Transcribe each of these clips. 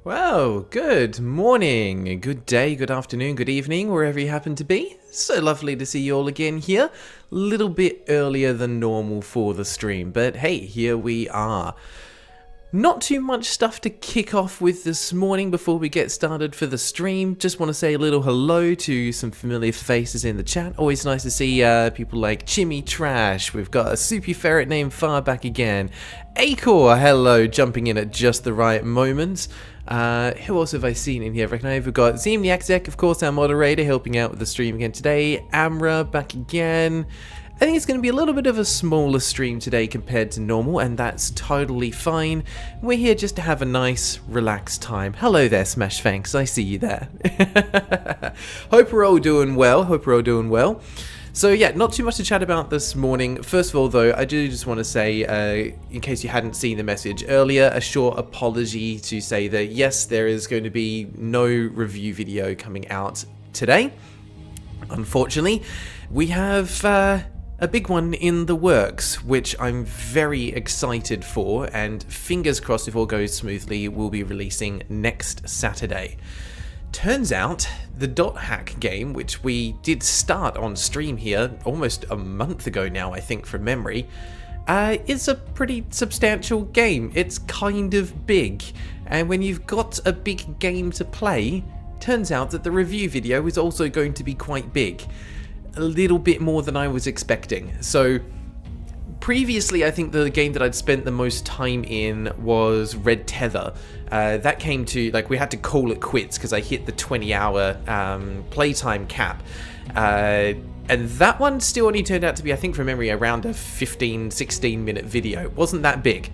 Well, good morning, good day, good afternoon, good evening, wherever you happen to be. So lovely to see you all again here. A little bit earlier than normal for the stream, but hey, here we are. Not too much stuff to kick off with this morning before we get started for the stream. Just want to say a little hello to some familiar faces in the chat. Always nice to see people like Chimmy Trash. We've got a soupy ferret named Far back again. Acor, hello, jumping in at just the right moment. Who else have I seen in here? We've got Zemniakzek, of course, our moderator, helping out with the stream again today. Amra, back again. I think it's going to be a little bit of a smaller stream today compared to normal, and that's totally fine. We're here just to have a nice, relaxed time. Hello there, Smash Fanks, I see you there. Hope we're all doing well, So yeah, not too much to chat about this morning. First of all though, I do just want to say, in case you hadn't seen the message earlier, a short apology to say that yes, there is going to be no review video coming out today. Unfortunately, we have a big one in the works, which I'm very excited for, and fingers crossed if all goes smoothly, we'll be releasing next Saturday. Turns out, the Dot Hack game, which we did start on stream here almost a month ago now, I think, from memory, is a pretty substantial game. It's kind of big, and when you've got a big game to play, turns out that the review video is also going to be quite big. A little bit more than I was expecting. So previously, I think the game that I'd spent the most time in was Red Tether. That came to, like, we had to call it quits because I hit the 20-hour playtime cap. And that one still only turned out to be, I think from memory, around a 15, 16-minute video. It wasn't that big.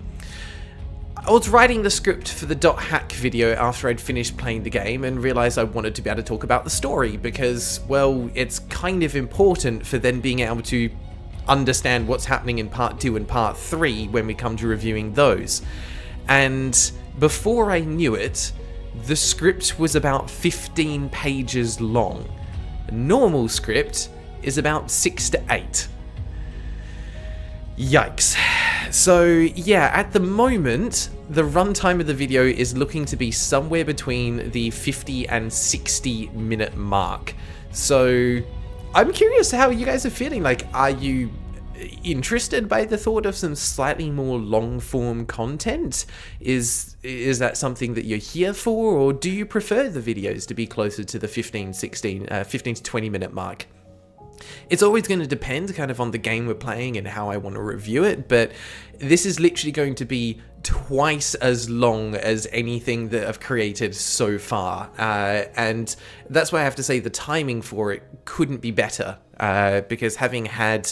I was writing the script for the .hack video after I'd finished playing the game and realized I wanted to be able to talk about the story because, well, it's kind of important for then being able to understand what's happening in part 2 and part 3 when we come to reviewing those. And before I knew it, the script was about 15 pages long. A normal script is about 6 to 8. Yikes. So yeah, at the moment, the runtime of the video is looking to be somewhere between the 50 and 60 minute mark. So I'm curious how you guys are feeling. Like, are you interested by the thought of some slightly more long form content? Is that something that you're here for, or do you prefer the videos to be closer to the 15 to 20 minute mark? It's always going to depend kind of on the game we're playing and how I want to review it, but this is literally going to be twice as long as anything that I've created so far, and that's why I have to say the timing for it couldn't be better, because having had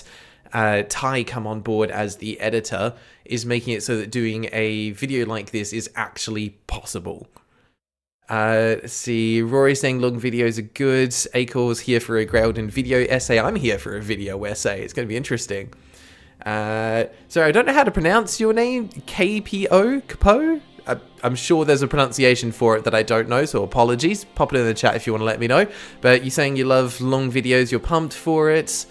Ty come on board as the editor is making it so that doing a video like this is actually possible. Let's see, Rory saying long videos are good. Acor's here for a Grailden video essay. I'm here for a video essay. It's going to be interesting. Sorry, I don't know how to pronounce your name. KPO? Kapo? I'm sure there's a pronunciation for it that I don't know, so apologies. Pop it in the chat if you want to let me know. But you're saying you love long videos, you're pumped for it.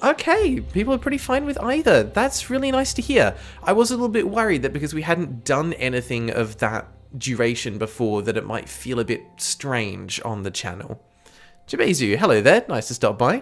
Okay, people are pretty fine with either. That's really nice to hear. I was a little bit worried that because we hadn't done anything of that duration before, that it might feel a bit strange on the channel. Jabezu, hello there, nice to stop by.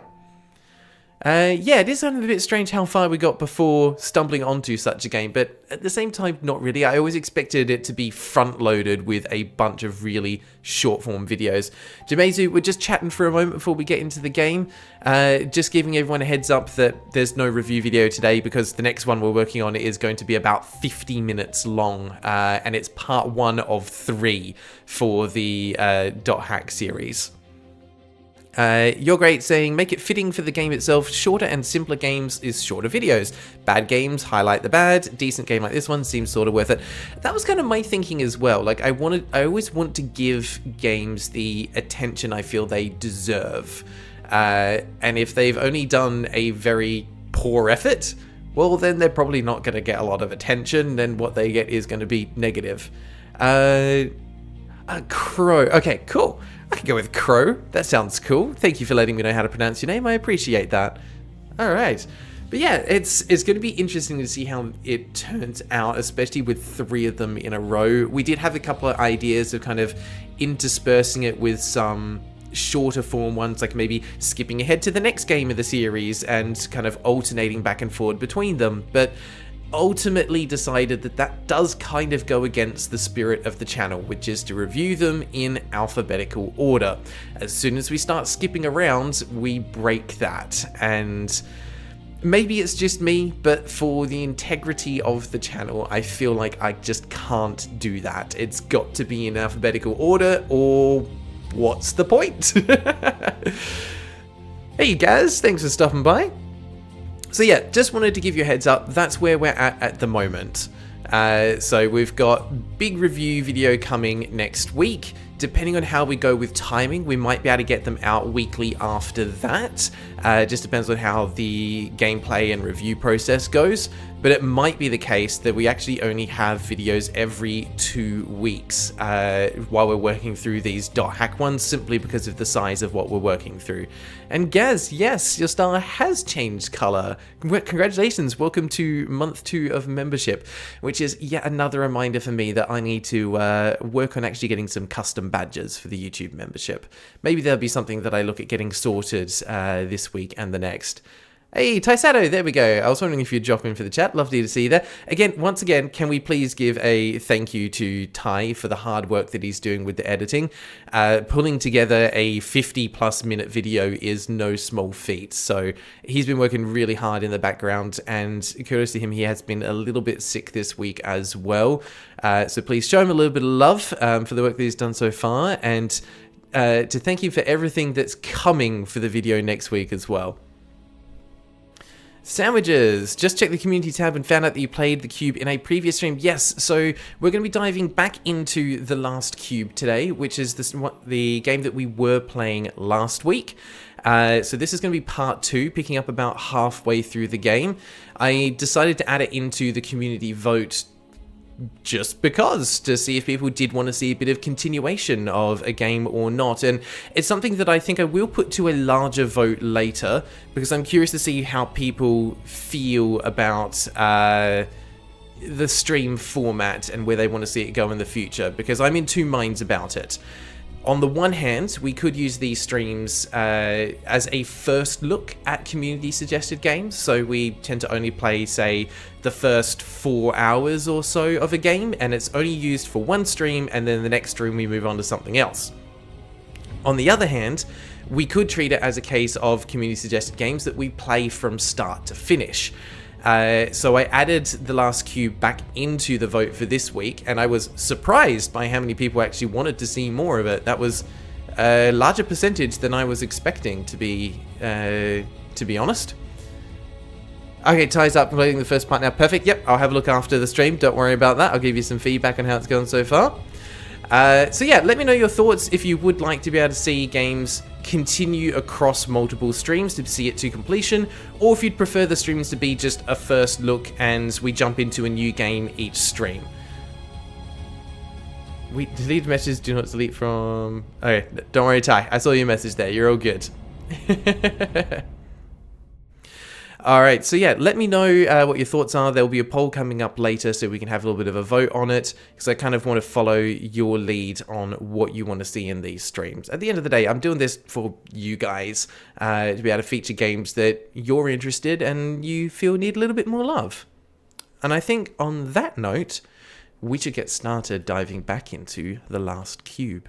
Yeah, it is kind of a bit strange how far we got before stumbling onto such a game, but at the same time, not really. I always expected it to be front-loaded with a bunch of really short-form videos. Jamezu, we're just chatting for a moment before we get into the game. Just giving everyone a heads up that there's no review video today because the next one we're working on is going to be about 50 minutes long, and it's part 1 of 3 for the .hack series. You're great saying, make it fitting for the game itself. Shorter and simpler games is shorter videos. Bad games highlight the bad. Decent game like this one seems sort of worth it. That was kind of my thinking as well. Like, I always want to give games the attention I feel they deserve. And if they've only done a very poor effort, well, then they're probably not going to get a lot of attention, and what they get is going to be negative. Crow. Okay, cool. I can go with Crow. That sounds cool. Thank you for letting me know how to pronounce your name. I appreciate that. All right. But yeah, it's going to be interesting to see how it turns out, especially with 3 of them in a row. We did have a couple of ideas of kind of interspersing it with some shorter form ones, like maybe skipping ahead to the next game of the series and kind of alternating back and forward between them. But ultimately decided that that does kind of go against the spirit of the channel, which is to review them in alphabetical order. As soon as we start skipping around, we break that, and maybe it's just me, but for the integrity of the channel, I feel like I just can't do that. It's got to be in alphabetical order, or what's the point? Hey guys, thanks for stopping by. So yeah, just wanted to give you a heads up, that's where we're at the moment. So we've got big review video coming next week. Depending on how we go with timing, we might be able to get them out weekly after that. Just depends on how the gameplay and review process goes. But it might be the case that we actually only have videos every 2 weeks while we're working through these .hack ones, simply because of the size of what we're working through. And Gaz, yes, your star has changed color. Congratulations, welcome to month 2 of membership, which is yet another reminder for me that I need to work on actually getting some custom badges for the YouTube membership. Maybe there'll be something that I look at getting sorted this week and the next. Hey, Taisato, there we go. I was wondering if you'd drop in for the chat. Lovely to see you there. Again, once again, can we please give a thank you to Tai for the hard work that he's doing with the editing. Pulling together a 50+ minute video is no small feat. So he's been working really hard in the background, and kudos to him, he has been a little bit sick this week as well. So please show him a little bit of love for the work that he's done so far, and to thank you for everything that's coming for the video next week as well. Sandwiches! Just checked the community tab and found out that you played the cube in a previous stream. Yes, so we're going to be diving back into the last cube today, which is the game that we were playing last week. So this is going to be part 2, picking up about halfway through the game. I decided to add it into the community vote just because, to see if people did want to see a bit of continuation of a game or not. And it's something that I think I will put to a larger vote later, because I'm curious to see how people feel about the stream format and where they want to see it go in the future, because I'm in two minds about it. On the one hand, we could use these streams as a first look at community suggested games. So we tend to only play, say, the first 4 hours or so of a game, and it's only used for one stream, and then the next stream we move on to something else. On the other hand, we could treat it as a case of community suggested games that we play from start to finish. So I added the last cube back into the vote for this week, and I was surprised by how many people actually wanted to see more of it. That was a larger percentage than I was expecting, to be honest. Okay, Ty's up completing the first part now. Perfect. Yep, I'll have a look after the stream. Don't worry about that. I'll give you some feedback on how it's going so far. So yeah, let me know your thoughts if you would like to be able to see games continue across multiple streams to see it to completion, or if you'd prefer the streams to be just a first look and we jump into a new game each stream. We delete messages, do not delete from... Okay, don't worry, Ty. I saw your message there. You're all good. Alright, so yeah, let me know what your thoughts are. There'll be a poll coming up later so we can have a little bit of a vote on it, because I kind of want to follow your lead on what you want to see in these streams. At the end of the day, I'm doing this for you guys, to be able to feature games that you're interested and you feel need a little bit more love. And I think on that note, we should get started diving back into the last cube.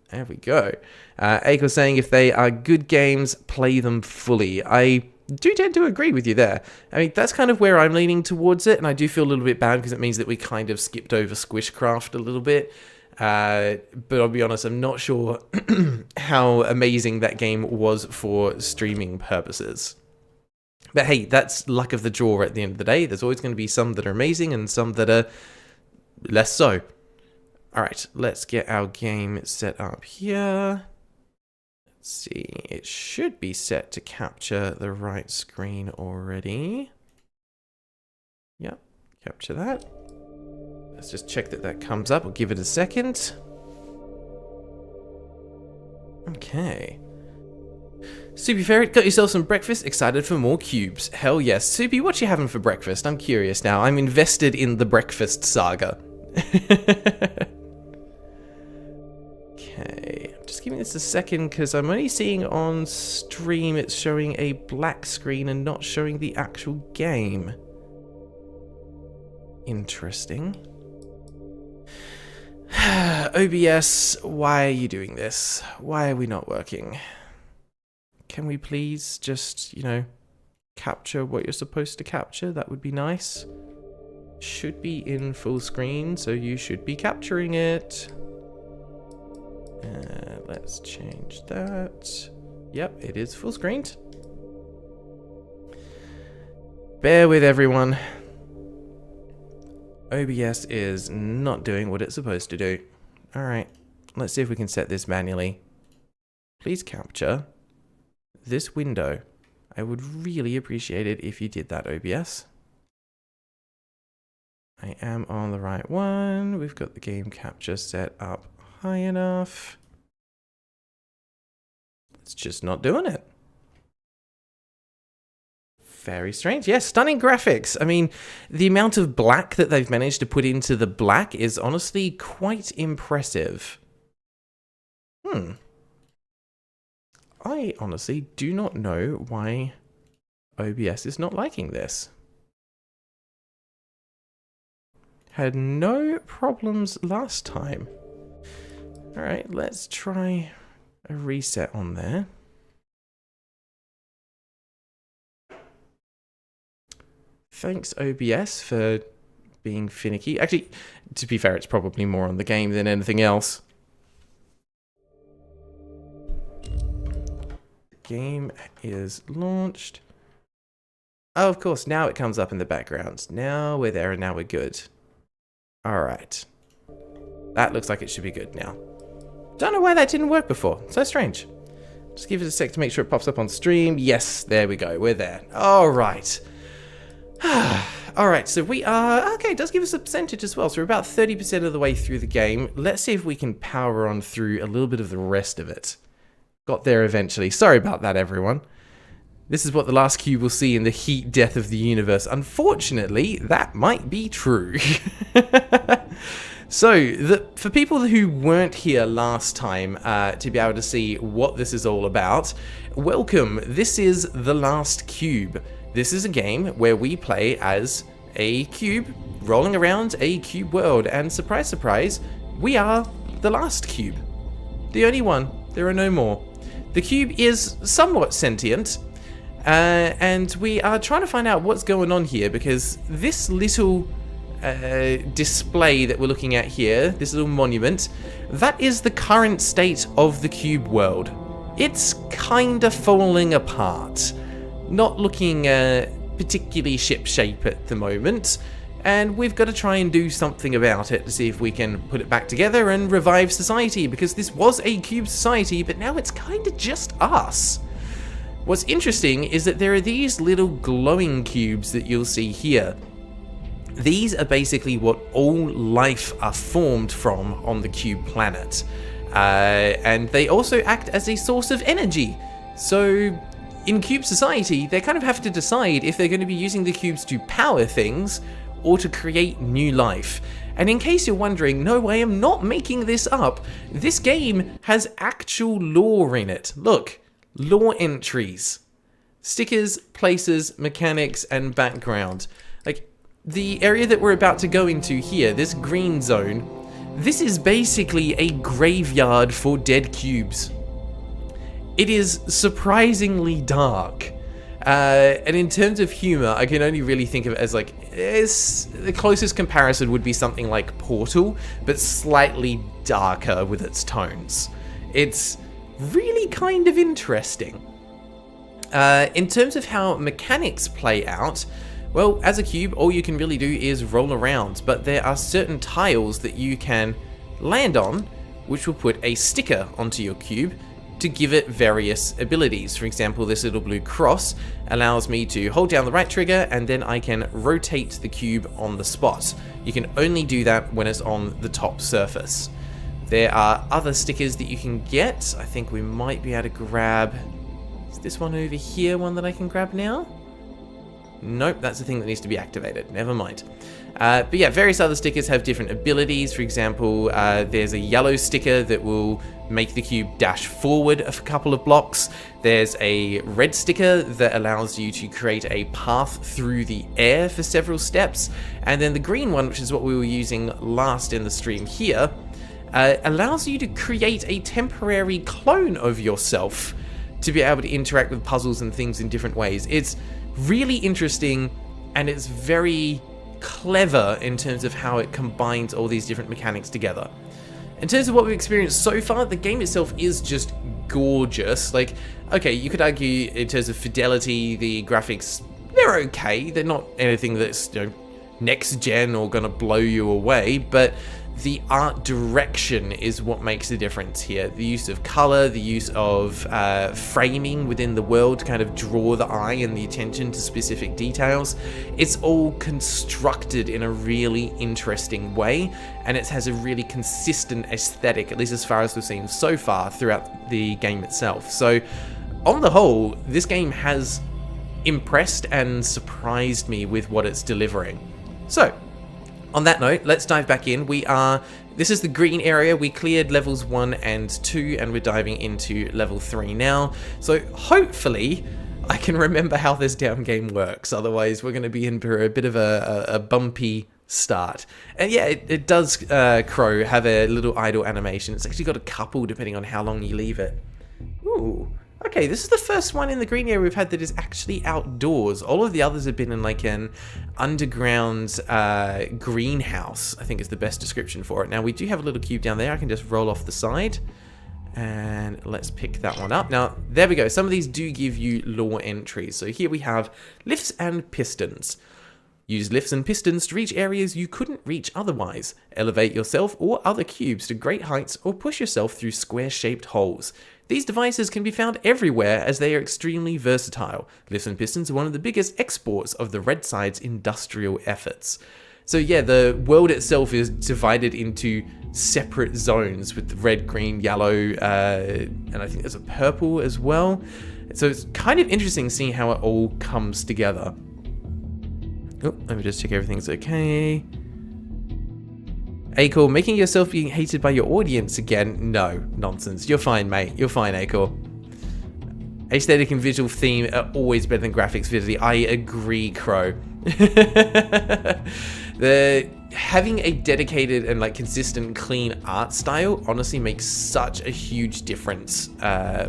There we go. Aiko saying if they are good games, play them fully. I do tend to agree with you there. I mean, that's kind of where I'm leaning towards it, and I do feel a little bit bad because it means that we kind of skipped over Squishcraft a little bit. But I'll be honest, I'm not sure how amazing that game was for streaming purposes. But hey, that's luck of the draw at the end of the day. There's always going to be some that are amazing and some that are less so. Alright, let's get our game set up here. Let's see, it should be set to capture the right screen already. Yep, capture that. Let's just check that that comes up. We'll give it a second. Okay. Soupy Ferret, got yourself some breakfast? Excited for more cubes? Hell yes. Soupy, what you having for breakfast? I'm curious now. I'm invested in the breakfast saga. Okay, I'm just giving this a second because I'm only seeing on stream it's showing a black screen and not showing the actual game. Interesting. OBS, why are you doing this? Why are we not working? Can we please just, you know, capture what you're supposed to capture? That would be nice. Should be in full screen, so you should be capturing it. Let's change that. Yep, it is full screened. Bear with everyone. OBS is not doing what it's supposed to do. Alright, let's see if we can set this manually. Please capture this window. I would really appreciate it if you did that, OBS. I am on the right one. We've got the game capture set up high enough. It's just not doing it. Very strange. Yes, stunning graphics. I mean, the amount of black that they've managed to put into the black is honestly quite impressive. I honestly do not know why OBS is not liking this. Had no problems last time. Alright, let's try a reset on there. Thanks OBS for being finicky. Actually, to be fair, it's probably more on the game than anything else. The game is launched. Oh, of course, now it comes up in the background. Now we're there and now we're good. Alright. That looks like it should be good now. Don't know why that didn't work before. So strange. Just give it a sec to make sure it pops up on stream. Yes, there we go. We're there. Alright. Alright, so we are... Okay, it does give us a percentage as well. So we're about 30% of the way through the game. Let's see if we can power on through a little bit of the rest of it. Got there eventually. Sorry about that, everyone. This is what the last cube will see in the heat death of the universe. Unfortunately, that might be true. So, for people who weren't here last time to be able to see what this is all about, welcome. This is The Last Cube. This is a game where we play as a cube rolling around a cube world, and surprise, surprise, we are the last cube. The only one. There are no more. The cube is somewhat sentient, and we are trying to find out what's going on here, because this little display that we're looking at here, this little monument, that is the current state of the cube world. It's kinda falling apart. Not looking particularly shipshape at the moment, and we've got to try and do something about it to see if we can put it back together and revive society, because this was a cube society, but now it's kind of just us. What's interesting is that there are these little glowing cubes that you'll see here. These are basically what all life are formed from on the cube planet, and they also act as a source of energy. So in cube society, they kind of have to decide if they're going to be using the cubes to power things or to create new life. And in case you're wondering, no, I am not making this up. This game has actual lore in it. Look, lore entries, stickers, places, mechanics, and background. Like, the area that we're about to go into here, this green zone, this is basically a graveyard for dead cubes. It is surprisingly dark. And in terms of humor, I can only really think of it as like, the closest comparison would be something like Portal, but slightly darker with its tones. It's really kind of interesting. In terms of how mechanics play out, well, as a cube, all you can really do is roll around, but there are certain tiles that you can land on, which will put a sticker onto your cube to give it various abilities. For example, this little blue cross allows me to hold down the right trigger, and then I can rotate the cube on the spot. You can only do that when it's on the top surface. There are other stickers that you can get. I think we might be able to grab... Is this one over here one that I can grab now? Nope, that's the thing that needs to be activated. Never mind. But yeah, various other stickers have different abilities. For example, there's a yellow sticker that will make the cube dash forward a couple of blocks. There's a red sticker that allows you to create a path through the air for several steps. And then the green one, which is what we were using last in the stream here, allows you to create a temporary clone of yourself to be able to interact with puzzles and things in different ways. It's really interesting, and it's very clever in terms of how it combines all these different mechanics together. In terms of what we've experienced so far, the game itself is just gorgeous. Like, okay, you could argue in terms of fidelity, the graphics, they're okay. They're not anything that's, you know, next gen or gonna blow you away, but the art direction is what makes the difference here. The use of color, the use of framing within the world to kind of draw the eye and the attention to specific details. It's all constructed in a really interesting way, and it has a really consistent aesthetic, at least as far as we've seen so far throughout the game itself. So on the whole, this game has impressed and surprised me with what it's delivering. So on that note, let's dive back in. This is the green area. We cleared levels 1 and 2, and we're diving into level 3 now. So hopefully, I can remember how this damn game works. Otherwise, we're going to be in for a bit of a bumpy start. And yeah, it does, Crow, have a little idle animation. It's actually got a couple depending on how long you leave it. Ooh. Okay, this is the first one in the green area we've had that is actually outdoors. All of the others have been in like an underground greenhouse, I think is the best description for it. Now, we do have a little cube down there. I can just roll off the side. And let's pick that one up. Now, there we go. Some of these do give you lore entries. So here we have lifts and pistons. Use lifts and pistons to reach areas you couldn't reach otherwise. Elevate yourself or other cubes to great heights or push yourself through square-shaped holes. These devices can be found everywhere as they are extremely versatile. Lifts and pistons are one of the biggest exports of the Red Side's industrial efforts. So yeah, the world itself is divided into separate zones with the red, green, yellow, and I think there's a purple as well. So it's kind of interesting seeing how it all comes together. Oh, let me just check everything's okay. Acor, making yourself being hated by your audience again? No, nonsense. You're fine, mate. You're fine, Acor. Aesthetic and visual theme are always better than graphics visually. I agree, Crow. Having a dedicated and like consistent, clean art style honestly makes such a huge difference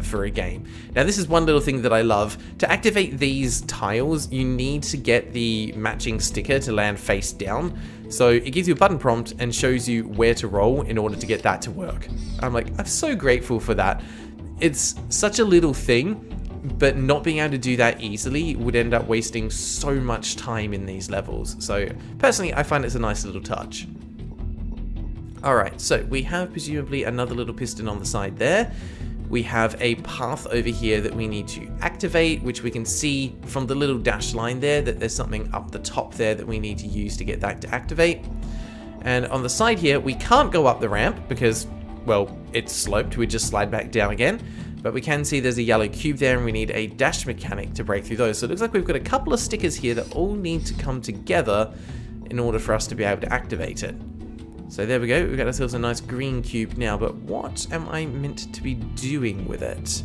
for a game. Now, this is one little thing that I love. To activate these tiles, you need to get the matching sticker to land face down. So it gives you a button prompt and shows you where to roll in order to get that to work. I'm so grateful for that. It's such a little thing, but not being able to do that easily would end up wasting so much time in these levels. So personally, I find it's a nice little touch. Alright, so we have presumably another little piston on the side there. We have a path over here that we need to activate, which we can see from the little dash line there that there's something up the top there that we need to use to get that to activate. And on the side here, we can't go up the ramp because, well, it's sloped. We just slide back down again. But we can see there's a yellow cube there and we need a dash mechanic to break through those. So it looks like we've got a couple of stickers here that all need to come together in order for us to be able to activate it. So there we go, we've got ourselves a nice green cube now, but what am I meant to be doing with it?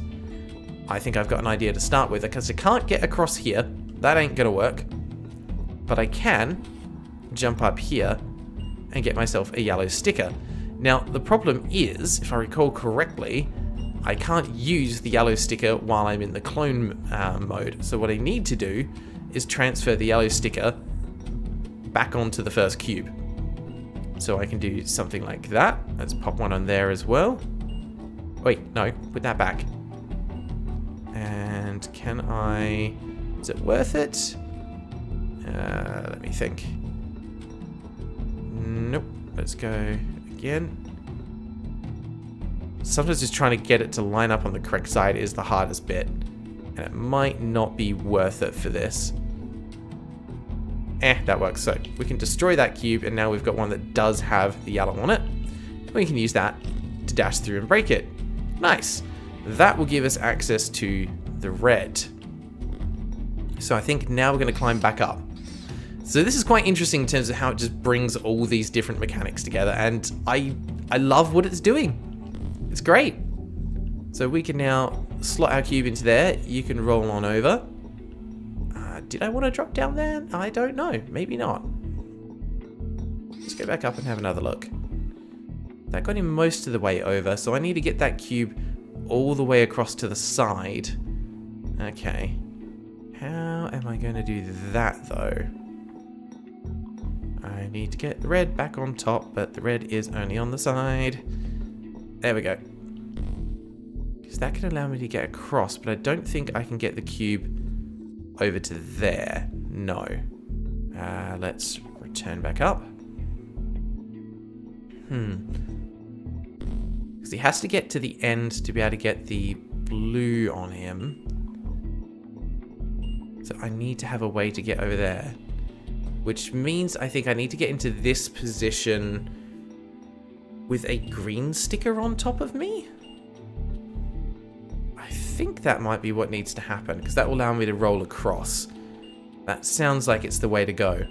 I think I've got an idea to start with, because I can't get across here. That ain't gonna work. But I can jump up here and get myself a yellow sticker. Now, the problem is, if I recall correctly, I can't use the yellow sticker while I'm in the clone mode. So what I need to do is transfer the yellow sticker back onto the first cube. So I can do something like that. Let's pop one on there as well. Wait, no, put that back. And can I... is it worth it? Let me think. Nope, let's go again. Sometimes just trying to get it to line up on the correct side is the hardest bit. And it might not be worth it for this. That works. So we can destroy that cube, and now we've got one that does have the yellow on it. And we can use that to dash through and break it. Nice. That will give us access to the red. So I think now we're going to climb back up. So this is quite interesting in terms of how it just brings all these different mechanics together, and I love what it's doing. It's great. So we can now slot our cube into there. You can roll on over. Did I want to drop down there? I don't know. Maybe not. Let's go back up and have another look. That got him most of the way over, so I need to get that cube all the way across to the side. Okay. How am I going to do that, though? I need to get the red back on top, but the red is only on the side. There we go. Because that can allow me to get across, but I don't think I can get the cube over to there. No. Let's return back up. Because he has to get to the end to be able to get the blue on him. So I need to have a way to get over there. Which means I think I need to get into this position with a green sticker on top of me? I think that might be what needs to happen, because that will allow me to roll across. That sounds like it's the way to go.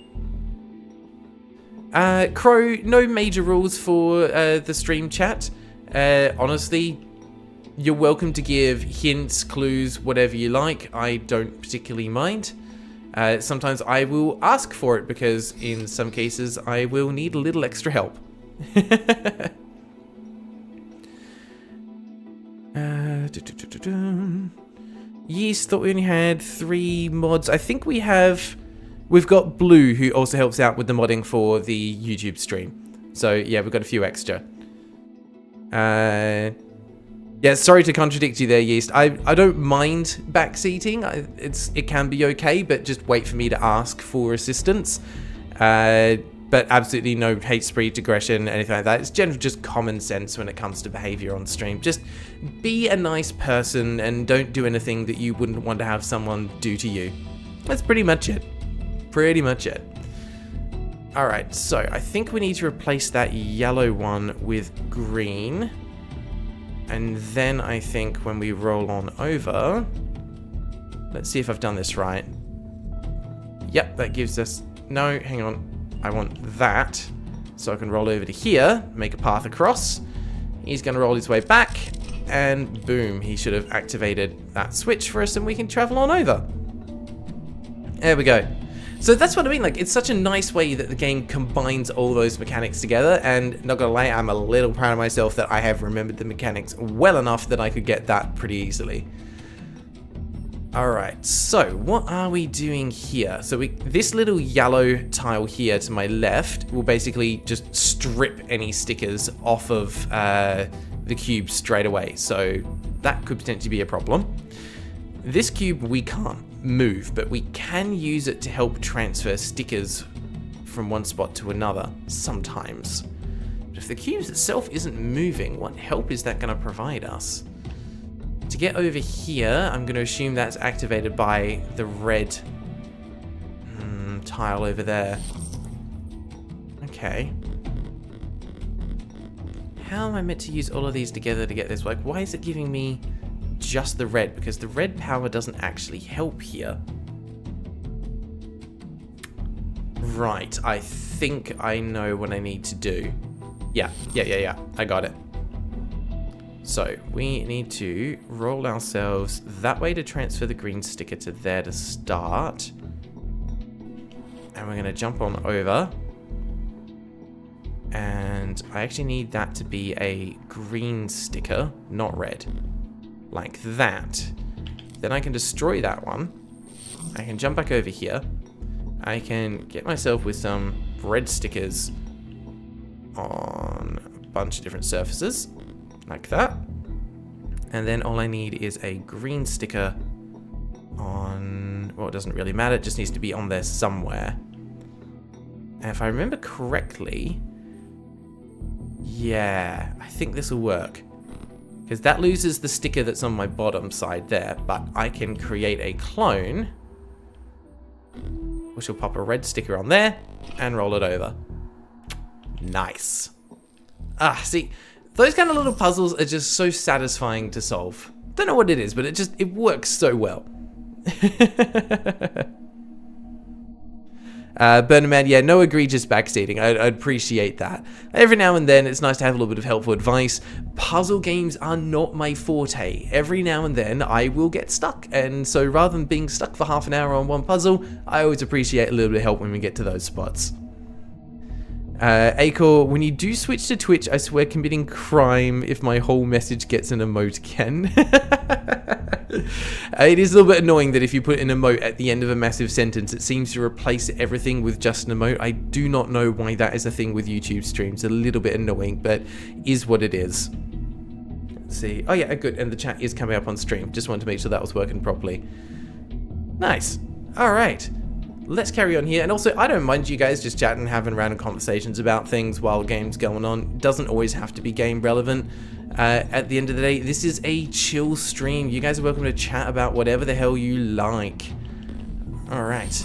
Crow, no major rules for the stream chat. Honestly, You're welcome to give hints, clues, whatever you like. I don't particularly mind. Sometimes I will ask for it because in some cases I will need a little extra help. Yeast, thought we only had 3 mods. I think we've got Blue, who also helps out with the modding for the YouTube stream. So yeah, we've got a few extra. Yeah, sorry to contradict you there, Yeast. I don't mind backseating. It can be okay, but just wait for me to ask for assistance. But absolutely no hate speech, aggression, anything like that. It's generally just common sense when it comes to behavior on stream. Just be a nice person and don't do anything that you wouldn't want to have someone do to you. That's pretty much it. Pretty much it. Alright, so I think we need to replace that yellow one with green. And then I think when we roll on over... Let's see if I've done this right. Yep, that gives us... No, hang on. I want that. So I can roll over to here, make a path across. He's going to roll his way back. And boom, he should have activated that switch for us and we can travel on over. There we go. So that's what I mean, like, it's such a nice way that the game combines all those mechanics together, and not gonna lie, I'm a little proud of myself that I have remembered the mechanics well enough that I could get that pretty easily. Alright, so what are we doing here? So this little yellow tile here to my left will basically just strip any stickers off of the cube straight away, so that could potentially be a problem. This cube we can't move, but we can use it to help transfer stickers from one spot to another sometimes. But if the cube itself isn't moving, what help is that going to provide us? To get over here, I'm going to assume that's activated by the red tile over there. Okay. How am I meant to use all of these together to get this? Like, why is it giving me just the red? Because the red power doesn't actually help here. Right, I think I know what I need to do. Yeah, I got it. So, we need to roll ourselves that way to transfer the green sticker to there to start. And we're going to jump on over. And I actually need that to be a green sticker, not red. Like that. Then I can destroy that one. I can jump back over here. I can get myself with some red stickers on a bunch of different surfaces. Like that. And then all I need is a green sticker on... Well, it doesn't really matter. It just needs to be on there somewhere. And if I remember correctly... Yeah, I think this will work. Because that loses the sticker that's on my bottom side there. But I can create a clone, which will pop a red sticker on there and roll it over. Nice. Ah, see... Those kind of little puzzles are just so satisfying to solve. Don't know what it is, but it works so well. Burner Man, yeah, no egregious backseating. I'd appreciate that. Every now and then, it's nice to have a little bit of helpful advice. Puzzle games are not my forte. Every now and then, I will get stuck. And so rather than being stuck for half an hour on one puzzle, I always appreciate a little bit of help when we get to those spots. Acor, when you do switch to Twitch, I swear committing crime if my whole message gets an emote again. It is a little bit annoying that if you put an emote at the end of a massive sentence, it seems to replace everything with just an emote. I do not know why that is a thing with YouTube streams. A little bit annoying, but is what it is. Let's see. Oh yeah, good. And the chat is coming up on stream. Just wanted to make sure that was working properly. Nice. All right. Let's carry on here. And also, I don't mind you guys just chatting, having random conversations about things while game's going on. It doesn't always have to be game relevant. At the end of the day, this is a chill stream. You guys are welcome to chat about whatever the hell you like. Alright.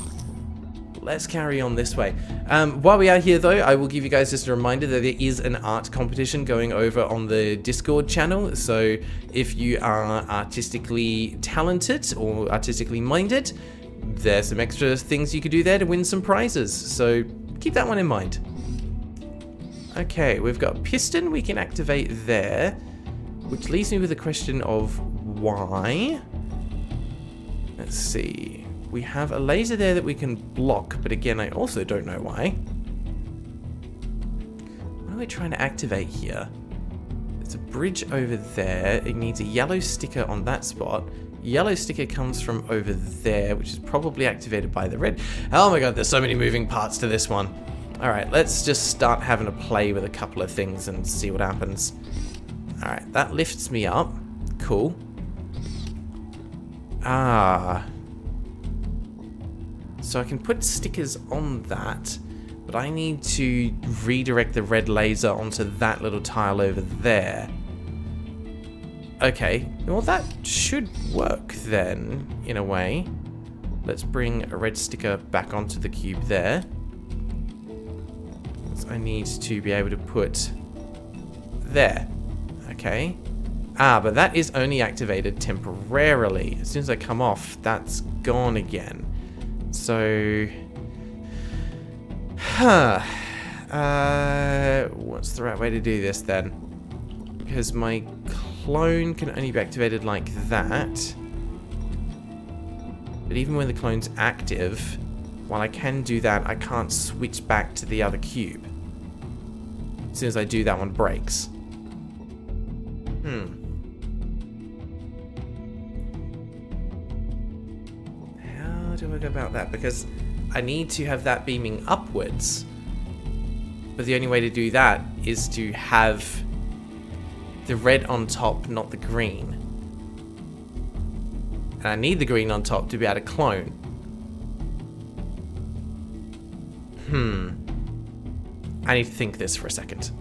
Let's carry on this way. While we are here, though, I will give you guys just a reminder that there is an art competition going over on the Discord channel. So if you are artistically talented or artistically minded, there's some extra things you could do there to win some prizes, so keep that one in mind. Okay, we've got piston we can activate there. Which leaves me with a question of why. Let's see. We have a laser there that we can block, but again, I also don't know why. What are we trying to activate here? There's a bridge over there. It needs a yellow sticker on that spot. Yellow sticker comes from over there, which is probably activated by the red. Oh my god, there's so many moving parts to this one. Alright, let's just start having a play with a couple of things and see what happens. Alright, that lifts me up. Cool. So I can put stickers on that, but I need to redirect the red laser onto that little tile over there. Okay, well that should work then, in a way. Let's bring a red sticker back onto the cube there. So I need to be able to put there. Okay. But that is only activated temporarily. As soon as I come off, that's gone again. So, what's the right way to do this then? Because my clone can only be activated like that. But even when the clone's active, while I can do that, I can't switch back to the other cube. As soon as I do, that one breaks. How do I go about that? Because I need to have that beaming upwards. But the only way to do that is to have the red on top, not the green. And I need the green on top to be able to clone. I need to think this for a second.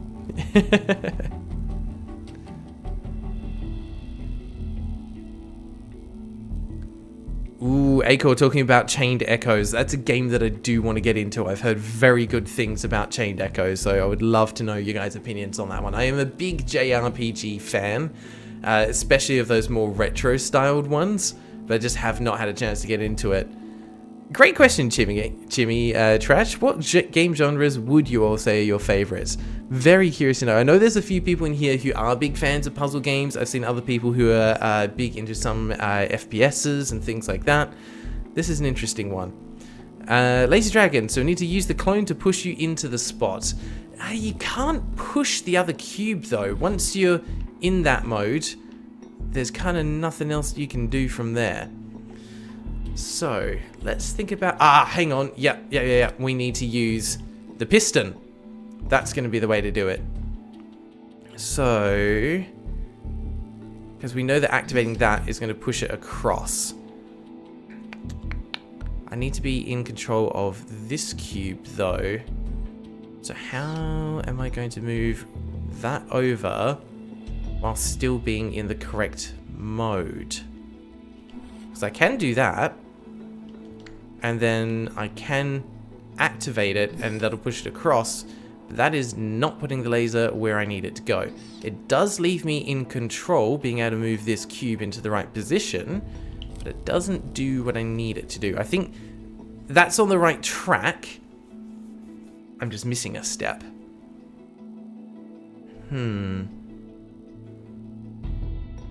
Ooh, Acor talking about Chained Echoes. That's a game that I do want to get into. I've heard very good things about Chained Echoes, so I would love to know you guys' opinions on that one. I am a big JRPG fan, especially of those more retro-styled ones, but I just have not had a chance to get into it. Great question, Chimmy Trash. What game genres would you all say are your favorites? Very curious to know. I know there's a few people in here who are big fans of puzzle games. I've seen other people who are big into some FPSs and things like that. This is an interesting one. Lazy Dragon, so we need to use the clone to push you into the spot. You can't push the other cube though. Once you're in that mode, there's kind of nothing else you can do from there. So, let's think about... hang on. Yeah. We need to use the piston. That's going to be the way to do it. So... because we know that activating that is going to push it across. I need to be in control of this cube, though. So how am I going to move that over while still being in the correct mode? Because I can do that. And then I can activate it and that'll push it across. But that is not putting the laser where I need it to go. It does leave me in control, being able to move this cube into the right position, but it doesn't do what I need it to do. I think that's on the right track. I'm just missing a step.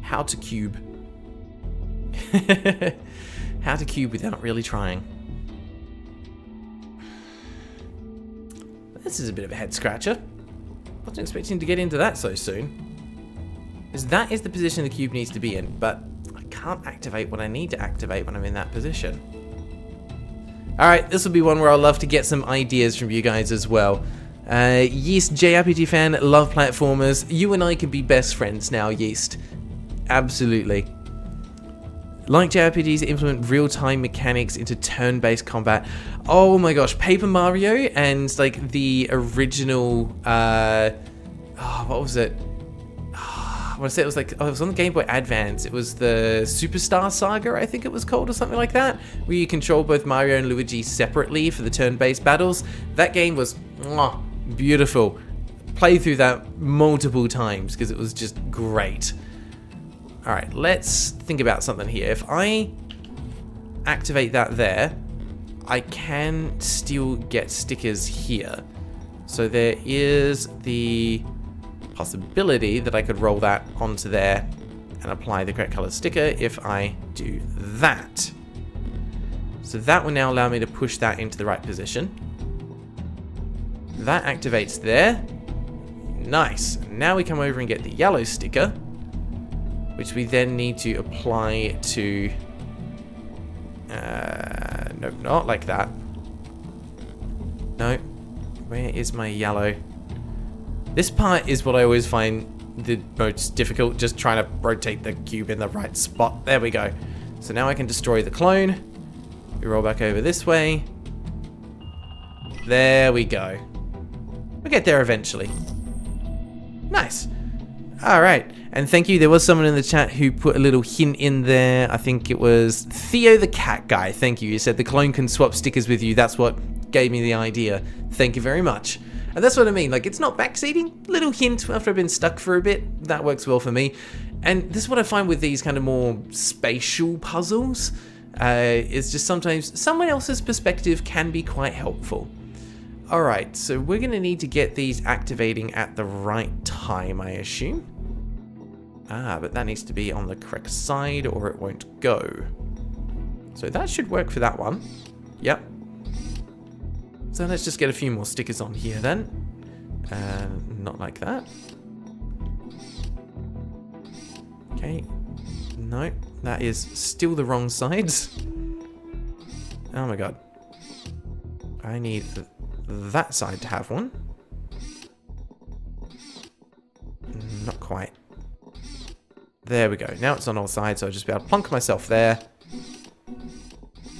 How to cube. How to cube without really trying. This is a bit of a head scratcher. Wasn't expecting to get into that so soon. Because that is the position the cube needs to be in, but I can't activate what I need to activate when I'm in that position. Alright, this will be one where I'll love to get some ideas from you guys as well. Yeast, JRPG fan, love platformers. You and I can be best friends now, Yeast. Absolutely. Like JRPGs that implement real-time mechanics into turn-based combat. Oh my gosh, Paper Mario and like the original, what was it? I want to say it was like, it was on the Game Boy Advance. It was the Superstar Saga, I think it was called, or something like that, where you control both Mario and Luigi separately for the turn-based battles. That game was beautiful. Played through that multiple times because it was just great. Alright, let's think about something here. If I activate that there, I can still get stickers here. So there is the possibility that I could roll that onto there and apply the correct color sticker if I do that. So that will now allow me to push that into the right position. That activates there. Nice. Now we come over and get the yellow sticker, which we then need to apply to... nope, not like that. No. Where is my yellow? This part is what I always find the most difficult, just trying to rotate the cube in the right spot. There we go. So now I can destroy the clone. We roll back over this way. There we go. We'll get there eventually. Nice. Alright. And thank you. There was someone in the chat who put a little hint in there. I think it was Theo the cat guy. Thank you. You said the clone can swap stickers with you. That's what gave me the idea. Thank you very much. And that's what I mean. Like, it's not backseating. Little hint after I've been stuck for a bit. That works well for me. And this is what I find with these kind of more spatial puzzles. Is just sometimes someone else's perspective can be quite helpful. Alright, so we're going to need to get these activating at the right time, I assume. But that needs to be on the correct side or it won't go. So that should work for that one. Yep. So let's just get a few more stickers on here then. Not like that. Okay. No, that is still the wrong side. Oh my god. I need that side to have one. Not quite. There we go. Now it's on all sides, so I'll just be able to plonk myself there.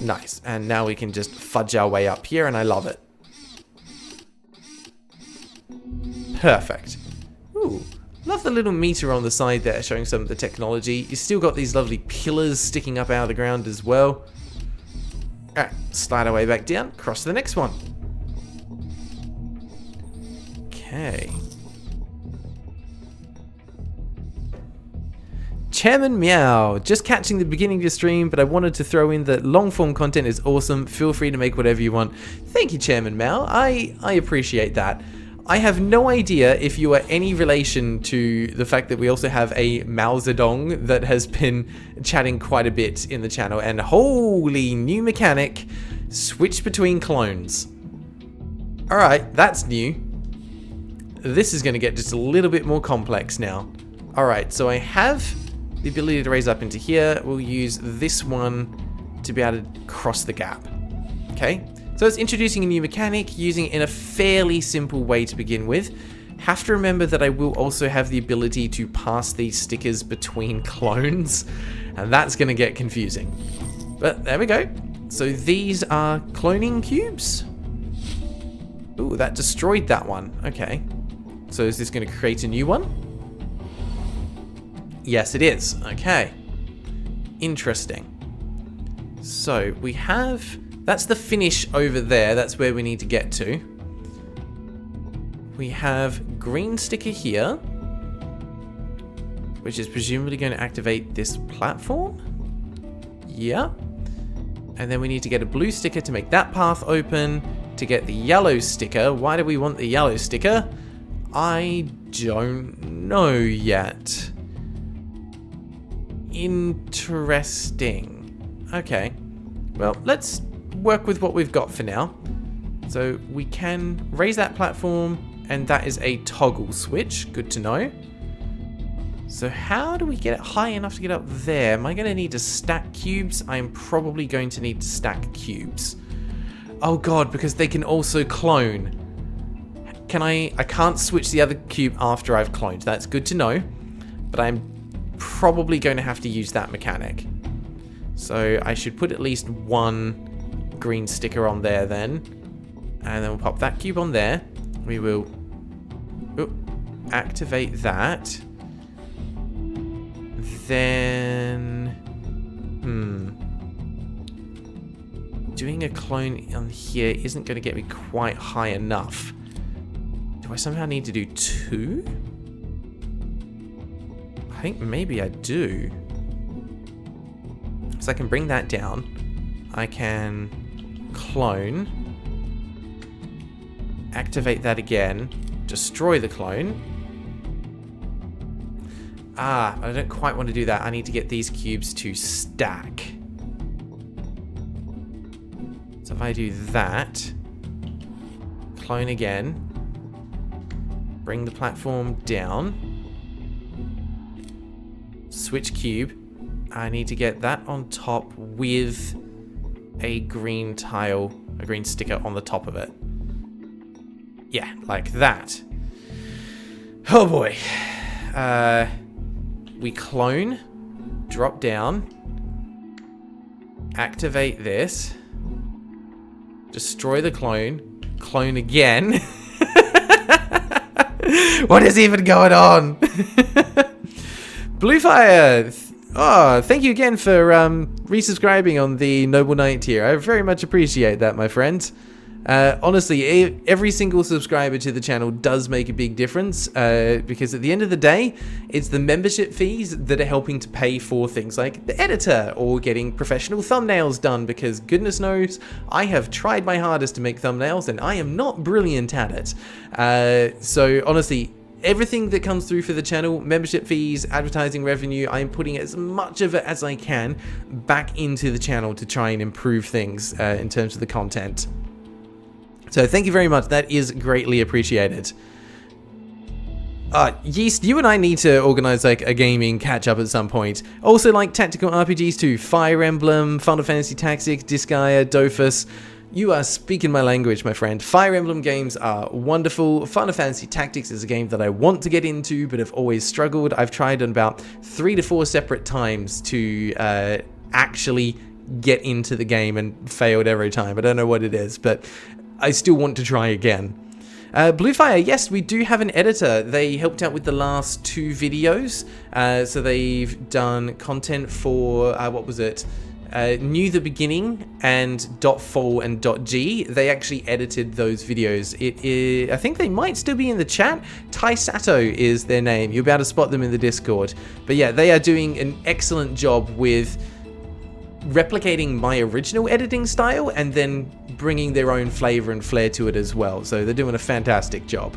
Nice. And now we can just fudge our way up here, and I love it. Perfect. Ooh. Love the little meter on the side there showing some of the technology. You still got these lovely pillars sticking up out of the ground as well. Alright, slide our way back down, cross to the next one. Okay. Chairman Meow, just catching the beginning of your stream, but I wanted to throw in that long form content is awesome. Feel free to make whatever you want. Thank you, Chairman Meow. I appreciate that. I have no idea if you are any relation to the fact that we also have a Mao Zedong that has been chatting quite a bit in the channel. And holy new mechanic, switch between clones. Alright, that's new. This is going to get just a little bit more complex now. Alright, so I have the ability to raise up into here. We'll use this one to be able to cross the gap. Okay. So it's introducing a new mechanic, using it in a fairly simple way to begin with. Have to remember that I will also have the ability to pass these stickers between clones, and that's going to get confusing. But there we go. So these are cloning cubes. Ooh, that destroyed that one. Okay. So is this going to create a new one? Yes, it is. Okay. Interesting. So we have... That's the finish over there. That's where we need to get to. We have green sticker here, which is presumably going to activate this platform. Yeah. And then we need to get a blue sticker to make that path open. To get the yellow sticker. Why do we want the yellow sticker? I don't know yet. Interesting. Okay. Well, let's work with what we've got for now. So we can raise that platform, and that is a toggle switch. Good to know. So how do we get it high enough to get up there? Am I going to need to stack cubes? I am probably going to need to stack cubes. Oh god, because they can also clone. I can't switch the other cube after I've cloned. That's good to know. But I'm probably going to have to use that mechanic. So I should put at least one green sticker on there then. And then we'll pop that cube on there. We will activate that. Then... Doing a clone on here isn't going to get me quite high enough. Do I somehow need to do two? I think maybe I do. So I can bring that down. I can clone. Activate that again. Destroy the clone. I don't quite want to do that. I need to get these cubes to stack. So if I do that, clone again, bring the platform down, switch cube. I need to get that on top with a green tile, a green sticker on the top of it. Yeah, like that. Oh boy. We clone, drop down, activate this, destroy the clone, clone again. What is even going on? Bluefire, oh, thank you again for resubscribing on the Noble Knight tier. I very much appreciate that, my friend. Honestly, every single subscriber to the channel does make a big difference, because at the end of the day, it's the membership fees that are helping to pay for things like the editor or getting professional thumbnails done, because goodness knows, I have tried my hardest to make thumbnails and I am not brilliant at it. So honestly, everything that comes through for the channel, membership fees, advertising revenue, I am putting as much of it as I can back into the channel to try and improve things in terms of the content. So thank you very much. That is greatly appreciated. Yeast, you and I need to organize like a gaming catch-up at some point. Also like tactical RPGs too. Fire Emblem, Final Fantasy Tactics, Disgaea, Dofus. You are speaking my language, my friend. Fire Emblem games are wonderful. Final Fantasy Tactics is a game that I want to get into, but have always struggled. I've tried on about 3 to 4 separate times to actually get into the game and failed every time. I don't know what it is, but I still want to try again. Bluefire, yes, we do have an editor. They helped out with the last 2 videos. So they've done content for, what was it? Knew the Beginning and .fall and .g. They actually edited those videos. It is, I think they might still be in the chat. Tai Sato is their name. You'll be able to spot them in the Discord. But yeah, they are doing an excellent job with replicating my original editing style and then bringing their own flavor and flair to it as well. So they're doing a fantastic job.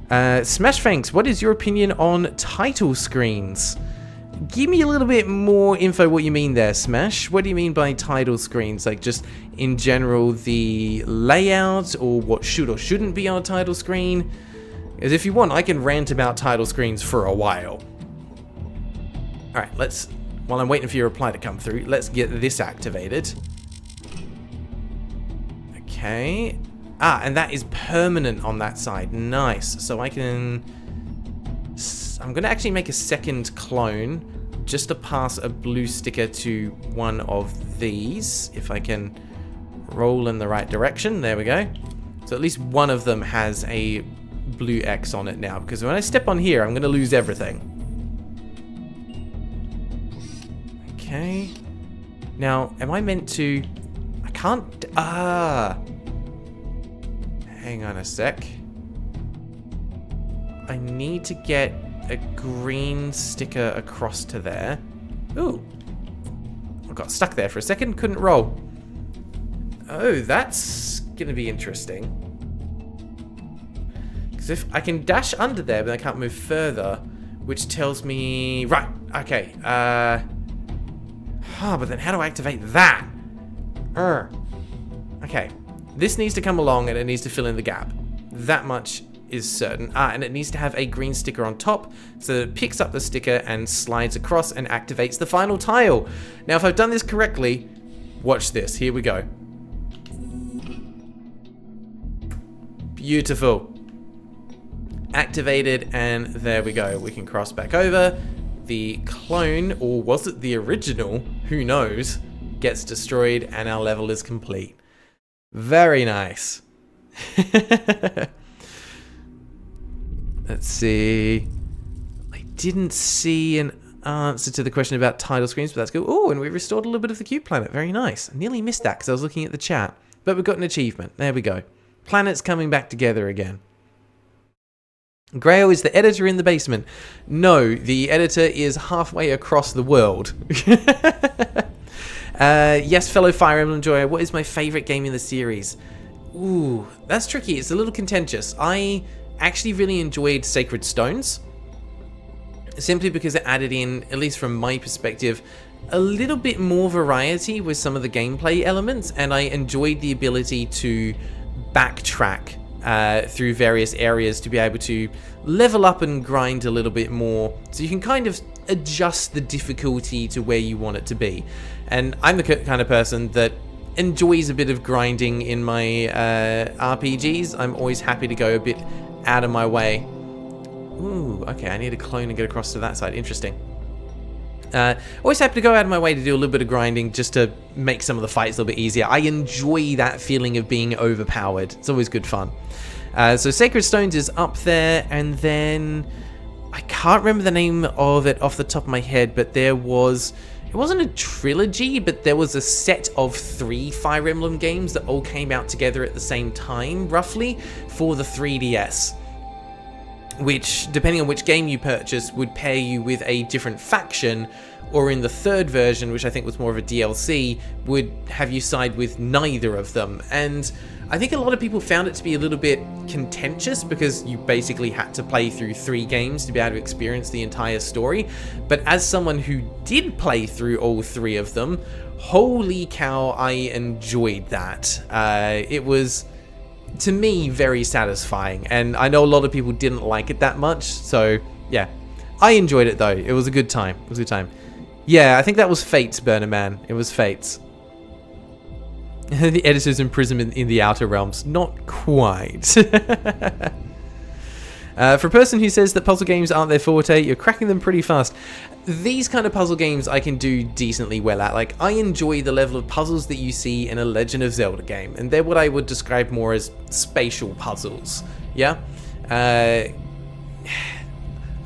Smash Fanks, what is your opinion on title screens? Give me a little bit more info what you mean there, Smash. What do you mean by title screens? Like just in general the layout, or what should or shouldn't be on a title screen? Because if you want, I can rant about title screens for a while. Alright, while I'm waiting for your reply to come through, let's get this activated. Okay. And that is permanent on that side. Nice. So I'm going to actually make a second clone just to pass a blue sticker to one of these. If I can roll in the right direction. There we go. So at least one of them has a blue X on it now, because when I step on here, I'm going to lose everything. Okay. Now, am I meant to... I can't... Hang on a sec. I need to get a green sticker across to there. Ooh. I got stuck there for a second. Couldn't roll. Oh, that's going to be interesting. Because if I can dash under there, but I can't move further, which tells me... Right. Okay. But then how do I activate that? Okay. This needs to come along and it needs to fill in the gap. That much is certain. And it needs to have a green sticker on top so that it picks up the sticker and slides across and activates the final tile. Now, if I've done this correctly, watch this. Here we go. Beautiful. Activated, and there we go. We can cross back over. The clone, or was it the original? Who knows? Gets destroyed and our level is complete. Very nice. Let's see. I didn't see an answer to the question about title screens, but that's cool. Oh, and we restored a little bit of the cube planet. Very nice. I nearly missed that because I was looking at the chat. But we've got an achievement. There we go. Planets coming back together again. Grayo is the editor in the basement. No, the editor is halfway across the world. Yes, fellow Fire Emblem enjoyer, what is my favorite game in the series? Ooh, that's tricky. It's a little contentious. I actually really enjoyed Sacred Stones. simply because it added in, at least from my perspective, a little bit more variety with some of the gameplay elements, and I enjoyed the ability to backtrack through various areas to be able to level up and grind a little bit more, so you can kind of adjust the difficulty to where you want it to be. And I'm the kind of person that enjoys a bit of grinding in my RPGs. I'm always happy to go a bit out of my way. Ooh, okay, I need to clone and get across to that side. Interesting. Always happy to go out of my way to do a little bit of grinding just to make some of the fights a little bit easier. I enjoy that feeling of being overpowered. It's always good fun. So Sacred Stones is up there, and then I can't remember the name of it off the top of my head, but there was... It wasn't a trilogy, but there was a set of 3 Fire Emblem games that all came out together at the same time, roughly, for the 3DS. Which, depending on which game you purchase, would pair you with a different faction, or in the third version, which I think was more of a DLC, would have you side with neither of them. And I think a lot of people found it to be a little bit contentious, because you basically had to play through 3 games to be able to experience the entire story. But as someone who did play through all 3 of them, holy cow, I enjoyed that. It was, to me, very satisfying, and I know a lot of people didn't like it that much, so yeah. I enjoyed it though. It was a good time. It was a good time. Yeah, I think that was Fates, Burner Man. It was Fates. The editor's imprisonment in the Outer Realms. Not quite. For a person who says that puzzle games aren't their forte, you're cracking them pretty fast. These kind of puzzle games I can do decently well at. Like, I enjoy the level of puzzles that you see in a Legend of Zelda game, and they're what I would describe more as spatial puzzles. Yeah? I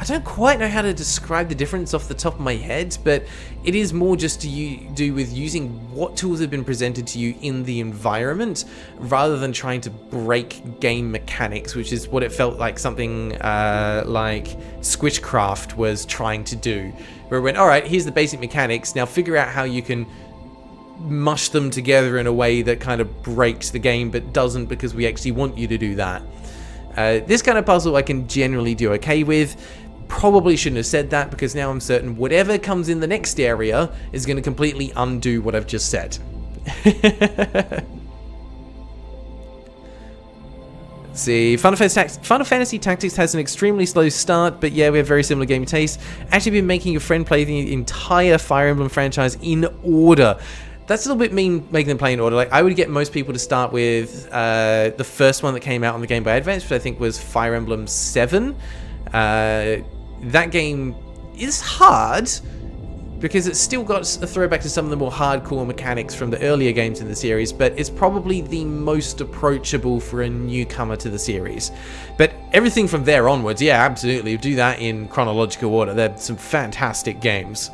don't quite know how to describe the difference off the top of my head, but it is more just to do with using what tools have been presented to you in the environment, rather than trying to break game mechanics, which is what it felt like something like Squishcraft was trying to do. Where it went, alright, here's the basic mechanics, now figure out how you can mush them together in a way that kind of breaks the game, but doesn't because we actually want you to do that. This kind of puzzle I can generally do okay with. Probably shouldn't have said that, because now I'm certain whatever comes in the next area is going to completely undo what I've just said. Let's see, Final Fantasy Tactics has an extremely slow start, but yeah, we have very similar game tastes. Actually been making a friend play the entire Fire Emblem franchise in order. That's a little bit mean, making them play in order. Like, I would get most people to start with the first one that came out on the Game Boy Advance, which I think was Fire Emblem 7. That game is hard, because it's still got a throwback to some of the more hardcore mechanics from the earlier games in the series, but it's probably the most approachable for a newcomer to the series. But everything from there onwards, yeah, absolutely, do that in chronological order. They're some fantastic games.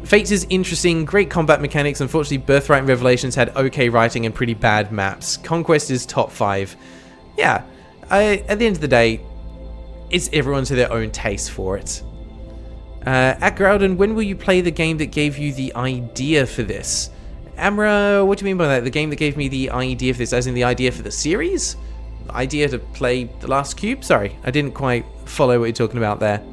Fates is interesting, great combat mechanics. Unfortunately, Birthright and Revelations had okay writing and pretty bad maps. Conquest is top 5. Yeah, at the end of the day, it's everyone to their own taste for it. At Groudon, when will you play the game that gave you the idea for this? Amra, what do you mean by that? The game that gave me the idea for this, as in the idea for the series? The idea to play The Last Cube? Sorry, I didn't quite follow what you're talking about there.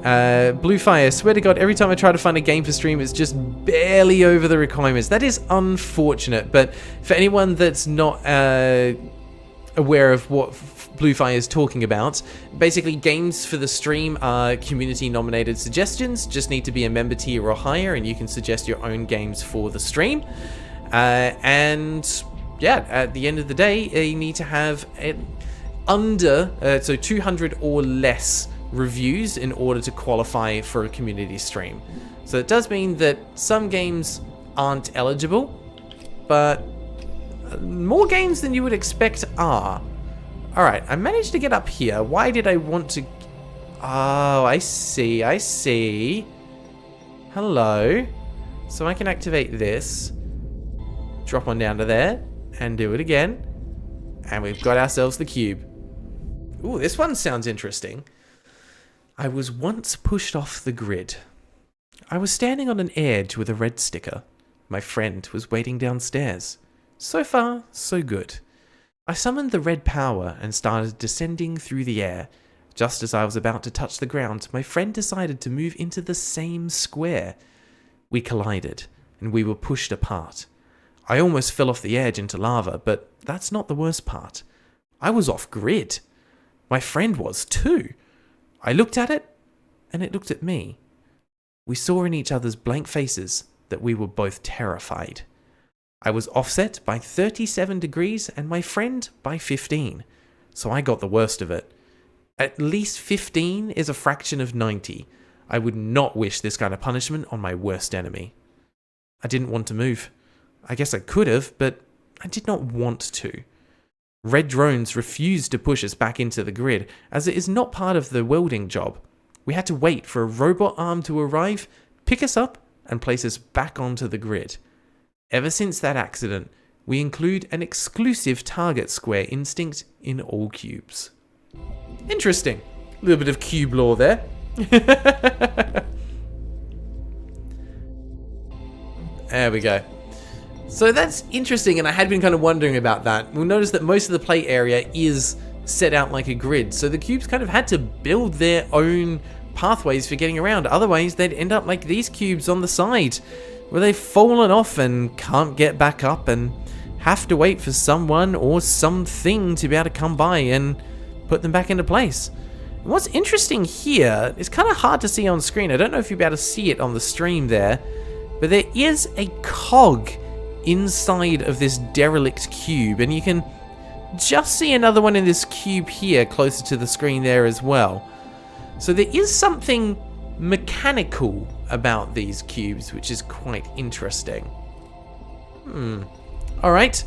Bluefire, swear to God, every time I try to find a game for stream, it's just barely over the requirements. That is unfortunate, but for anyone that's not aware of what Bluefire is talking about, basically games for the stream are community-nominated suggestions. Just need to be a member tier or higher, and you can suggest your own games for the stream. And yeah, at the end of the day, you need to have it under, so 200 or less reviews in order to qualify for a community stream. So it does mean that some games aren't eligible, but more games than you would expect are. Alright, I managed to get up here. Why did I want to... Oh, I see. Hello. So I can activate this, drop one down to there, and do it again. And we've got ourselves the cube. Ooh, this one sounds interesting. I was once pushed off the grid. I was standing on an edge with a red sticker. My friend was waiting downstairs. So far, so good. I summoned the red power and started descending through the air. Just as I was about to touch the ground, my friend decided to move into the same square. We collided, and we were pushed apart. I almost fell off the edge into lava, but that's not the worst part. I was off grid. My friend was too. I looked at it, and it looked at me. We saw in each other's blank faces that we were both terrified. I was offset by 37 degrees and my friend by 15, so I got the worst of it. At least 15 is a fraction of 90. I would not wish this kind of punishment on my worst enemy. I didn't want to move. I guess I could have, but I did not want to. Red drones refused to push us back into the grid, as it is not part of the welding job. We had to wait for a robot arm to arrive, pick us up, and place us back onto the grid. Ever since that accident, we include an exclusive target square instinct in all cubes. Interesting. A little bit of cube lore there. There we go. So that's interesting, and I had been kind of wondering about that. We'll notice that most of the play area is set out like a grid, so the cubes kind of had to build their own pathways for getting around. Otherwise, they'd end up like these cubes on the side, where they've fallen off and can't get back up and have to wait for someone or something to be able to come by and put them back into place. And what's interesting here, it's kind of hard to see on screen. I don't know if you'll be able to see it on the stream there, but there is a cog inside of this derelict cube, and you can just see another one in this cube here closer to the screen there as well. So there is something mechanical about these cubes, which is quite interesting. Alright,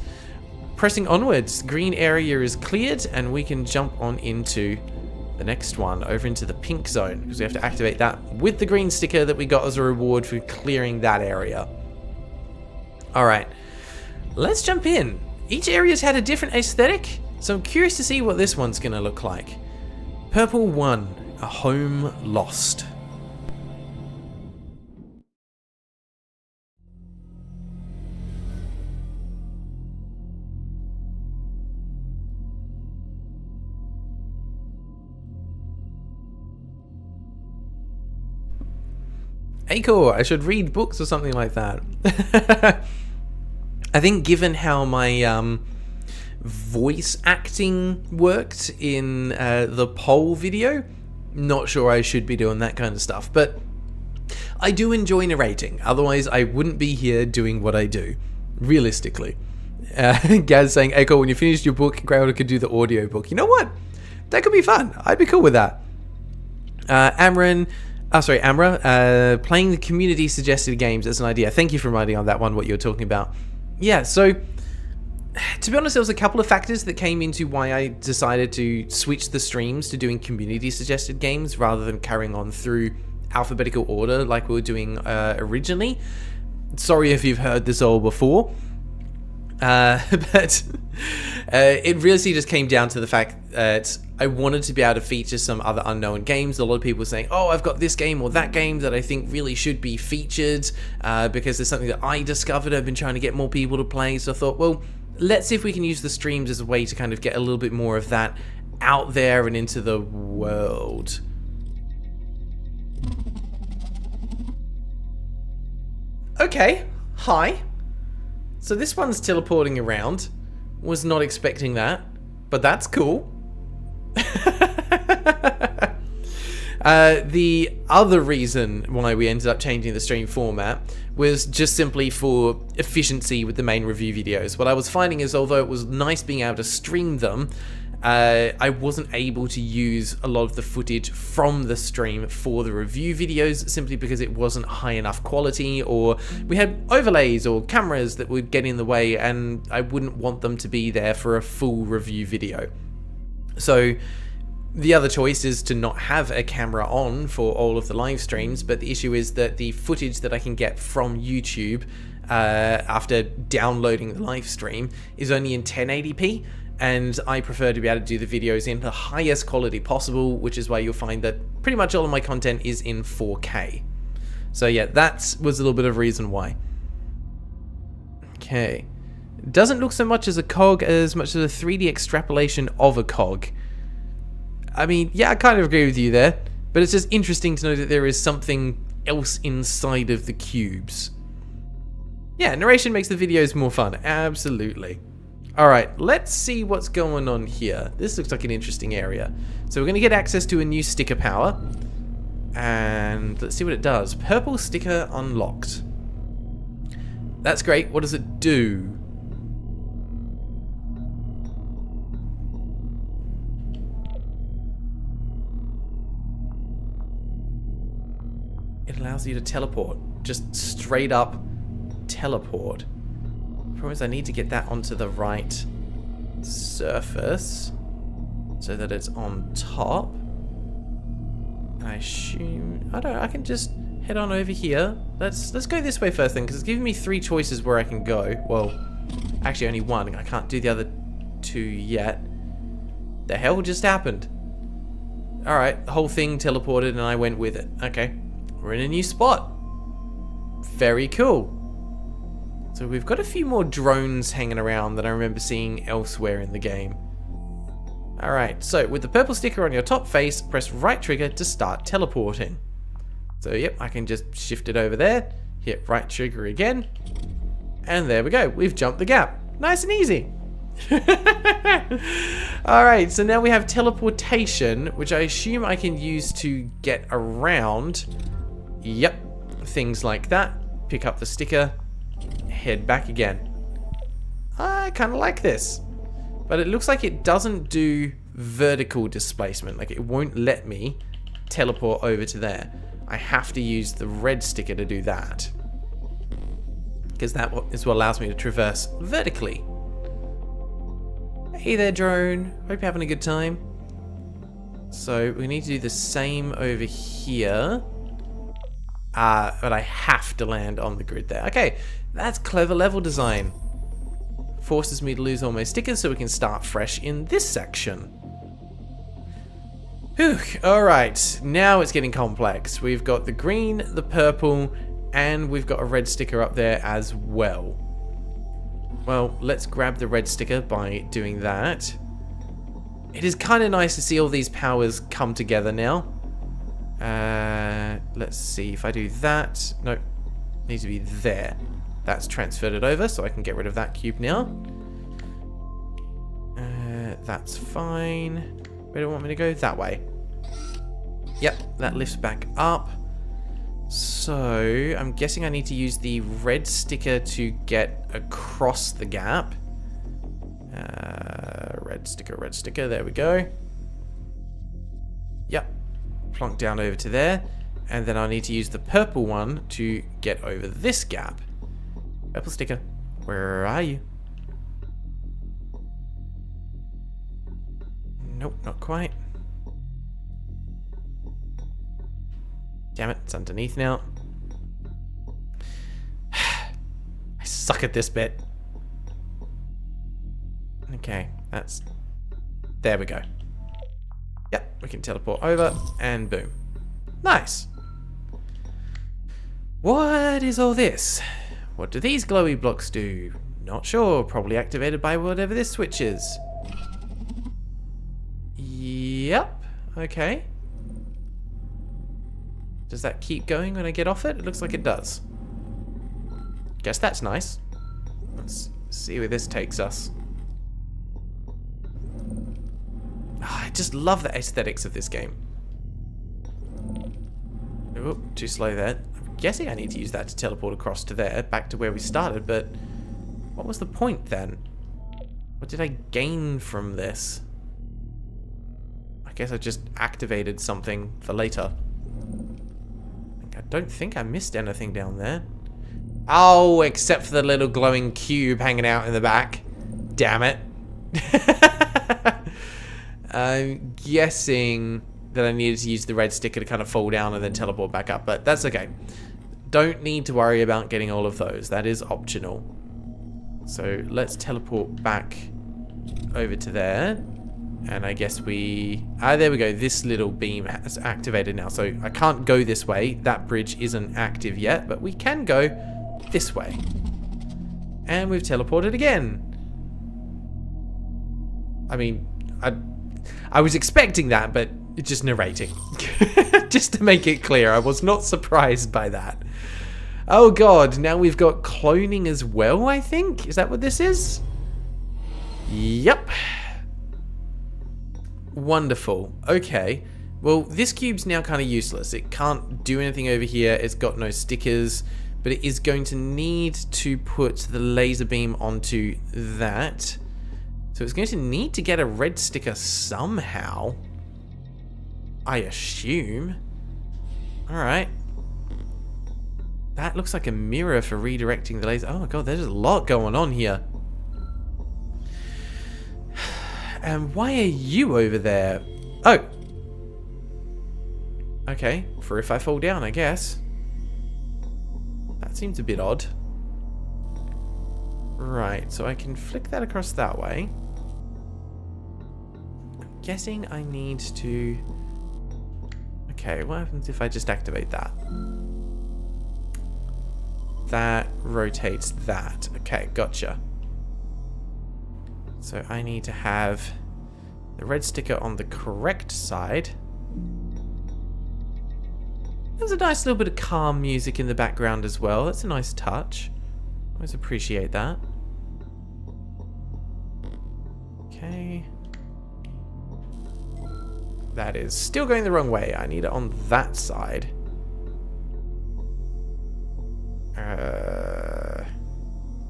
pressing onwards. Green area is cleared, and we can jump on into the next one, over into the pink zone, because we have to activate that with the green sticker that we got as a reward for clearing that area. Alright, let's jump in. Each area's had a different aesthetic, so I'm curious to see what this one's going to look like. Purple 1, a home lost. Hey, cool. I should read books or something like that. I think given how my voice acting worked in the poll video, not sure I should be doing that kind of stuff. But I do enjoy narrating. Otherwise, I wouldn't be here doing what I do, realistically. Gaz saying, Echo, when you finished your book, Graylor could do the audio book. You know what? That could be fun. I'd be cool with that. Amra, playing the community suggested games as an idea. Thank you for reminding on that one what you were talking about. Yeah, so to be honest, there was a couple of factors that came into why I decided to switch the streams to doing community suggested games rather than carrying on through alphabetical order like we were doing originally. Sorry if you've heard this all before. But it really just came down to the fact that I wanted to be able to feature some other unknown games. A lot of people were saying, oh, I've got this game or that game that I think really should be featured because there's something that I discovered I've been trying to get more people to play. So I thought, well, let's see if we can use the streams as a way to kind of get a little bit more of that out there and into the world. Okay, hi. So this one's teleporting around. Was not expecting that, but that's cool. The other reason why we ended up changing the stream format was just simply for efficiency with the main review videos. What I was finding is, although it was nice being able to stream them, I wasn't able to use a lot of the footage from the stream for the review videos simply because it wasn't high enough quality, or we had overlays or cameras that would get in the way, and I wouldn't want them to be there for a full review video. So the other choice is to not have a camera on for all of the live streams, but the issue is that the footage that I can get from YouTube after downloading the live stream is only in 1080p, and I prefer to be able to do the videos in the highest quality possible, which is why you'll find that pretty much all of my content is in 4K. So yeah, that was a little bit of reason why. Okay. It doesn't look so much as a cog as much as a 3D extrapolation of a cog. I mean, yeah, I kind of agree with you there, but it's just interesting to know that there is something else inside of the cubes. Yeah, narration makes the videos more fun, absolutely. Alright, let's see what's going on here. This looks like an interesting area. So we're going to get access to a new sticker power. And let's see what it does. Purple sticker unlocked. That's great. What does it do? It allows you to teleport. Just straight up teleport. Problem is I need to get that onto the right surface so that it's on top. And I assume I can just head on over here. Let's go this way first then, because it's giving me 3 choices where I can go. Well, actually only 1. I can't do the other 2 yet. The hell just happened? Alright, the whole thing teleported and I went with it. Okay, we're in a new spot. Very cool. So we've got a few more drones hanging around that I remember seeing elsewhere in the game. Alright, so with the purple sticker on your top face, press right trigger to start teleporting. So yep, I can just shift it over there, hit right trigger again, and there we go. We've jumped the gap. Nice and easy. Alright, so now we have teleportation, which I assume I can use to get around. Yep, things like that. Pick up the sticker, head back again. I kind of like this. But it looks like it doesn't do vertical displacement. Like, it won't let me teleport over to there. I have to use the red sticker to do that. Because that is what allows me to traverse vertically. Hey there, drone. Hope you're having a good time. So, we need to do the same over here. But I have to land on the grid there. Okay, that's clever level design. Forces me to lose all my stickers so we can start fresh in this section. Whew, alright, now it's getting complex. We've got the green, the purple, and we've got a red sticker up there as well. Well, let's grab the red sticker by doing that. It is kind of nice to see all these powers come together now. Let's see if I do that. Nope, needs to be there. That's transferred it over, so I can get rid of that cube now. That's fine. Where do you want me to go? That way. Yep, that lifts back up. So, I'm guessing I need to use the red sticker to get across the gap. Red sticker, there we go. Yep, plonk down over to there. And then I need to use the purple one to get over this gap. Purple sticker, where are you? Nope, not quite. Damn it, it's underneath now. I suck at this bit. Okay, that's... There we go. Yep, we can teleport over, and boom. Nice. What is all this? What do these glowy blocks do? Not sure. Probably activated by whatever this switch is. Yep. Okay. Does that keep going when I get off it? It looks like it does. Guess that's nice. Let's see where this takes us. Oh, I just love the aesthetics of this game. Oop, too slow there. I'm guessing I need to use that to teleport across to there, back to where we started, but what was the point then? What did I gain from this? I guess I just activated something for later. I don't think I missed anything down there. Oh, except for the little glowing cube hanging out in the back. Damn it. I'm guessing that I needed to use the red sticker to kind of fall down and then teleport back up, but that's okay. Don't need to worry about getting all of those. That is optional. So let's teleport back over to there. And I guess we... there we go. This little beam has activated now. So I can't go this way. That bridge isn't active yet, but we can go this way. And we've teleported again. I mean, I was expecting that, but it's just narrating. Just to make it clear, I was not surprised by that. Oh god, now we've got cloning as well, I think? Is that what this is? Yep. Wonderful. Okay. Well, this cube's now kind of useless. It can't do anything over here. It's got no stickers, but it is going to need to put the laser beam onto that. So it's going to need to get a red sticker somehow, I assume. Alright. That looks like a mirror for redirecting the laser. Oh my god, there's a lot going on here. And why are you over there? Oh. Okay, for if I fall down, I guess. That seems a bit odd. Right, so I can flick that across that way. I'm guessing I need to... Okay, what happens if I just activate that? That rotates that. Okay, gotcha. So I need to have the red sticker on the correct side. There's a nice little bit of calm music in the background as well. That's a nice touch. Always appreciate that. Okay. That is still going the wrong way. I need it on that side.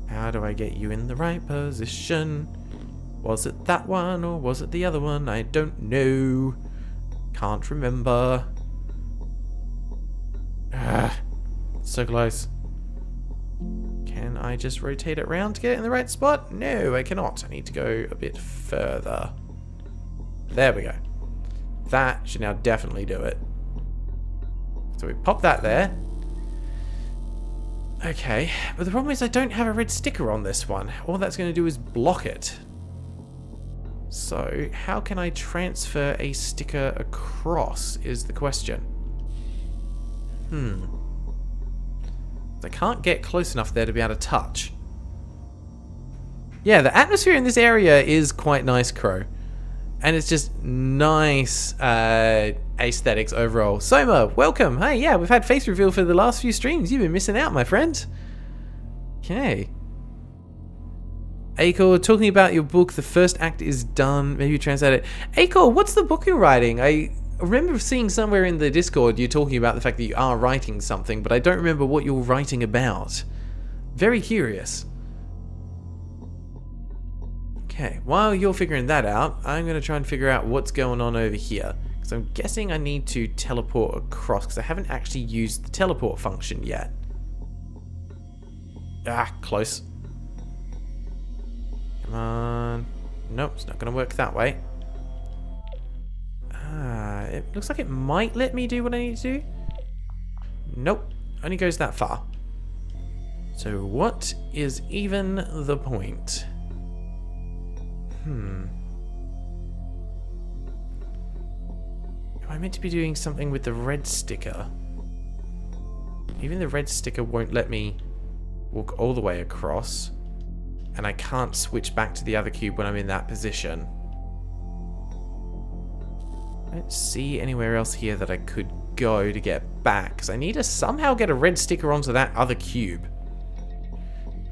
How do I get you in the right position? Was it that one or was it the other one? I don't know. Can't remember. So close. Can I just rotate it around to get it in the right spot? No, I cannot. I need to go a bit further. There we go. That should now definitely do it. So we pop that there. Okay, but the problem is I don't have a red sticker on this one. All that's going to do is block it. So, how can I transfer a sticker across is the question. I can't get close enough there to be able to touch. Yeah, the atmosphere in this area is quite nice, Crow. And it's just nice aesthetics overall. Soma, welcome. Hey, yeah, we've had face reveal for the last few streams. You've been missing out, my friend. Okay. Acor, talking about your book, the first act is done. Maybe you translate it. Acor, what's the book you're writing? I remember seeing somewhere in the Discord you talking about the fact that you are writing something, but I don't remember what you're writing about. Very curious. Okay, while you're figuring that out, I'm going to try and figure out what's going on over here. Because I'm guessing I need to teleport across, because I haven't actually used the teleport function yet. Ah, close. Come on. Nope, it's not going to work that way. Ah, it looks like it might let me do what I need to do. Nope, only goes that far. So what is even the point? Am I meant to be doing something with the red sticker? Even the red sticker won't let me walk all the way across. And I can't switch back to the other cube when I'm in that position. I don't see anywhere else here that I could go to get back, because I need to somehow get a red sticker onto that other cube.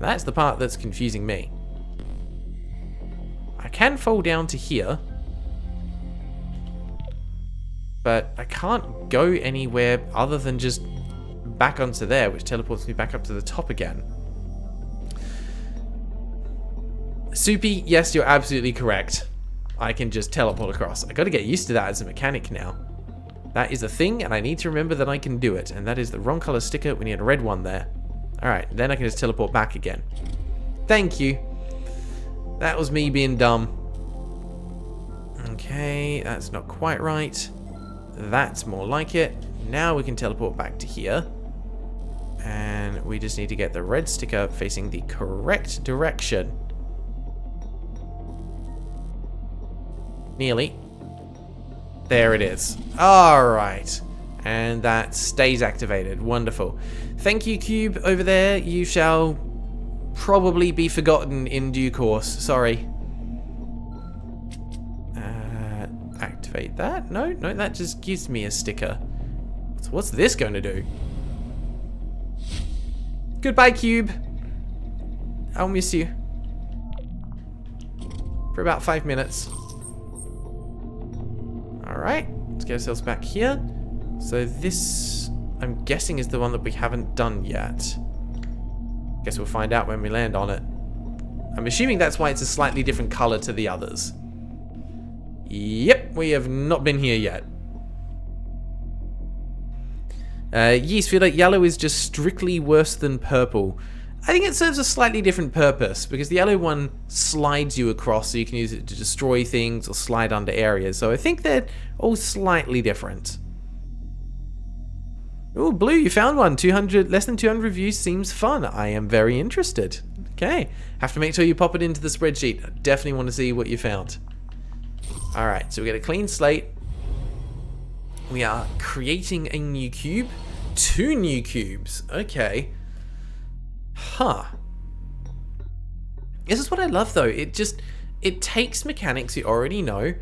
That's the part that's confusing me. I can fall down to here, but I can't go anywhere other than just back onto there, which teleports me back up to the top again. Soupy, yes, you're absolutely correct. I can just teleport across. I gotta get used to that as a mechanic now. That is a thing, and I need to remember that I can do it. And that is the wrong color sticker. We need a red one there. Alright, then I can just teleport back again. Thank you. That was me being dumb. Okay, that's not quite right. That's more like it. Now we can teleport back to here. And we just need to get the red sticker facing the correct direction. Nearly. There it is. Alright. And that stays activated. Wonderful. Thank you, Cube, over there. You shall probably be forgotten in due course. Sorry. Activate that. No, that just gives me a sticker. So what's this going to do? Goodbye, cube. I'll miss you. For about 5 minutes. Alright, let's get ourselves back here. So this, I'm guessing, is the one that we haven't done yet. Guess we'll find out when we land on it. I'm assuming that's why it's a slightly different color to the others. Yep, we have not been here yet. Yes, feel like yellow is just strictly worse than purple. I think it serves a slightly different purpose, because the yellow one slides you across, so you can use it to destroy things or slide under areas. So I think they're all slightly different. Oh, blue, you found one. 200, less than 200 views seems fun. I am very interested. Okay, have to make sure you pop it into the spreadsheet. I definitely want to see what you found. All right, so we get a clean slate. We are creating a new cube. 2 new cubes. Okay. Huh. This is what I love, though. It takes mechanics you already know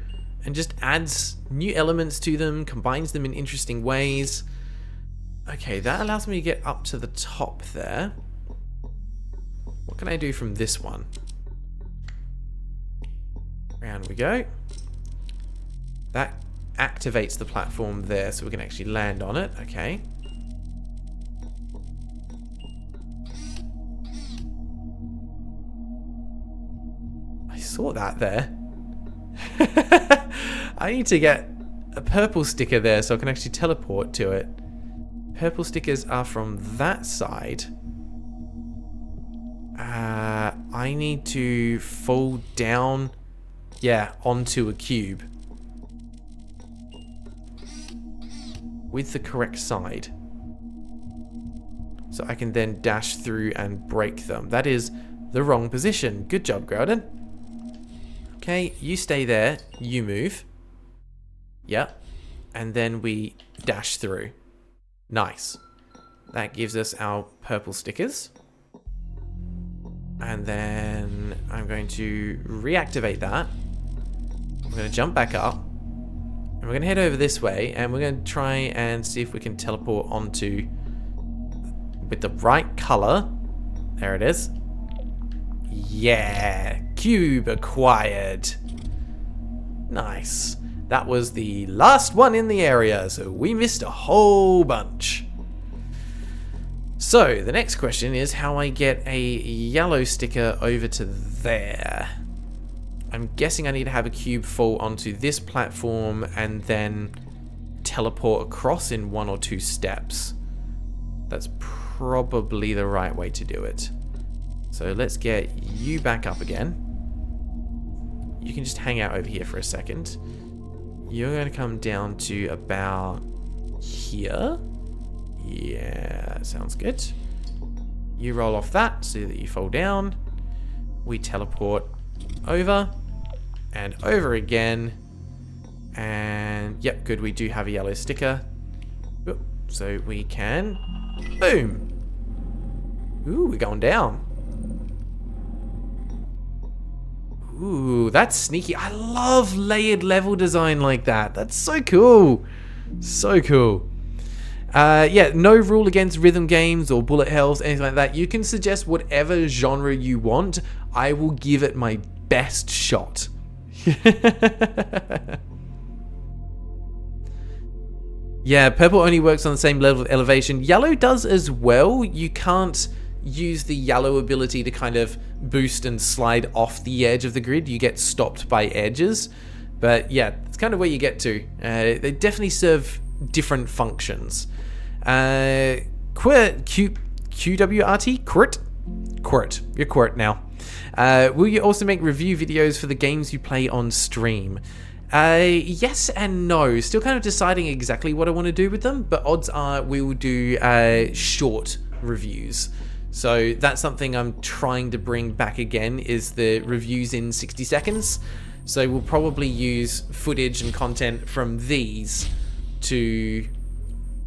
and just adds new elements to them, combines them in interesting ways. Okay, that allows me to get up to the top there. What can I do from this one? Round we go. That activates the platform there, so we can actually land on it. Okay. I saw that there. I need to get a purple sticker there so I can actually teleport to it. Purple stickers are from that side. I need to fall down, yeah, onto a cube with the correct side, so I can then dash through and break them. That is the wrong position. Good job, Groudon. Okay, you stay there, you move. Yep. And then we dash through. Nice. That gives us our purple stickers. And then I'm going to reactivate that. I'm going to jump back up. And we're going to head over this way. And we're going to try and see if we can teleport onto, with the right color. There it is. Yeah. Cube acquired. Nice. That was the last one in the area, so we missed a whole bunch. So, the next question is how I get a yellow sticker over to there. I'm guessing I need to have a cube fall onto this platform and then teleport across in 1 or 2 steps. That's probably the right way to do it. So let's get you back up again. You can just hang out over here for a second. You're going to come down to about here. Yeah, sounds good. You roll off that so that you fall down. We teleport over and over again. And yep, good, we do have a yellow sticker. Oop, so we can, boom. Ooh, we're going down. Ooh, that's sneaky. I love layered level design like that. That's so cool. So cool. Yeah, no rule against rhythm games or bullet hells, anything like that. You can suggest whatever genre you want. I will give it my best shot. Yeah, purple only works on the same level of elevation. Yellow does as well. You can't use the yellow ability to kind of boost and slide off the edge of the grid. You get stopped by edges. But yeah, it's kind of where you get to. They definitely serve different functions. QWRT? Quirt. You're Quirt now. Will you also make review videos for the games you play on stream? Yes and no. Still kind of deciding exactly what I want to do with them, but odds are we will do short reviews. So that's something I'm trying to bring back again, is the reviews in 60 seconds. So we'll probably use footage and content from these to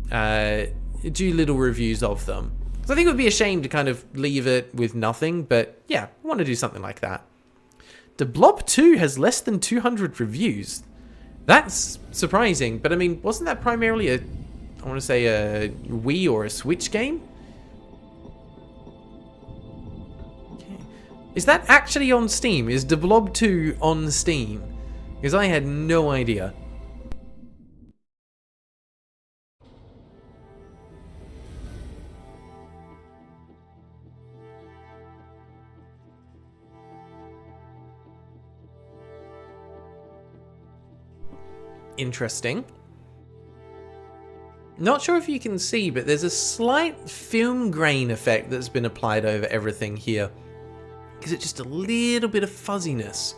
do little reviews of them. So I think it would be a shame to kind of leave it with nothing, but yeah, I want to do something like that. The Blob 2 has less than 200 reviews. That's surprising, but I mean, wasn't that primarily I want to say a Wii or a Switch game? Okay. Is that actually on Steam? Is The Blob 2 on Steam? Because I had no idea. Interesting. Not sure if you can see, but there's a slight film grain effect that's been applied over everything here. Gives it just a little bit of fuzziness.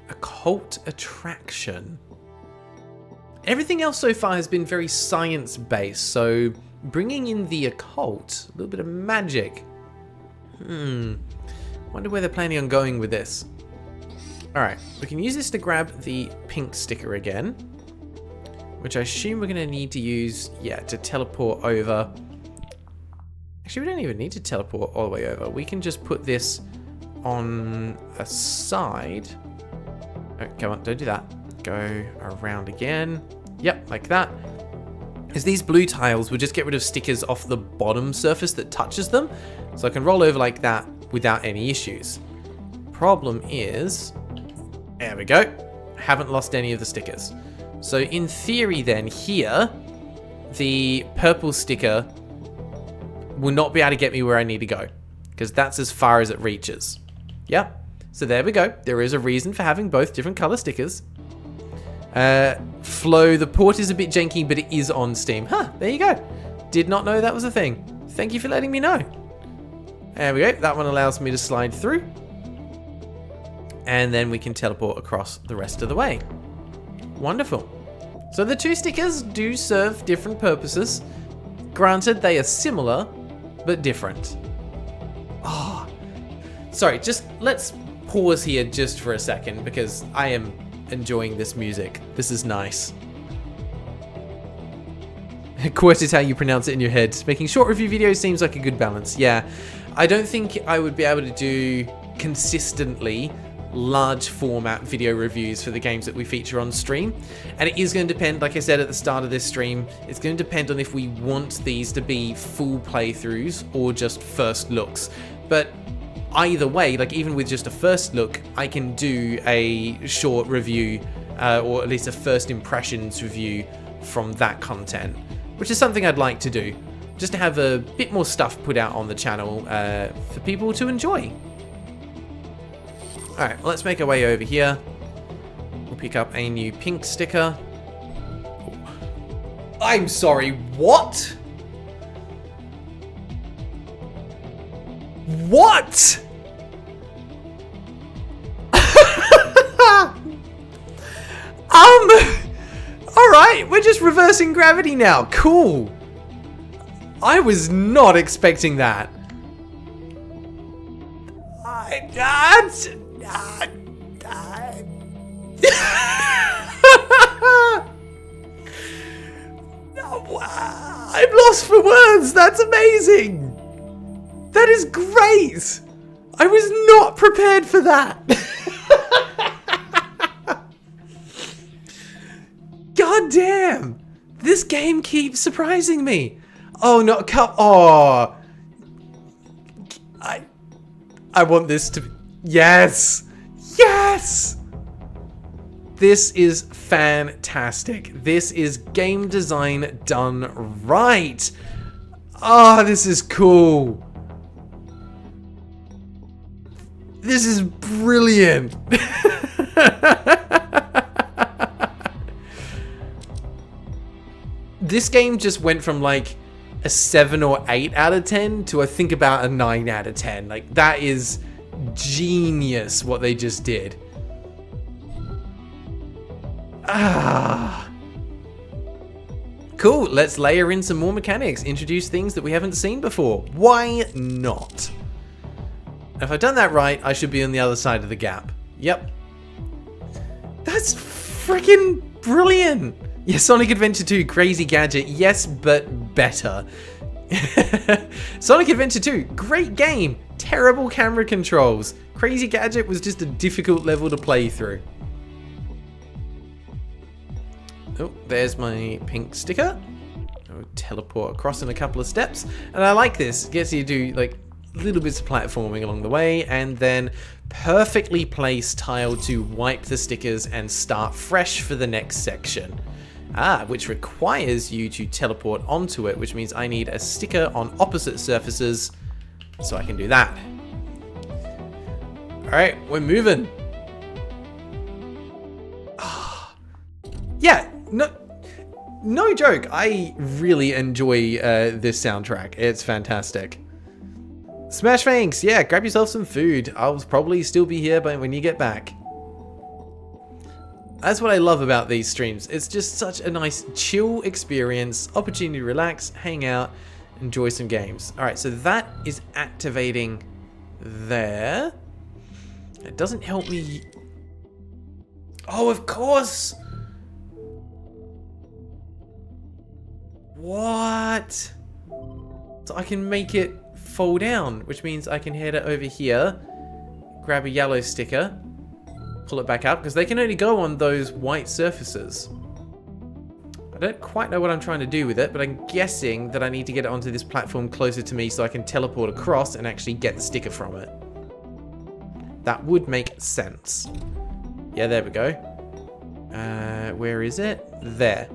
Occult attraction. Everything else so far has been very science-based, so bringing in the occult, a little bit of magic. Wonder where they're planning on going with this. Alright, we can use this to grab the pink sticker again, which I assume we're going to need to use, yeah, to teleport over. Actually, we don't even need to teleport all the way over. We can just put this on a side. Oh, come on, don't do that. Go around again. Yep, like that. Because these blue tiles will just get rid of stickers off the bottom surface that touches them. So I can roll over like that without any issues. Problem is... There we go. Haven't lost any of the stickers. So in theory then, here, the purple sticker will not be able to get me where I need to go. Because that's as far as it reaches. Yep. So there we go. There is a reason for having both different color stickers. Flow, the port is a bit janky, but it is on Steam. Huh, there you go. Did not know that was a thing. Thank you for letting me know. There we go. That one allows me to slide through. And then we can teleport across the rest of the way. Wonderful. So the two stickers do serve different purposes. Granted, they are similar, but different. Oh, sorry, just let's pause here just for a second because I am enjoying this music. This is nice. Quote is how you pronounce it in your head. Making short review videos seems like a good balance. Yeah, I don't think I would be able to do consistently large format video reviews for the games that we feature on stream, and it is going to depend, like I said at the start of this stream, it's going to depend on if we want these to be full playthroughs or just first looks. But either way, like even with just a first look, I can do a short review or at least a first impressions review from that content, which is something I'd like to do, just to have a bit more stuff put out on the channel for people to enjoy. Alright, let's make our way over here. We'll pick up a new pink sticker. I'm sorry, what? What? Alright, we're just reversing gravity now. Cool. I was not expecting that. I'm lost for words. That's amazing. That is great. I was not prepared for that. God damn. This game keeps surprising me. Oh no, come on. I want this to be... Yes! Yes! This is fantastic. This is game design done right. Oh, this is cool. This is brilliant. This game just went from like a 7 or 8 out of 10 to I think about a 9 out of 10. Like that is genius what they just did. Ah. Cool, let's layer in some more mechanics, introduce things that we haven't seen before. Why not? If I've done that right, I should be on the other side of the gap. Yep. That's freaking brilliant. Yeah, Sonic Adventure 2 Crazy Gadget, yes, but better. Sonic Adventure 2, great game. Terrible camera controls. Crazy Gadget was just a difficult level to play through. Oh, there's my pink sticker. I'll teleport across in a couple of steps. And I like this. It gets you to do like little bits of platforming along the way, and then perfectly placed tile to wipe the stickers and start fresh for the next section. Which requires you to teleport onto it, which means I need a sticker on opposite surfaces so I can do that. Alright, we're moving. Yeah, no joke. I really enjoy this soundtrack. It's fantastic. Smash Fangs, yeah, grab yourself some food. I'll probably still be here when you get back. That's what I love about these streams. It's just such a nice chill experience, opportunity to relax, hang out, enjoy some games. Alright, so that is activating there. It doesn't help me. Oh, of course! What? So I can make it fall down, which means I can head it over here, grab a yellow sticker, pull it back up, because they can only go on those white surfaces. I don't quite know what I'm trying to do with it, but I'm guessing that I need to get it onto this platform closer to me so I can teleport across and actually get the sticker from it. That would make sense. Yeah, there we go. Where is it? There.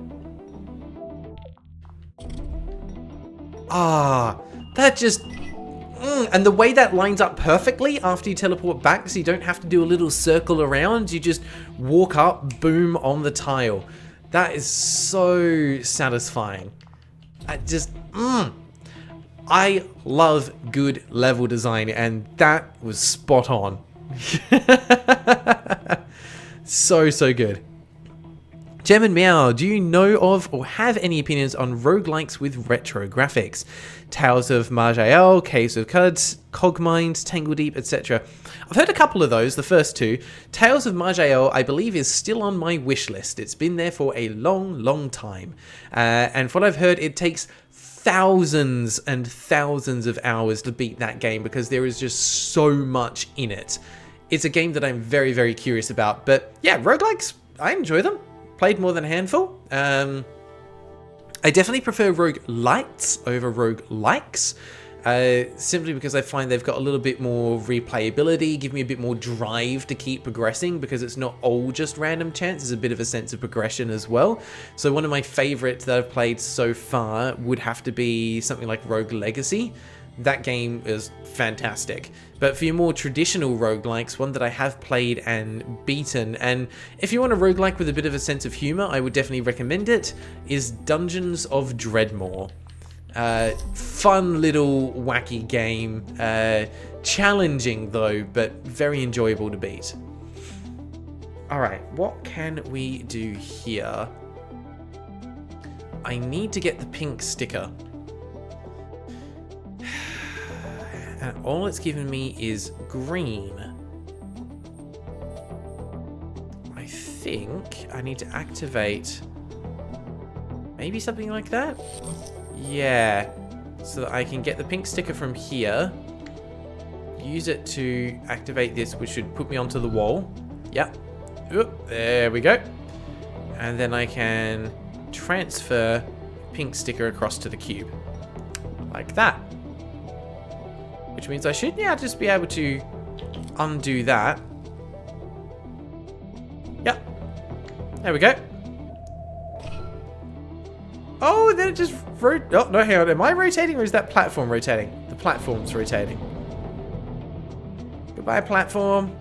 That just... and the way that lines up perfectly after you teleport back, so you don't have to do a little circle around, you just walk up, boom, on the tile. That is so satisfying. I love good level design, and that was spot on. So good. Gem and Meow, do you know of or have any opinions on roguelikes with retro graphics? Tales of Marjael, Caves of Cuds, Cogmind, Tangle Deep, etc. I've heard a couple of those, the first two. Tales of Marjael, I believe, is still on my wish list. It's been there for a long time. And from what I've heard, it takes thousands and thousands of hours to beat that game because there is just so much in it. It's a game that I'm very curious about. But yeah, roguelikes, I enjoy them. Played more than a handful. I definitely prefer roguelites over roguelikes, simply because I find they've got a little bit more replayability, give me a bit more drive to keep progressing because it's not all just random chance, there's a bit of a sense of progression as well. So one of my favorites that I've played so far would have to be something like Rogue Legacy. That game is fantastic. But for your more traditional roguelikes, one that I have played and beaten, and if you want a roguelike with a bit of a sense of humor, I would definitely recommend it, is Dungeons of Dreadmore. Fun little wacky game, challenging though, but very enjoyable to beat. Alright, what can we do here? I need to get the pink sticker. And all it's given me is green. I think I need to activate maybe something like that? Yeah. So that I can get the pink sticker from here, use it to activate this, which should put me onto the wall. Yep. Oop, there we go. And then I can transfer pink sticker across to the cube. Like that. Which means I should, yeah, just be able to undo that. Yep. There we go. Oh, then it just oh, no, hang on. Am I rotating or is that platform rotating? The platform's rotating. Goodbye, platform.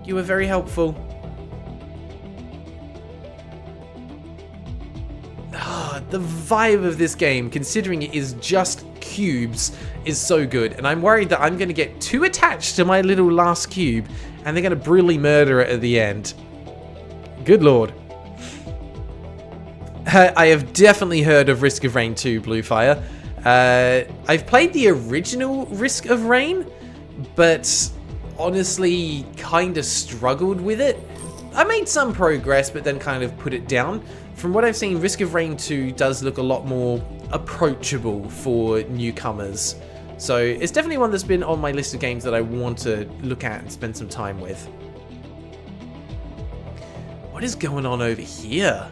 You were very helpful. The vibe of this game, considering it is just cubes, is so good. And I'm worried that I'm going to get too attached to my little last cube and they're going to brutally murder it at the end. Good lord. I have definitely heard of Risk of Rain 2, Bluefire. I've played the original Risk of Rain, but honestly kind of struggled with it. I made some progress, but then kind of put it down. From what I've seen, Risk of Rain 2 does look a lot more approachable for newcomers. So it's definitely one that's been on my list of games that I want to look at and spend some time with. What is going on over here?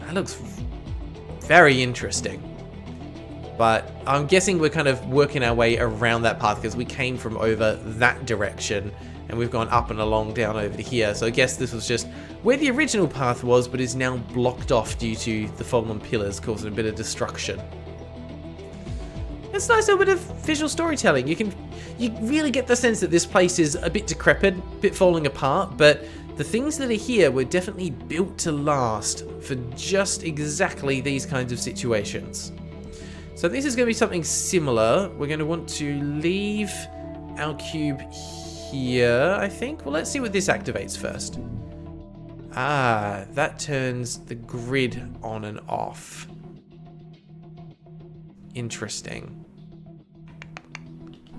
That looks very interesting. But I'm guessing we're kind of working our way around that path because we came from over that direction and we've gone up and along down over to here. So I guess this was just where the original path was, but is now blocked off due to the fallen pillars causing a bit of destruction. It's a nice little bit of visual storytelling. You really get the sense that this place is a bit decrepit, a bit falling apart, but the things that are here were definitely built to last for just exactly these kinds of situations. So this is going to be something similar. We're going to want to leave our cube here, I think. Well, let's see what this activates first. Ah, that turns the grid on and off. Interesting.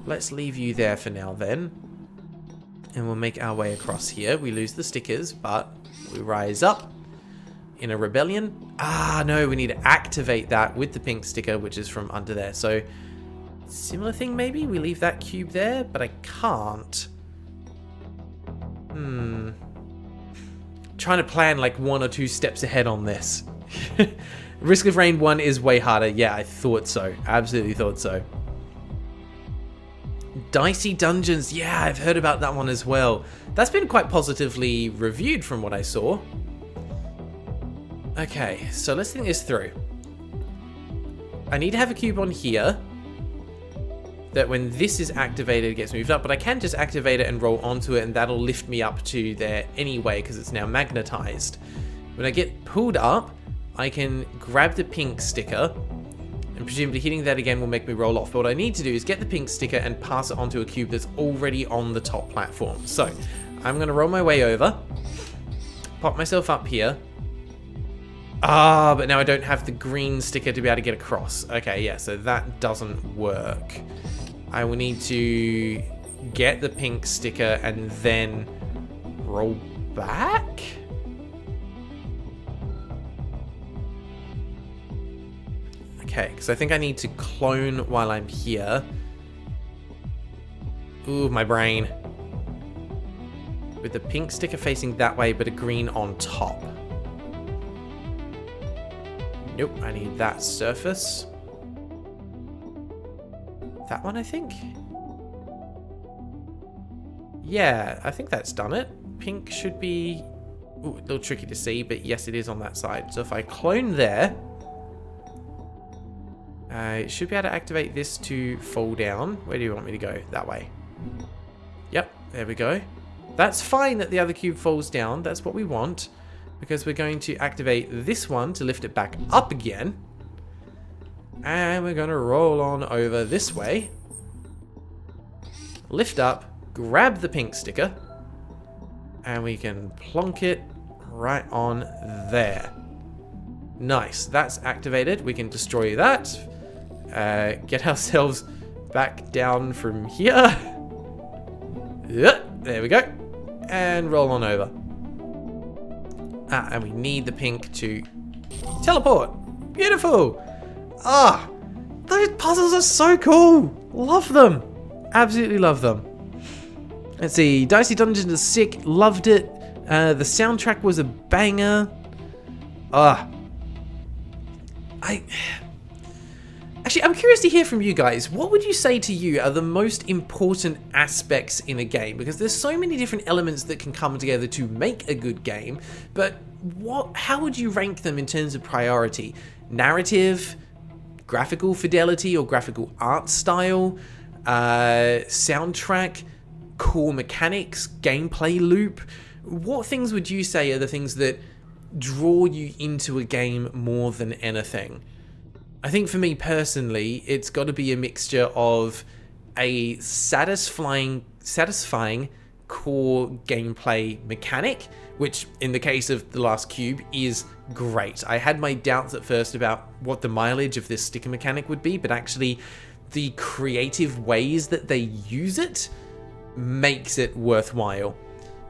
Let's leave you there for now then. And we'll make our way across here. We lose the stickers, but we rise up in a rebellion. Ah, no, we need to activate that with the pink sticker, which is from under there. So, similar thing maybe? We leave that cube there, but I can't. Trying to plan like 1 or 2 steps ahead on this. Risk of Rain 1 is way harder. Yeah, I thought so. Absolutely thought so. Dicey Dungeons. Yeah, I've heard about that one as well. That's been quite positively reviewed from what I saw. Okay, so let's think this through. I need to have a cube on here that when this is activated, it gets moved up, but I can just activate it and roll onto it, and that'll lift me up to there anyway because it's now magnetized. When I get pulled up, I can grab the pink sticker, and presumably hitting that again will make me roll off. But what I need to do is get the pink sticker and pass it onto a cube that's already on the top platform. So I'm going to roll my way over, pop myself up here. Ah, but now I don't have the green sticker to be able to get across. Okay, yeah, so that doesn't work. I will need to get the pink sticker and then roll back? Okay, because I think I need to clone while I'm here. Ooh, my brain. With the pink sticker facing that way, but a green on top. Nope, I need that surface. That one, I think? Yeah, I think that's done it. Pink should be... Ooh, a little tricky to see, but yes, it is on that side. So if I clone there... I should be able to activate this to fall down. Where do you want me to go? That way. Yep, there we go. That's fine that the other cube falls down. That's what we want. Because we're going to activate this one to lift it back up again. And we're going to roll on over this way. Lift up, grab the pink sticker. And we can plonk it right on there. Nice, that's activated. We can destroy that. Get ourselves back down from here. There we go. And roll on over. Ah, and we need the pink to teleport. Beautiful. Ah, those puzzles are so cool. Love them. Absolutely love them. Let's see. Dicey Dungeons is sick. Loved it. The soundtrack was a banger. Ah. Actually, I'm curious to hear from you guys. What would you say to you are the most important aspects in a game? Because there's so many different elements that can come together to make a good game, but how would you rank them in terms of priority? Narrative, graphical fidelity or graphical art style, soundtrack, core mechanics, gameplay loop? What things would you say are the things that draw you into a game more than anything? I think for me personally, it's got to be a mixture of a satisfying core gameplay mechanic, which in the case of The Last Cube is great. I had my doubts at first about what the mileage of this sticker mechanic would be, but actually the creative ways that they use it makes it worthwhile.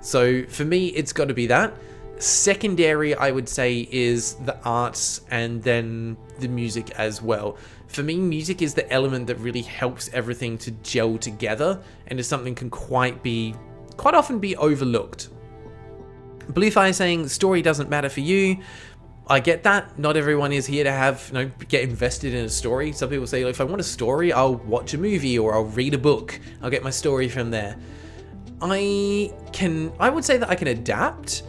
So for me, it's got to be that. Secondary, I would say, is the arts and then the music as well. For me, music is the element that really helps everything to gel together and is something can quite often be overlooked. Bluefire is saying story doesn't matter for you. I get that. Not everyone is here to have, get invested in a story. Some people say, if I want a story, I'll watch a movie or I'll read a book. I'll get my story from there. I would say that I can adapt,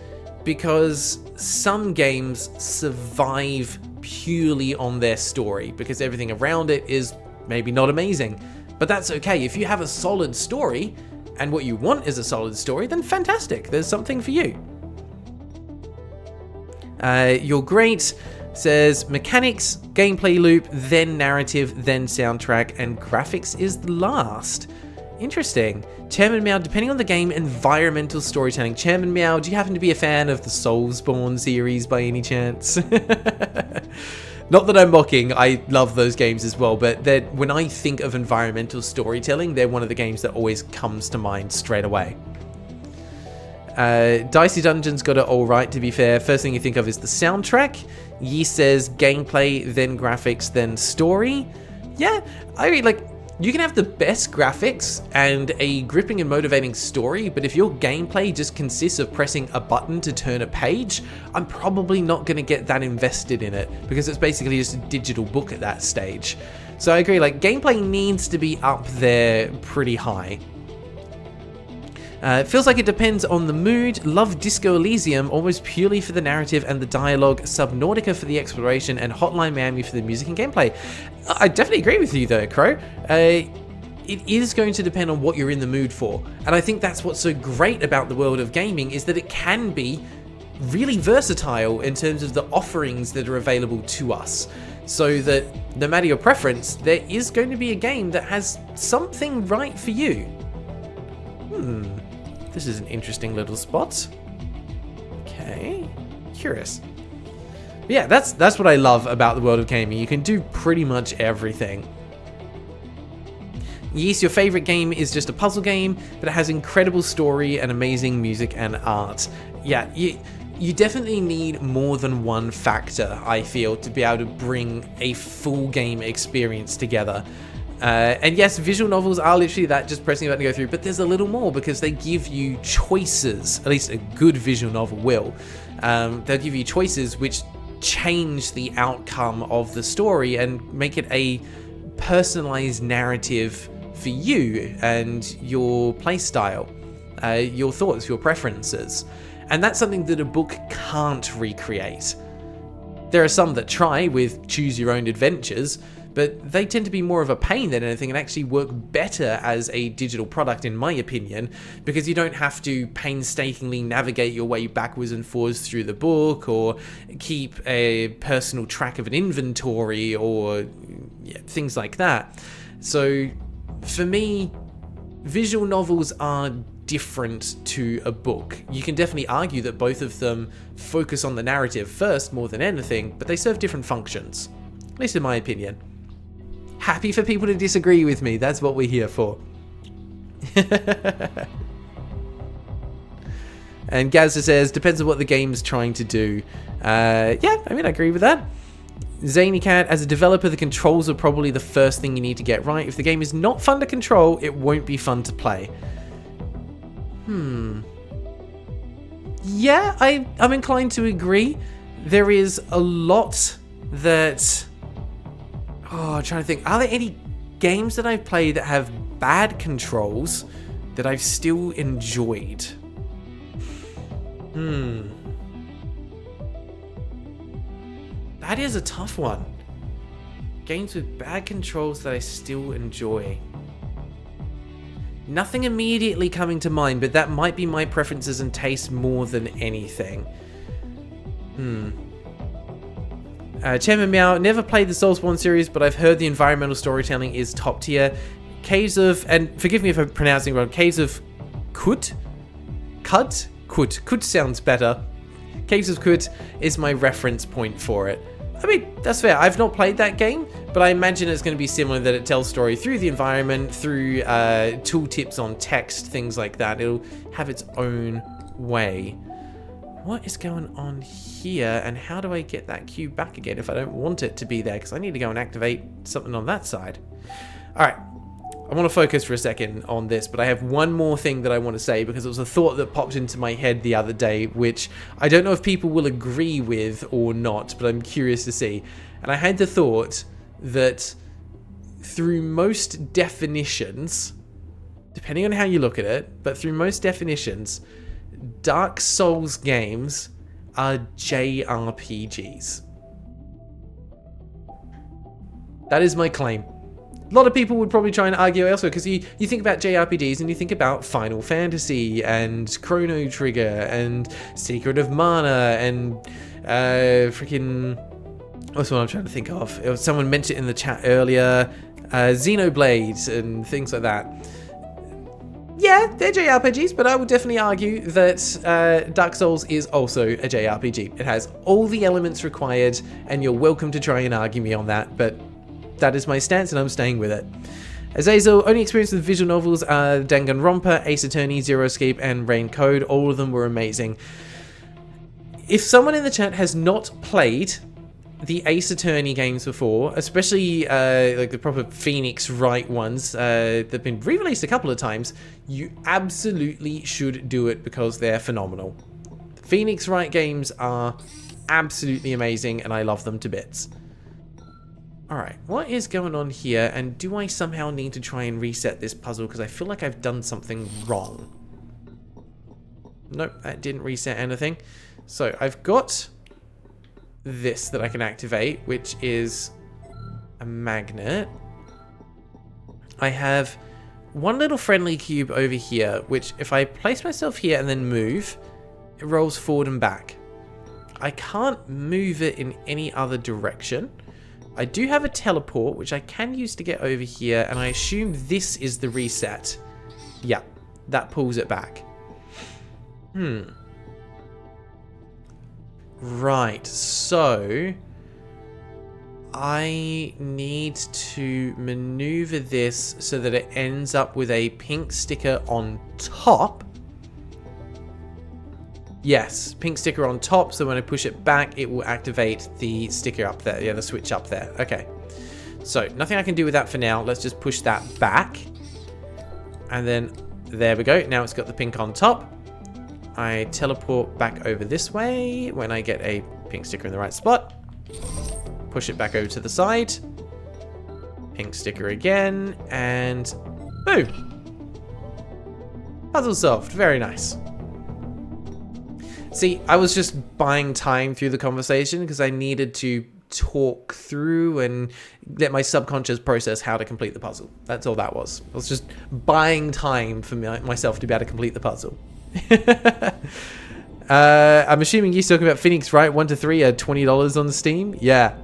because some games survive purely on their story because everything around it is maybe not amazing. But that's okay. If you have a solid story and what you want is a solid story, then fantastic. There's something for you. You're Great says mechanics, gameplay loop, then narrative, then soundtrack, and graphics is the last. Interesting. Chairman Meow, depending on the game, environmental storytelling. Chairman Meow, do you happen to be a fan of the Soulsborne series by any chance? Not that I'm mocking, I love those games as well, but when I think of environmental storytelling, they're one of the games that always comes to mind straight away. Dicey Dungeon's got it all right, to be fair. First thing you think of is the soundtrack. Yi says gameplay, then graphics, then story. Yeah, I mean, you can have the best graphics and a gripping and motivating story, but if your gameplay just consists of pressing a button to turn a page, I'm probably not going to get that invested in it, because it's basically just a digital book at that stage. So I agree, gameplay needs to be up there pretty high. It feels like it depends on the mood. Love Disco Elysium almost purely for the narrative and the dialogue, Subnautica for the exploration, and Hotline Miami for the music and gameplay. I definitely agree with you though, Crow. It is going to depend on what you're in the mood for. And I think that's what's so great about the world of gaming, is that it can be really versatile in terms of the offerings that are available to us. So that no matter your preference, there is going to be a game that has something right for you. This is an interesting little spot. Okay, curious. But yeah, that's what I love about the world of gaming. You can do pretty much everything. Yes, your favorite game is just a puzzle game, but it has incredible story and amazing music and art. Yeah, you definitely need more than one factor, I feel, to be able to bring a full game experience together. And yes, visual novels are literally that, just pressing a button to go through, but there's a little more because they give you choices. At least a good visual novel will. They'll give you choices which change the outcome of the story and make it a personalized narrative for you and your playstyle, your thoughts, your preferences. And that's something that a book can't recreate. There are some that try with choose your own adventures, but they tend to be more of a pain than anything and actually work better as a digital product, in my opinion, because you don't have to painstakingly navigate your way backwards and forwards through the book or keep a personal track of an inventory or things like that. So for me, visual novels are different to a book. You can definitely argue that both of them focus on the narrative first more than anything, but they serve different functions, at least in my opinion. Happy for people to disagree with me, that's what we're here for. And Gazza says, depends on what the game's trying to do. Yeah, I mean, I agree with that. Zany Cat, as a developer, the controls are probably the first thing you need to get right. If the game is not fun to control, it won't be fun to play. Yeah, I'm inclined to agree. There is a lot that... Oh, I'm trying to think. Are there any games that I've played that have bad controls that I've still enjoyed? That is a tough one. Games with bad controls that I still enjoy. Nothing immediately coming to mind, but that might be my preferences and taste more than anything. Chairman Meow, never played the Soulsborne series, but I've heard the environmental storytelling is top tier. Caves of, and forgive me if I'm pronouncing it wrong, Caves of Kut? Kut? Kut. Kut sounds better. Caves of Kut is my reference point for it. I mean, that's fair. I've not played that game, but I imagine it's going to be similar, that it tells story through the environment, through tooltips on text, things like that. It'll have its own way. What is going on here, and how do I get that cube back again if I don't want it to be there? Because I need to go and activate something on that side. Alright, I want to focus for a second on this, but I have one more thing that I want to say because it was a thought that popped into my head the other day, which I don't know if people will agree with or not, but I'm curious to see. And I had the thought that through most definitions, depending on how you look at it, but through most definitions, Dark Souls games are JRPGs. That is my claim. A lot of people would probably try and argue elsewhere, because you think about JRPGs and you think about Final Fantasy and Chrono Trigger and Secret of Mana and freaking... What's what I'm trying to think of? It was, someone mentioned it in the chat earlier, Xenoblade and things like that. Yeah, they're JRPGs, but I would definitely argue that Dark Souls is also a JRPG. It has all the elements required, and you're welcome to try and argue me on that, but that is my stance, and I'm staying with it. Azazel, only experience with visual novels are Danganronpa, Ace Attorney, Zero Escape, and Rain Code. All of them were amazing. If someone in the chat has not played the Ace Attorney games before, especially like the proper Phoenix Wright ones, they've been re-released a couple of times, you absolutely should do it because they're phenomenal. The Phoenix Wright games are absolutely amazing, and I love them to bits. Alright, what is going on here, and do I somehow need to try and reset this puzzle because I feel like I've done something wrong? Nope, that didn't reset anything. So I've got this that I can activate, which is a magnet. I have one little friendly cube over here, which if I place myself here and then move, it rolls forward and back. I can't move it in any other direction. I do have a teleport, which I can use to get over here, and I assume this is the reset. Yeah, that pulls it back. Right, so I need to maneuver this so that it ends up with a pink sticker on top. Yes, pink sticker on top, so when I push it back, it will activate the sticker up there. Yeah, the switch up there. Okay. So, nothing I can do with that for now. Let's just push that back. And then, there we go. Now it's got the pink on top. I teleport back over this way when I get a pink sticker in the right spot. Push it back over to the side. Pink sticker again. And boom. Puzzle solved. Very nice. See, I was just buying time through the conversation because I needed to talk through and let my subconscious process how to complete the puzzle. That's all that was. I was just buying time for myself to be able to complete the puzzle. I'm assuming you're talking about Phoenix, right? 1 to 3 are $20 on Steam. Yeah.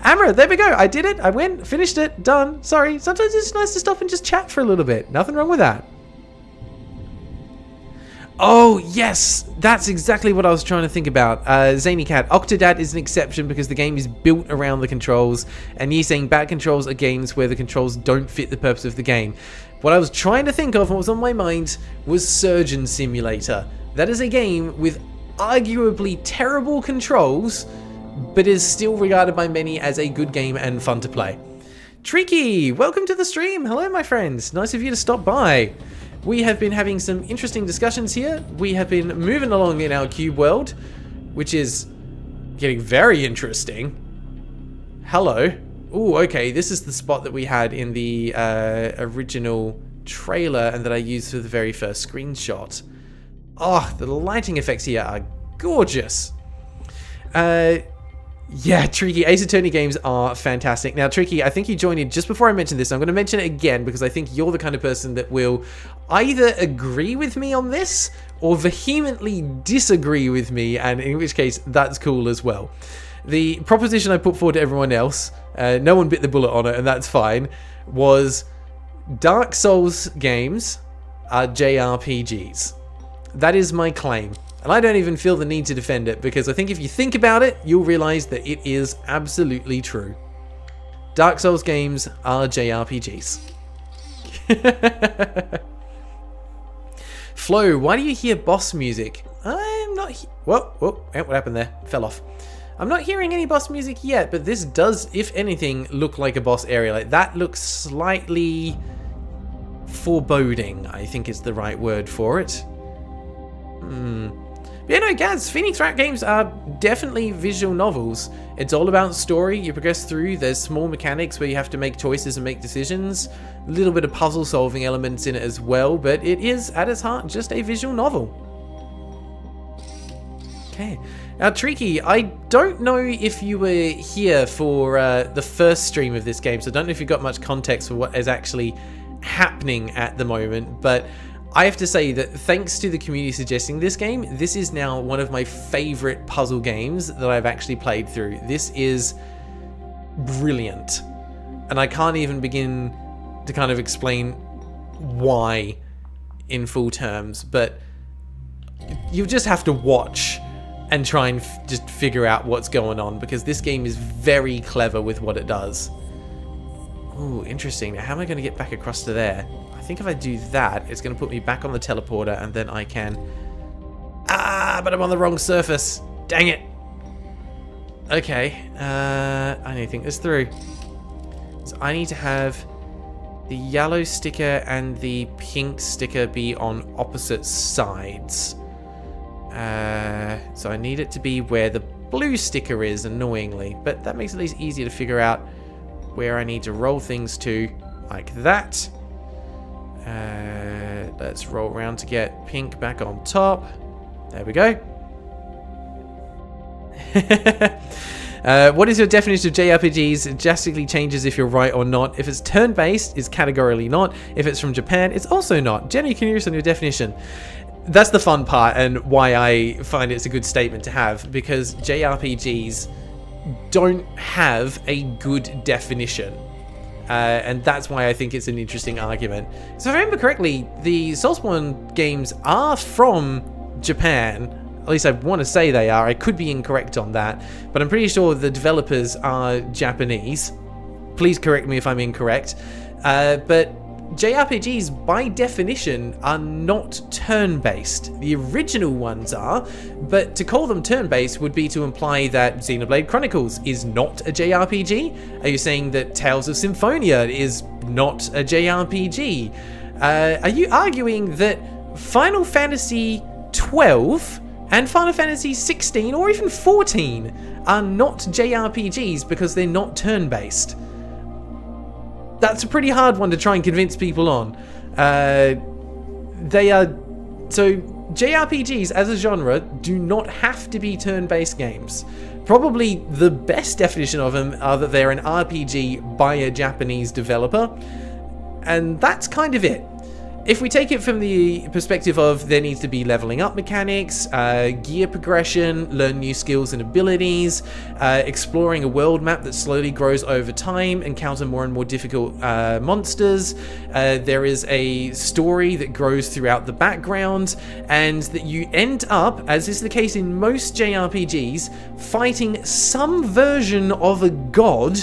Amra, there we go. I did it. I went, finished it, done. Sorry. Sometimes it's nice to stop and just chat for a little bit. Nothing wrong with that. Oh, yes. That's exactly what I was trying to think about. Zany Cat, Octodad is an exception because the game is built around the controls, and you're saying bad controls are games where the controls don't fit the purpose of the game. What I was trying to think of and what was on my mind was Surgeon Simulator. That is a game with arguably terrible controls, but is still regarded by many as a good game and fun to play. Tricky, welcome to the stream. Hello, my friends. Nice of you to stop by. We have been having some interesting discussions here. We have been moving along in our cube world, which is getting very interesting. Hello. Ooh, okay, this is the spot that we had in the original trailer and that I used for the very first screenshot. Oh, the lighting effects here are gorgeous. Yeah, Tricky, Ace Attorney games are fantastic. Now, Tricky, I think you joined in just before I mentioned this. I'm going to mention it again because I think you're the kind of person that will either agree with me on this or vehemently disagree with me, and in which case, that's cool as well. The proposition I put forward to everyone else, no one bit the bullet on it, and that's fine, was Dark Souls games are JRPGs. That is my claim. And I don't even feel the need to defend it, because I think if you think about it, you'll realize that it is absolutely true. Dark Souls games are JRPGs. Flo, why do you hear boss music? not... Whoa, whoa, what happened there? Fell off. I'm not hearing any boss music yet, but this does, if anything, look like a boss area. Like, that looks slightly foreboding, I think is the right word for it. Yeah, no, Gaz, Phoenix Wright games are definitely visual novels. It's all about story. You progress through. There's small mechanics where you have to make choices and make decisions. A little bit of puzzle solving elements in it as well, but it is, at its heart, just a visual novel. Okay. Now, Tricky, I don't know if you were here for the first stream of this game, so I don't know if you got much context for what is actually happening at the moment, but I have to say that thanks to the community suggesting this game, this is now one of my favorite puzzle games that I've actually played through. This is brilliant. And I can't even begin to kind of explain why in full terms, but you just have to watch and try and just figure out what's going on, because this game is very clever with what it does. Ooh, interesting. Now, how am I going to get back across to there? I think if I do that, it's going to put me back on the teleporter, and then I can... Ah, but I'm on the wrong surface. Dang it. Okay, I need to think this through. So I need to have the yellow sticker and the pink sticker be on opposite sides. So I need it to be where the blue sticker is, annoyingly, but that makes it at least easier to figure out where I need to roll things to, like that. Let's roll around to get pink back on top. There we go. What is your definition of JRPGs? It drastically changes if you're right or not. If it's turn-based, it's categorically not. If it's from Japan, it's also not. Jenny, curious on your definition. That's the fun part, and why I find it's a good statement to have, because JRPGs don't have a good definition. And that's why I think it's an interesting argument. So if I remember correctly, the Soulsborne games are from Japan. At least I want to say they are. I could be incorrect on that, but I'm pretty sure the developers are Japanese. Please correct me if I'm incorrect. But JRPGs, by definition, are not turn-based. The original ones are, but to call them turn-based would be to imply that Xenoblade Chronicles is not a JRPG? Are you saying that Tales of Symphonia is not a JRPG? Are you arguing that Final Fantasy XII and Final Fantasy 16 or even 14 are not JRPGs because they're not turn-based? That's a pretty hard one to try and convince people on. They are... So, JRPGs as a genre do not have to be turn-based games. Probably the best definition of them are that they're an RPG by a Japanese developer. And that's kind of it. If we take it from the perspective of there needs to be leveling up mechanics, gear progression, learn new skills and abilities, exploring a world map that slowly grows over time, encounter more and more difficult monsters, there is a story that grows throughout the background, and that you end up, as is the case in most JRPGs, fighting some version of a god,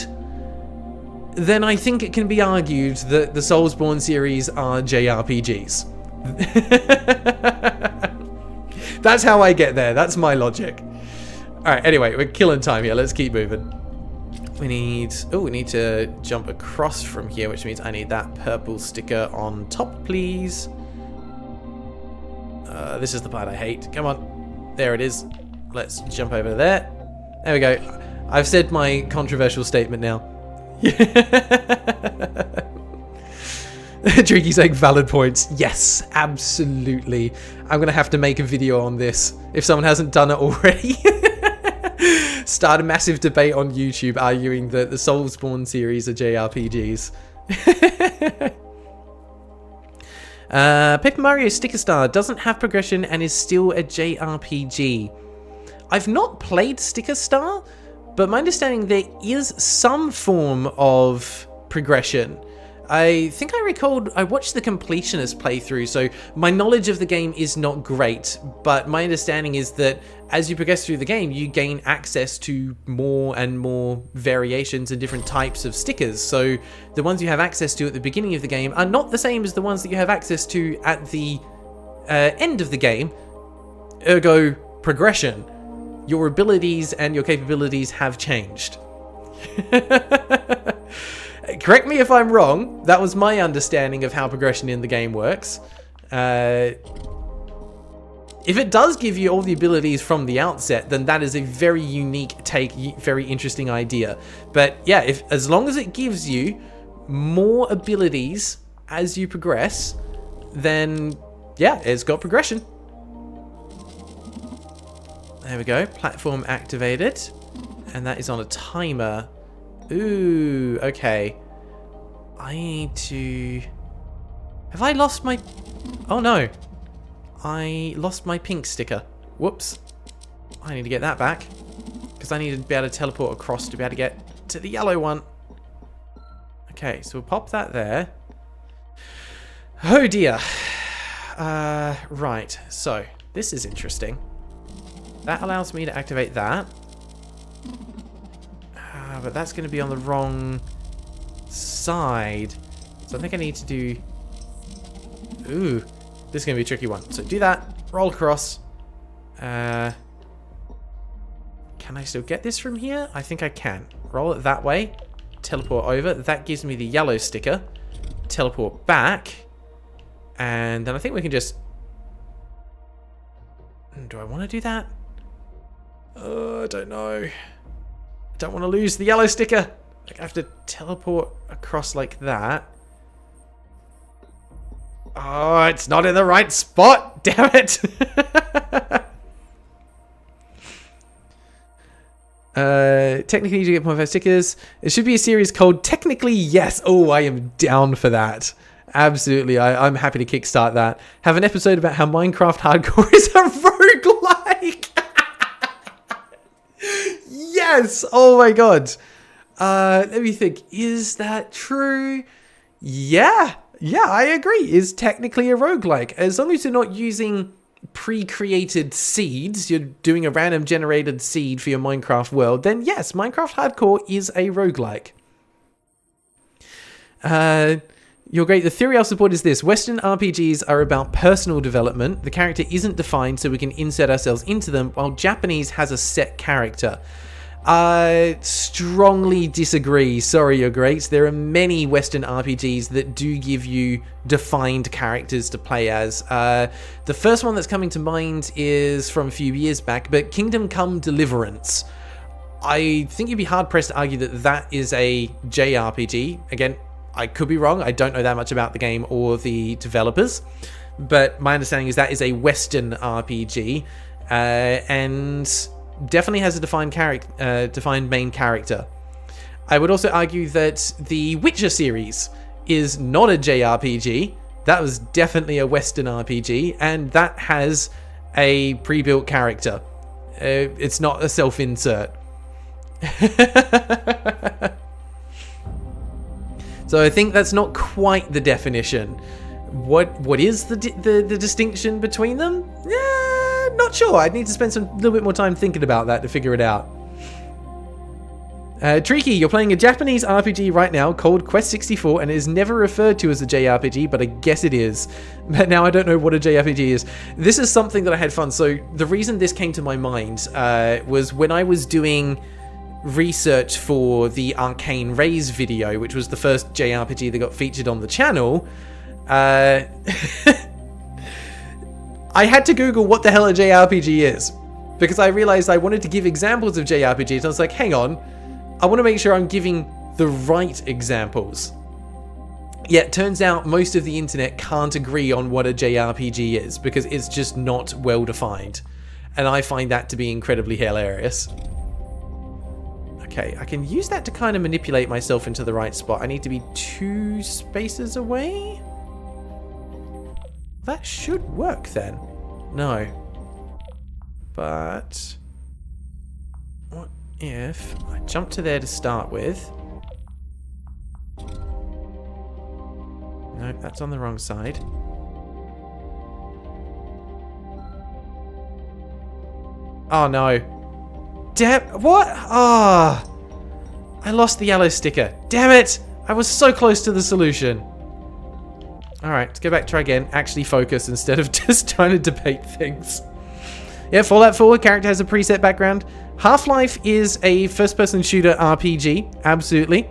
then I think it can be argued that the Soulsborne series are JRPGs. That's how I get there. That's my logic. Alright, anyway, we're killing time here. Let's keep moving. We need to jump across from here, which means I need that purple sticker on top, please. This is the part I hate. Come on. There it is. Let's jump over there. There we go. I've said my controversial statement now. Tricky saying valid points. Yes, absolutely. I'm gonna have to make a video on this if someone hasn't done it already. Start a massive debate on YouTube arguing that the Soulsborne series are JRPGs. Paper Mario Sticker Star doesn't have progression and is still a JRPG. I've not played Sticker Star, but my understanding there is some form of progression. I think I recalled I watched the Completionist playthrough, so my knowledge of the game is not great, but my understanding is that as you progress through the game, you gain access to more and more variations and different types of stickers. So the ones you have access to at the beginning of the game are not the same as the ones that you have access to at the end of the game. Ergo, progression. Your abilities and your capabilities have changed. Correct me if I'm wrong. That was my understanding of how progression in the game works. If it does give you all the abilities from the outset, then that is a very unique take, very interesting idea. But yeah, as long as it gives you more abilities as you progress, then yeah, it's got progression. There we go, platform activated. And that is on a timer. Ooh, okay. I need to... Have I lost my... Oh no. I lost my pink sticker. Whoops. I need to get that back. Because I need to be able to teleport across to be able to get to the yellow one. Okay, so we'll pop that there. Oh dear. Right, so this is interesting. That allows me to activate that. But that's going to be on the wrong side. So I think I need to do... Ooh. This is going to be a tricky one. So do that. Roll across. Can I still get this from here? I think I can. Roll it that way. Teleport over. That gives me the yellow sticker. Teleport back. And then I think we can just... Do I want to do that? I don't know. I don't want to lose the yellow sticker. I have to teleport across like that. Oh, it's not in the right spot. Damn it. Technically, you get 0.5 stickers. It should be a series called Technically Yes. Oh, I am down for that. Absolutely. I'm happy to kickstart that. Have an episode about how Minecraft Hardcore is a roguelike. Yes. Oh my god. Let me think. Is that true? Yeah. Yeah, I agree. It's technically a roguelike. As long as you're not using pre-created seeds, you're doing a random generated seed for your Minecraft world, then yes, Minecraft Hardcore is a roguelike. You're great. The theory I'll support is this. Western RPGs are about personal development. The character isn't defined, so we can insert ourselves into them, while Japanese has a set character. I strongly disagree. Sorry, you're great. There are many Western RPGs that do give you defined characters to play as. The first one that's coming to mind is from a few years back, but Kingdom Come Deliverance. I think you'd be hard-pressed to argue that that is a JRPG. Again, I could be wrong. I don't know that much about the game or the developers, but my understanding is that is a Western RPG, and definitely has a defined main character. I would also argue that the Witcher series is not a JRPG. That was definitely a Western RPG, and that has a pre-built character. It's not a self-insert. So I think that's not quite the definition. What is the distinction between them? Yeah, not sure. I'd need to spend a little bit more time thinking about that to figure it out. Tricky, you're playing a Japanese RPG right now called Quest 64, and it is never referred to as a JRPG, but I guess it is. But now I don't know what a JRPG is. This is something that I had fun. So the reason this came to my mind was when I was doing research for the Arcane Rays video, which was the first JRPG that got featured on the channel. I had to Google what the hell a JRPG is, because I realized I wanted to give examples of JRPGs. I was like, hang on, I want to make sure I'm giving the right examples. Yet turns out most of the internet can't agree on what a JRPG is, because it's just not well defined. And I find that to be incredibly hilarious. Okay, I can use that to kind of manipulate myself into the right spot. I need to be 2 spaces away? That should work then. No. But what if I jump to there to start with? No, that's on the wrong side. Oh no. What? Ah! Oh, I lost the yellow sticker. Damn it! I was so close to the solution. Alright, let's go back, try again. Actually focus instead of just trying to debate things. Yeah, Fallout 4 character has a preset background. Half-Life is a first-person shooter RPG, absolutely.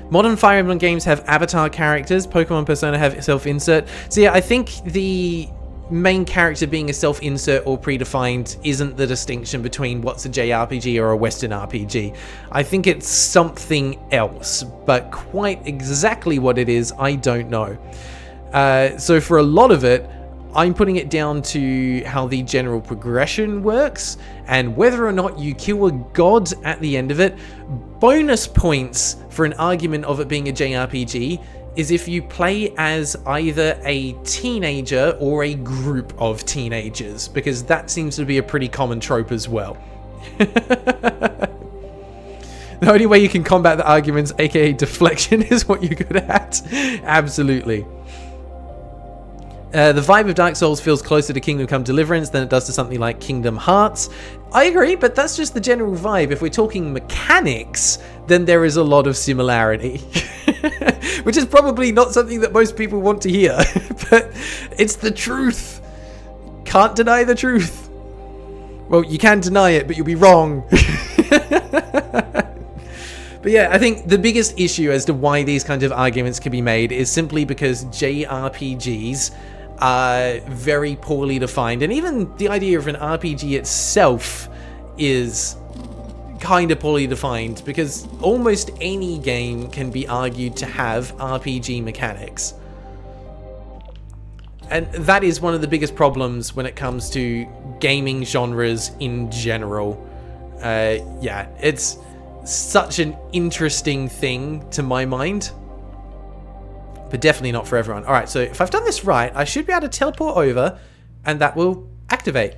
Modern Fire Emblem games have avatar characters. Pokemon Persona have self-insert. So yeah, I think the main character being a self-insert or predefined isn't the distinction between what's a JRPG or a Western RPG. I think it's something else, but quite exactly what it is, I don't know. So for a lot of it, I'm putting it down to how the general progression works and whether or not you kill a god at the end of it. Bonus points for an argument of it being a JRPG is if you play as either a teenager or a group of teenagers, because that seems to be a pretty common trope as well. The only way you can combat the arguments, aka deflection, is what you're good at. Absolutely. The vibe of Dark Souls feels closer to Kingdom Come Deliverance than it does to something like Kingdom Hearts. I agree, but that's just the general vibe. If we're talking mechanics, then there is a lot of similarity. Which is probably not something that most people want to hear, but it's the truth. Can't deny the truth. Well, you can deny it, but you'll be wrong. But yeah, I think the biggest issue as to why these kinds of arguments can be made is simply because JRPGs are very poorly defined, and even the idea of an RPG itself is kind of poorly defined, because almost any game can be argued to have RPG mechanics. And that is one of the biggest problems when it comes to gaming genres in general. Yeah, it's such an interesting thing to my mind, but definitely not for everyone. All right, so if I've done this right, I should be able to teleport over and that will activate.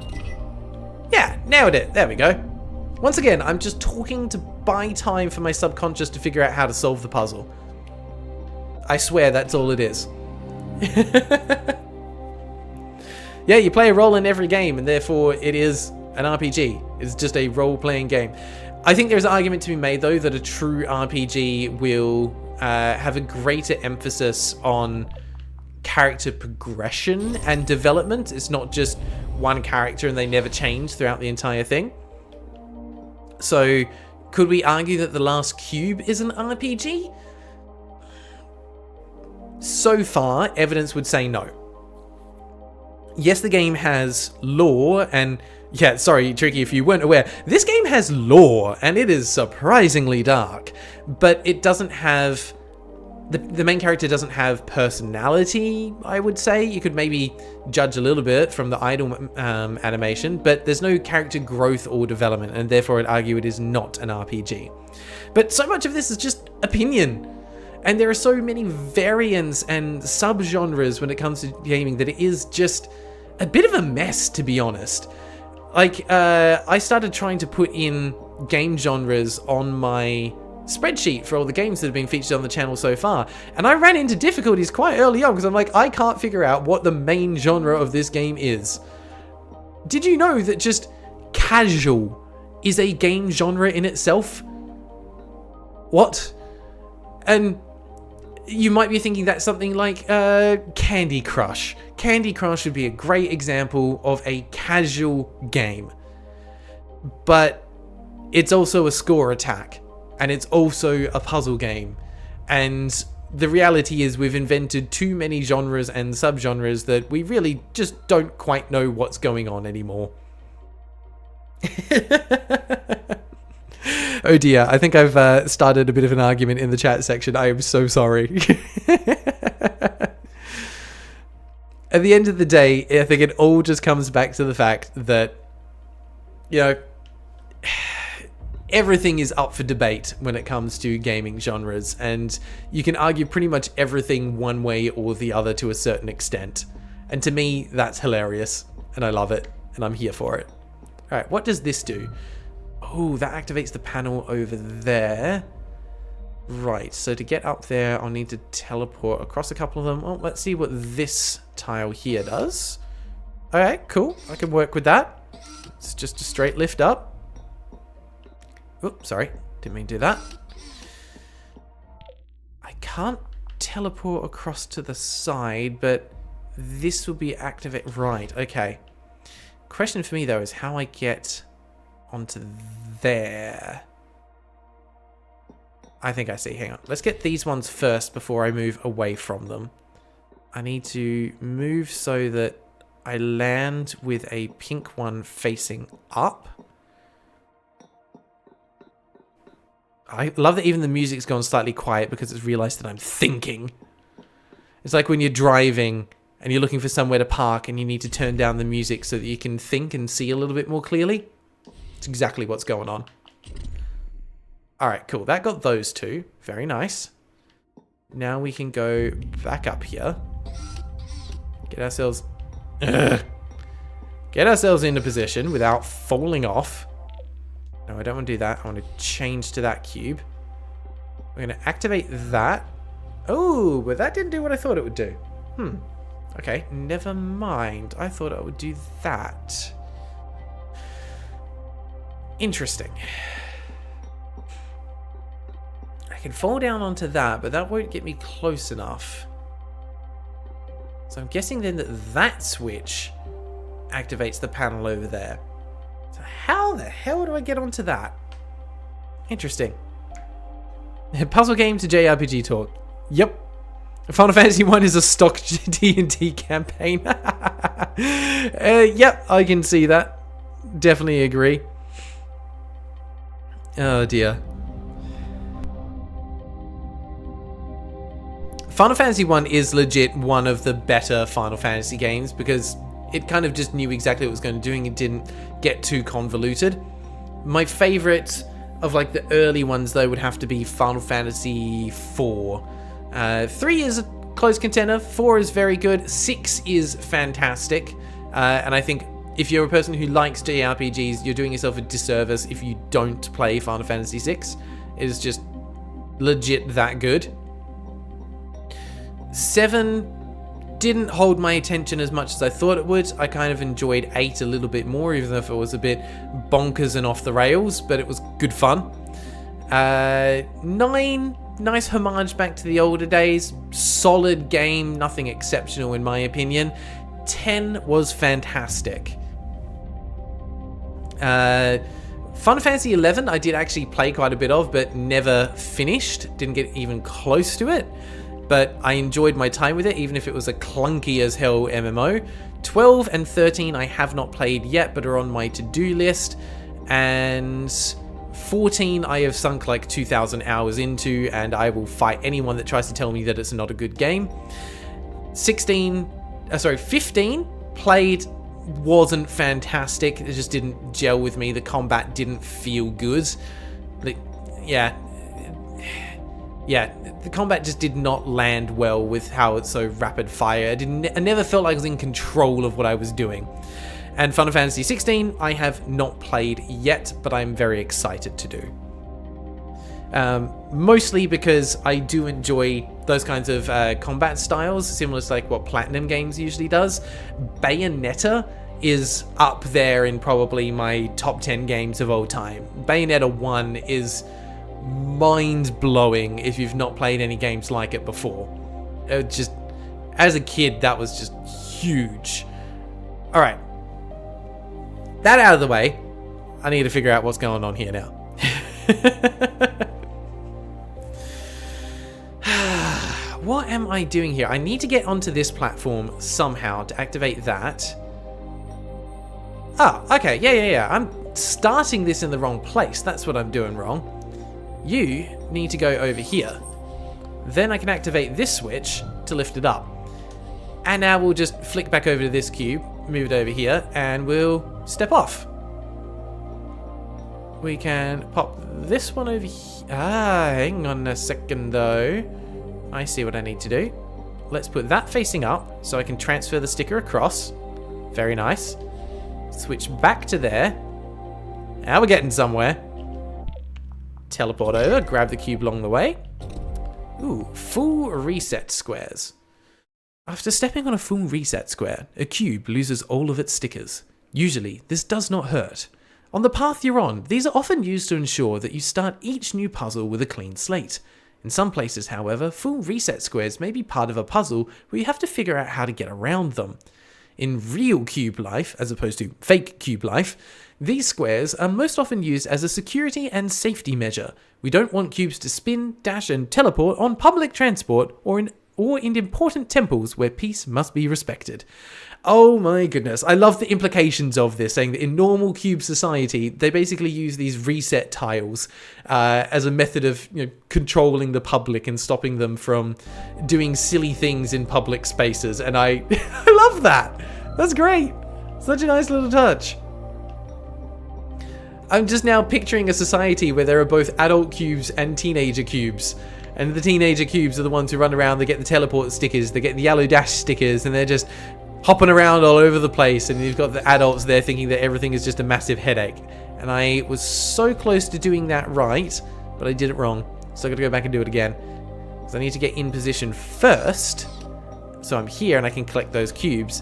Yeah, nailed it. There we go. Once again, I'm just talking to buy time for my subconscious to figure out how to solve the puzzle. I swear that's all it is. Yeah, you play a role in every game, and therefore it is an RPG. It's just a role-playing game. I think there's an argument to be made, though, that a true RPG will have a greater emphasis on character progression and development. It's not just one character and they never change throughout the entire thing. So, could we argue that The Last Cube is an RPG? So far, evidence would say no. Yes, the game has lore, and yeah, sorry, Tricky, if you weren't aware, this game has lore, and it is surprisingly dark, but it doesn't have, the main character doesn't have personality, I would say. You could maybe judge a little bit from the idle animation, but there's no character growth or development, and therefore I'd argue it is not an RPG. But so much of this is just opinion. And there are so many variants and subgenres when it comes to gaming that it is just a bit of a mess, to be honest. Like, I started trying to put in game genres on my spreadsheet for all the games that have been featured on the channel so far, and I ran into difficulties quite early on because I'm like, I can't figure out what the main genre of this game is. Did you know that just casual is a game genre in itself? What? And you might be thinking that's something like Candy Crush. Candy Crush would be a great example of a casual game. But it's also a score attack. And it's also a puzzle game. And the reality is we've invented too many genres and subgenres that we really just don't quite know what's going on anymore. Oh dear, I think I've started a bit of an argument in the chat section. I am so sorry. At the end of the day, I think it all just comes back to the fact that, you know, everything is up for debate when it comes to gaming genres, and you can argue pretty much everything one way or the other to a certain extent. And to me, that's hilarious, and I love it, and I'm here for it. All right, what does this do? Oh, that activates the panel over there. Right, so to get up there, I'll need to teleport across a couple of them. Oh, let's see what this tile here does. Alright, cool. I can work with that. It's just a straight lift up. Oops, sorry. Didn't mean to do that. I can't teleport across to the side, but this will be activate. Right, okay. question for me, though, is how I get onto there. I think I see. Hang on. Let's get these ones first before I move away from them. I need to move so that I land with a pink one facing up. I love that even the music's gone slightly quiet because it's realized that I'm thinking. It's like when you're driving and you're looking for somewhere to park and you need to turn down the music so that you can think and see a little bit more clearly. It's exactly what's going on. Alright, cool. That got those two. Very nice. Now we can go back up here. Get ourselves... Get ourselves into position without falling off. No, I don't want to do that. I want to change to that cube. We're going to activate that. Oh, but that didn't do what I thought it would do. Okay, never mind. I thought I would do that. Interesting. I can fall down onto that, but that won't get me close enough. So I'm guessing then that that switch activates the panel over there. So how the hell do I get onto that? Interesting. Puzzle game to JRPG talk. Yep. Final Fantasy 1 is a stock D&D campaign. Yep, I can see that. Definitely agree. Oh dear. Final Fantasy 1 is legit one of the better Final Fantasy games because it kind of just knew exactly what it was going to do and it didn't get too convoluted. My favorite of like the early ones though would have to be Final Fantasy 4. 3 is a close contender, 4 is very good, 6 is fantastic, and I think if you're a person who likes JRPGs, you're doing yourself a disservice if you don't play Final Fantasy 6. It is just legit that good. 7 didn't hold my attention as much as I thought it would. I kind of enjoyed 8 a little bit more, even if it was a bit bonkers and off the rails, but it was good fun. 9, nice homage back to the older days. Solid game, nothing exceptional in my opinion. 10 was fantastic. Final Fantasy 11 I did actually play quite a bit of, but never finished. Didn't get even close to it. But I enjoyed my time with it, even if it was a clunky as hell MMO. 12 and 13 I have not played yet, but are on my to-do list. And 14 I have sunk like 2,000 hours into, and I will fight anyone that tries to tell me that it's not a good game. 15 played, wasn't fantastic. It just didn't gel with me. The combat didn't feel good. The combat just did not land well with how it's so rapid fire. I never felt like I was in control of what I was doing. And Final Fantasy 16, I have not played yet, but I'm very excited to do. Mostly because I do enjoy those kinds of combat styles, similar to like what Platinum Games usually does. Bayonetta is up there in probably my top 10 games of all time. Bayonetta 1 is mind-blowing if you've not played any games like it before. Just as a kid, that was just huge. All right, that out of the way, I need to figure out what's going on here now. What am I doing here? I need to get onto this platform somehow to activate that. Oh, okay, yeah. I'm starting this in the wrong place. That's what I'm doing wrong. You need to go over here. Then I can activate this switch to lift it up. And now we'll just flick back over to this cube, move it over here, and we'll step off. We can pop this one over here. Hang on a second though. I see what I need to do. Let's put that facing up so I can transfer the sticker across. Very nice. Switch back to there. Now we're getting somewhere. Teleport over, grab the cube along the way. Ooh, full reset squares. After stepping on a full reset square, a cube loses all of its stickers. Usually, this does not hurt. On the path you're on, these are often used to ensure that you start each new puzzle with a clean slate. In some places, however, full reset squares may be part of a puzzle where you have to figure out how to get around them. In real cube life, as opposed to fake cube life, these squares are most often used as a security and safety measure. We don't want cubes to spin, dash, and teleport on public transport or in important temples where peace must be respected. Oh my goodness, I love the implications of this, saying that in normal cube society, they basically use these reset tiles as a method of controlling the public and stopping them from doing silly things in public spaces. And I love that. That's great. Such a nice little touch. I'm just now picturing a society where there are both adult cubes and teenager cubes. And the teenager cubes are the ones who run around, they get the teleport stickers, they get the yellow dash stickers, and they're just hopping around all over the place. And you've got the adults there thinking that everything is just a massive headache. And I was so close to doing that right, but I did it wrong. So I got to go back and do it again. Because I need to get in position first. So I'm here and I can collect those cubes.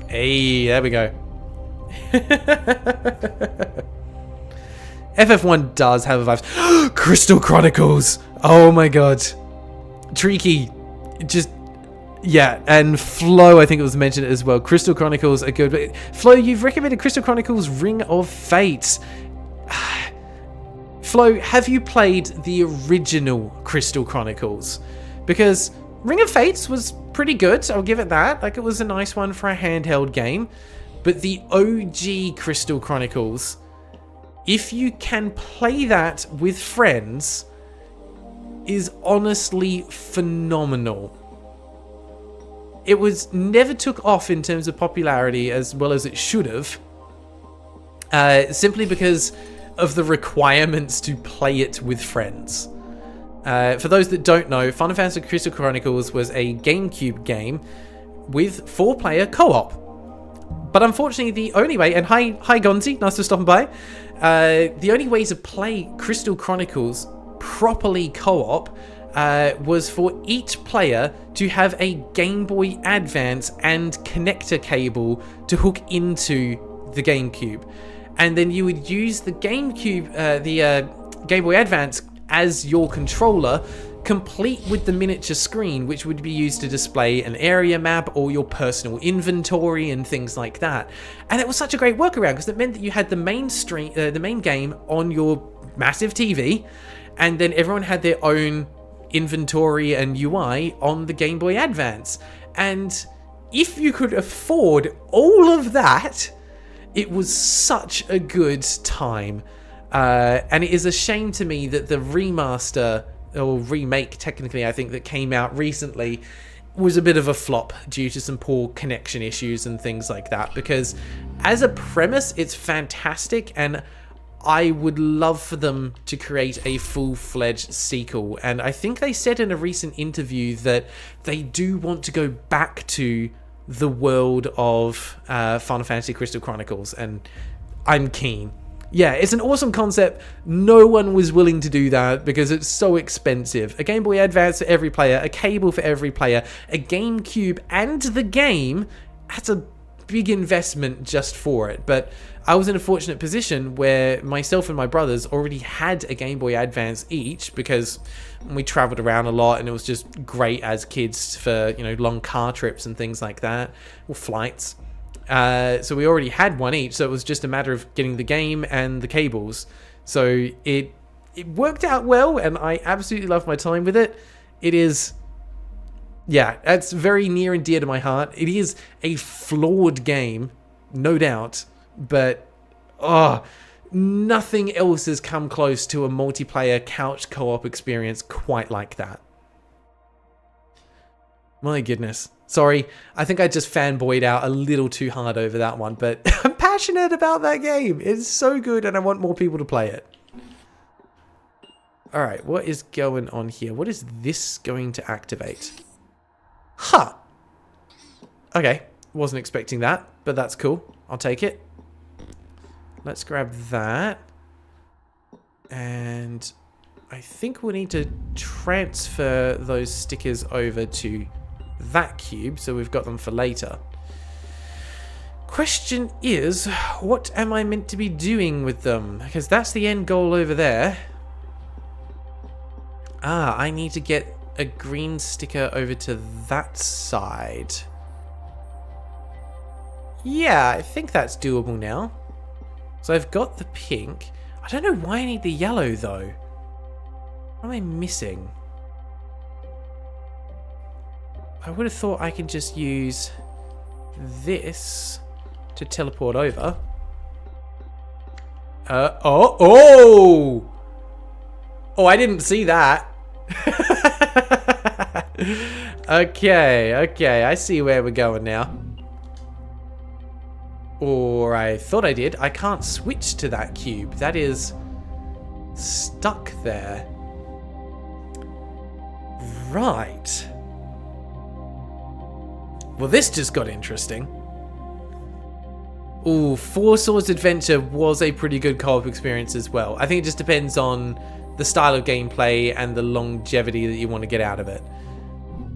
Hey, there we go. FF1 does have a vibe. Crystal Chronicles! Oh my god. Tricky. Just, yeah. And Flo, I think it was mentioned as well. Crystal Chronicles are good. But Flo, you've recommended Crystal Chronicles Ring of Fate. Flo, have you played the original Crystal Chronicles? Because Ring of Fates was pretty good. I'll give it that. Like, it was a nice one for a handheld game. But the OG Crystal Chronicles, if you can play that with friends, is honestly phenomenal. It was never took off in terms of popularity as well as it should have, simply because of the requirements to play it with friends. For those that don't know, Final Fantasy Crystal Chronicles was a GameCube game with 4-player co-op. But unfortunately, the only way, and hi Gonzi, nice for stopping by. The only way to play Crystal Chronicles properly co-op was for each player to have a Game Boy Advance and connector cable to hook into the GameCube. And then you would use the GameCube, the Game Boy Advance as your controller, complete with the miniature screen, which would be used to display an area map or your personal inventory and things like that. And it was such a great workaround because it meant that you had the main game on your massive TV, and then everyone had their own inventory and UI on the Game Boy Advance. And if you could afford all of that, it was such a good time. And it is a shame to me that the remaster, or remake technically, I think, that came out recently was a bit of a flop due to some poor connection issues and things like that. Because as a premise, it's fantastic, and I would love for them to create a full-fledged sequel. And I think they said in a recent interview that they do want to go back to the world of Final Fantasy Crystal Chronicles, and I'm keen. Yeah, it's an awesome concept. No one was willing to do that because it's so expensive. A Game Boy Advance for every player, a cable for every player, a GameCube and the game. That's a big investment just for it. But I was in a fortunate position where myself and my brothers already had a Game Boy Advance each, because we traveled around a lot and it was just great as kids for, long car trips and things like that, or flights. So we already had one each, so it was just a matter of getting the game and the cables. So it worked out well, and I absolutely loved my time with it. It is, yeah, that's very near and dear to my heart. It is a flawed game, no doubt, but nothing else has come close to a multiplayer couch co-op experience quite like that. My goodness. Sorry, I think I just fanboyed out a little too hard over that one, but I'm passionate about that game. It's so good, and I want more people to play it. Alright, what is going on here? What is this going to activate? Huh. Okay, wasn't expecting that, but that's cool. I'll take it. Let's grab that. And I think we'll need to transfer those stickers over to that cube, so we've got them for later. Question is, what am I meant to be doing with them? Because that's the end goal over there. I need to get a green sticker over to that side. Yeah, I think that's doable now. So I've got the pink. I don't know why I need the yellow though. What am I missing? I would have thought I could just use this to teleport over. Oh, I didn't see that. Okay, I see where we're going now. Or I thought I did. I can't switch to that cube. That is stuck there. Right. Well, this just got interesting. Ooh, Four Swords Adventure was a pretty good co-op experience as well. I think it just depends on the style of gameplay and the longevity that you want to get out of it.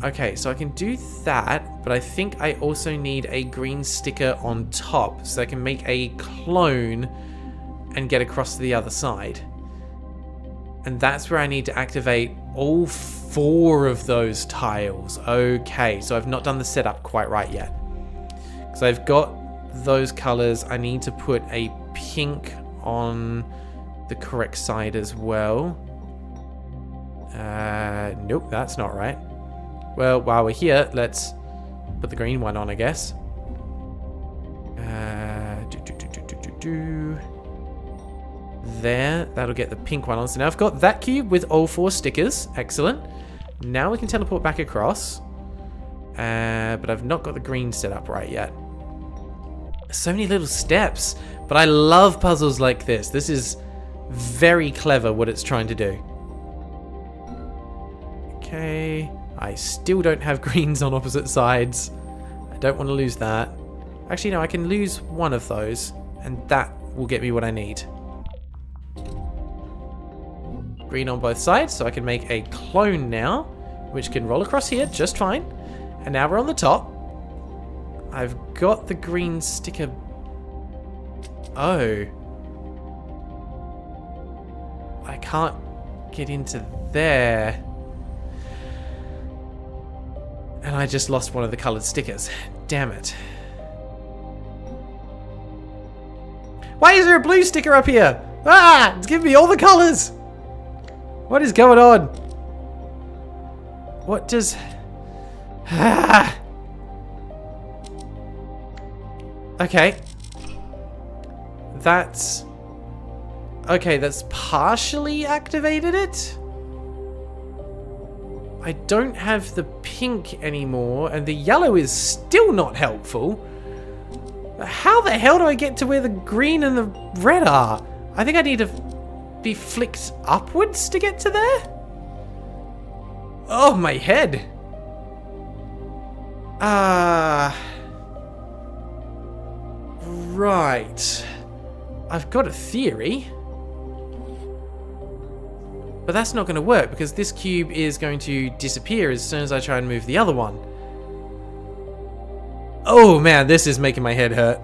Okay, so I can do that, but I think I also need a green sticker on top so I can make a clone and get across to the other side. And that's where I need to activate all 4 of those tiles. Okay, so I've not done the setup quite right yet. So I've got those colors. I need to put a pink on the correct side as well. Nope, that's not right. Well, while we're here, let's put the green one on, I guess. There, that'll get the pink one on. So now I've got that cube with all 4 stickers. Excellent. Now we can teleport back across. But I've not got the green set up right yet. So many little steps. But I love puzzles like this. This is very clever what it's trying to do. Okay. I still don't have greens on opposite sides. I don't want to lose that. Actually, no, I can lose one of those. And that will get me what I need. Green on both sides, so I can make a clone now, which can roll across here just fine. And now we're on the top. I've got the green sticker. Oh. I can't get into there. And I just lost one of the colored stickers. Damn it. Why is there a blue sticker up here? Ah! It's giving me all the colors! What is going on? What does... Ah! Okay. That's... Okay, that's partially activated it? I don't have the pink anymore, and the yellow is still not helpful. How the hell do I get to where the green and the red are? I think I need to be flicked upwards to get to there? Oh, my head. Right. I've got a theory. But that's not going to work because this cube is going to disappear as soon as I try and move the other one. Oh man, this is making my head hurt.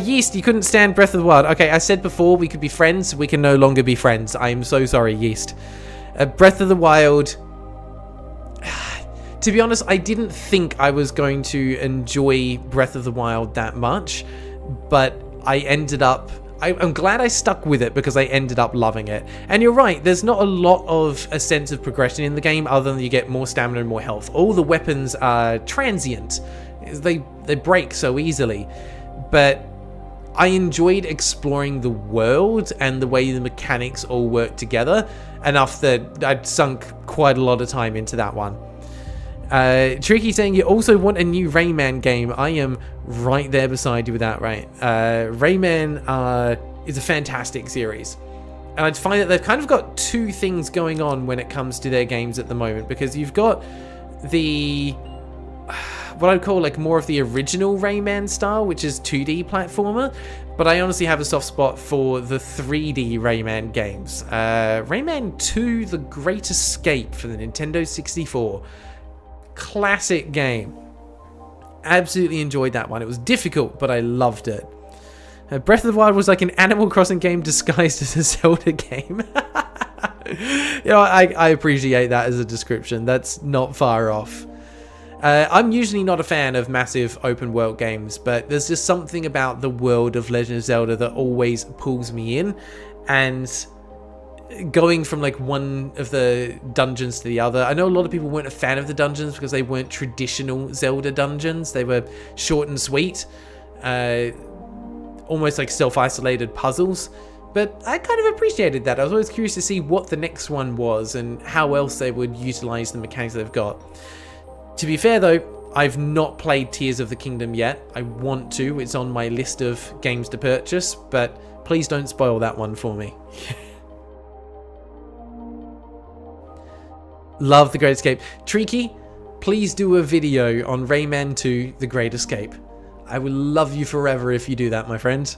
Yeast, you couldn't stand Breath of the Wild. Okay, I said before we could be friends. We can no longer be friends. I am so sorry, Yeast. Breath of the Wild... To be honest, I didn't think I was going to enjoy Breath of the Wild that much. But I ended up... I'm glad I stuck with it because I ended up loving it. And you're right, there's not a lot of a sense of progression in the game other than you get more stamina and more health. All the weapons are transient. They break so easily. But I enjoyed exploring the world and the way the mechanics all work together enough that I'd sunk quite a lot of time into that one. Tricky saying you also want a new Rayman game. I am right there beside you with that, right? Rayman is a fantastic series. And I find that they've kind of got 2 things going on when it comes to their games at the moment. Because you've got the... what I'd call like more of the original Rayman style, which is 2D platformer. But I honestly have a soft spot for the 3D Rayman games. Rayman 2, The Great Escape for the Nintendo 64. Classic game. Absolutely enjoyed that one. It was difficult, but I loved it. Breath of the Wild was like an Animal Crossing game disguised as a Zelda game. You know, I appreciate that as a description. That's not far off. I'm usually not a fan of massive open world games, but there's just something about the world of Legend of Zelda that always pulls me in, and going from like one of the dungeons to the other. I know a lot of people weren't a fan of the dungeons because they weren't traditional Zelda dungeons. They were short and sweet, almost like self-isolated puzzles. But I kind of appreciated that. I was always curious to see what the next one was and how else they would utilize the mechanics they've got. To be fair though, I've not played Tears of the Kingdom yet. I want to. It's on my list of games to purchase, but please don't spoil that one for me. Love The Great Escape. Tricky, please do a video on Rayman 2 The Great Escape. I will love you forever if you do that, my friend.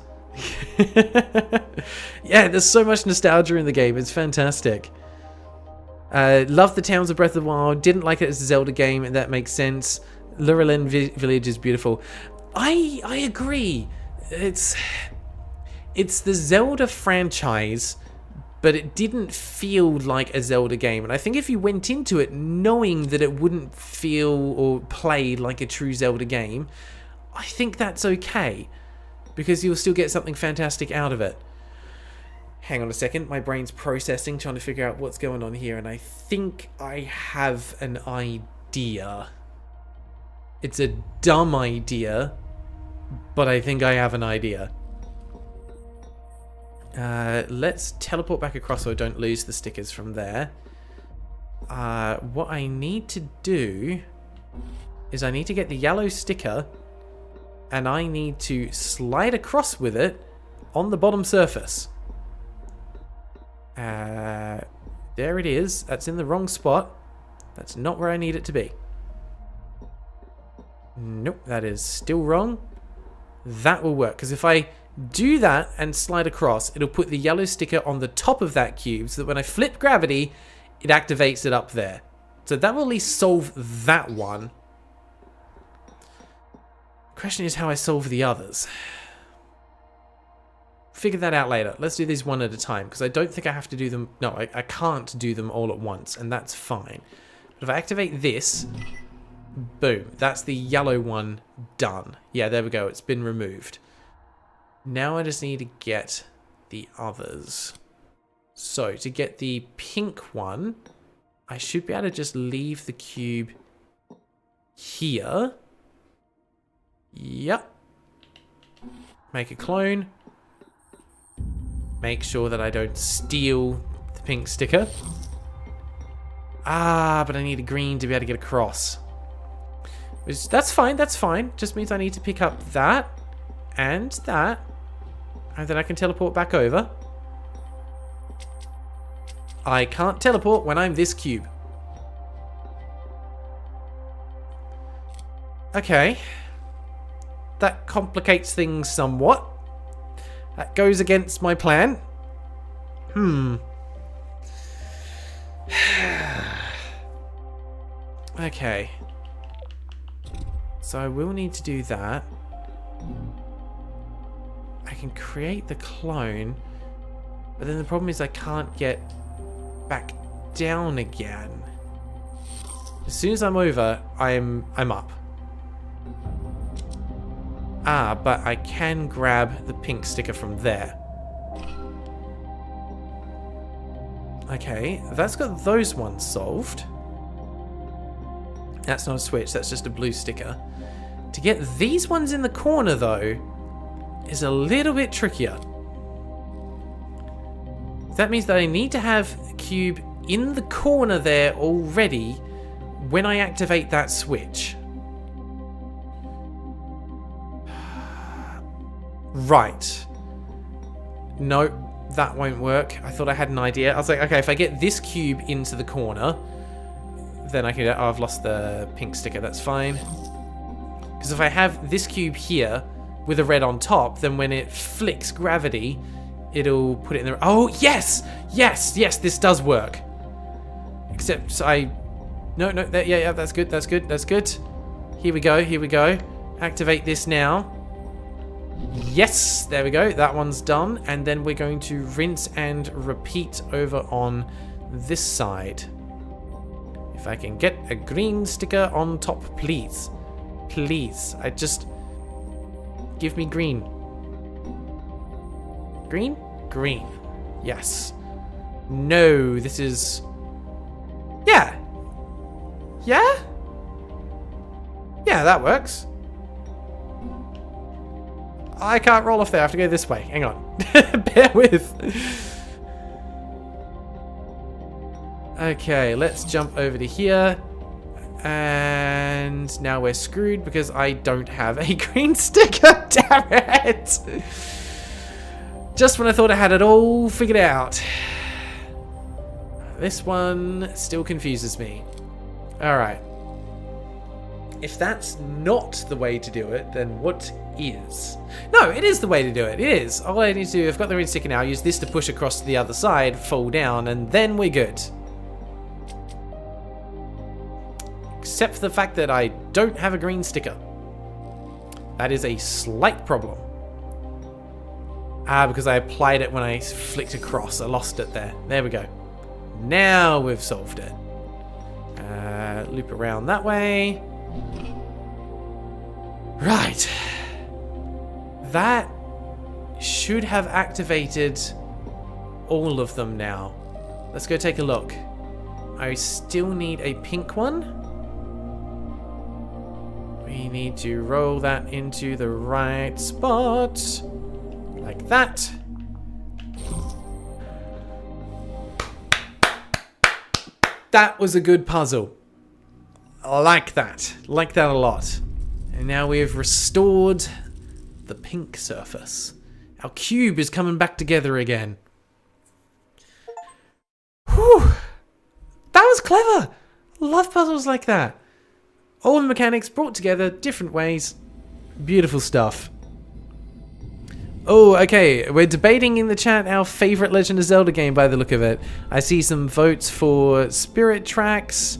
Yeah, there's so much nostalgia in the game. It's fantastic. Love the towns of Breath of the Wild. Didn't like it as a Zelda game, and that makes sense. Lurelin Village is beautiful. I agree. It's the Zelda franchise, but it didn't feel like a Zelda game. And I think if you went into it knowing that it wouldn't feel or play like a true Zelda game, I think that's okay, because you'll still get something fantastic out of it. Hang on a second, my brain's processing, trying to figure out what's going on here, and I think I have an idea. It's a dumb idea, but I think I have an idea. Let's teleport back across so I don't lose the stickers from there. What I need to do is I need to get the yellow sticker, and I need to slide across with it on the bottom surface. There it is. That's in the wrong spot. That's not where I need it to be. Nope, that is still wrong. That will work, because if I do that and slide across, it'll put the yellow sticker on the top of that cube so that when I flip gravity, it activates it up there. So that will at least solve that one. Question is how I solve the others. Figure that out later. Let's do these one at a time, because I don't think I have to do them. No, I can't do them all at once, and that's fine. But if I activate this, boom, that's the yellow one done. Yeah, there we go. It's been removed. Now I just need to get the others. So to get the pink one, I should be able to just leave the cube here. Yep. Make a clone. Make sure that I don't steal the pink sticker. Ah, but I need a green to be able to get across. Which, that's fine, that's fine. Just means I need to pick up that and that. And then I can teleport back over. I can't teleport when I'm this cube. Okay. That complicates things somewhat. That goes against my plan. Okay. So I will need to do that. I can create the clone, but then the problem is I can't get back down again. As soon as I'm over, I'm up. Ah, but I can grab the pink sticker from there. Okay, that's got those ones solved. That's not a switch, that's just a blue sticker. To get these ones in the corner, though, is a little bit trickier. That means that I need to have a cube in the corner there already when I activate that switch. Right. Nope, that won't work. I thought I had an idea. I was like, okay, if I get this cube into the corner, then I can... Oh, I've lost the pink sticker, that's fine. Because if I have this cube here with a red on top, then when it flicks gravity, it'll put it in there. Oh, yes! Yes, yes, this does work. Except I... No, yeah, that's good, that's good, that's good. Here we go, here we go. Activate this now. Yes, there we go, that one's done. And then we're going to rinse and repeat over on this side. If I can get a green sticker on top, please. Please. Give me green. Green? Green. Yes. No, this is... Yeah. Yeah? Yeah, that works. I can't roll off there. I have to go this way. Hang on. Bear with. Okay, let's jump over to here. And now we're screwed because I don't have a green sticker. Damn it. Just when I thought I had it all figured out. This one still confuses me. Alright. If that's not the way to do it, then what is? No, it is the way to do it. It is. All I need to do, I've got the green sticker now, use this to push across to the other side, fall down, and then we're good. Except for the fact that I don't have a green sticker. That is a slight problem. Because I applied it when I flicked across. I lost it there. There we go. Now we've solved it. Loop around that way. Right. That should have activated all of them now. Let's go take a look. I still need a pink one. We need to roll that into the right spot. Like that. That was a good puzzle. I like that. Like that a lot. And now we've restored the pink surface. Our cube is coming back together again. Whew. That was clever. Love puzzles like that. All the mechanics brought together different ways. Beautiful stuff. Oh, okay. We're debating in the chat our favorite Legend of Zelda game by the look of it. I see some votes for Spirit Tracks.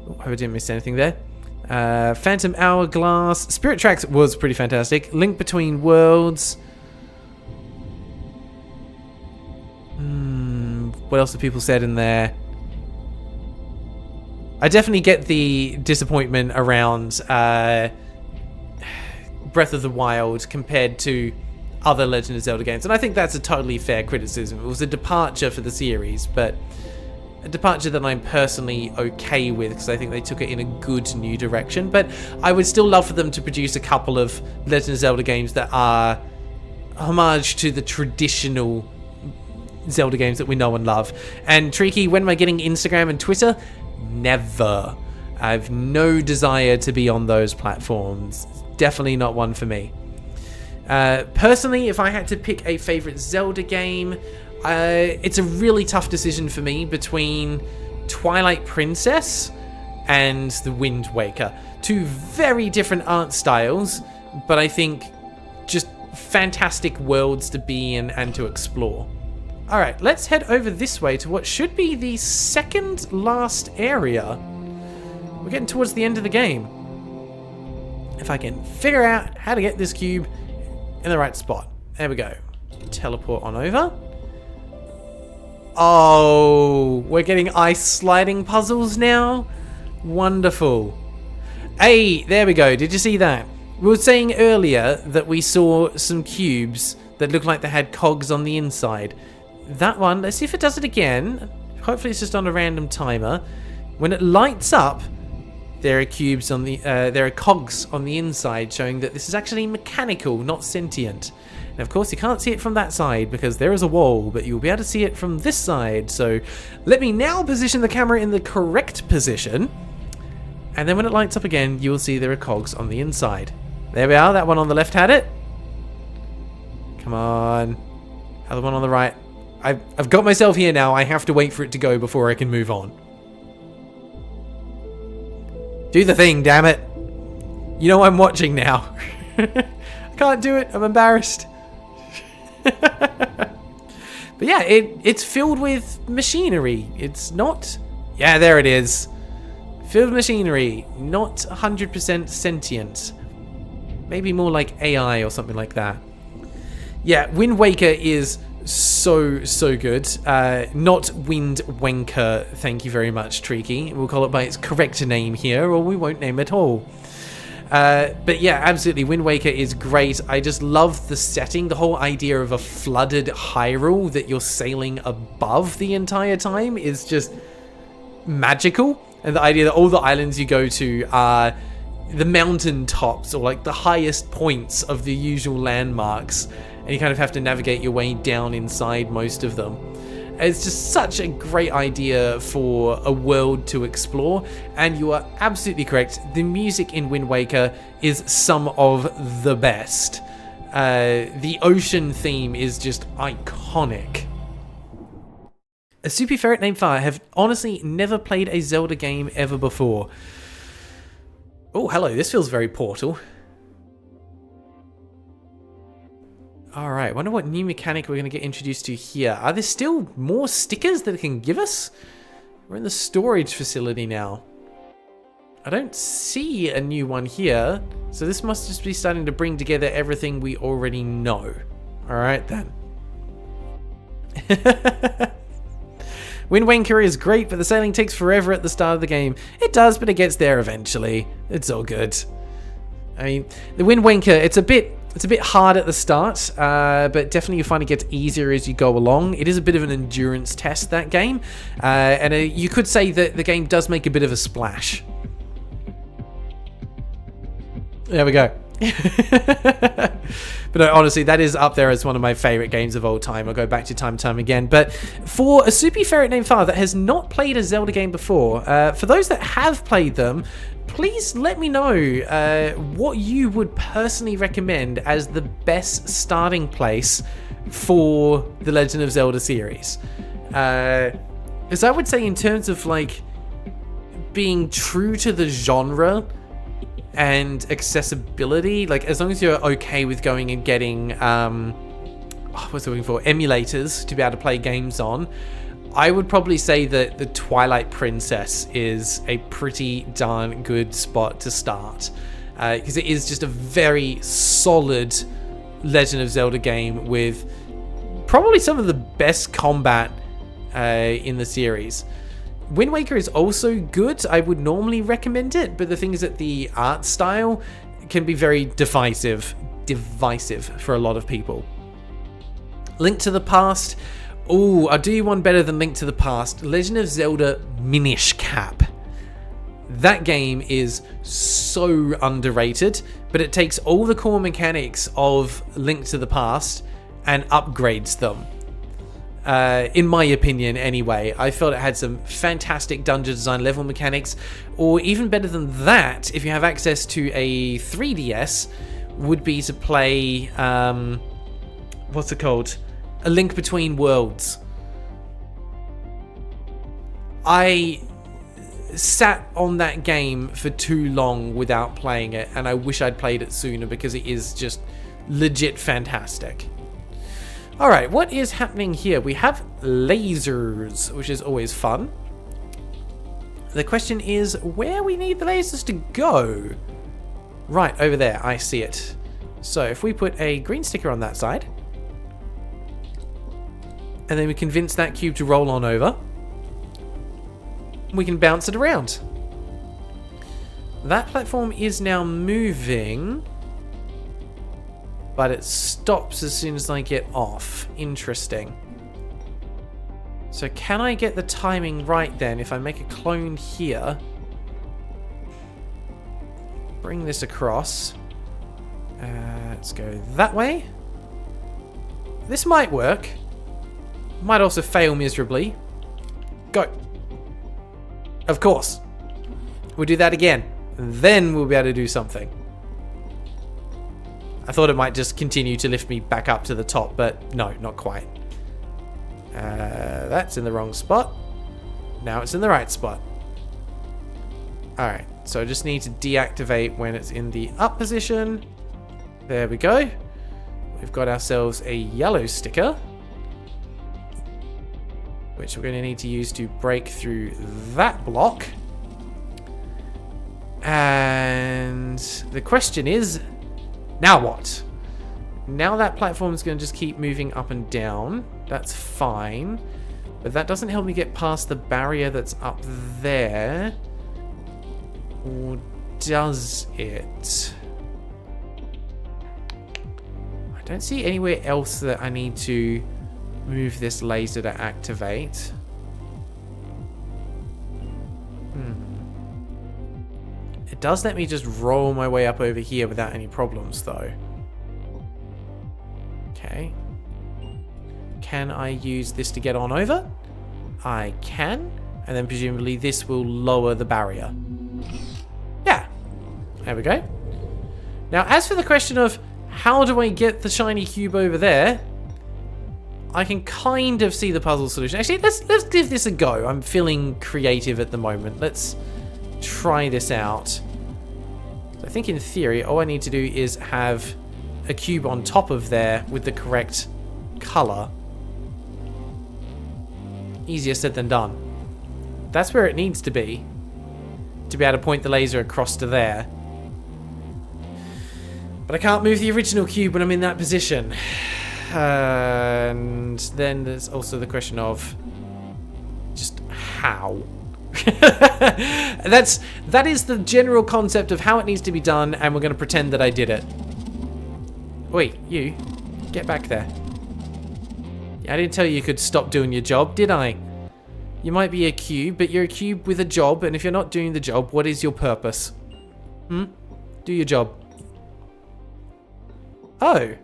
Oh, I hope I didn't miss anything there. Phantom Hourglass. Spirit Tracks was pretty fantastic. Link Between Worlds. What else have people said in there? I definitely get the disappointment around Breath of the Wild compared to other Legend of Zelda games. And I think that's a totally fair criticism. It was a departure for the series, but a departure that I'm personally okay with because I think they took it in a good new direction. But I would still love for them to produce a couple of Legend of Zelda games that are homage to the traditional Zelda games that we know and love. And Tricky, when am I getting Instagram and Twitter? Never. I have no desire to be on those platforms. Definitely not one for me. Personally, if I had to pick a favorite Zelda game, it's a really tough decision for me between Twilight Princess and The Wind Waker. Two very different art styles, but I think just fantastic worlds to be in and to explore. Alright, let's head over this way to what should be the second last area. We're getting towards the end of the game. If I can figure out how to get this cube in the right spot. There we go. Teleport on over. Oh, we're getting ice sliding puzzles now? Wonderful. Hey, there we go. Did you see that? We were saying earlier that we saw some cubes that looked like they had cogs on the inside. That one, let's see if it does it again. Hopefully it's just on a random timer. When it lights up, there are cubes on the, there are cogs on the inside showing that this is actually mechanical, not sentient. And of course you can't see it from that side because there is a wall, but you'll be able to see it from this side. So let me now position the camera in the correct position. And then when it lights up again, you will see there are cogs on the inside. There we are, that one on the left had it. Come on. Other one on the right. I've got myself here now. I have to wait for it to go before I can move on. Do the thing, damn it. You know I'm watching now. I can't do it. I'm embarrassed. But yeah, it's filled with machinery. It's not... Yeah, there it is. Filled with machinery. Not 100% sentient. Maybe more like AI or something like that. Yeah, Wind Waker is so good. Not Wind Waker, thank you very much, Tricky. We'll call it by its correct name here, or we won't name it at all. But yeah, absolutely, Wind Waker is great. I just love the setting, the whole idea of a flooded Hyrule that you're sailing above the entire time is just magical. And the idea that all the islands you go to are the mountain tops, or like the highest points of the usual landmarks, and you kind of have to navigate your way down inside most of them. It's just such a great idea for a world to explore, and you are absolutely correct. The music in Wind Waker is some of the best. The ocean theme is just iconic. A Soupy Ferret named Fire have honestly never played a Zelda game ever before. Oh, hello, this feels very Portal. Alright, wonder what new mechanic we're going to get introduced to here. Are there still more stickers that it can give us? We're in the storage facility now. I don't see a new one here, so this must just be starting to bring together everything we already know. Alright then. Wind Waker is great, but the sailing takes forever at the start of the game. It does, but it gets there eventually. It's all good. I mean, the Wind Waker, it's a bit hard at the start, but definitely you find it gets easier as you go along. It is a bit of an endurance test, that game, and you could say that the game does make a bit of a splash. There we go. But no, honestly, that is up there as one of my favorite games of all time. I'll go back to time and time again. But for a Soupy Ferret named Fire that has not played a Zelda game before, for those that have played them, please let me know what you would personally recommend as the best starting place for the Legend of Zelda series. Because I would say in terms of like being true to the genre and accessibility, like as long as you're okay with going and getting what's it looking for, emulators to be able to play games on, I would probably say that the Twilight Princess is a pretty darn good spot to start, because it is just a very solid Legend of Zelda game with probably some of the best combat in the series. Wind Waker is also good. I would normally recommend it, but the thing is that the art style can be very divisive for a lot of people. Link to the Past. Oh, I'll do you one better than Link to the Past. Legend of Zelda Minish Cap. That game is so underrated, but it takes all the core mechanics of Link to the Past and upgrades them. In my opinion, anyway. I felt it had some fantastic dungeon design level mechanics, or even better than that, if you have access to a 3DS, would be to play, what's it called? A Link Between Worlds. I sat on that game for too long without playing it, and I wish I'd played it sooner because it is just legit fantastic. Alright, what is happening here? We have lasers, which is always fun. The question is where we need the lasers to go. Right, over there, I see it. So if we put a green sticker on that side, and then we convince that cube to roll on over, we can bounce it around. That platform is now moving, but it stops as soon as I get off. Interesting. So can I get the timing right then if I make a clone here? Bring this across. Let's go that way. This might work. Might also fail miserably. Go. Of course. We'll do that again. And then we'll be able to do something. I thought it might just continue to lift me back up to the top, but no, not quite. That's in the wrong spot. Now it's in the right spot. Alright, so I just need to deactivate when it's in the up position. There we go. We've got ourselves a yellow sticker, which we're going to need to use to break through that block. And the question is, now what? Now that platform's going to just keep moving up and down. That's fine. But that doesn't help me get past the barrier that's up there. Or does it? I don't see anywhere else that I need to move this laser to activate. It does let me just roll my way up over here without any problems, though. Okay. Can I use this to get on over? I can. And then presumably this will lower the barrier. Yeah. There we go. Now, as for the question of how do I get the shiny cube over there, I can kind of see the puzzle solution. Actually, let's give this a go. I'm feeling creative at the moment. Let's try this out. I think in theory, all I need to do is have a cube on top of there with the correct color. Easier said than done. That's where it needs to be able to point the laser across to there. But I can't move the original cube when I'm in that position. And then there's also the question of just how. That is the general concept of how it needs to be done, and we're going to pretend that I did it. Wait, you get back there. Yeah, I didn't tell you could stop doing your job, did I? You might be a cube, but you're a cube with a job, and if you're not doing the job, what is your purpose? Do your job. Oh,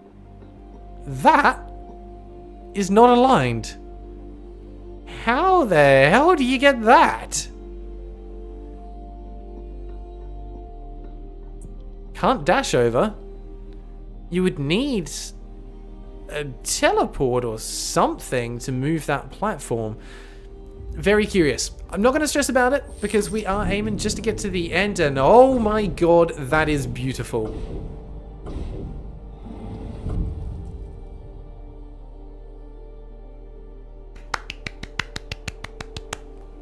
that is not aligned. How the hell do you get that? Can't dash over. You would need a teleport or something to move that platform. Very curious. I'm not going to stress about it because we are aiming just to get to the end, and oh my god, that is beautiful.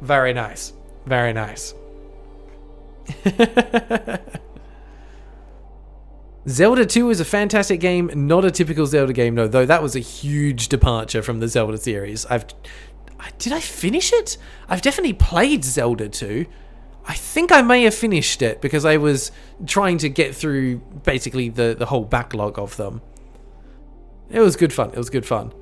Very nice. Very nice. Zelda 2 is a fantastic game, not a typical Zelda game, no, though that was a huge departure from the Zelda series. Did I finish it? I've definitely played Zelda 2. I think I may have finished it because I was trying to get through basically the whole backlog of them. It was good fun. It was good fun.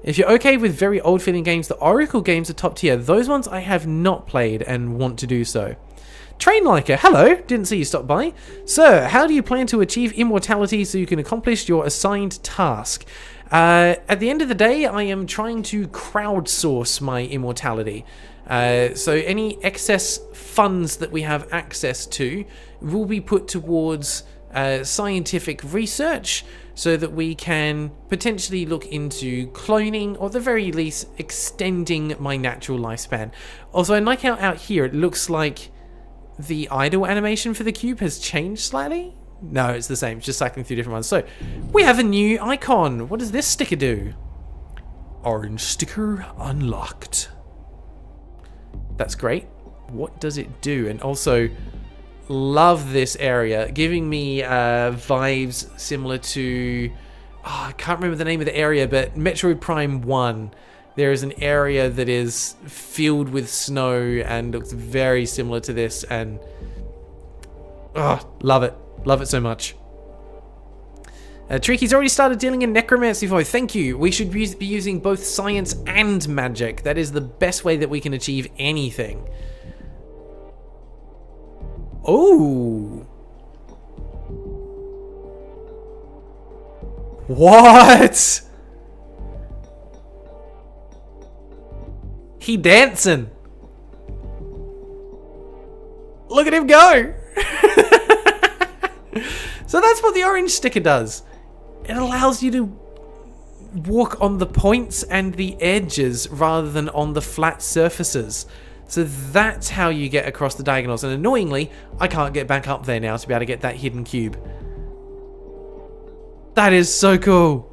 If you're okay with very old feeling games, the Oracle games are top tier. Those ones I have not played and want to do so. Train Liker, hello, didn't see you stop by. Sir, how do you plan to achieve immortality so you can accomplish your assigned task? At the end of the day, I am trying to crowdsource my immortality. So any excess funds that we have access to will be put towards scientific research so that we can potentially look into cloning or at the very least extending my natural lifespan. Also, I like how out here it looks like the idle animation for the cube has changed slightly. No, it's the same. It's just cycling through different ones. So, we have a new icon. What does this sticker do? Orange sticker unlocked. That's great. What does it do? And also, love this area. Giving me vibes similar to... Oh, I can't remember the name of the area, but Metroid Prime 1. There is an area that is filled with snow and looks very similar to this. And... oh, love it. Love it so much. Triky's already started dealing in necromancy for. Thank you. We should be using both science and magic. That is the best way that we can achieve anything. Oh. What? He dancing. Look at him go. So that's what the orange sticker does. It allows you to walk on the points and the edges rather than on the flat surfaces. So that's how you get across the diagonals. And annoyingly, I can't get back up there now to be able to get that hidden cube. That is so cool.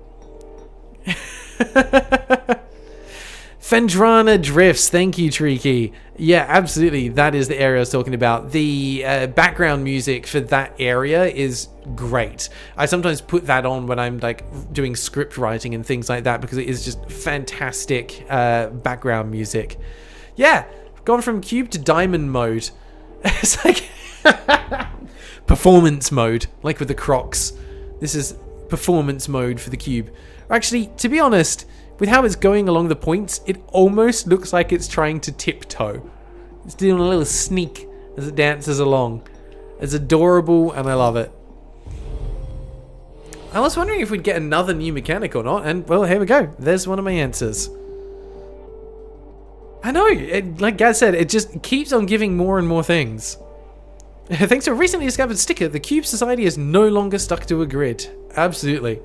Fendrana Drifts, thank you, Tricky. Yeah, absolutely, that is the area I was talking about. The background music for that area is great. I sometimes put that on when I'm like doing script writing and things like that because it is just fantastic background music. Yeah, gone from cube to diamond mode. It's like performance mode, like with the Crocs. This is performance mode for the cube. Actually, to be honest, with how it's going along the points, it almost looks like it's trying to tiptoe. It's doing a little sneak as it dances along. It's adorable and I love it. I was wondering if we'd get another new mechanic or not, and well, here we go. There's one of my answers. I know, like Gaz said, it just keeps on giving more and more things. Thanks to a recently discovered sticker, the Cube Society is no longer stuck to a grid. Absolutely.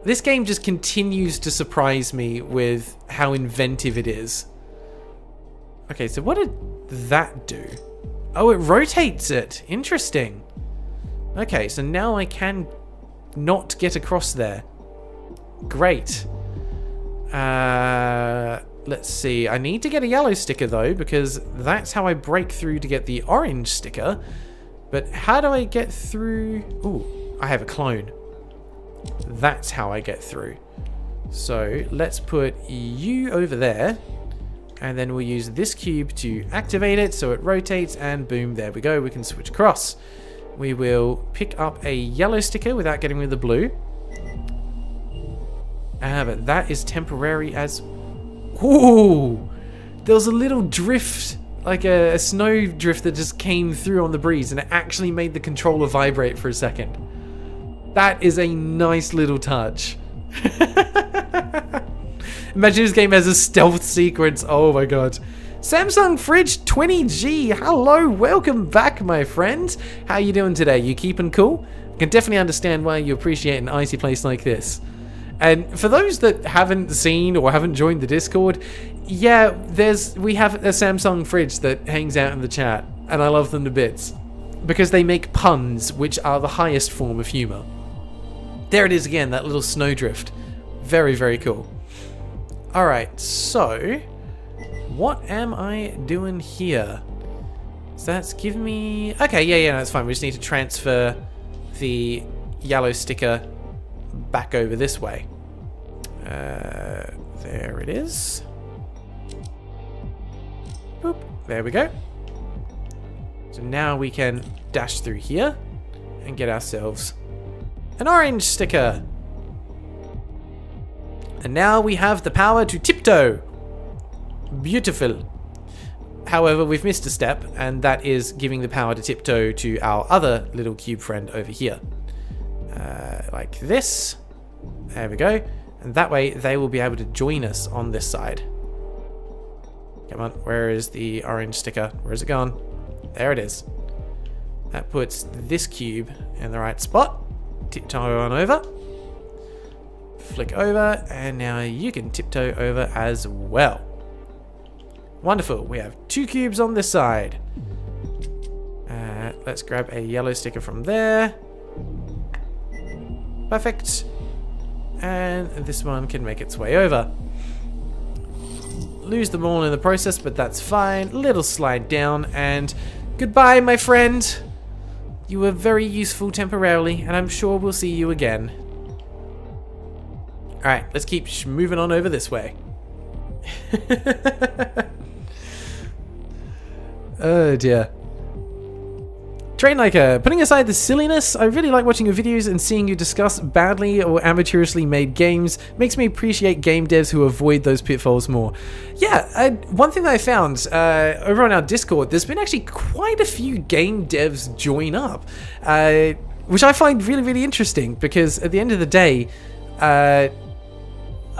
This game just continues to surprise me with how inventive it is. Okay, so what did that do? Oh, it rotates it. Interesting. Okay, so now I can not get across there. Great. Let's see. I need to get a yellow sticker though, because that's how I break through to get the orange sticker. But how do I get through? Ooh, I have a clone. That's how I get through. So let's put you over there. And then we'll use this cube to activate it so it rotates, and boom, there we go. We can switch across. We will pick up a yellow sticker without getting rid of the blue. But that is temporary as... Ooh! There was a little drift, like a snow drift that just came through on the breeze, and it actually made the controller vibrate for a second. That is a nice little touch. Imagine this game has a stealth sequence. Oh my god. Samsung Fridge 20G. Hello, welcome back, my friend. How you doing today? You keeping cool? I can definitely understand why you appreciate an icy place like this. And for those that haven't seen or haven't joined the Discord, yeah, we have a Samsung Fridge that hangs out in the chat, and I love them to bits because they make puns, which are the highest form of humor. There it is again, that little snowdrift. Very, very cool. Alright, so what am I doing here? So that's giving me... Okay, yeah, that's fine. We just need to transfer the yellow sticker back over this way. There it is. Boop. There we go. So now we can dash through here and get ourselves an orange sticker. And now we have the power to tiptoe. Beautiful. However, we've missed a step, and that is giving the power to tiptoe to our other little cube friend over here. Like this. There we go. And that way they will be able to join us on this side. Come on, where is the orange sticker? Where is it gone? There it is. That puts this cube in the right spot. Tiptoe on over. Flick over, and now you can tiptoe over as well. Wonderful. We have 2 cubes on this side. Let's grab a yellow sticker from there. Perfect. And this one can make its way over. Lose them all in the process, but that's fine. Little slide down, and goodbye, my friend. You were very useful temporarily, and I'm sure we'll see you again. Alright, let's keep moving on over this way. Oh dear. Train Liker, putting aside the silliness, I really like watching your videos and seeing you discuss badly or amateurishly made games. Makes me appreciate game devs who avoid those pitfalls more. Yeah, one thing that I found over on our Discord, there's been actually quite a few game devs join up, which I find really, really interesting because at the end of the day,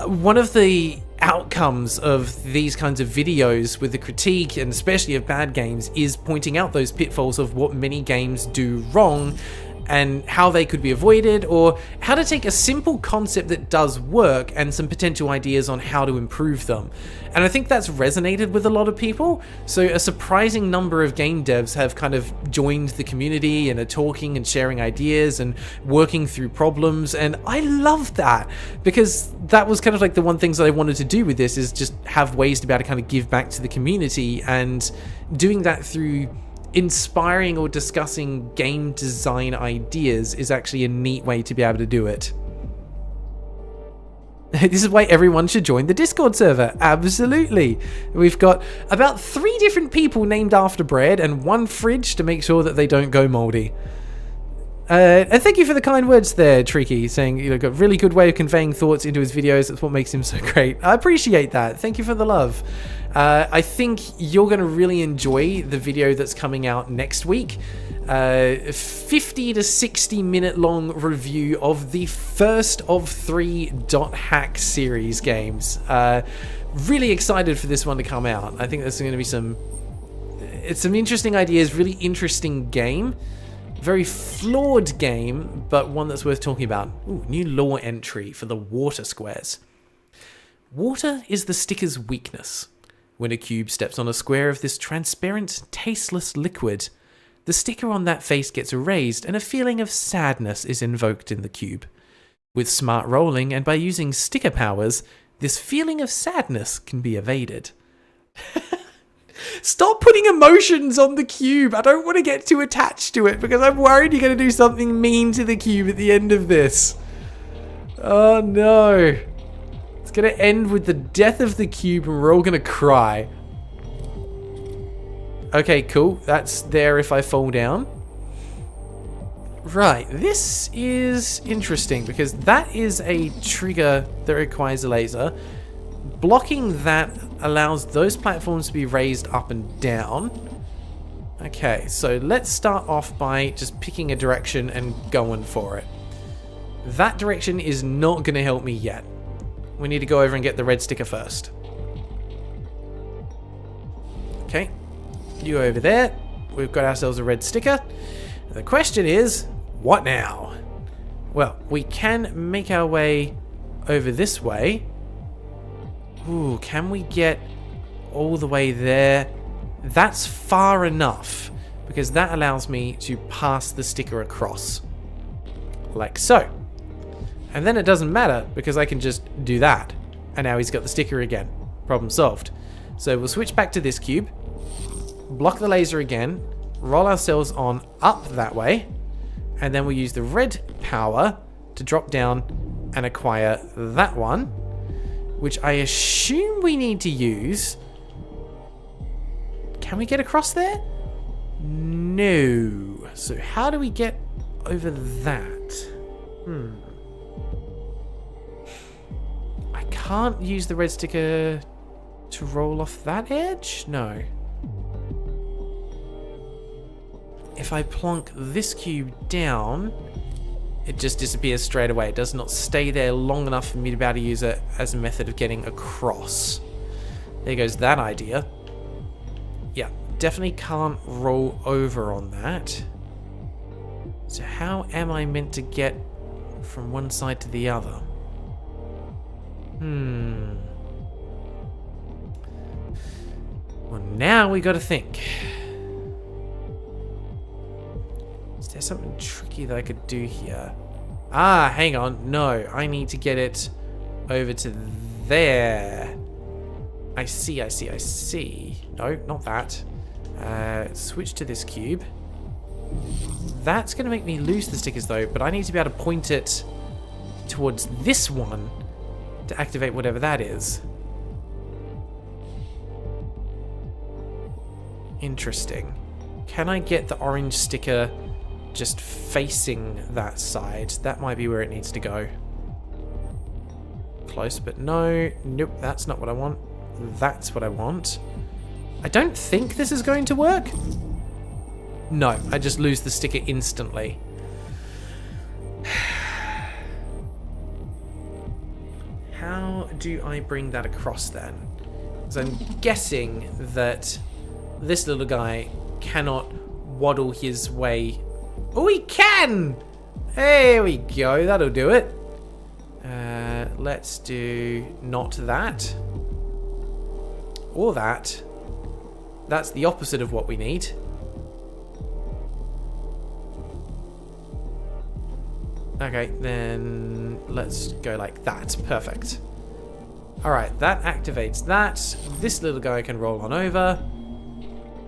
one of the outcomes of these kinds of videos with the critique, and especially of bad games, is pointing out those pitfalls of what many games do wrong and how they could be avoided, or how to take a simple concept that does work and some potential ideas on how to improve them. And I think that's resonated with a lot of people. So a surprising number of game devs have kind of joined the community and are talking and sharing ideas and working through problems. And I love that, because that was kind of like the one things that I wanted to do with this, is just have ways to be able to kind of give back to the community, and doing that through inspiring or discussing game design ideas is actually a neat way to be able to do it. This is why everyone should join the Discord server. Absolutely. We've got about 3 different people named after bread and 1 fridge to make sure that they don't go moldy. And thank you for the kind words there, Tricky, saying, you know, got a really good way of conveying thoughts into his videos. That's what makes him so great. I appreciate that. Thank you for the love. I think you're going to really enjoy the video that's coming out next week. 50 to 60 minute long review of the first of 3 Dot Hack series games. Really excited for this one to come out. I think there's going to be some interesting ideas, really interesting game. Very flawed game, but one that's worth talking about. Ooh, new lore entry for the water squares. Water is the sticker's weakness. When a cube steps on a square of this transparent, tasteless liquid, the sticker on that face gets erased and a feeling of sadness is invoked in the cube. With smart rolling and by using sticker powers, this feeling of sadness can be evaded. Stop putting emotions on the cube. I don't want to get too attached to it, because I'm worried you're going to do something mean to the cube at the end of this. Oh no. It's going to end with the death of the cube and we're all going to cry. Okay, cool. That's there if I fall down. Right, this is interesting, because that is a trigger that requires a laser. Blocking that allows those platforms to be raised up and down. Okay, so let's start off by just picking a direction and going for it. That direction is not going to help me yet. We need to go over and get the red sticker first. Okay, you over there. We've got ourselves a red sticker. The question is, what now? Well, we can make our way over this way. Ooh, can we get all the way there? That's far enough, because that allows me to pass the sticker across. Like so. And then it doesn't matter, because I can just do that. And now he's got the sticker again. Problem solved. So we'll switch back to this cube. Block the laser again. Roll ourselves on up that way. And then we'll use the red power to drop down and acquire that one, which I assume we need to use. Can we get across there? No. So how do we get over that? I can't use the red sticker to roll off that edge? No. If I plonk this cube down, it just disappears straight away. It does not stay there long enough for me to be able to use it as a method of getting across. There goes that idea. Yeah, definitely can't roll over on that. So how am I meant to get from one side to the other? Well, now we got to think. Is there something tricky that I could do here? Ah, hang on. No, I need to get it over to there. I see. No, not that. Switch to this cube. That's going to make me lose the stickers though, but I need to be able to point it towards this one to activate whatever that is. Interesting. Can I get the orange sticker just facing that side? That might be where it needs to go. Close, but no. Nope, that's not what I want. That's what I want. I don't think this is going to work. No, I just lose the sticker instantly. How do I bring that across then? Because I'm guessing that this little guy cannot waddle his way Oh, we can! There we go, that'll do it. Let's do not that. Or that. That's the opposite of what we need. Okay, then let's go like that. Perfect. Alright, that activates that. This little guy can roll on over.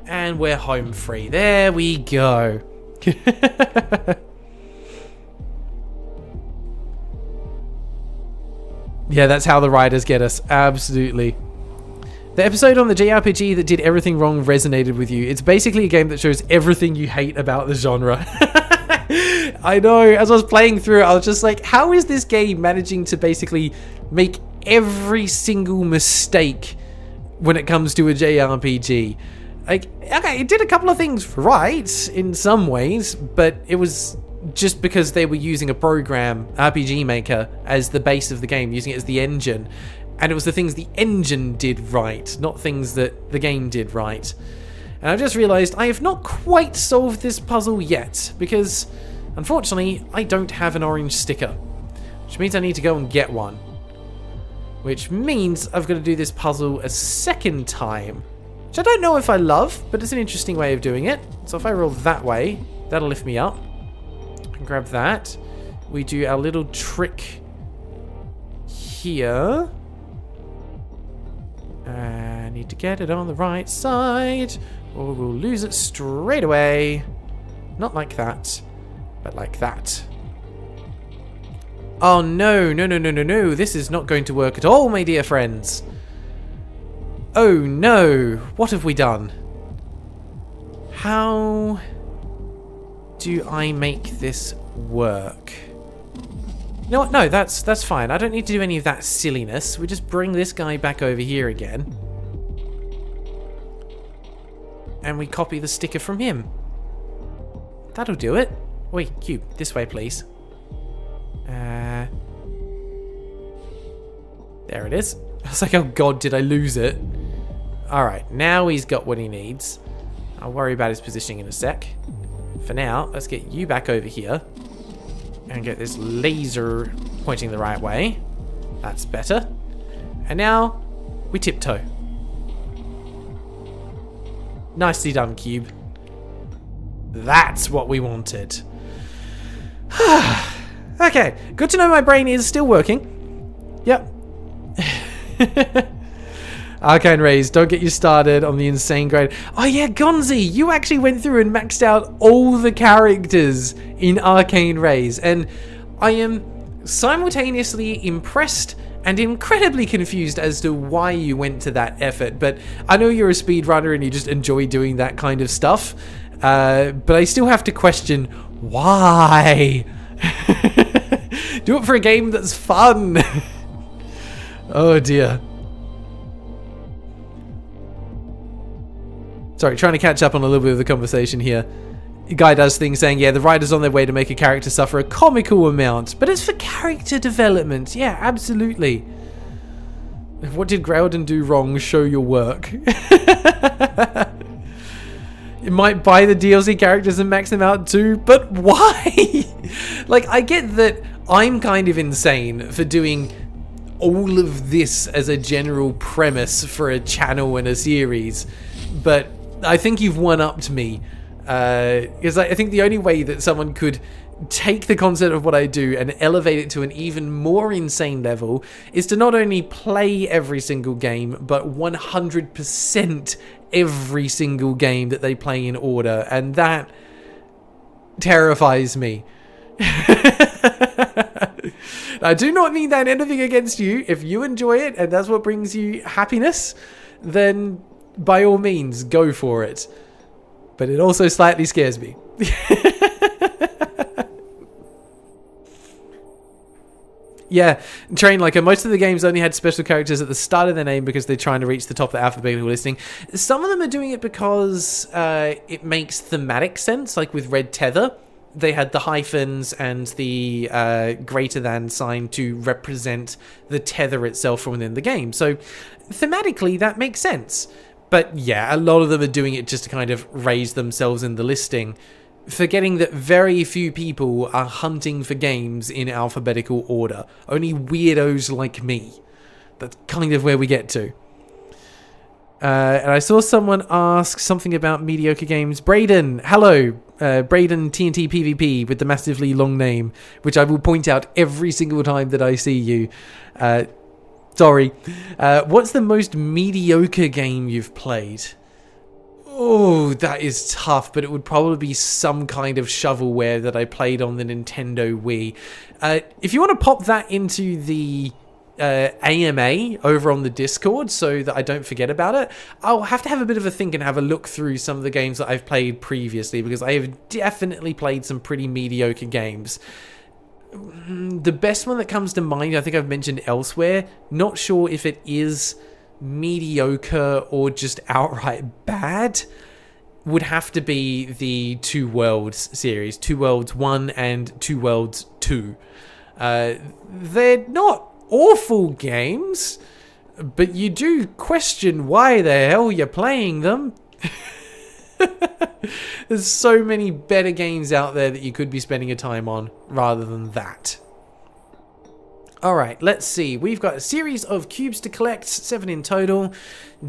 And we're home free. There we go. Yeah, that's how the writers get us. Absolutely. The episode on the JRPG that did everything wrong resonated with you. It's basically a game that shows everything you hate about the genre. I know, as I was playing through it, I was just like, how is this game managing to basically make every single mistake when it comes to a JRPG? Like, okay, it did a couple of things right in some ways, but it was just because they were using a program, RPG Maker, as the base of the game, using it as the engine. And it was the things the engine did right, not things that the game did right. And I've just realised I have not quite solved this puzzle yet, because unfortunately I don't have an orange sticker, which means I need to go and get one. Which means I've got to do this puzzle a second time, which I don't know if I love, but it's an interesting way of doing it. So if I roll that way, that'll lift me up. I can grab that. We do our little trick here. I need to get it on the right side, or we'll lose it straight away. Not like that, but like that. Oh no, no, no, no, no, no. This is not going to work at all, my dear friends. Oh no, what have we done? How do I make this work? You know what? No, that's fine. I don't need to do any of that silliness. We just bring this guy back over here again. And we copy the sticker from him. That'll do it. Wait, cube, this way, please. There it is. I was like, oh god, did I lose it? Alright, now he's got what he needs. I'll worry about his positioning in a sec. For now, let's get you back over here. And get this laser pointing the right way. That's better. And now, we tiptoe. Nicely done, cube. That's what we wanted. Okay, good to know my brain is still working. Yep. Arcane Rays, don't get you started on the insane grade. Oh yeah, Gonzi, you actually went through and maxed out all the characters in Arcane Rays, and I am simultaneously impressed and incredibly confused as to why you went to that effort. But I know you're a speedrunner and you just enjoy doing that kind of stuff, but I still have to question why. Do it for a game that's fun. Oh dear. Sorry, trying to catch up on a little bit of the conversation here. The guy does things saying, yeah, the writer's on their way to make a character suffer a comical amount, but it's for character development. Yeah, absolutely. What did Groudon do wrong? Show your work. It might buy the DLC characters and max them out too, but why? Like, I get that I'm kind of insane for doing all of this as a general premise for a channel and a series, but I think you've one-upped me. Because I think the only way that someone could take the concept of what I do and elevate it to an even more insane level is to not only play every single game, but 100% every single game that they play in order, and that terrifies me. I do not mean that anything against you. If you enjoy it and that's what brings you happiness, then by all means, go for it. But it also slightly scares me. Yeah, Train, like most of the games only had special characters at the start of their name because they're trying to reach the top of the alphabetical listing. Some of them are doing it because it makes thematic sense, like with Red Tether. They had the hyphens and the greater than sign to represent the tether itself from within the game. So thematically, that makes sense. But yeah, a lot of them are doing it just to kind of raise themselves in the listing. forgetting that very few people are hunting for games in alphabetical order. Only weirdos like me. That's kind of where we get to. And I saw someone ask something about mediocre games. Brayden, hello. Brayden TNT PvP with the massively long name, which I will point out every single time that I see you. Sorry. What's the most mediocre game you've played? Oh, that is tough, but it would probably be some kind of shovelware that I played on the Nintendo Wii. If you want to pop that into the AMA over on the Discord so that I don't forget about it, I'll have to have a bit of a think and have a look through some of the games that I've played previously, because I have definitely played some pretty mediocre games. The best one that comes to mind, I think I've mentioned elsewhere, not sure if it is mediocre or just outright bad, would have to be the Two Worlds series, Two Worlds 1 and Two Worlds 2. They're not awful games, but you do question why the hell you're playing them. There's so many better games out there that you could be spending your time on rather than that. Alright, let's see. We've got a series of cubes to collect, 7 in total.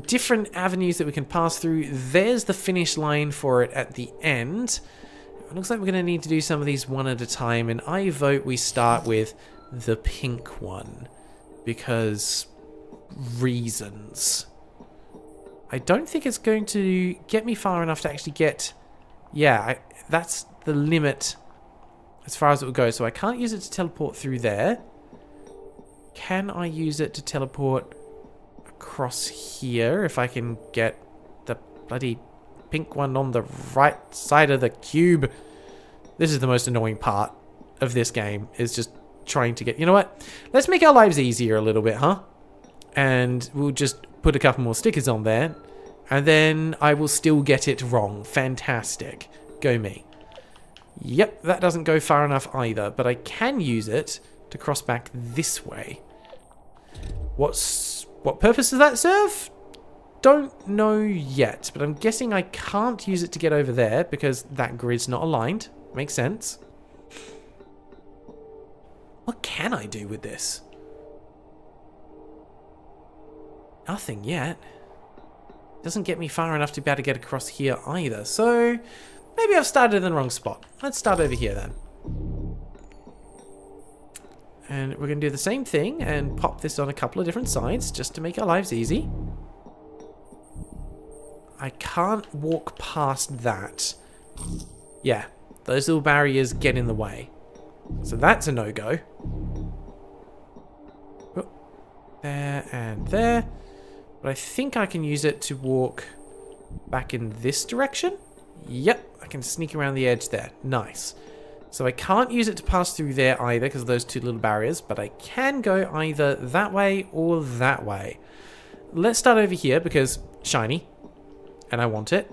Different avenues that we can pass through. There's the finish line for it at the end. It looks like we're going to need to do some of these one at a time, and I vote we start with the pink one, because reasons. I don't think it's going to get me far enough to actually get... Yeah, that's the limit as far as it will go, so I can't use it to teleport through there. Can I use it to teleport across here if I can get the bloody pink one on the right side of the cube? This is the most annoying part of this game, is just trying to get... You know what? Let's make our lives easier a little bit, huh? And we'll just put a couple more stickers on there, and then I will still get it wrong. Fantastic. Go me. Yep, that doesn't go far enough either, but I can use it to cross back this way. What purpose does that serve? Don't know yet, but I'm guessing I can't use it to get over there because that grid's not aligned. Makes sense. What can I do with this? Nothing yet. Doesn't get me far enough to be able to get across here either. So maybe I've started in the wrong spot. Let's start over here then. And we're going to do the same thing and pop this on a couple of different sides just to make our lives easy. I can't walk past that. Yeah, those little barriers get in the way. So that's a no-go. There and there. But I think I can use it to walk back in this direction. Yep, I can sneak around the edge there. Nice. So I can't use it to pass through there either because of those two little barriers, but I can go either that way or that way. Let's start over here because shiny, and I want it.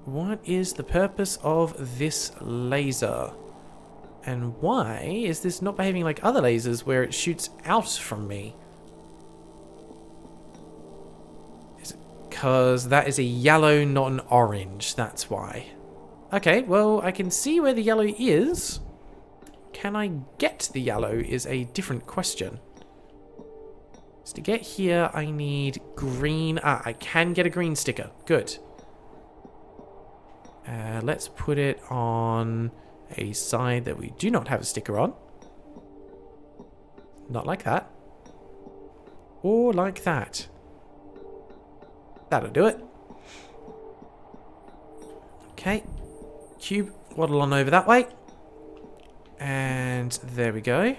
What is the purpose of this laser? And why is this not behaving like other lasers where it shoots out from me? Is it because that is a yellow, not an orange? That's why. Okay, well, I can see where the yellow is. Can I get the yellow is a different question. So to get here, I need green. Ah, I can get a green sticker. Good. Let's put it on a side that we do not have a sticker on. Not like that. Or like that. That'll do it. Okay. Cube, waddle on over that way. And there we go.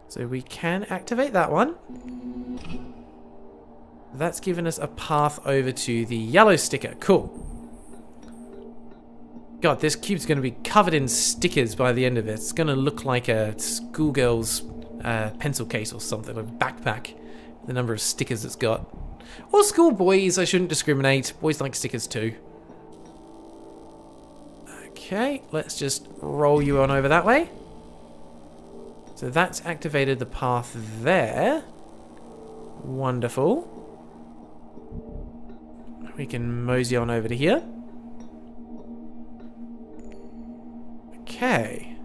So we can activate that one. That's given us a path over to the yellow sticker. Cool. God, this cube's going to be covered in stickers by the end of it. It's going to look like a schoolgirl's pencil case or something, a backpack. The number of stickers it's got. Or schoolboys, I shouldn't discriminate. Boys like stickers too. Okay, let's just roll you on over that way. So that's activated the path there. Wonderful. We can mosey on over to here. Okay.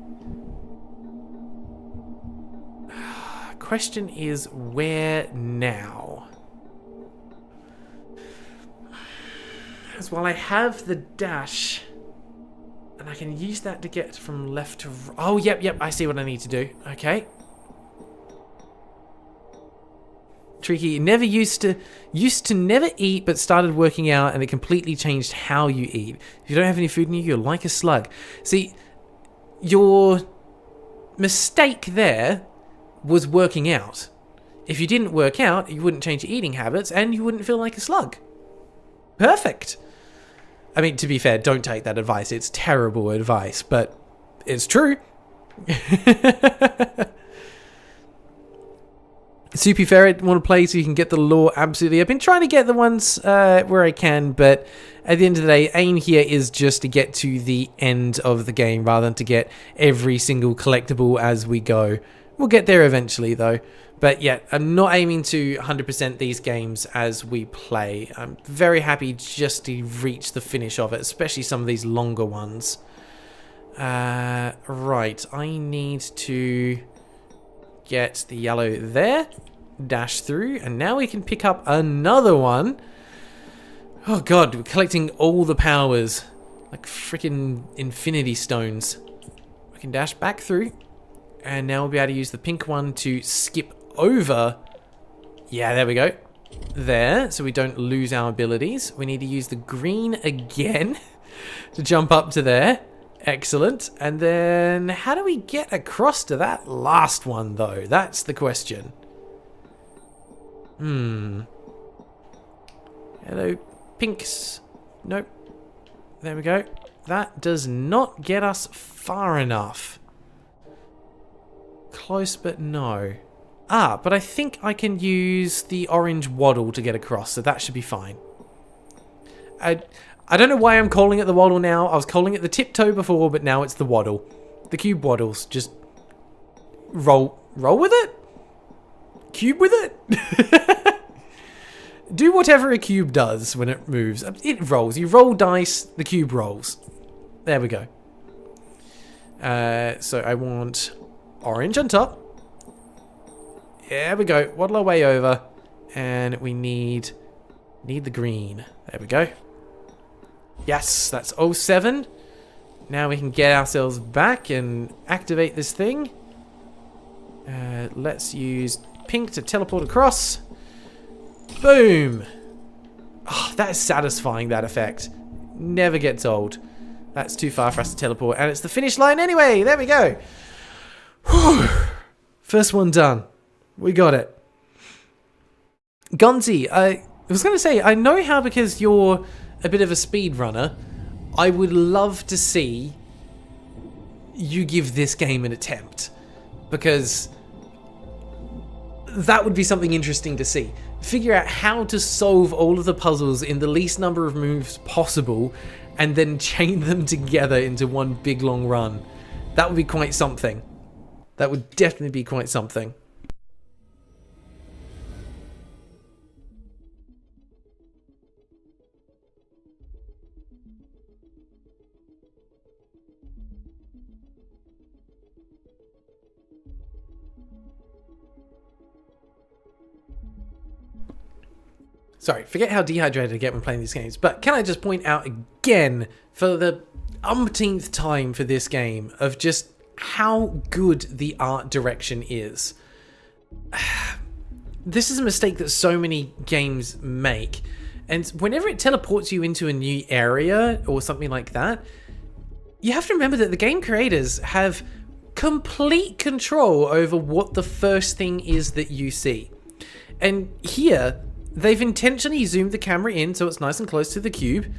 Question is, where now? Because while I have the dash, and I can use that to get from left to right. Oh, yep, I see what I need to do. Okay. Tricky. Never used to never eat, but started working out, and it completely changed how you eat. If you don't have any food in you, you're like a slug. See, your mistake there was working out. If you didn't work out, you wouldn't change your eating habits, and you wouldn't feel like a slug. Perfect. I mean, to be fair, don't take that advice. It's terrible advice, but it's true. Soupy Ferret, want to play so you can get the lore? Absolutely. I've been trying to get the ones where I can, but at the end of the day, aim here is just to get to the end of the game rather than to get every single collectible as we go. We'll get there eventually, though. But yeah, I'm not aiming to 100% these games as we play. I'm very happy just to reach the finish of it, especially some of these longer ones. Right, I need to get the yellow there, dash through, and now we can pick up another one. Oh god, we're collecting all the powers, like freaking infinity stones. We can dash back through, and now we'll be able to use the pink one to skip over. Yeah, there we go. There, so we don't lose our abilities. We need to use the green again to jump up to there. Excellent. And then how do we get across to that last one, though? That's the question. Hello, pinks. Nope. There we go. That does not get us far enough. Close, but no. Ah, but I think I can use the orange waddle to get across, so that should be fine. I don't know why I'm calling it the waddle now. I was calling it the tiptoe before, but now it's the waddle. The cube waddles. Just roll with it? Cube with it? Do whatever a cube does when it moves. It rolls. You roll dice, the cube rolls. There we go. So I want orange on top. There we go. Waddle our way over. And we need the green. There we go. Yes, that's 07. Now we can get ourselves back and activate this thing. Let's use pink to teleport across. Boom. Oh, that is satisfying, that effect. Never gets old. That's too far for us to teleport. And it's the finish line anyway. There we go. Whew. First one done. We got it. Gonzi, I was going to say, I know how because you're a bit of a speedrunner, I would love to see you give this game an attempt, because that would be something interesting to see. Figure out how to solve all of the puzzles in the least number of moves possible and then chain them together into one big long run. That would be quite something. That would definitely be quite something. Sorry, forget how dehydrated I get when playing these games, but can I just point out again, for the umpteenth time for this game, of just how good the art direction is. This is a mistake that so many games make, and whenever it teleports you into a new area or something like that, you have to remember that the game creators have complete control over what the first thing is that you see. And here, they've intentionally zoomed the camera in so it's nice and close to the cube,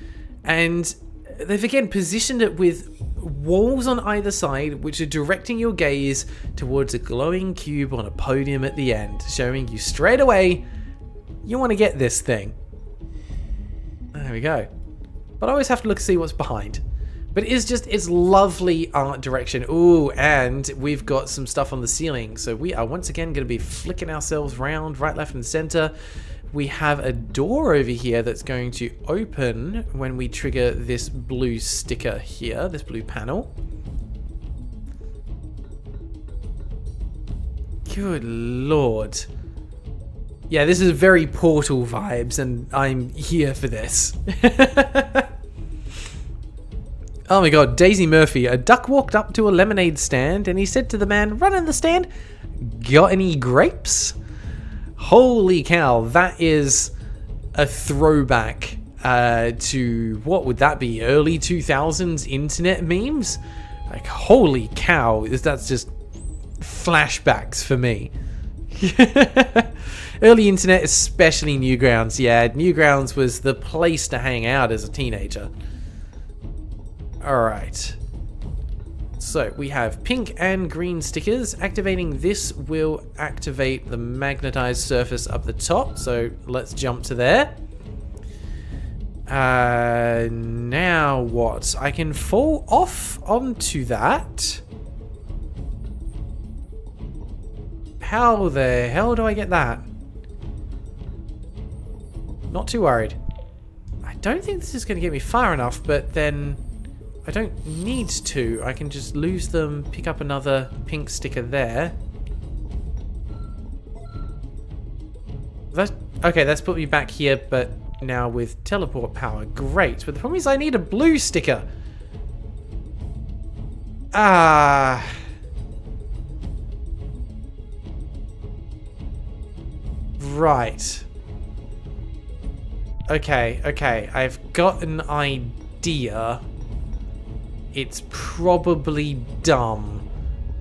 and they've again positioned it with walls on either side which are directing your gaze towards a glowing cube on a podium at the end, showing you straight away you want to get this thing. There we go. But I always have to look to see what's behind. But it's lovely art direction. Ooh, and we've got some stuff on the ceiling, so we are once again going to be flicking ourselves round right, left and center. We have a door over here that's going to open when we trigger this blue sticker here, this blue panel. Good lord. Yeah, this is very Portal vibes, and I'm here for this. Oh my god, Daisy Murphy. A duck walked up to a lemonade stand, and he said to the man running the stand, "Got any grapes?" Holy cow, that is a throwback to, what would that be, early 2000s internet memes? Like, holy cow, that's just flashbacks for me. Early internet, especially Newgrounds. Yeah, Newgrounds was the place to hang out as a teenager. Alright. So, we have pink and green stickers. Activating this will activate the magnetized surface up the top. So, let's jump to there. Now what? I can fall off onto that. How the hell do I get that? Not too worried. I don't think this is going to get me far enough, but then I don't need to. I can just lose them, pick up another pink sticker there. Okay, that's put me back here, but now with teleport power. Great. But the problem is I need a blue sticker. Ah. Right. Okay. I've got an idea. It's probably dumb,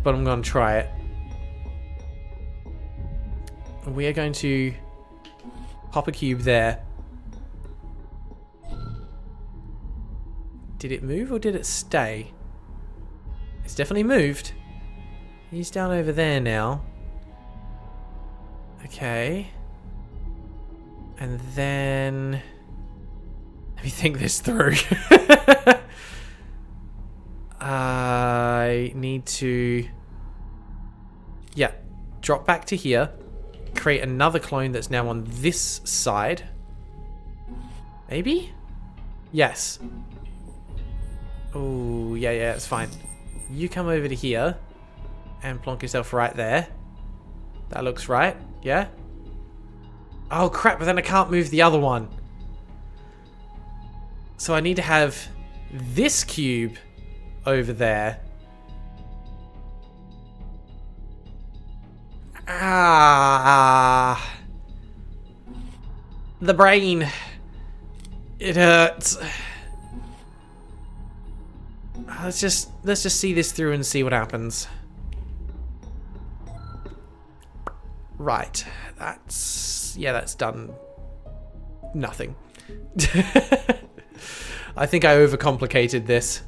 but I'm going to try it. We are going to pop a cube there. Did it move or did it stay? It's definitely moved. He's down over there now. Okay. And then let me think this through. I need to, yeah, drop back to here, create another clone that's now on this side. Maybe? Yes. Oh, yeah, it's fine. You come over to here and plonk yourself right there. That looks right, yeah? Oh crap, but then I can't move the other one. So I need to have this cube over there. Ah. The brain. It hurts. Let's just see this through and see what happens. Right. That's done nothing. I think I overcomplicated this.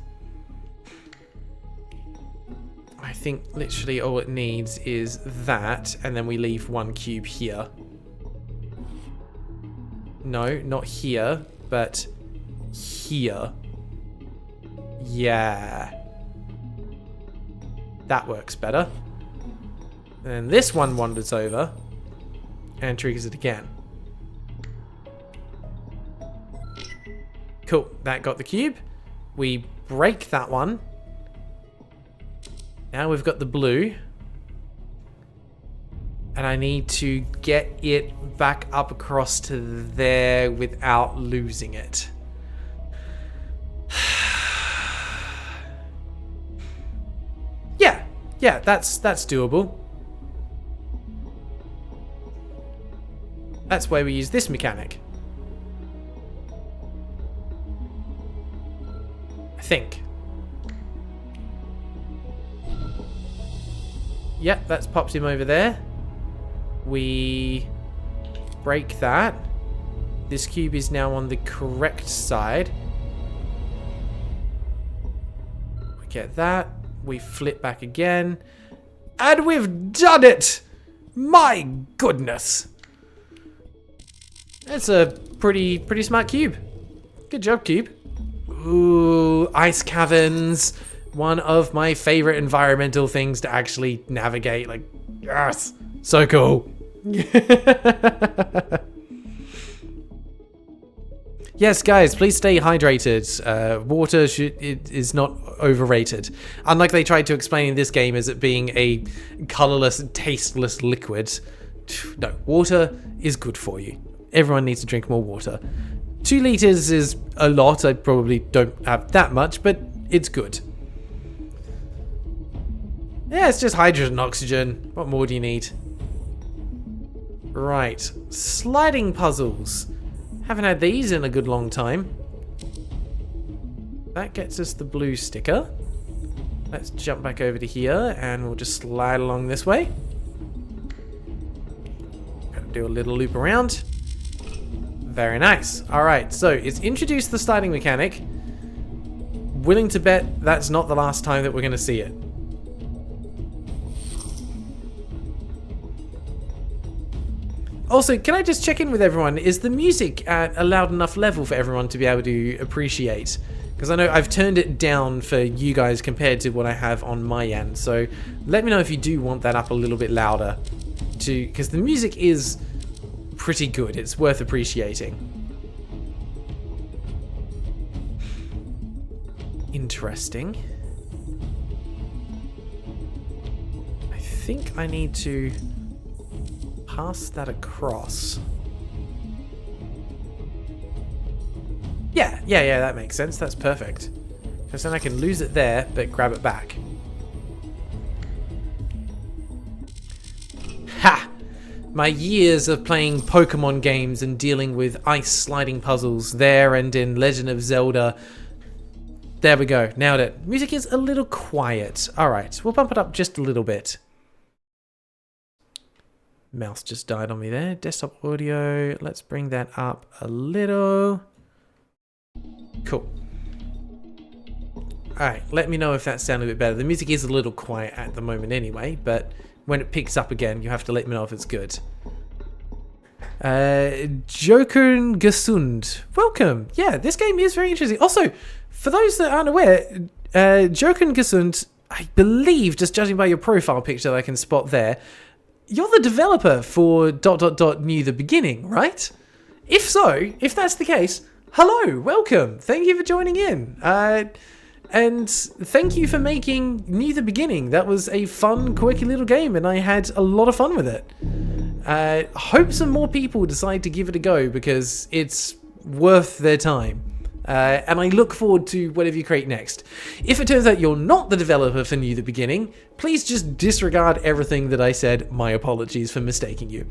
I think literally all it needs is that, and then we leave one cube here. No, not here, but here. Yeah. That works better. And this one wanders over and triggers it again. Cool, that got the cube. We break that one. Now we've got the blue. And I need to get it back up across to there without losing it. Yeah, that's doable. That's why we use this mechanic. I think. Yep, that's popped him over there. We break that. This cube is now on the correct side. We get that. We flip back again. And we've done it! My goodness. That's a pretty smart cube. Good job, cube. Ooh, ice caverns. One of my favorite environmental things to actually navigate. Like, yes, so cool. Yeah, Yes, guys, please stay hydrated. Water is not overrated. Unlike they tried to explain in this game as it being a colorless, tasteless liquid. No, water is good for you. Everyone needs to drink more water. 2 liters is a lot. I probably don't have that much, but it's good. Yeah, it's just hydrogen and oxygen. What more do you need? Right, sliding puzzles. Haven't had these in a good long time. That gets us the blue sticker. Let's jump back over to here and we'll just slide along this way. Gotta do a little loop around. Very nice. Alright, so it's introduced the sliding mechanic. Willing to bet that's not the last time that we're going to see it. Also, can I just check in with everyone? Is the music at a loud enough level for everyone to be able to appreciate? Because I know I've turned it down for you guys compared to what I have on my end. So let me know if you do want that up a little bit louder. Because the music is pretty good. It's worth appreciating. Interesting. I think I need to pass that across. Yeah, that makes sense. That's perfect. Because then I can lose it there, but grab it back. Ha! My years of playing Pokemon games and dealing with ice sliding puzzles there and in Legend of Zelda. There we go. Nailed it. Music is a little quiet. Alright, we'll bump it up just a little bit. Mouse just died on me there. Desktop audio. Let's bring that up a little. Cool. Alright, let me know if that sounded a bit better. The music is a little quiet at the moment anyway, but when it picks up again, you have to let me know if it's good. Jokern Gesund. Welcome. Yeah, this game is very interesting. Also, for those that aren't aware, Jokern Gesund, I believe, just judging by your profile picture that I can spot there, you're the developer for ... New the Beginning, right? If so, if that's the case, hello, welcome. Thank you for joining in. And thank you for making New the Beginning. That was a fun, quirky little game, and I had a lot of fun with it. Hope some more people decide to give it a go, because it's worth their time. And I look forward to whatever you create next. If it turns out you're not the developer for New the Beginning, please just disregard everything that I said. My apologies for mistaking you.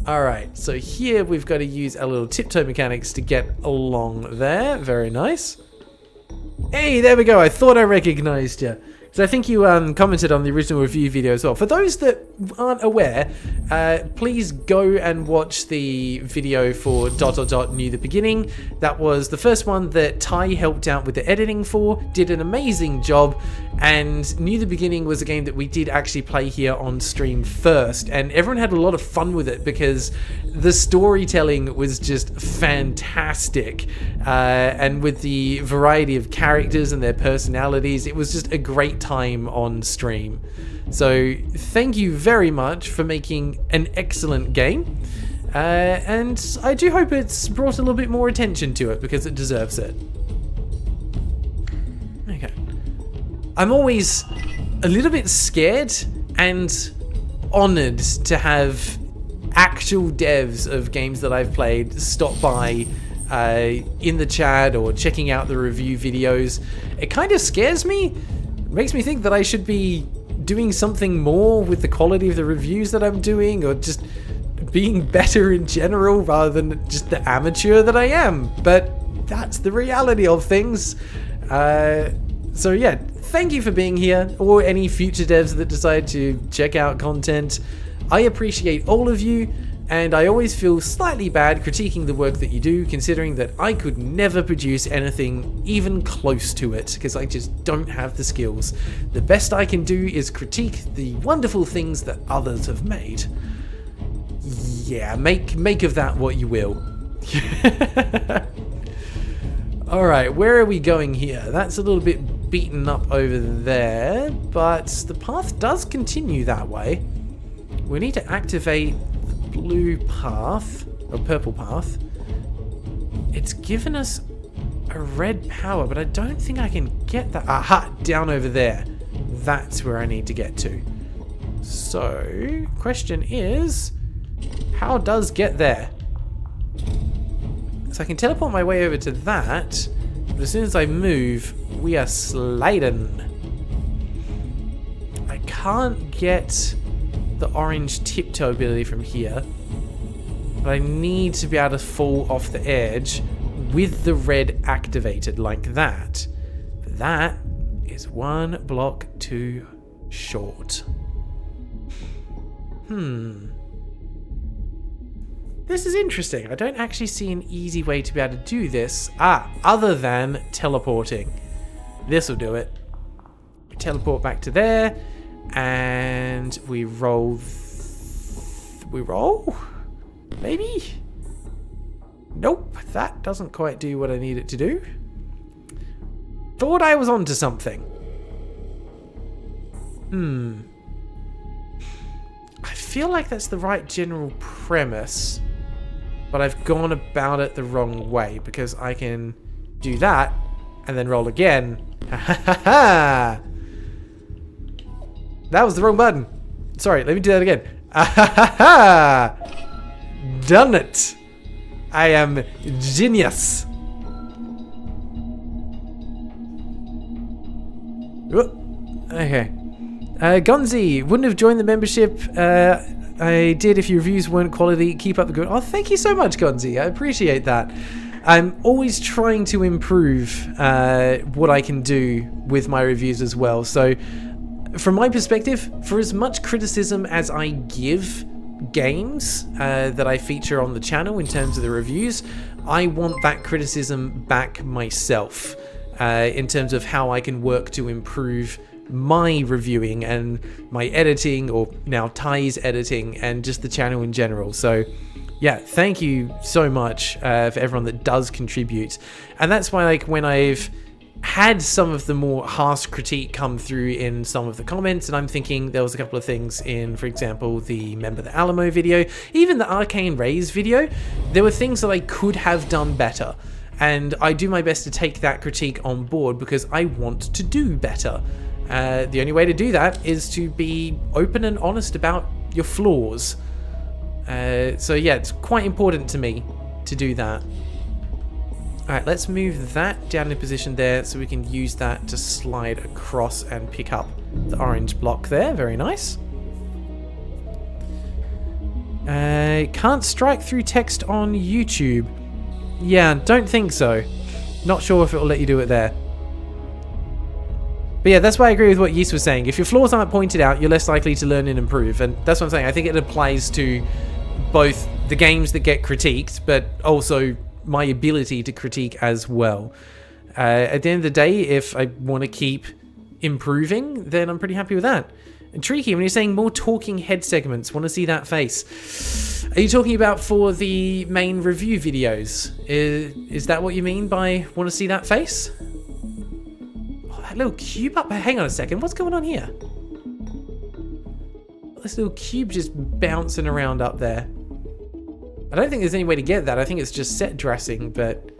Alright, so here we've got to use our little tiptoe mechanics to get along there. Very nice. Hey, there we go. I thought I recognized you. So I think you commented on the original review video as well. For those that aren't aware, please go and watch the video for ... New the Beginning. That was the first one that Ty helped out with the editing for, did an amazing job, and New the Beginning was a game that we did actually play here on stream first, and everyone had a lot of fun with it because the storytelling was just fantastic, and with the variety of characters and their personalities, it was just a great time on stream. So thank you very much for making an excellent game, and I do hope it's brought a little bit more attention to it because it deserves it. Okay, I'm always a little bit scared and honored to have actual devs of games that I've played stop by in the chat or checking out the review videos. It kind of scares me. It makes me think that I should be doing something more with the quality of the reviews that I'm doing, or just being better in general rather than just the amateur that I am. But that's the reality of things. So yeah, thank you for being here, or any future devs that decide to check out content. I appreciate all of you, and I always feel slightly bad critiquing the work that you do, considering that I could never produce anything even close to it, because I just don't have the skills. The best I can do is critique the wonderful things that others have made. Yeah, make of that what you will. Alright, where are we going here? That's a little bit beaten up over there, but the path does continue that way. We need to activate the blue path, or purple path, it's given us a red power, but I don't think I can get that. Aha, down over there. That's where I need to get to. So, question is, how does get there? So I can teleport my way over to that, but as soon as I move, we are sliding. I can't get the orange tiptoe ability from here, but I need to be able to fall off the edge with the red activated like that. But that is one block too short. This is interesting. I don't actually see an easy way to be able to do this. Other than teleporting. This will do it. We teleport back to there, and we roll. We roll? Maybe? Nope, that doesn't quite do what I need it to do. Thought I was onto something. I feel like that's the right general premise, but I've gone about it the wrong way, because I can do that and then roll again. Ha ha ha ha! That was the wrong button. Sorry, let me do that again. Ha ha ha! Done it! I am genius. Okay. Gonzi, wouldn't have joined the membership. I did if your reviews weren't quality. Keep up the good. Oh, thank you so much, Gonzi. I appreciate that. I'm always trying to improve what I can do with my reviews as well. So, from my perspective, for as much criticism as I give games that I feature on the channel in terms of the reviews, I want that criticism back myself in terms of how I can work to improve my reviewing and my editing, or now Ty's editing, and just the channel in general. So yeah, thank you so much for everyone that does contribute. And that's why, like, when I've had some of the more harsh critique come through in some of the comments, and I'm thinking there was a couple of things in, for example, the Member the Alamo video, even the Arcane Rays video, there were things that I could have done better. And I do my best to take that critique on board because I want to do better. The only way to do that is to be open and honest about your flaws. So yeah, it's quite important to me to do that. Alright, let's move that down in position there so we can use that to slide across and pick up the orange block there. Very nice. Can't strike through text on YouTube. Yeah, don't think so. Not sure if it will let you do it there. But yeah, that's why I agree with what Yeast was saying. If your flaws aren't pointed out, you're less likely to learn and improve. And that's what I'm saying. I think it applies to both the games that get critiqued, but also my ability to critique as well. At the end of the day, if I want to keep improving, then I'm pretty happy with that. And Tricky, when you're saying more talking head segments, want to see that face. Are you talking about for the main review videos? Is that what you mean by want to see that face? Oh, that little cube up. Hang on a second. What's going on here? This little cube just bouncing around up there. I don't think there's any way to get that. I think it's just set dressing, but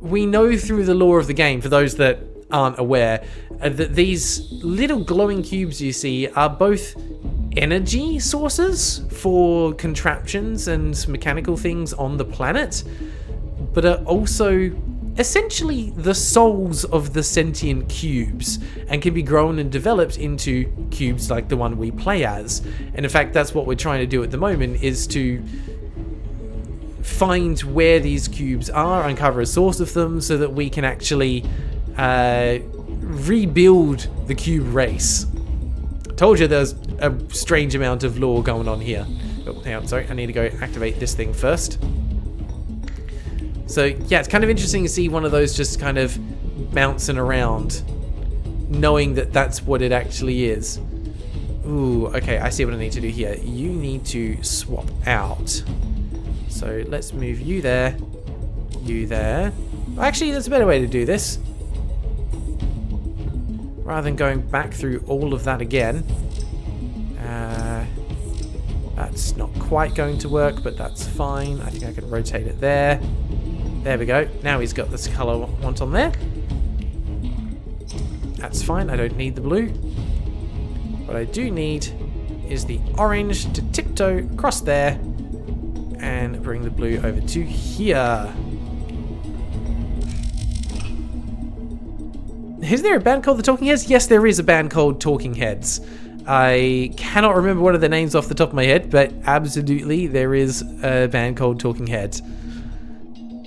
we know through the lore of the game, for those that aren't aware, that these little glowing cubes you see are both energy sources for contraptions and mechanical things on the planet, but are also essentially the souls of the sentient cubes, and can be grown and developed into cubes like the one we play as. And in fact, that's what we're trying to do at the moment, is to find where these cubes are, uncover a source of them, so that we can actually rebuild the cube race. Told you there's a strange amount of lore going on here. Oh, hang on, sorry, I need to go activate this thing first. So yeah, it's kind of interesting to see one of those just kind of bouncing around, knowing that that's what it actually is. Ooh, okay, I see what I need to do here. You need to swap out. So let's move you there, you there. Actually, there's a better way to do this. Rather than going back through all of that again. That's not quite going to work, but that's fine. I think I can rotate it there. There we go. Now he's got this color I want on there. That's fine. I don't need the blue. What I do need is the orange to tiptoe across there and bring the blue over to here. Is there a band called the Talking Heads? Yes, there is a band called Talking Heads. I cannot remember one of the names off the top of my head, but absolutely there is a band called Talking Heads.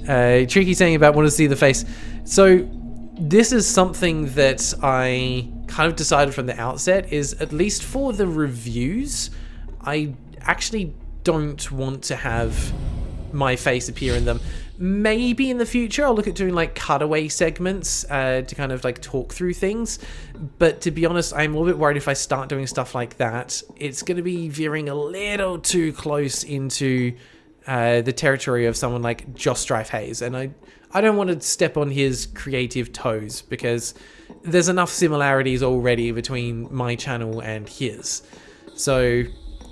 Tricky saying about want to see the face. So this is something that I kind of decided from the outset is, at least for the reviews, I actually don't want to have my face appear in them. Maybe in the future I'll look at doing like cutaway segments to kind of like talk through things, but to be honest, I'm a little bit worried if I start doing stuff like that, it's going to be veering a little too close into the territory of someone like JoshStrifeHayes, and I don't want to step on his creative toes because there's enough similarities already between my channel and his. So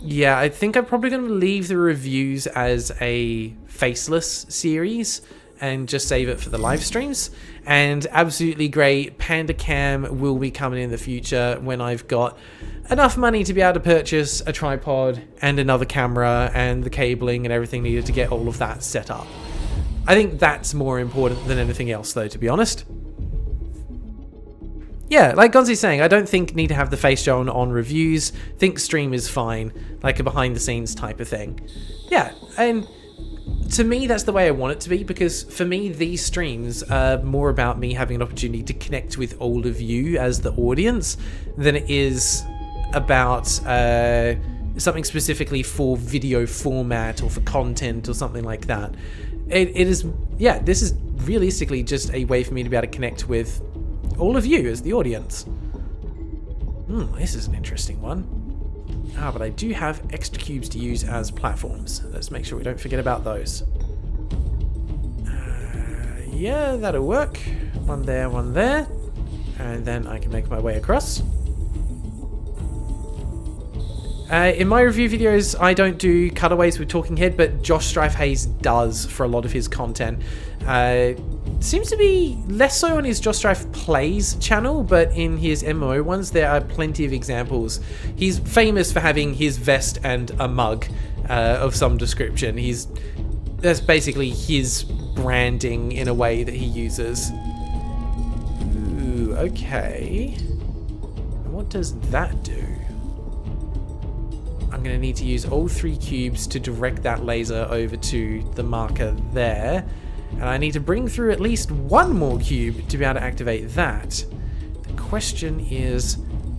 yeah, I think I'm probably going to leave the reviews as a faceless series and just save it for the live streams. And absolutely great, Panda Cam will be coming in the future when I've got enough money to be able to purchase a tripod and another camera and the cabling and everything needed to get all of that set up. I think that's more important than anything else though, to be honest. Yeah, like Gonzi's saying, I don't think need to have the face shown on reviews. Think stream is fine, like a behind the scenes type of thing. Yeah, and to me that's the way I want it to be, because for me these streams are more about me having an opportunity to connect with all of you as the audience than it is about something specifically for video format or for content or something like that. It is, yeah, this is realistically just a way for me to be able to connect with all of you as the audience. This is an interesting one. But I do have extra cubes to use as platforms. Let's make sure we don't forget about those. Yeah, that'll work. One there, and then I can make my way across. In my review videos, I don't do cutaways with Talking Head, but JoshStrifeHayes does for a lot of his content. Seems to be less so on his JoshStrifePlays channel, but in his MMO ones, there are plenty of examples. He's famous for having his vest and a mug of some description. That's basically his branding in a way that he uses. Ooh, okay. What does that do? I'm going to need to use all 3 cubes to direct that laser over to the marker there. And I need to bring through at least 1 more cube to be able to activate that. The question is,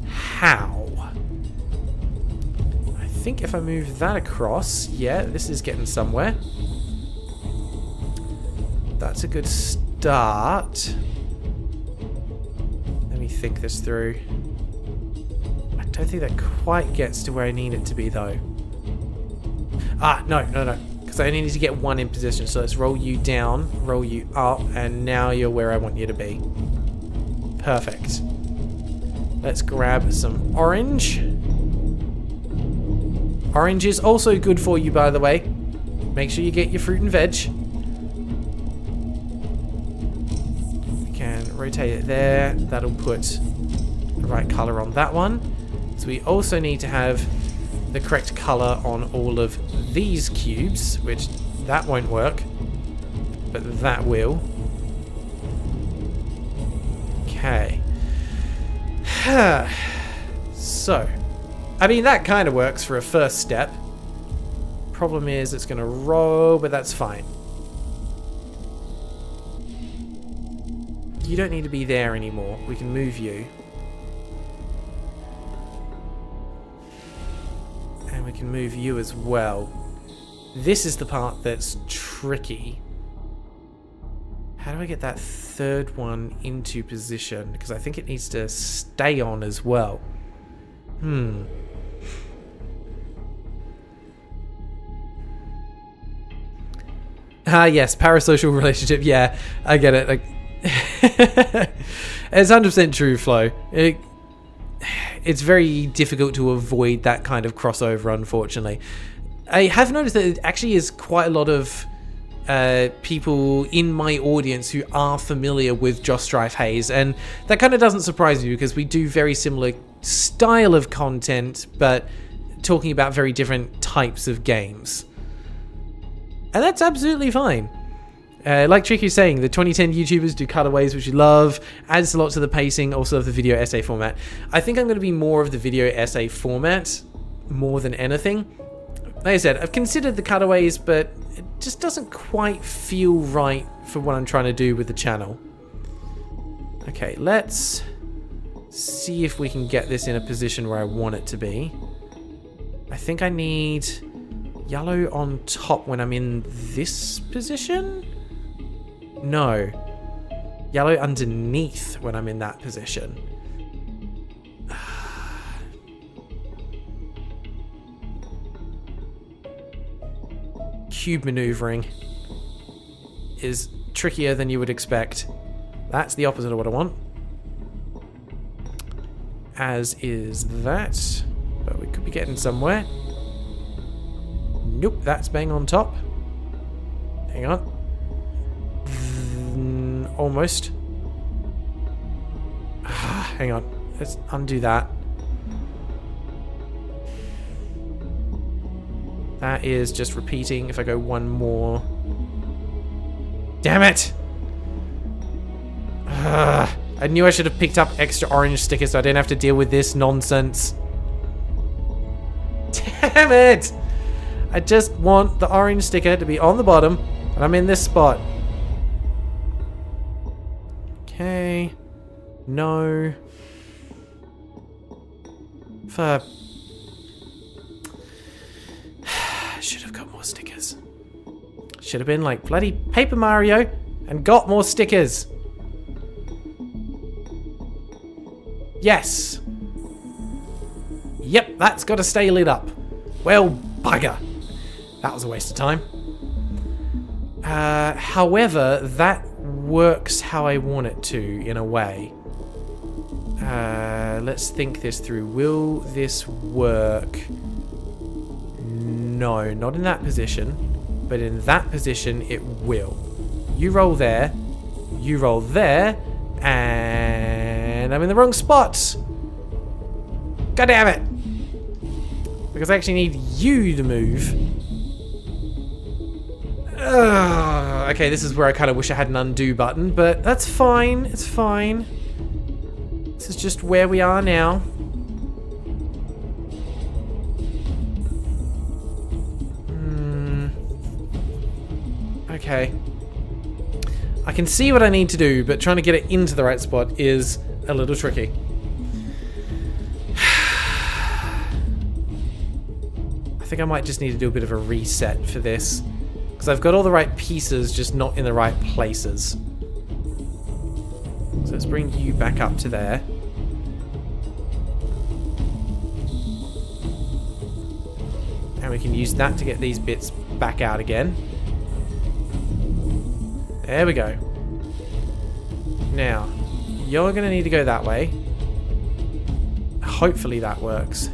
how? I think if I move that across, yeah, this is getting somewhere. That's a good start. Let me think this through. I don't think that quite gets to where I need it to be, though. No. Because I only need to get 1 in position. So let's roll you down, roll you up, and now you're where I want you to be. Perfect. Let's grab some orange. Orange is also good for you, by the way. Make sure you get your fruit and veg. We can rotate it there. That'll put the right color on that one. So we also need to have the correct color on all of these cubes, which that won't work, but that will. Okay. So, I mean, that kind of works for a first step. Problem is it's going to roll, but that's fine. You don't need to be there anymore. We can move you. And we can move you as well. This is the part that's tricky. How do I get that 3rd one into position? Because I think it needs to stay on as well. Yes, parasocial relationship. Yeah, I get it. It's 100% true, Flo. It's very difficult to avoid that kind of crossover, unfortunately. I have noticed that it actually is quite a lot of people in my audience who are familiar with JoshStrifeHayes, and that kind of doesn't surprise me because we do very similar style of content, but talking about very different types of games. And that's absolutely fine. Like Tricky's saying, the 2010 YouTubers do cutaways, which you love, adds a lot to the pacing, also of the video essay format. I think I'm going to be more of the video essay format, more than anything. Like I said, I've considered the cutaways, but it just doesn't quite feel right for what I'm trying to do with the channel. Okay, let's see if we can get this in a position where I want it to be. I think I need yellow on top when I'm in this position? No. Yellow underneath when I'm in that position. Cube maneuvering is trickier than you would expect. That's the opposite of what I want. As is that. But we could be getting somewhere. Nope, that's bang on top. Hang on. Almost. Hang on. Let's undo that. That is just repeating. If I go one more. Damn it! I knew I should have picked up extra orange stickers so I didn't have to deal with this nonsense. Damn it! I just want the orange sticker to be on the bottom, and I'm in this spot. Okay. No. Should have got more stickers. Should have been like bloody Paper Mario and got more stickers. Yes. Yep, that's got to stay lit up. Well, bugger. That was a waste of time. However, that works how I want it to, in a way. Let's think this through. Will this work? No, not in that position. But in that position, it will. You roll there. You roll there. And I'm in the wrong spot. God damn it. Because I actually need you to move. Okay, this is where I kind of wish I had an undo button, but that's fine. It's fine. This is just where we are now. Okay. I can see what I need to do, but trying to get it into the right spot is a little tricky. I think I might just need to do a bit of a reset for this. Because I've got all the right pieces, just not in the right places. So let's bring you back up to there. And we can use that to get these bits back out again. There we go. Now, you're going to need to go that way. Hopefully that works.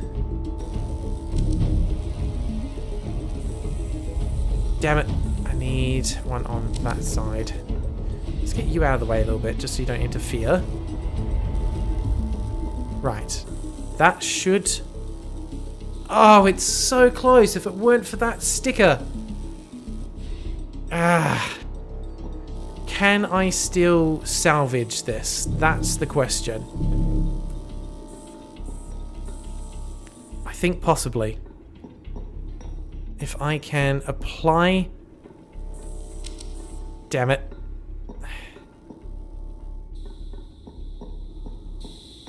Damn it. I need one on that side. Let's get you out of the way a little bit, just so you don't interfere. Right. That should... Oh, it's so close. If it weren't for that sticker. Can I still salvage this? That's the question. I think possibly. If I can apply... Damn it.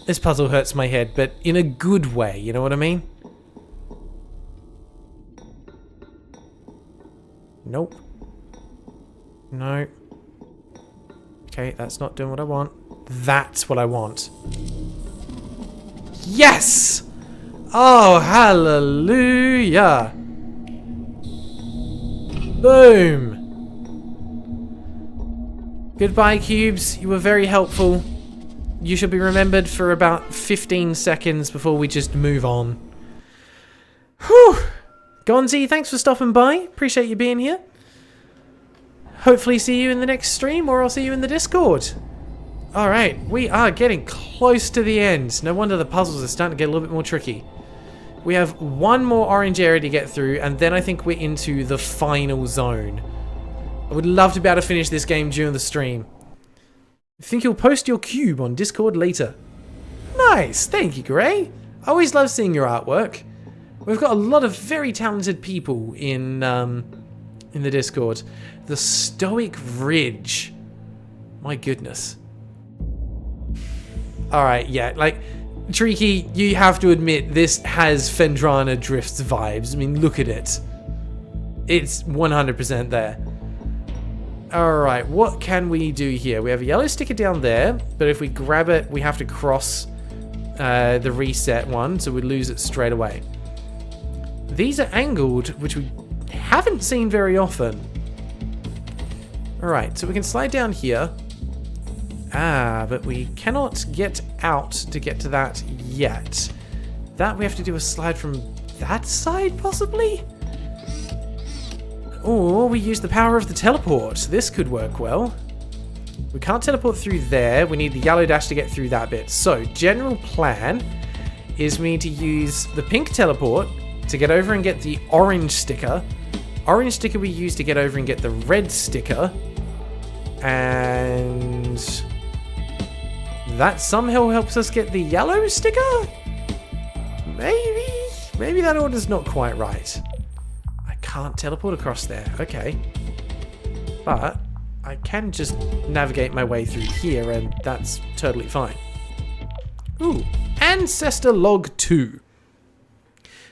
This puzzle hurts my head, but in a good way, you know what I mean? Nope. No. Okay, that's not doing what I want. That's what I want. Yes! Oh, hallelujah! Boom! Goodbye, cubes. You were very helpful. You should be remembered for about 15 seconds before we just move on. Whew! Gonzi, thanks for stopping by. Appreciate you being here. Hopefully see you in the next stream, or I'll see you in the Discord. Alright, we are getting close to the end. No wonder the puzzles are starting to get a little bit more tricky. We have one more orange area to get through, and then I think we're into the final zone. I would love to be able to finish this game during the stream. I think you'll post your cube on Discord later. Nice, thank you, Gray. I always love seeing your artwork. We've got a lot of very talented people in the Discord. The Stoic Ridge. My goodness. Alright, yeah, like, Tricky, you have to admit this has Phendrana Drifts vibes. I mean, look at it. It's 100% there. Alright, what can we do here? We have a yellow sticker down there, but if we grab it, we have to cross the reset one, so we lose it straight away. These are angled, which we haven't seen very often. Alright, so we can slide down here. Ah, but we cannot get out to get to that yet. That we have to do a slide from that side, possibly? Or we use the power of the teleport. This could work well. We can't teleport through there. We need the yellow dash to get through that bit. So, general plan is we need to use the pink teleport to get over and get the orange sticker. Orange sticker we use to get over and get the red sticker. And that somehow helps us get the yellow sticker? Maybe that order's not quite right. I can't teleport across there. Okay. But I can just navigate my way through here, and that's totally fine. Ooh, Ancestor Log 2.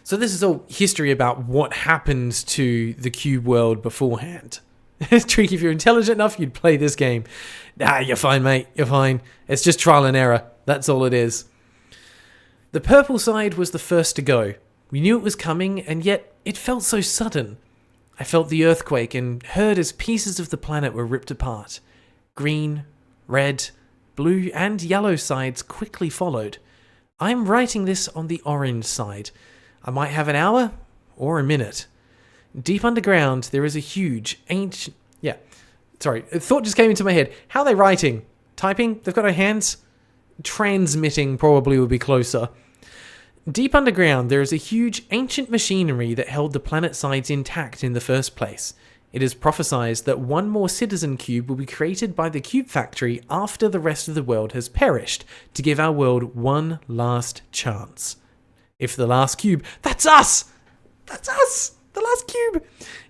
So this is all history about what happened to the cube world beforehand. It's tricky. If you're intelligent enough, you'd play this game. Nah, you're fine, mate. You're fine. It's just trial and error. That's all it is. The purple side was the first to go. We knew it was coming, and yet it felt so sudden. I felt the earthquake and heard as pieces of the planet were ripped apart. Green, red, blue, and yellow sides quickly followed. I'm writing this on the orange side. I might have an hour or a minute. Deep underground, there is a huge, ancient... Yeah, sorry, a thought just came into my head. How are they writing? Typing? They've got no hands? Transmitting probably would be closer. Deep underground, there is a huge, ancient machinery that held the planet sides intact in the first place. It is prophesied that one more citizen cube will be created by the cube factory after the rest of the world has perished, to give our world one last chance. If the last cube... That's us! That's us! The last cube!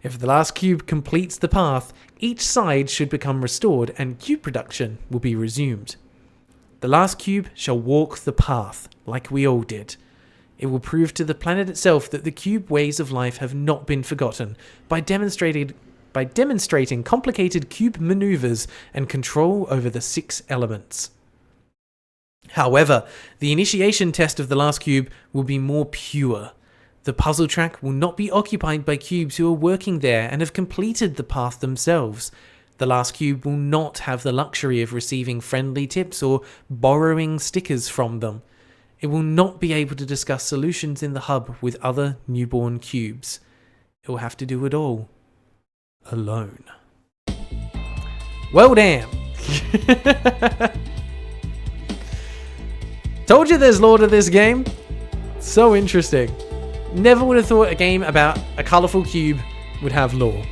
If the last cube completes the path, each side should become restored and cube production will be resumed. The last cube shall walk the path, like we all did. It will prove to the planet itself that the cube ways of life have not been forgotten by demonstrating complicated cube maneuvers and control over the 6 elements. However, the initiation test of the last cube will be more pure. The puzzle track will not be occupied by cubes who are working there and have completed the path themselves. The last cube will not have the luxury of receiving friendly tips or borrowing stickers from them. It will not be able to discuss solutions in the hub with other newborn cubes. It will have to do it all alone. Well, damn. Told you there's lore to this game. So interesting. Never would have thought a game about a colourful cube would have lore.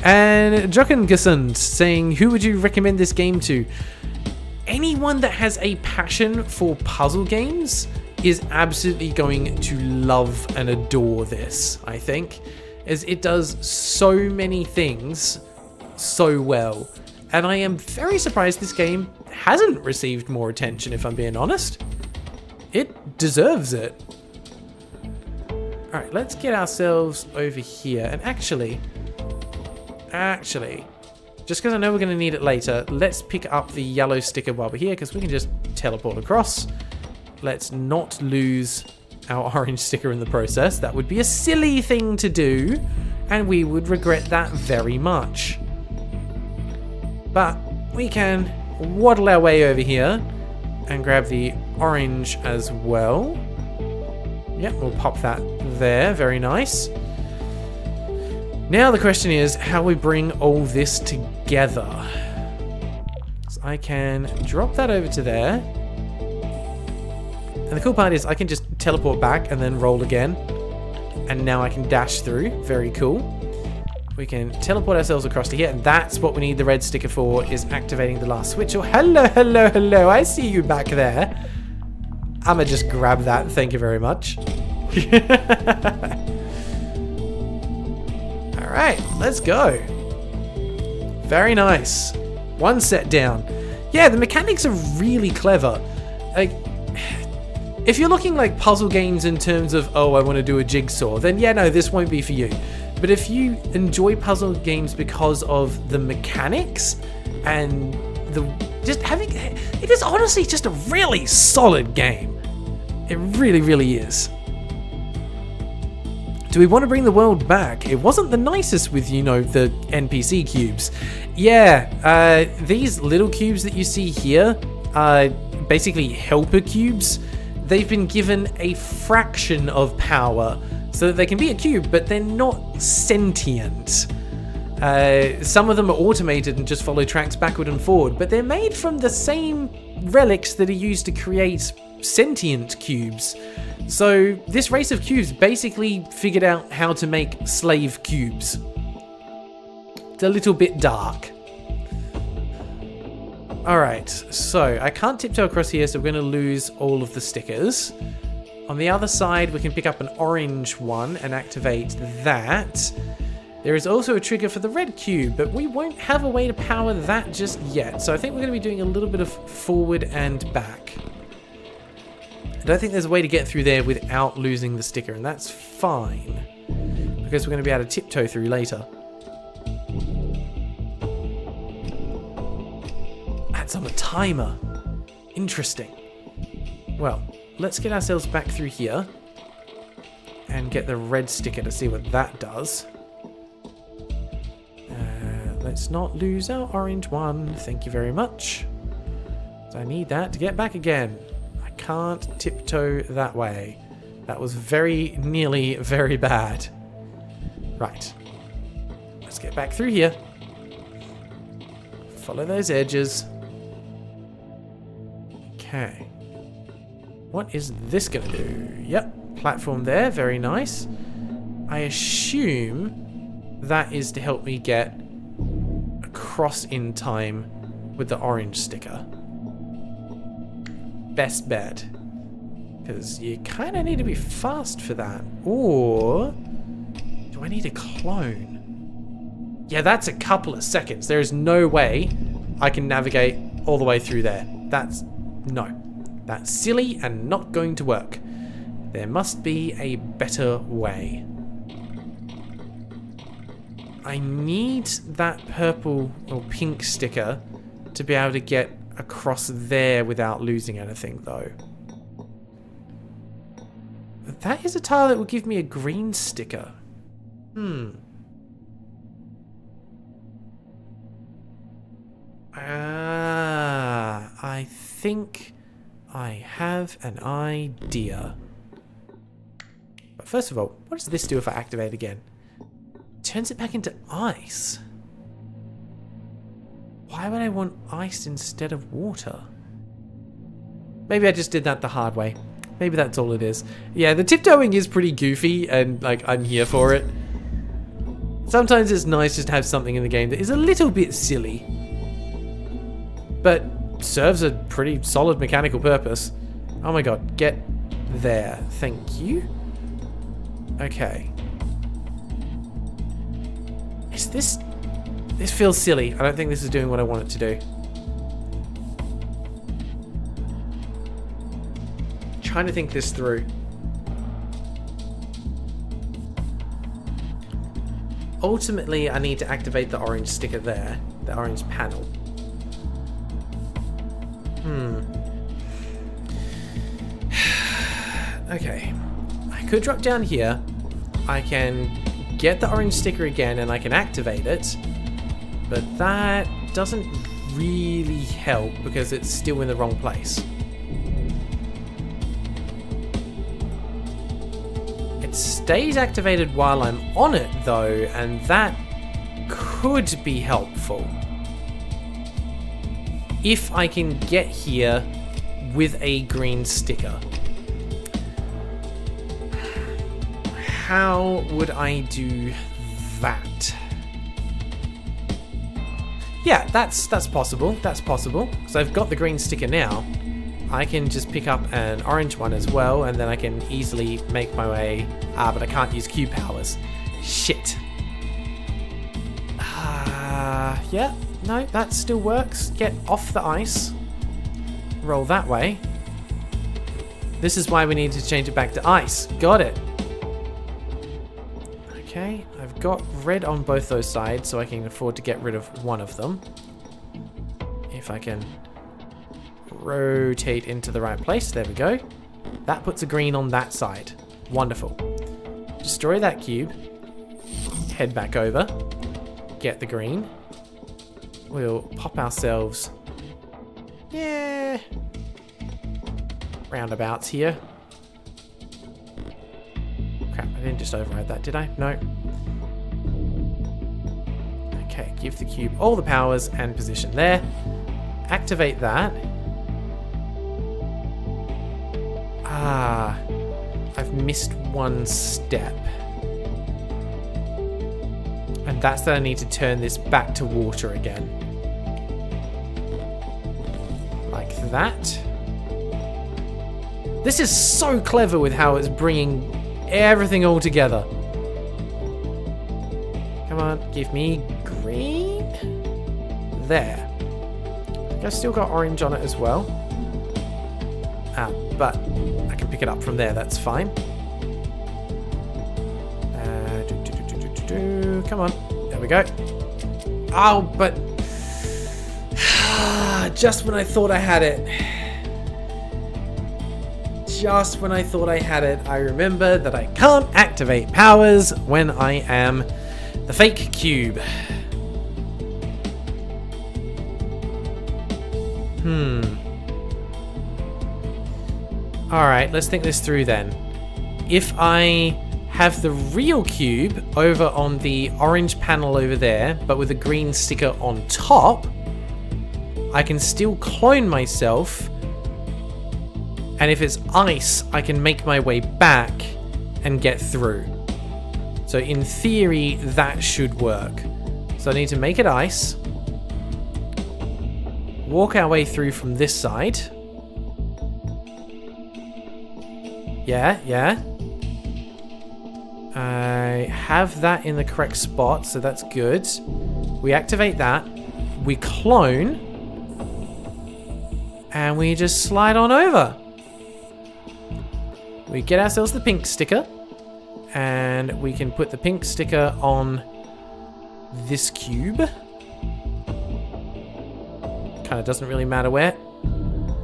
And Jokengesund saying, who would you recommend this game to? Anyone that has a passion for puzzle games is absolutely going to love and adore this, I think, as it does so many things so well. And I am very surprised this game hasn't received more attention, if I'm being honest. It deserves it. Alright, let's get ourselves over here. And actually, just because I know we're going to need it later, let's pick up the yellow sticker while we're here, because we can just teleport across. Let's not lose our orange sticker in the process. That would be a silly thing to do, and we would regret that very much. But we can waddle our way over here and grab the orange as well. Yep, we'll pop that there. Very nice. Now the question is how we bring all this together. So I can drop that over to there. And the cool part is I can just teleport back and then roll again. And now I can dash through. Very cool. We can teleport ourselves across to here, and that's what we need the red sticker for, is activating the last switch. Oh, hello, hello, hello. I see you back there. I'ma just grab that. Thank you very much. Alright, let's go. Very nice. One set down. Yeah, the mechanics are really clever. Like, if you're looking like puzzle games in terms of, oh, I want to do a jigsaw, then yeah, no, this won't be for you. But if you enjoy puzzle games because of the mechanics and the just having, it is honestly just a really solid game. It really, really is. Do we want to bring the world back? It wasn't the nicest with, you know, the NPC cubes. Yeah, these little cubes that you see here are basically helper cubes. They've been given a fraction of power so that they can be a cube, but they're not sentient. Some of them are automated and just follow tracks backward and forward, but they're made from the same relics that are used to create sentient cubes. So this race of cubes basically figured out how to make slave cubes. It's a little bit dark. Alright, so I can't tiptoe across here, so we're going to lose all of the stickers. On the other side, we can pick up an orange one and activate that. There is also a trigger for the red cube, but we won't have a way to power that just yet. So I think we're going to be doing a little bit of forward and back. I don't think there's a way to get through there without losing the sticker, and that's fine, because we're going to be able to tiptoe through later. That's on a timer. Interesting. Well, let's get ourselves back through here and get the red sticker to see what that does. Let's not lose our orange one. Thank you very much. So I need that to get back again. I can't tiptoe that way. That was very nearly very bad. Right. Let's get back through here. Follow those edges. Okay. What is this going to do? Yep, platform there. Very nice. I assume that is to help me get across in time with the orange sticker. Best bet. Because you kind of need to be fast for that. Or do I need a clone? Yeah, that's a couple of seconds. There is no way I can navigate all the way through there. No. That's silly and not going to work. There must be a better way. I need that purple or pink sticker to be able to get across there without losing anything, though. That is a tile that will give me a green sticker. I think I have an idea. But first of all, what does this do if I activate again? It turns it back into ice. Why would I want ice instead of water? Maybe I just did that the hard way. Maybe that's all it is. Yeah, the tiptoeing is pretty goofy and like I'm here for it. Sometimes it's nice just to have something in the game that is a little bit silly, but serves a pretty solid mechanical purpose. Oh my god, get there. Thank you. Okay. Is this... This feels silly. I don't think this is doing what I want it to do. Trying to think this through. Ultimately, I need to activate the orange sticker there. The orange panel. Okay. I could drop down here. I can get the orange sticker again and I can activate it. But that doesn't really help because it's still in the wrong place. It's stays activated while I'm on it though, and that could be helpful. If I can get here with a green sticker. How would I do that? Yeah, that's possible. That's possible. So I've got the green sticker now. I can just pick up an orange one as well, and then I can easily make my way. But I can't use cube powers. Shit. Yeah, no, that still works. Get off the ice. Roll that way. This is why we need to change it back to ice. Got it. Okay, I've got red on both those sides, so I can afford to get rid of one of them. If I can rotate into the right place, there we go. That puts a green on that side. Wonderful. Destroy that cube. Head back over. Get the green. We'll pop ourselves... yeah... roundabouts here. Crap, I didn't just override that, did I? No. Okay, give the cube all the powers and position there. Activate that. I've missed one step. And that's that I need to turn this back to water again. Like that. This is so clever with how it's bringing everything all together. Come on, give me green. There. I've still got orange on it as well. But I can pick it up from there, that's fine. Come on, there we go. Oh, but just when I thought I had it. Just when I thought I had it, I remember that I can't activate powers when I am the fake cube. Alright, let's think this through then. If I have the real cube over on the orange panel over there, but with a green sticker on top, I can still clone myself. And if it's ice, I can make my way back and get through. So in theory, that should work. So I need to make it ice. Walk our way through from this side. Yeah. I have that in the correct spot, so that's good. We activate that. We clone. And we just slide on over. We get ourselves the pink sticker, and we can put the pink sticker on this cube. Kind of doesn't really matter where.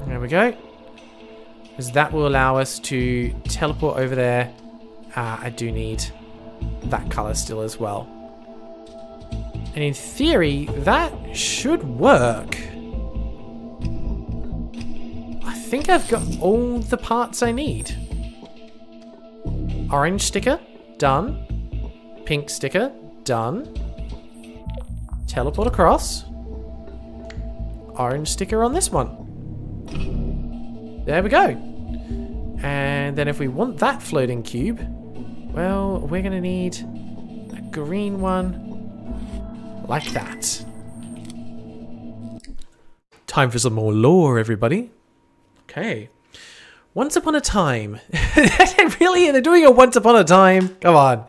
There we go. Because that will allow us to teleport over there. I do need that color still as well. And in theory, that should work. I think I've got all the parts I need. Orange sticker, done. Pink sticker, done. Teleport across. Orange sticker on this one. There we go. And then if we want that floating cube, well, we're going to need a green one like that. Time for some more lore, everybody. Okay. Once upon a time. Really? They're doing a once upon a time? Come on.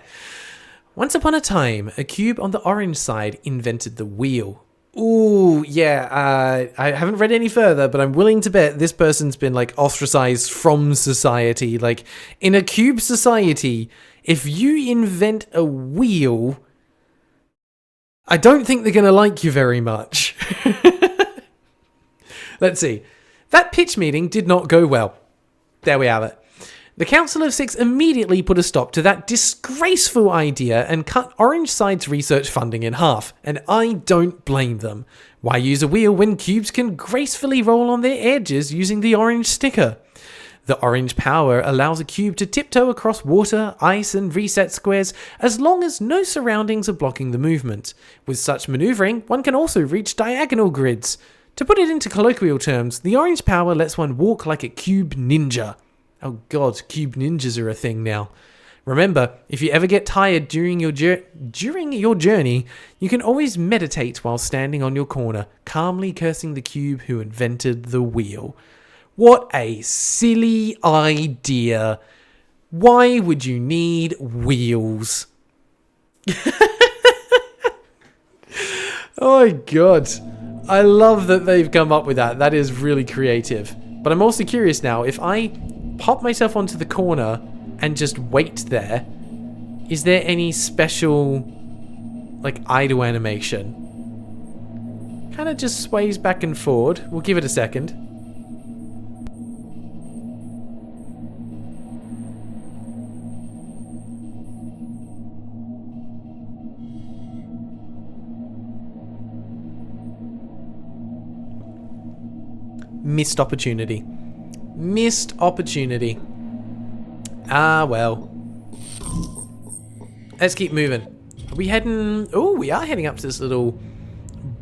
Once upon a time, a cube on the orange side invented the wheel. Ooh, yeah. I haven't read any further, but I'm willing to bet this person's been like ostracized from society. Like in a cube society, if you invent a wheel, I don't think they're going to like you very much. Let's see. That pitch meeting did not go well. There we have it. The Council of Six immediately put a stop to that disgraceful idea and cut Orange Side's research funding in half, and I don't blame them. Why use a wheel when cubes can gracefully roll on their edges using the orange sticker? The orange power allows a cube to tiptoe across water, ice, and reset squares as long as no surroundings are blocking the movement. With such maneuvering, one can also reach diagonal grids. To put it into colloquial terms, the orange power lets one walk like a cube ninja. Oh god, cube ninjas are a thing now. Remember, if you ever get tired during your journey, you can always meditate while standing on your corner, calmly cursing the cube who invented the wheel. What a silly idea. Why would you need wheels? Oh my god. I love that they've come up with that. That is really creative. But I'm also curious now, if I pop myself onto the corner and just wait there, is there any special, like, idle animation? Kind of just sways back and forward. We'll give it a second. Missed opportunity. Missed opportunity. Ah, well. Let's keep moving. Are we heading... Oh, we are heading up to this little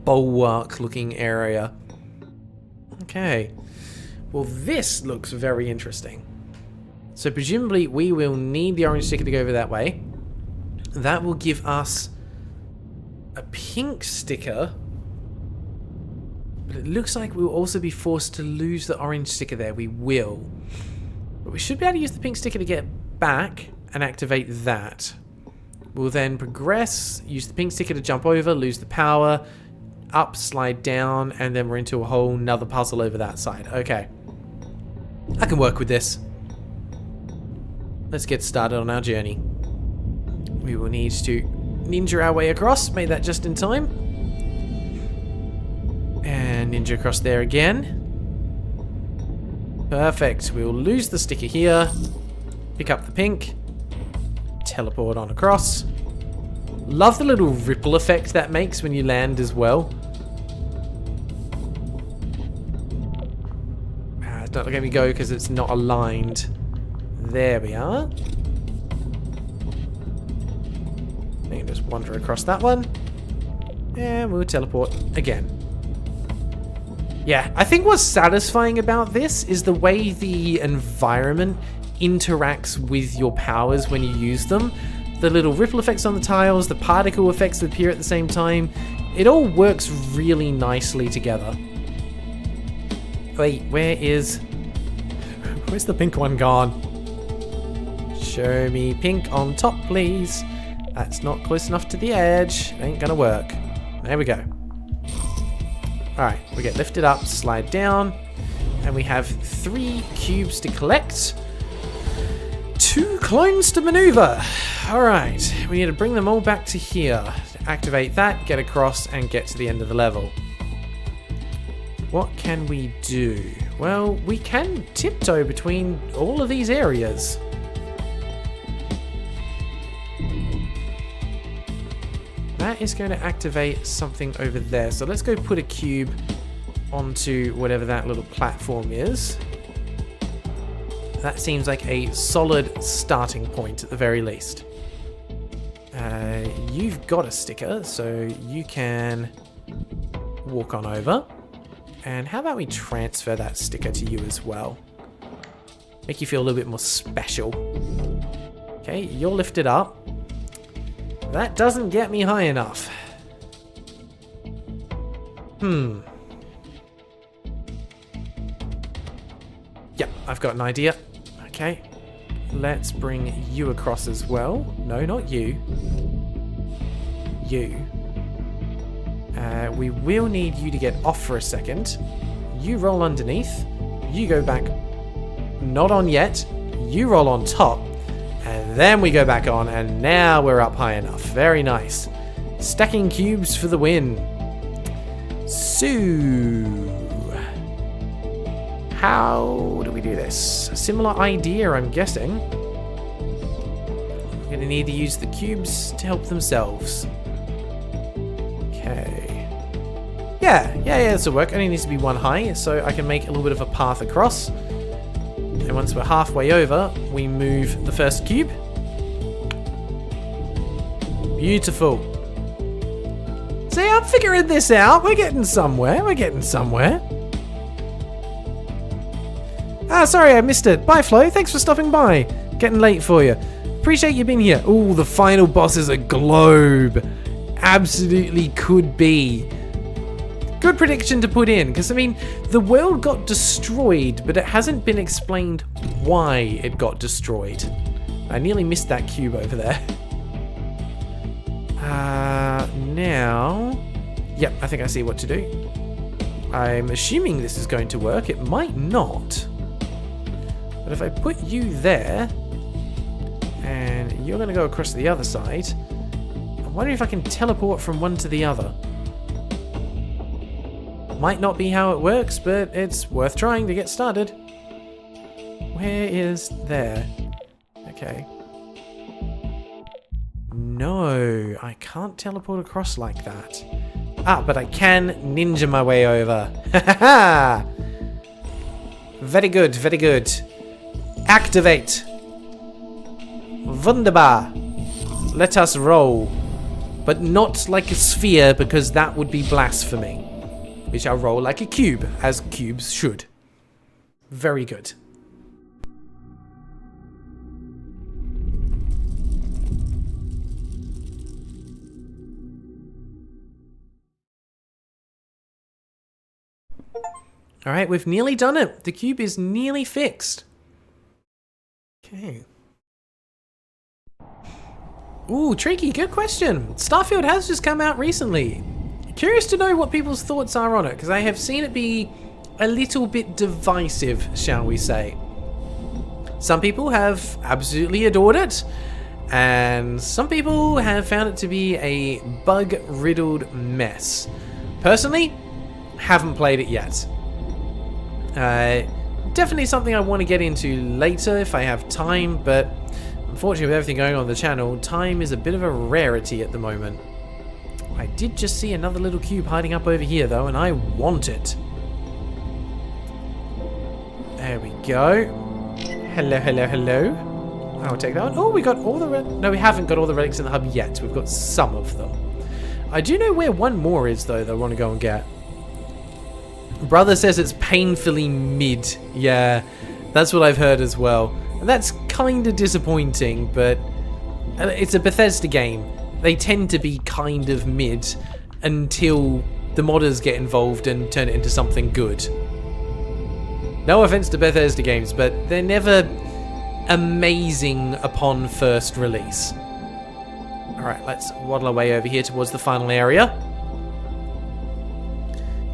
bulwark-looking area. Okay. Well, this looks very interesting. So, presumably, we will need the orange sticker to go over that way. That will give us a pink sticker. But it looks like we'll also be forced to lose the orange sticker there. We will. But we should be able to use the pink sticker to get back and activate that. We'll then progress, use the pink sticker to jump over, lose the power, up, slide down, and then we're into a whole nother puzzle over that side. Okay. I can work with this. Let's get started on our journey. We will need to ninja our way across. Made that just in time. And ninja across there again. Perfect. We'll lose the sticker here. Pick up the pink. Teleport on across. Love the little ripple effect that makes when you land as well. It's not letting me go because it's not aligned. There we are. I can just wander across that one. And we'll teleport again. Yeah, I think what's satisfying about this is the way the environment interacts with your powers when you use them. The little ripple effects on the tiles, the particle effects that appear at the same time. It all works really nicely together. Wait, where's the pink one gone? Show me pink on top, please. That's not close enough to the edge. Ain't gonna work. There we go. Alright, we get lifted up, slide down, and we have 3 cubes to collect. 2 clones to maneuver. Alright, we need to bring them all back to here. To activate that, get across, and get to the end of the level. What can we do? Well, we can tiptoe between all of these areas. That is going to activate something over there. So let's go put a cube onto whatever that little platform is. That seems like a solid starting point at the very least. You've got a sticker, so you can walk on over. And how about we transfer that sticker to you as well? Make you feel a little bit more special. Okay, you're lifted up. That doesn't get me high enough. Yep, I've got an idea. Okay. Let's bring you across as well. No, not you. You. We will need you to get off for a second. You roll underneath. You go back. Not on yet. You roll on top. And then we go back on, and now we're up high enough. Very nice. Stacking cubes for the win. So, how do we do this? A similar idea, I'm guessing. We're going to need to use the cubes to help themselves. Okay. Yeah, this will work. Only needs to be 1 high, so I can make a little bit of a path across. And once we're halfway over, we move the first cube. Beautiful. See, I'm figuring this out. We're getting somewhere. We're getting somewhere. Ah, sorry, I missed it. Bye, Flo. Thanks for stopping by. Getting late for you. Appreciate you being here. Ooh, the final boss is a globe. Absolutely could be. Good prediction to put in, because, I mean, the world got destroyed, but it hasn't been explained why it got destroyed. I nearly missed that cube over there. Now... Yep, I think I see what to do. I'm assuming this is going to work. It might not. But if I put you there, and you're going to go across to the other side, I'm wondering if I can teleport from one to the other. Might not be how it works, but it's worth trying to get started. Where is there? Okay. No, I can't teleport across like that. Ah, but I can ninja my way over. Ha ha ha! Very good, very good. Activate. Wunderbar. Let us roll. But not like a sphere, because that would be blasphemy. We shall roll like a cube, as cubes should. Very good. Alright, we've nearly done it. The cube is nearly fixed. Okay. Ooh, Tricky, good question. Starfield has just come out recently. Curious to know what people's thoughts are on it, because I have seen it be a little bit divisive, shall we say. Some people have absolutely adored it, and some people have found it to be a bug-riddled mess. Personally, haven't played it yet. Definitely something I want to get into later if I have time, but unfortunately with everything going on the channel, time is a bit of a rarity at the moment. I did just see another little cube hiding up over here though, and I want it. There we go. Hello, hello, hello. I'll take that one. Oh, we got all the no, we haven't got all the relics in the hub yet. We've got some of them. I do know where one more is though that I want to go and get. Brother says it's painfully mid. Yeah, that's what I've heard as well. And that's kind of disappointing, but it's a Bethesda game. They tend to be kind of mid until the modders get involved and turn it into something good. No offense to Bethesda games, but they're never amazing upon first release. Alright, let's waddle our way over here towards the final area.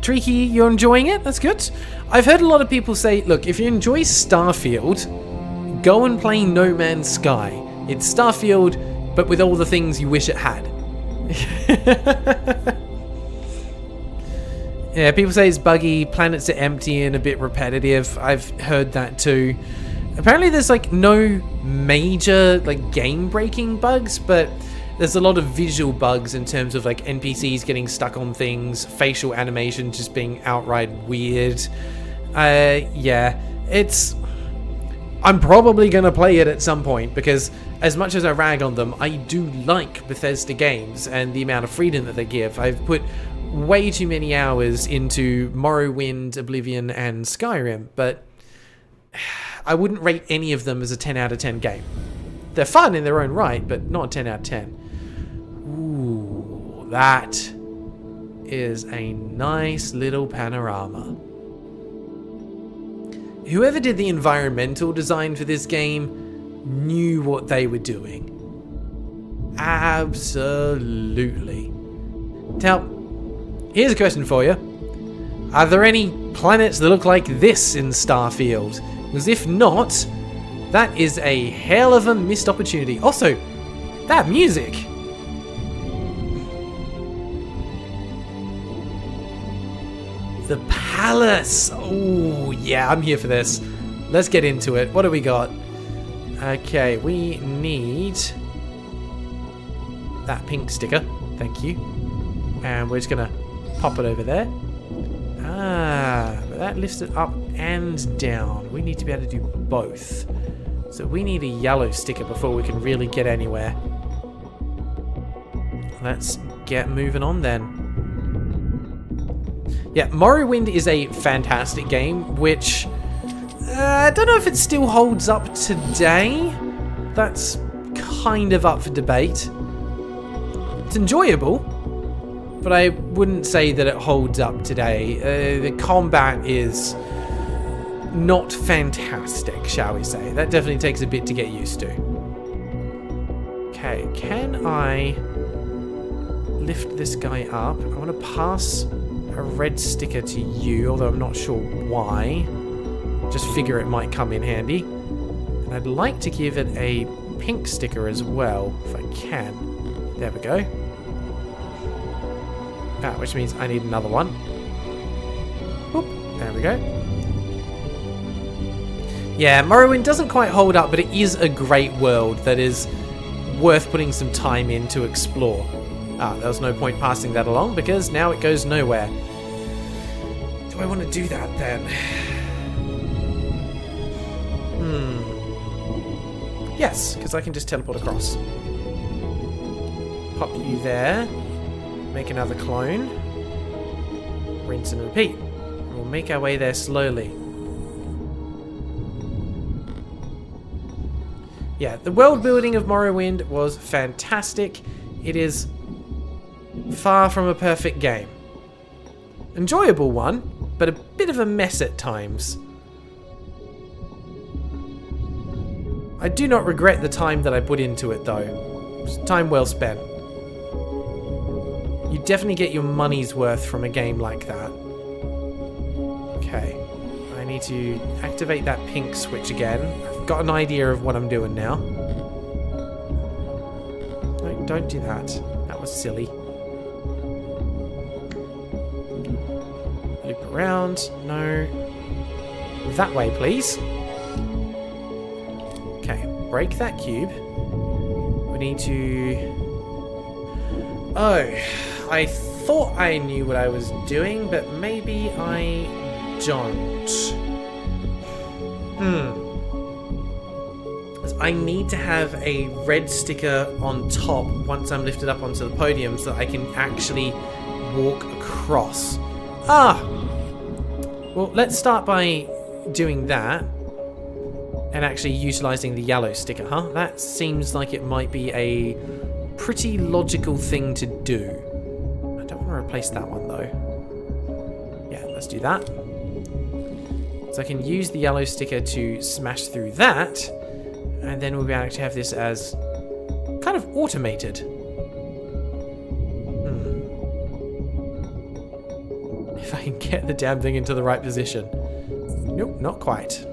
Tricky, you're enjoying it? That's good. I've heard a lot of people say, look, if you enjoy Starfield, go and play No Man's Sky. It's Starfield, but with all the things you wish it had. Yeah, people say it's buggy, planets are empty and a bit repetitive. I've heard that too. Apparently there's like no major like game-breaking bugs, but there's a lot of visual bugs in terms of like NPCs getting stuck on things, facial animation just being outright weird. Yeah, it's... I'm probably going to play it at some point, because as much as I rag on them, I do like Bethesda games and the amount of freedom that they give. I've put way too many hours into Morrowind, Oblivion, and Skyrim, but I wouldn't rate any of them as a 10 out of 10 game. They're fun in their own right, but not a 10 out of 10. Ooh, that is a nice little panorama. Whoever did the environmental design for this game knew what they were doing. Absolutely. Now, here's a question for you. Are there any planets that look like this in Starfield? Because if not, that is a hell of a missed opportunity. Also, that music. The palace. Oh, yeah, I'm here for this. Let's get into it. What do we got? Okay, we need that pink sticker. Thank you. And we're just going to pop it over there. But that lifts it up and down. We need to be able to do both. So we need a yellow sticker before we can really get anywhere. Let's get moving on then. Yeah, Morrowind is a fantastic game, which I don't know if it still holds up today. That's kind of up for debate. It's enjoyable, but I wouldn't say that it holds up today. The combat is not fantastic, shall we say. That definitely takes a bit to get used to. Okay, can I lift this guy up? I want to pass a red sticker to you, although I'm not sure why. Just figure it might come in handy. And I'd like to give it a pink sticker as well, if I can. There we go. Which means I need another one. Whoop, there we go. Yeah, Morrowind doesn't quite hold up, but it is a great world that is worth putting some time in to explore. There was no point passing that along because now it goes nowhere. Do I want to do that then? Yes, because I can just teleport across. Pop you there. Make another clone. Rinse and repeat. We'll make our way there slowly. Yeah, the world building of Morrowind was fantastic. It is far from a perfect game. Enjoyable one, but a bit of a mess at times. I do not regret the time that I put into it though. It's time well spent. You definitely get your money's worth from a game like that. Okay, I need to activate that pink switch again. I've got an idea of what I'm doing now. No, don't do that. That was silly. Loop around. No. That way, please. Okay, break that cube. We need to... Oh, I thought I knew what I was doing, but maybe I don't. I need to have a red sticker on top once I'm lifted up onto the podium so that I can actually walk across. Well, let's start by doing that and actually utilizing the yellow sticker, huh? That seems like it might be a pretty logical thing to do. I don't want to replace that one though. Yeah, let's do that. So I can use the yellow sticker to smash through that, and then we'll be able to have this as kind of automated. If I can get the damn thing into the right position. Nope, not quite.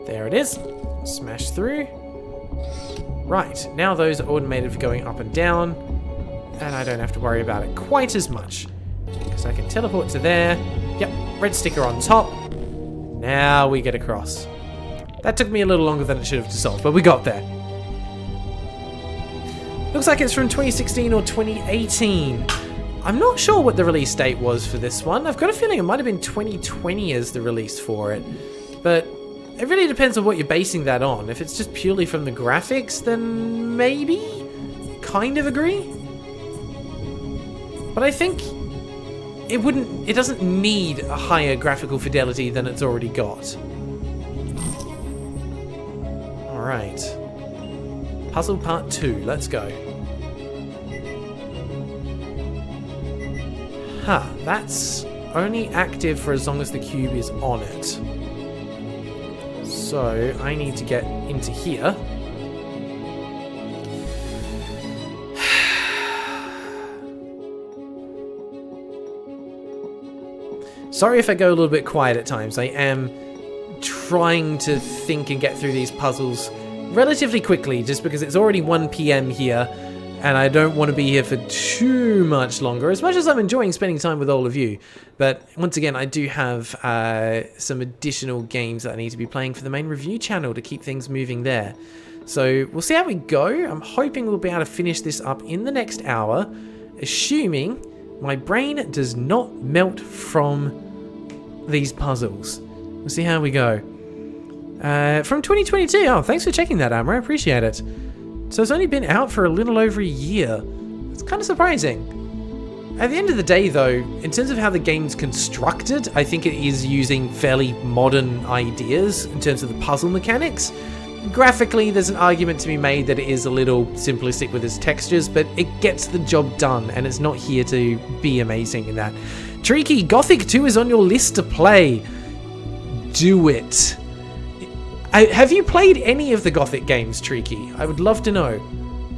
There it is. Smash through. Right, now those are automated for going up and down, and I don't have to worry about it quite as much. Because I can teleport to there. Yep, red sticker on top. Now we get across. That took me a little longer than it should have to solve, but we got there. Looks like it's from 2016 or 2018. I'm not sure what the release date was for this one. I've got a feeling it might have been 2020 as the release for it. But it really depends on what you're basing that on. If it's just purely from the graphics, then maybe? Kind of agree. But I think it doesn't need a higher graphical fidelity than it's already got. Alright. Puzzle part 2, let's go. That's only active for as long as the cube is on it. So I need to get into here. Sorry if I go a little bit quiet at times. I am trying to think and get through these puzzles relatively quickly, just because it's already 1 PM here, and I don't want to be here for too much longer, as much as I'm enjoying spending time with all of you. But once again, I do have some additional games that I need to be playing for the main review channel to keep things moving there. So we'll see how we go. I'm hoping we'll be able to finish this up in the next hour. assuming my brain does not melt from these puzzles. We'll see how we go. From 2022. Oh, thanks for checking that, Amber. I appreciate it. So it's only been out for a little over a year. It's kind of surprising. At the end of the day, though, in terms of how the game's constructed, I think it is using fairly modern ideas in terms of the puzzle mechanics. Graphically, there's an argument to be made that it is a little simplistic with its textures, but it gets the job done, and it's not here to be amazing in that. Tricky, Gothic 2 is on your list to play. Do it. Have you played any of the Gothic games, Tricky? I would love to know.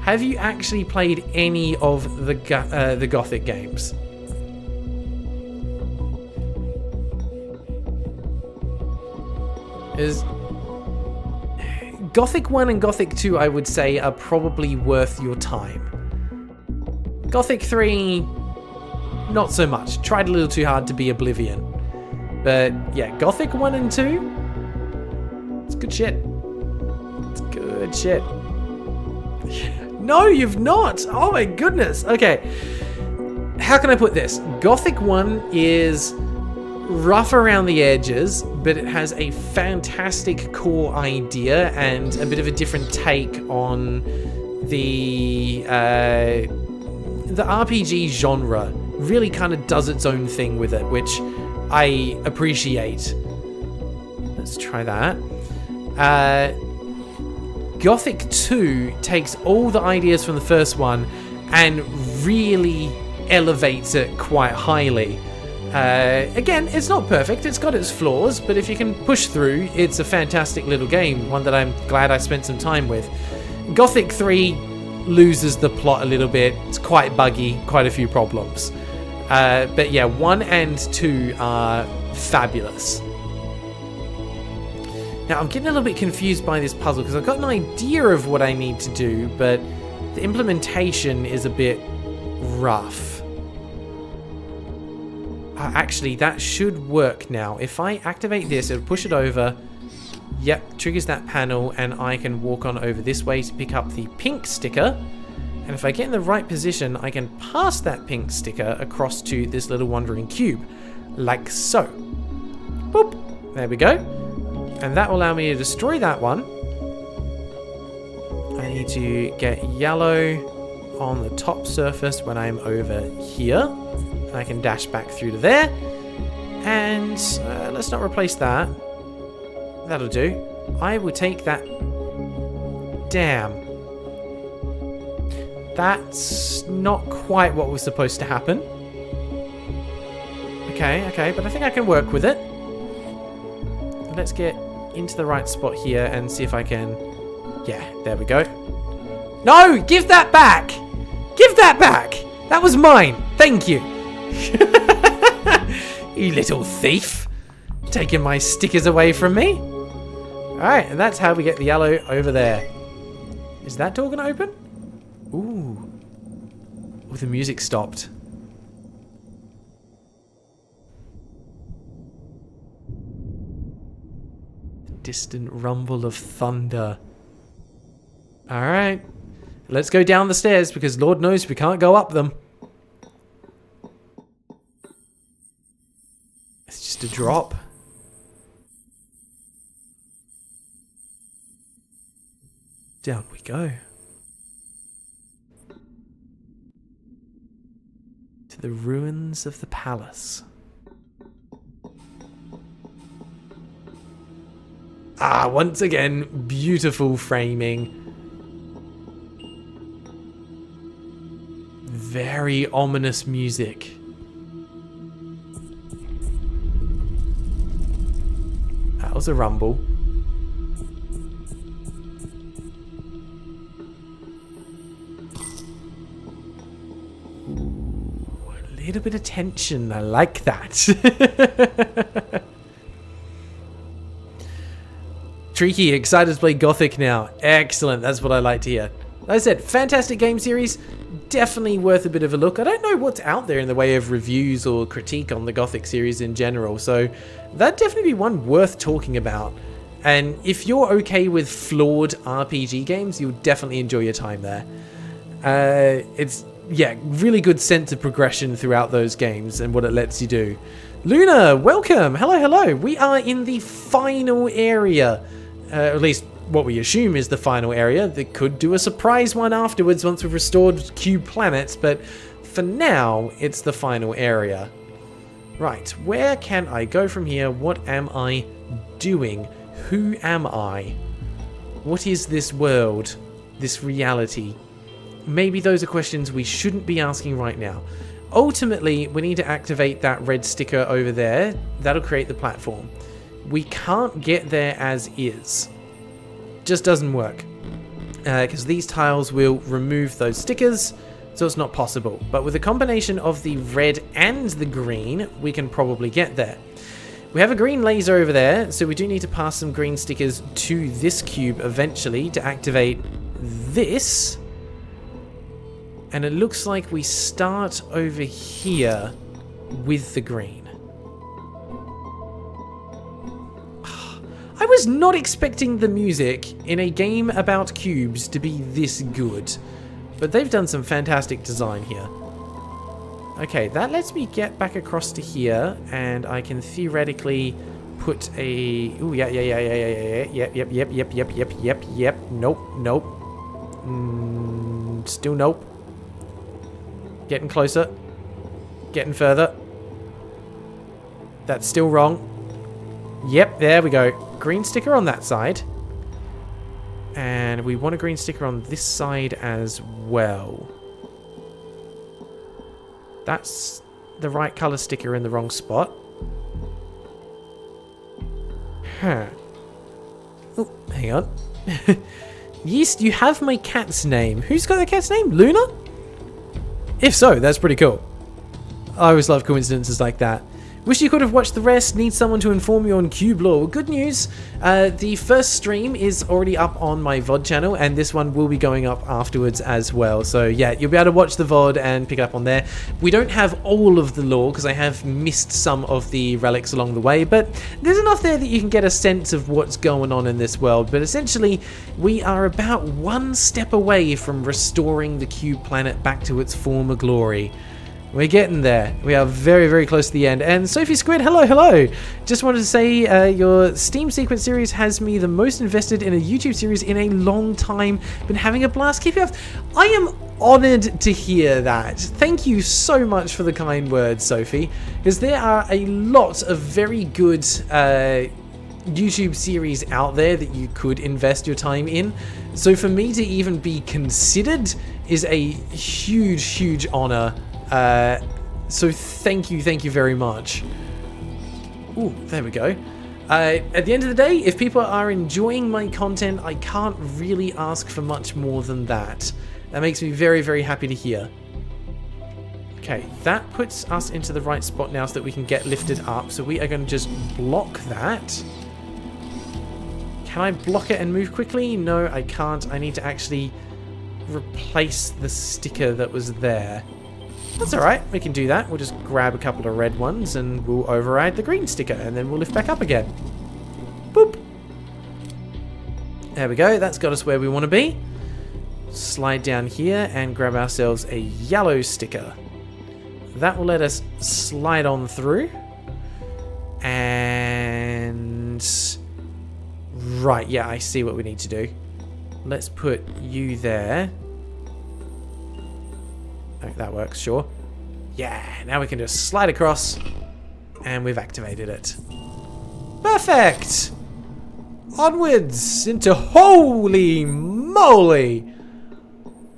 Have you actually played any of the Gothic games? Gothic 1 and Gothic 2, I would say, are probably worth your time. Gothic 3, not so much. Tried a little too hard to be Oblivion. But yeah, Gothic 1 and 2, it's good shit. It's good shit. No, you've not! Oh my goodness! Okay. How can I put this? Gothic 1 is rough around the edges, but it has a fantastic core idea and a bit of a different take on the RPG genre. Really kind of does its own thing with it, which I appreciate. Let's try that. Gothic 2 takes all the ideas from the first one and really elevates it quite highly. Again, it's not perfect, it's got its flaws, but if you can push through, it's a fantastic little game, one that I'm glad I spent some time with. Gothic 3 loses the plot a little bit, it's quite buggy, quite a few problems. But yeah, 1 and 2 are fabulous. Now, I'm getting a little bit confused by this puzzle because I've got an idea of what I need to do, but the implementation is a bit rough. Actually, that should work now. If I activate this, it'll push it over. Yep, triggers that panel, and I can walk on over this way to pick up the pink sticker. And if I get in the right position, I can pass that pink sticker across to this little wandering cube, like so. Boop. There we go. And that will allow me to destroy that one. I need to get yellow on the top surface when I'm over here. And I can dash back through to there. And let's not replace that. That'll do. I will take that. Damn. That's not quite what was supposed to happen. Okay, but I think I can work with it. Let's get into the right spot here and see if I can... Yeah, there we go. No! Give that back! Give that back! That was mine! Thank you! You little thief! Taking my stickers away from me. Alright, and that's how we get the yellow over there. Is that door gonna open? Ooh. Oh, the music stopped. Distant rumble of thunder. Alright. Let's go down the stairs because Lord knows we can't go up them. It's just a drop. Down we go. To the ruins of the palace. Ah, once again, beautiful framing. Very ominous music. That was a rumble. Ooh, a little bit of tension. I like that. Tricky, excited to play Gothic now. Excellent, that's what I like to hear. Like I said, fantastic game series. Definitely worth a bit of a look. I don't know what's out there in the way of reviews or critique on the Gothic series in general, so that'd definitely be one worth talking about. And if you're okay with flawed RPG games, you'll definitely enjoy your time there. It's yeah, really good sense of progression throughout those games and what it lets you do. Luna, welcome. Hello, hello. We are in the final area, at least what we assume is the final area. They could do a surprise one afterwards once we've restored Cube Planets, but for now, it's the final area. Right, where can I go from here? What am I doing? Who am I? What is this world? This reality? Maybe those are questions we shouldn't be asking right now. Ultimately, we need to activate that red sticker over there. That'll create the platform. We can't get there as is. Just doesn't work. Because these tiles will remove those stickers, so it's not possible. But with a combination of the red and the green, we can probably get there. We have a green laser over there, so we do need to pass some green stickers to this cube eventually to activate this. And it looks like we start over here with the green. I was not expecting the music in a game about cubes to be this good. But they've done some fantastic design here. Okay, that lets me get back across to here, and I can theoretically put a... Ooh, yep, nope. Still nope. Getting closer. Getting further. That's still wrong. Yep, there we go. Green sticker on that side. And we want a green sticker on this side as well. That's the right color sticker in the wrong spot. Huh. Oh, hang on. Yeast, you have my cat's name. Who's got the cat's name? Luna? If so, that's pretty cool. I always love coincidences like that. Wish you could have watched the rest. Need someone to inform you on cube lore. Well, good news. The first stream is already up on my VOD channel, and this one will be going up afterwards as well. So yeah, you'll be able to watch the VOD and pick up on there. We don't have all of the lore because I have missed some of the relics along the way, but there's enough there that you can get a sense of what's going on in this world. But essentially, we are about one step away from restoring the cube planet back to its former glory. We're getting there. We are very, very close to the end. And Sophie Squid, hello, hello. Just wanted to say your Steam Sequence series has me the most invested in a YouTube series in a long time. Been having a blast. Keep it up. I am honored to hear that. Thank you so much for the kind words, Sophie, because there are a lot of very good YouTube series out there that you could invest your time in. So for me to even be considered is a huge, huge honor. So thank you very much. Ooh, there we go. At the end of the day, if people are enjoying my content, I can't really ask for much more than that. That makes me very, very happy to hear. Okay, that puts us into the right spot now so that we can get lifted up. So we are going to just block that. Can I block it and move quickly? No, I can't. I need to actually replace the sticker that was there. That's alright, we can do that. We'll just grab a couple of red ones and we'll override the green sticker and then we'll lift back up again. Boop. There we go, that's got us where we want to be. Slide down here and grab ourselves a yellow sticker. That will let us slide on through. And... Right, yeah, I see what we need to do. Let's put you there. That works, sure. Yeah, now we can just slide across and we've activated it. Perfect! Onwards into holy moly!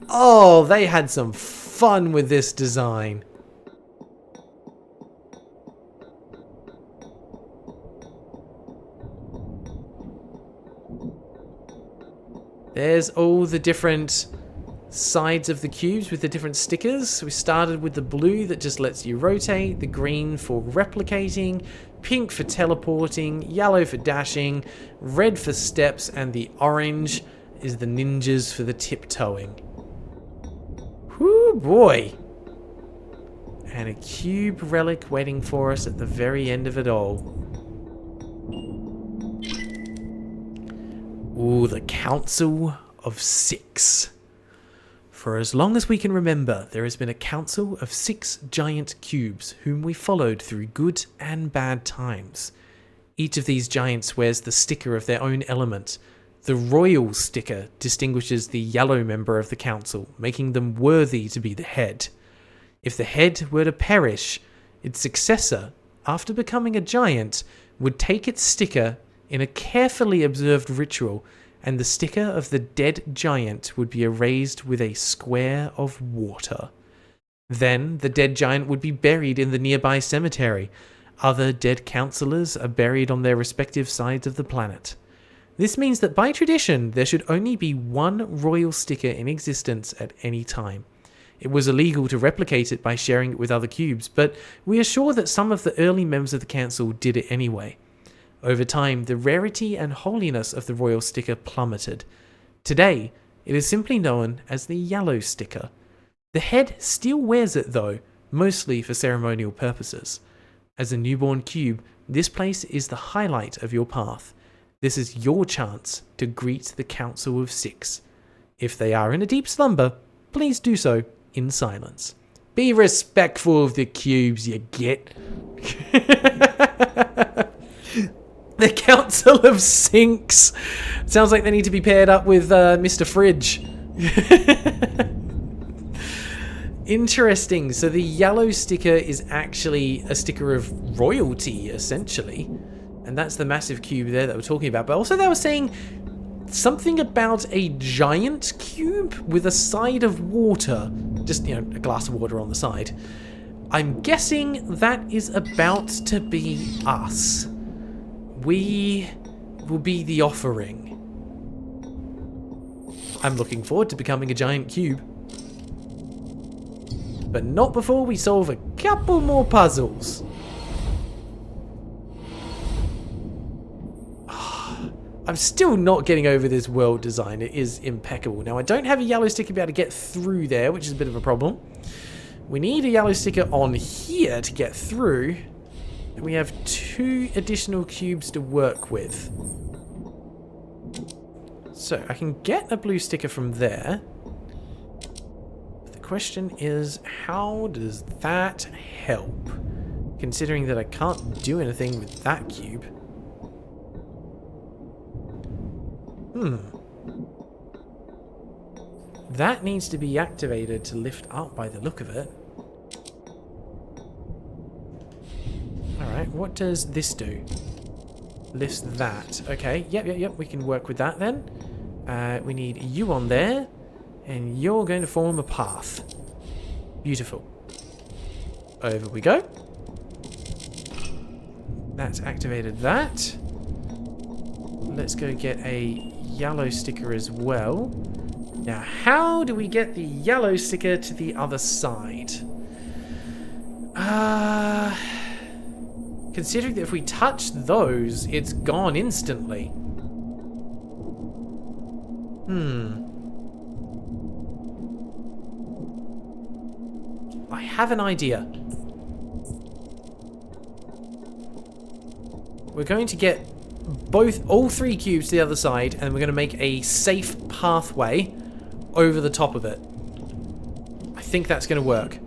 Oh, they had some fun with this design. There's all the different sides of the cubes with the different stickers. We started with the blue that just lets you rotate, the green for replicating, pink for teleporting, yellow for dashing, red for steps, and the orange is the ninjas for the tiptoeing. Whoo boy! And a cube relic waiting for us at the very end of it all. Ooh, the Council of 6. For as long as we can remember, there has been a council of 6 giant cubes whom we followed through good and bad times. Each of these giants wears the sticker of their own element. The royal sticker distinguishes the yellow member of the council, making them worthy to be the head. If the head were to perish, its successor, after becoming a giant, would take its sticker in a carefully observed ritual, and the sticker of the dead giant would be erased with a square of water. Then the dead giant would be buried in the nearby cemetery. Other dead councillors are buried on their respective sides of the planet. This means that by tradition, there should only be one royal sticker in existence at any time. It was illegal to replicate it by sharing it with other cubes, but we are sure that some of the early members of the council did it anyway. Over time, the rarity and holiness of the royal sticker plummeted. Today, it is simply known as the yellow sticker. The head still wears it though, mostly for ceremonial purposes. As a newborn cube, this place is the highlight of your path. This is your chance to greet the Council of 6. If they are in a deep slumber, please do so in silence. Be respectful of the cubes, you get. The Council of Sinks. Sounds like they need to be paired up with Mr. Fridge. Interesting. So the yellow sticker is actually a sticker of royalty, essentially. And that's the massive cube there that we're talking about. But also they were saying something about a giant cube with a side of water. Just, a glass of water on the side. I'm guessing that is about to be us. We will be the offering. I'm looking forward to becoming a giant cube. But not before we solve a couple more puzzles. I'm still not getting over this world design. It is impeccable. Now, I don't have a yellow sticker to be able to get through there, which is a bit of a problem. We need a yellow sticker on here to get through. We have 2 additional cubes to work with. So, I can get a blue sticker from there. But the question is, how does that help? Considering that I can't do anything with that cube. That needs to be activated to lift up by the look of it. Alright, what does this do? Lifts that. Okay, yep, we can work with that then. We need you on there, and you're going to form a path. Beautiful. Over we go. That's activated that. Let's go get a yellow sticker as well. Now, how do we get the yellow sticker to the other side? Considering that if we touch those, it's gone instantly. I have an idea. We're going to get all 3 cubes to the other side, and we're going to make a safe pathway over the top of it. I think that's going to work.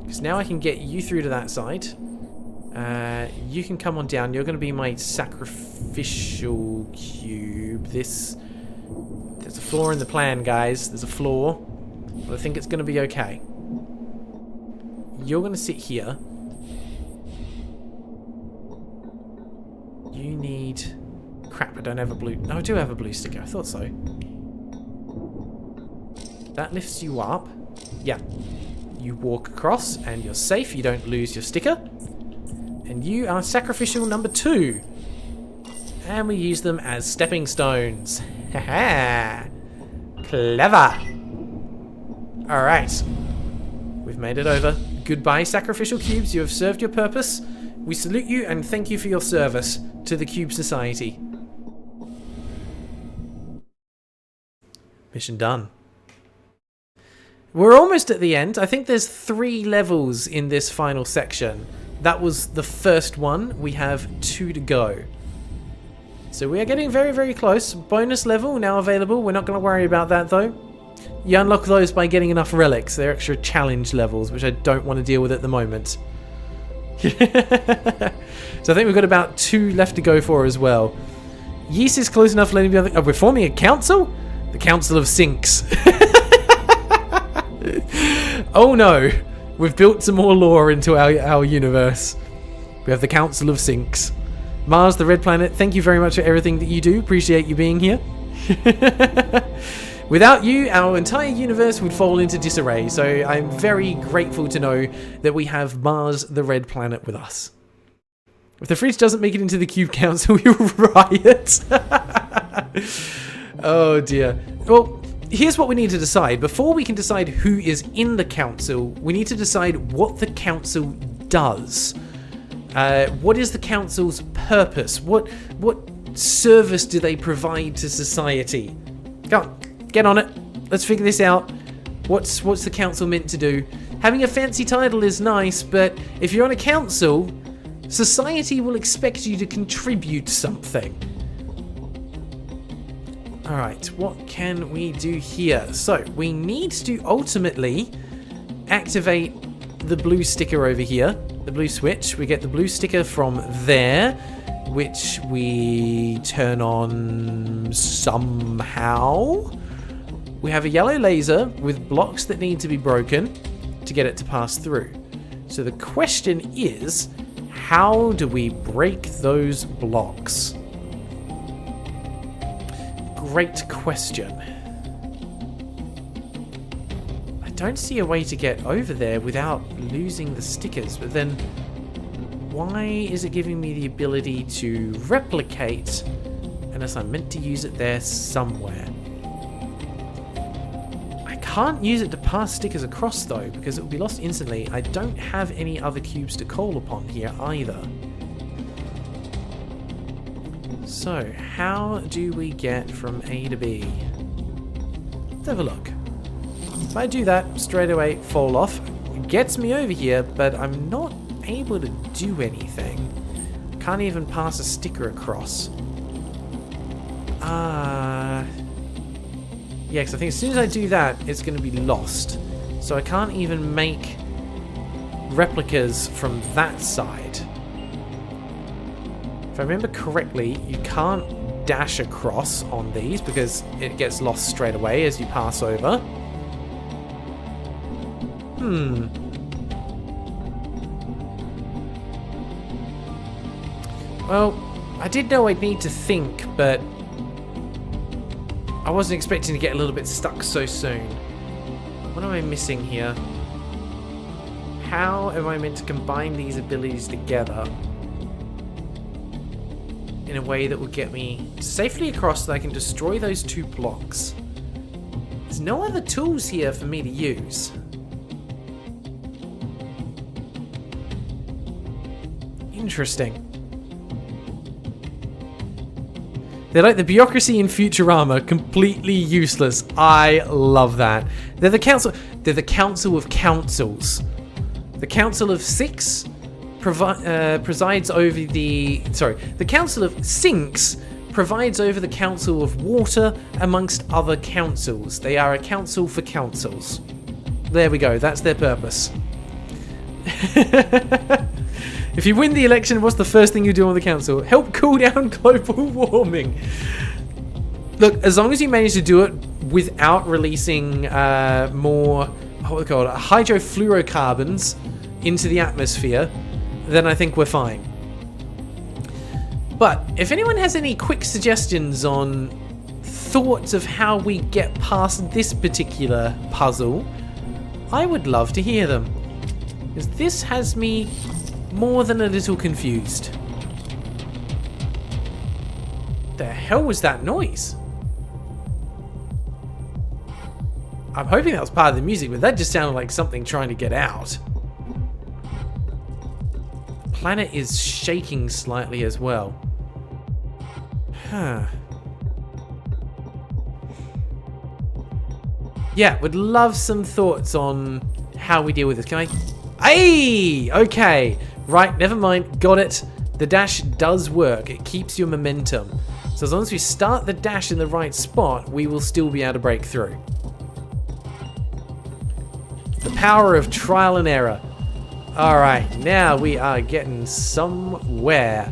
Because now I can get you through to that side. You can come on down. You're going to be my sacrificial cube. There's a flaw in the plan, guys. There's a flaw. But I think it's going to be okay. You're going to sit here. You need... Crap, I don't have a blue... No, I do have a blue sticker. I thought so. That lifts you up. Yeah. You walk across and you're safe. You don't lose your sticker. And you are sacrificial number 2. And we use them as stepping stones. Haha. Clever. Alright. We've made it over. Goodbye, sacrificial cubes. You have served your purpose. We salute you and thank you for your service to the Cube Society. Mission done. We're almost at the end. I think there's 3 levels in this final section. That was the first one. We have 2 to go. So we are getting very, very close. Bonus level now available. We're not going to worry about that though. You unlock those by getting enough relics. They're extra challenge levels, which I don't want to deal with at the moment. So I think we've got about 2 left to go for as well. Yeast is close enough. Letting me. Oh, we're forming a council? The Council of Sinks. Oh no. We've built some more lore into our universe. We have the Council of Sinks. Mars, the red planet, thank you very much for everything that you do. Appreciate you being here. Without you, our entire universe would fall into disarray. So I'm very grateful to know that we have Mars, the red planet, with us. If the fridge doesn't make it into the Cube Council, we will riot. Oh dear. Well, here's what we need to decide. Before we can decide who is in the council, we need to decide what the council does. What is the council's purpose? What service do they provide to society? Come on, get on it. Let's figure this out. What's the council meant to do? Having a fancy title is nice, but if you're on a council, society will expect you to contribute something. Alright, what can we do here? So, we need to ultimately activate the blue sticker over here. The blue switch. We get the blue sticker from there, which we turn on somehow. We have a yellow laser with blocks that need to be broken to get it to pass through. So the question is, how do we break those blocks? Great question. I don't see a way to get over there without losing the stickers, but then why is it giving me the ability to replicate unless I'm meant to use it there somewhere? I can't use it to pass stickers across though, because it will be lost instantly. I don't have any other cubes to call upon here either. So, how do we get from A to B? Let's have a look. If I do that, straight away fall off. It gets me over here, but I'm not able to do anything. Can't even pass a sticker across. Yeah, because I think as soon as I do that, it's going to be lost. So I can't even make replicas from that side. If I remember correctly, you can't dash across on these because it gets lost straight away as you pass over. Well, I did know I'd need to think, but I wasn't expecting to get a little bit stuck so soon. What am I missing here? How am I meant to combine these abilities together in a way that will get me safely across so I can destroy those 2 blocks? There's no other tools here for me to use. Interesting. They're like the bureaucracy in Futurama, completely useless. I love that. They're the council. They're the council of councils. The Council of Six presides over the. Sorry, the Council of Sinks provides over the Council of Water, amongst other councils. They are a council for councils. There we go. That's their purpose. If you win the election, what's the first thing you do on the council? Help cool down global warming. Look, as long as you manage to do it without releasing more, what we call it, hydrofluorocarbons into the atmosphere, then I think we're fine. But if anyone has any quick suggestions on thoughts of how we get past this particular puzzle, I would love to hear them. Because this has me more than a little confused. The hell was that noise? I'm hoping that was part of the music, but that just sounded like something trying to get out. The planet is shaking slightly as well. Huh. Yeah, would love some thoughts on how we deal with this. Can I? Hey! Okay. Right, never mind. Got it. The dash does work. It keeps your momentum. So as long as we start the dash in the right spot, we will still be able to break through. The power of trial and error. Alright, now we are getting somewhere.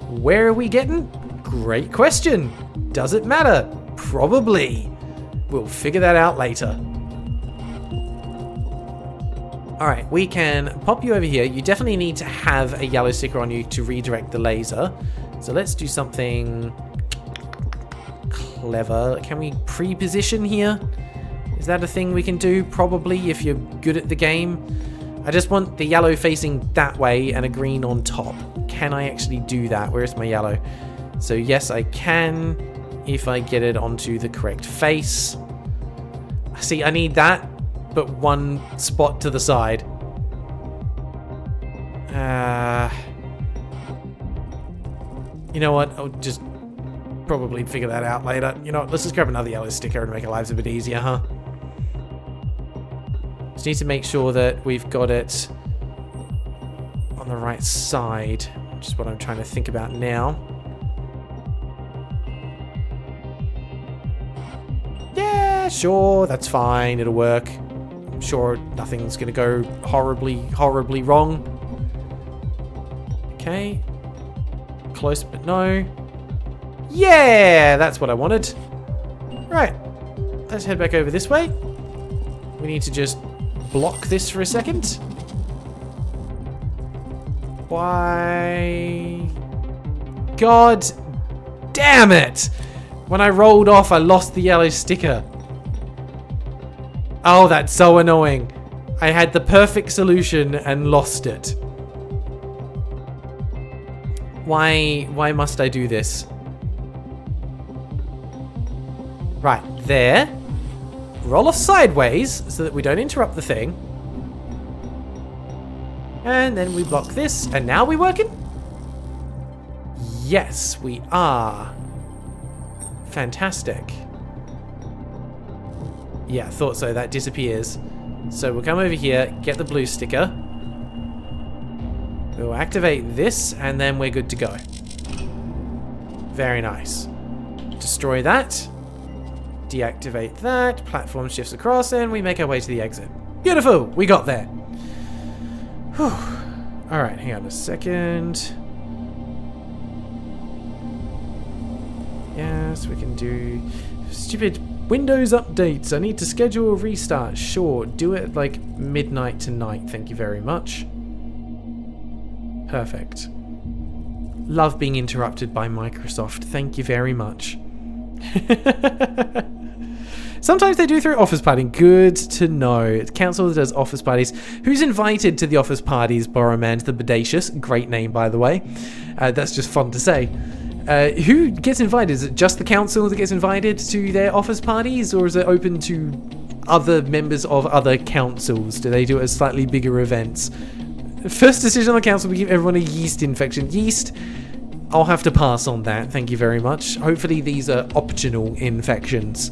Where are we getting? Great question. Does it matter? Probably. We'll figure that out later. Alright, we can pop you over here. You definitely need to have a yellow sticker on you to redirect the laser. So let's do something clever. Can we pre-position here? Is that a thing we can do? Probably, if you're good at the game. I just want the yellow facing that way and a green on top. Can I actually do that? Where's my yellow? So yes, I can if I get it onto the correct face. See, I need that, but one spot to the side. You know what? I'll just probably figure that out later. You know what? Let's just grab another yellow sticker and make our lives a bit easier, huh? Just need to make sure that we've got it on the right side, which is what I'm trying to think about now. Yeah, sure, that's fine. It'll work. I'm sure nothing's going to go horribly wrong. Okay. Close, but no. Yeah, that's what I wanted. Right. Let's head back over this way. We need to just block this for a second. Why? God damn it! When I rolled off, I lost the yellow sticker. Oh, that's so annoying. I had the perfect solution and lost it. Why must I do this? Right, there. Roll off sideways so that we don't interrupt the thing. And then we block this. And now we working? Yes, we are. Fantastic. Yeah, I thought so. That disappears. So we'll come over here, get the blue sticker. We'll activate this, and then we're good to go. Very nice. Destroy that. Deactivate that. Platform shifts across, and we make our way to the exit. Beautiful! We got there. Whew. Alright, hang on a second. Yes, we can do... Stupid Windows updates. I need to schedule a restart. Sure, do it at like midnight tonight. Thank you very much. Perfect. Love being interrupted by Microsoft. Thank you very much. Sometimes they do through office party. Good to know. It's council that does office parties. Who's invited to the office parties? Borrowman, the Bodacious. Great name, by the way. That's just fun to say. Who gets invited? Is it just the council that gets invited to their office parties, or is it open to other members of other councils? Do they do it as slightly bigger events? First decision on the council, we give everyone a yeast infection. Yeast, I'll have to pass on that. Thank you very much. Hopefully these are optional infections.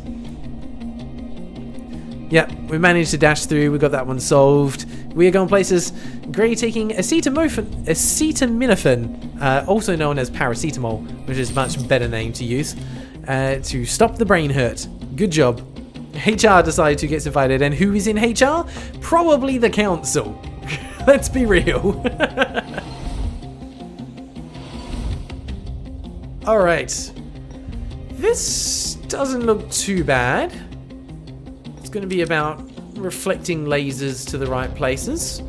Yep, we managed to dash through. We got that one solved. We are going places. Gray taking acetaminophen, also known as paracetamol, which is a much better name to use, to stop the brain hurt. Good job. HR decided who gets invited, and who is in HR? Probably the council. Let's be real. Alright. This doesn't look too bad. It's going to be about reflecting lasers to the right places.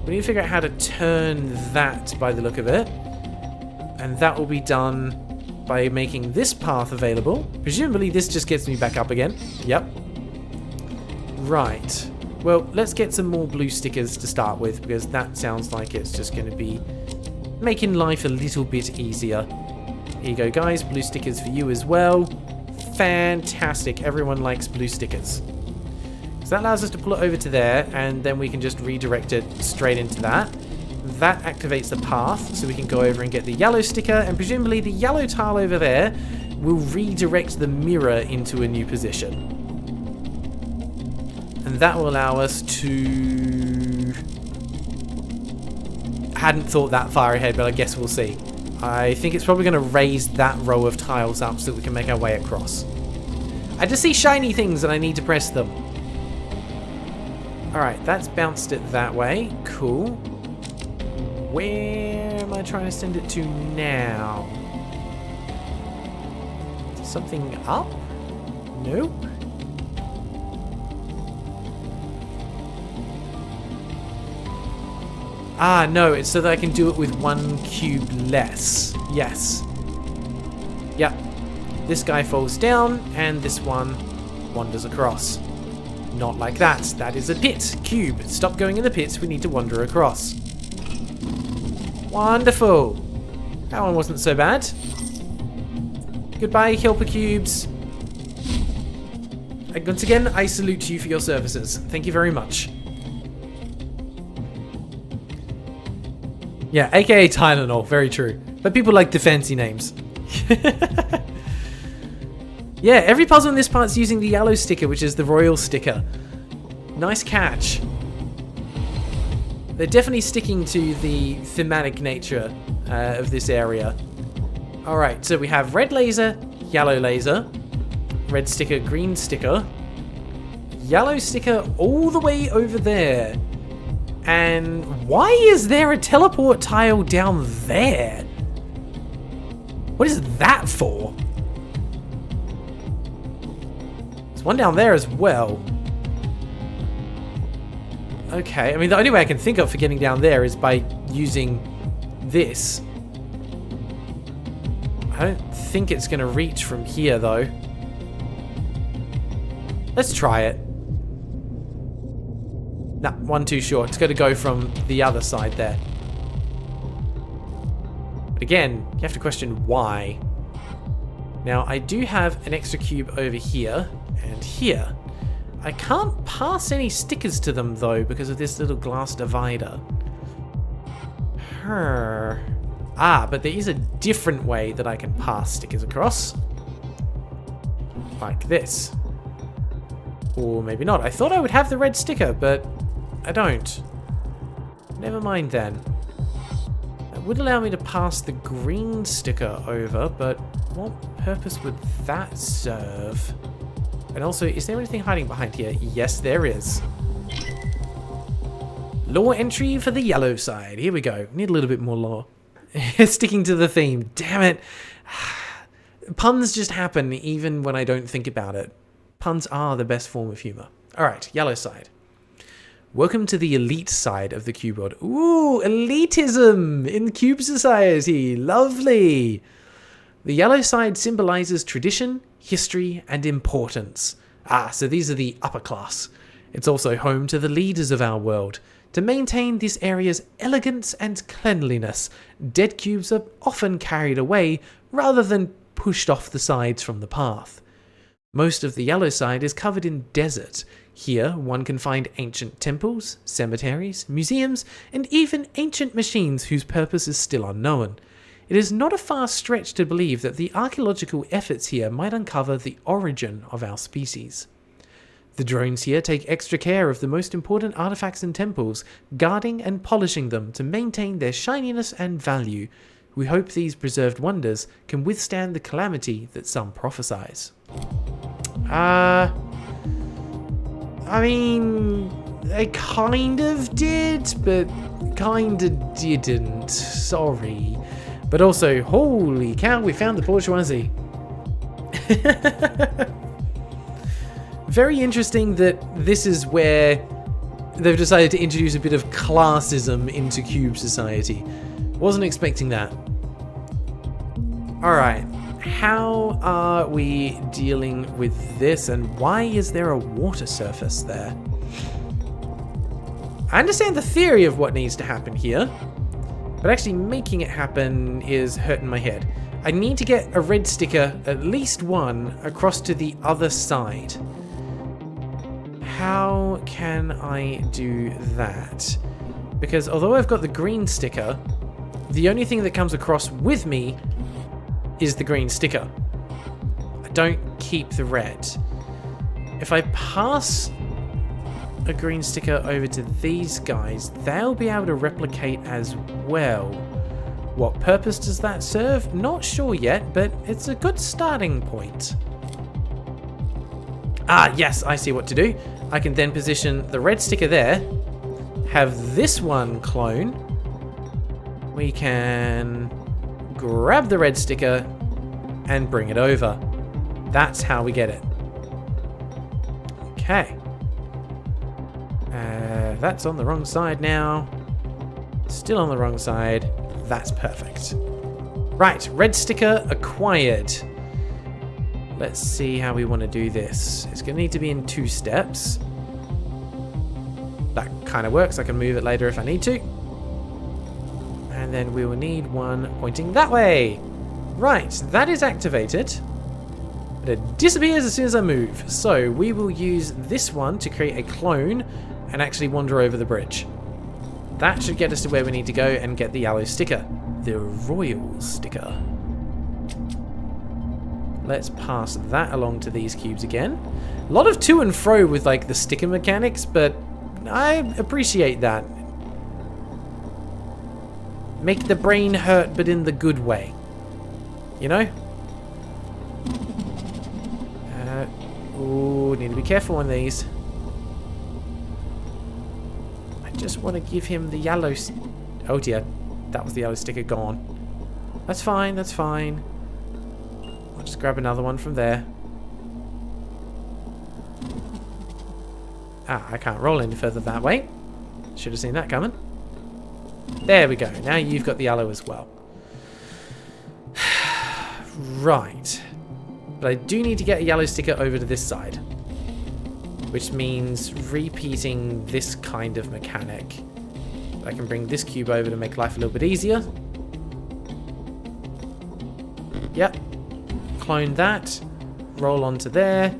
We need to figure out how to turn that by the look of it. And that will be done by making this path available. Presumably this just gets me back up again. Yep. Right. Well, let's get some more blue stickers to start with, because that sounds like it's just going to be making life a little bit easier. Here you go, guys. Blue stickers for you as well. Fantastic. Everyone likes blue stickers. So that allows us to pull it over to there, and then we can just redirect it straight into that. That activates the path, so we can go over and get the yellow sticker, and presumably the yellow tile over there will redirect the mirror into a new position. And that will allow us to... I hadn't thought that far ahead, but I guess we'll see. I think it's probably going to raise that row of tiles up so that we can make our way across. I just see shiny things and I need to press them. Alright, that's bounced it that way. Cool. Where am I trying to send it to now? Something up? Nope. Ah, no, it's so that I can do it with one cube less. Yes. Yep. This guy falls down, and this one wanders across. Not like that. That is a pit. Cube. Stop going in the pits. We need to wander across. Wonderful. That one wasn't so bad. Goodbye, helper cubes. Once again, I salute you for your services. Thank you very much. Yeah, aka Tylenol, very true. But people like the fancy names. Yeah, every puzzle in this part's using the yellow sticker, which is the royal sticker. Nice catch. They're definitely sticking to the thematic nature of this area. Alright, so we have red laser, yellow laser, red sticker, green sticker, yellow sticker all the way over there. And why is there a teleport tile down there? What is that for? There's one down there as well. Okay, I mean, the only way I can think of for getting down there is by using this. I don't think it's going to reach from here, though. Let's try it. Nah, one too short. It's got to go from the other side there. But again, you have to question why. Now, I do have an extra cube over here and here. I can't pass any stickers to them, though, because of this little glass divider. Ah, but there is a different way that I can pass stickers across. Like this. Or maybe not. I thought I would have the red sticker, but I don't. Never mind then. That would allow me to pass the green sticker over, but what purpose would that serve? And also, is there anything hiding behind here? Yes, there is. Lore entry for the yellow side. Here we go. Need a little bit more lore. Sticking to the theme. Damn it. Puns just happen even when I don't think about it. Puns are the best form of humor. Alright, yellow side. Welcome to the elite side of the cube world. Ooh, elitism in cube society. Lovely. The yellow side symbolizes tradition, history, and importance. Ah, so these are the upper class. It's also home to the leaders of our world. To maintain this area's elegance and cleanliness, dead cubes are often carried away rather than pushed off the sides from the path. Most of the yellow side is covered in desert. Here, one can find ancient temples, cemeteries, museums, and even ancient machines whose purpose is still unknown. It is not a far stretch to believe that the archaeological efforts here might uncover the origin of our species. The drones here take extra care of the most important artifacts and temples, guarding and polishing them to maintain their shininess and value. We hope these preserved wonders can withstand the calamity that some prophesize. I mean, they kind of did, but kind of didn't. Sorry. But also, holy cow, we found the bourgeoisie. Very interesting that this is where they've decided to introduce a bit of classism into cube society. Wasn't expecting that. Alright, how are we dealing with this, and why is there a water surface there? I understand the theory of what needs to happen here, but actually making it happen is hurting my head. I need to get a red sticker, at least one, across to the other side. How can I do that? Because although I've got the green sticker, the only thing that comes across with me is the green sticker. I don't keep the red. If I pass a green sticker over to these guys, they'll be able to replicate as well. What purpose does that serve? Not sure yet, but it's a good starting point. Ah, yes, I see what to do. I can then position the red sticker there, have this one clone. We can grab the red sticker and bring it over. That's how we get it. Okay. That's on the wrong side now. Still on the wrong side. That's perfect. Right, red sticker acquired. Let's see how we want to do this. It's going to need to be in 2 steps. That kind of works. I can move it later if I need to. And then we will need one pointing that way. Right, that is activated. But it disappears as soon as I move. So we will use this one to create a clone and actually wander over the bridge. That should get us to where we need to go and get the yellow sticker. The royal sticker. Let's pass that along to these cubes again. A lot of to and fro with like the sticker mechanics, but I appreciate that. Make the brain hurt, but in the good way. You know? Ooh, need to be careful on these. I just want to give him the yellow... Oh dear, that was the yellow sticker gone. That's fine, that's fine. I'll just grab another one from there. Ah, I can't roll any further that way. Should have seen that coming. There we go. Now you've got the yellow as well. Right. But I do need to get a yellow sticker over to this side. Which means repeating this kind of mechanic. I can bring this cube over to make life a little bit easier. Yep. Clone that. Roll onto there.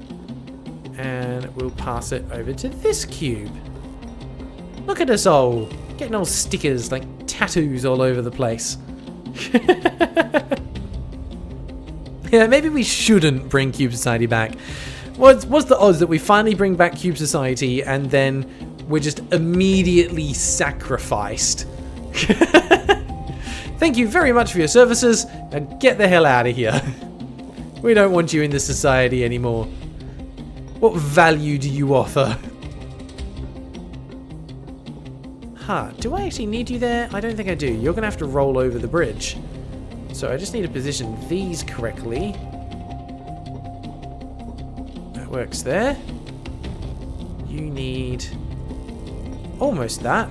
And we'll pass it over to this cube. Look at us all. Getting all stickers, like tattoos all over the place. Yeah, maybe we shouldn't bring Cube Society back. What's the odds that we finally bring back Cube Society and then we're just immediately sacrificed? Thank you very much for your services and get the hell out of here. We don't want you in this society anymore. What value do you offer? Huh, do I actually need you there? I don't think I do. You're going to have to roll over the bridge. So I just need to position these correctly. That works there. You need almost that.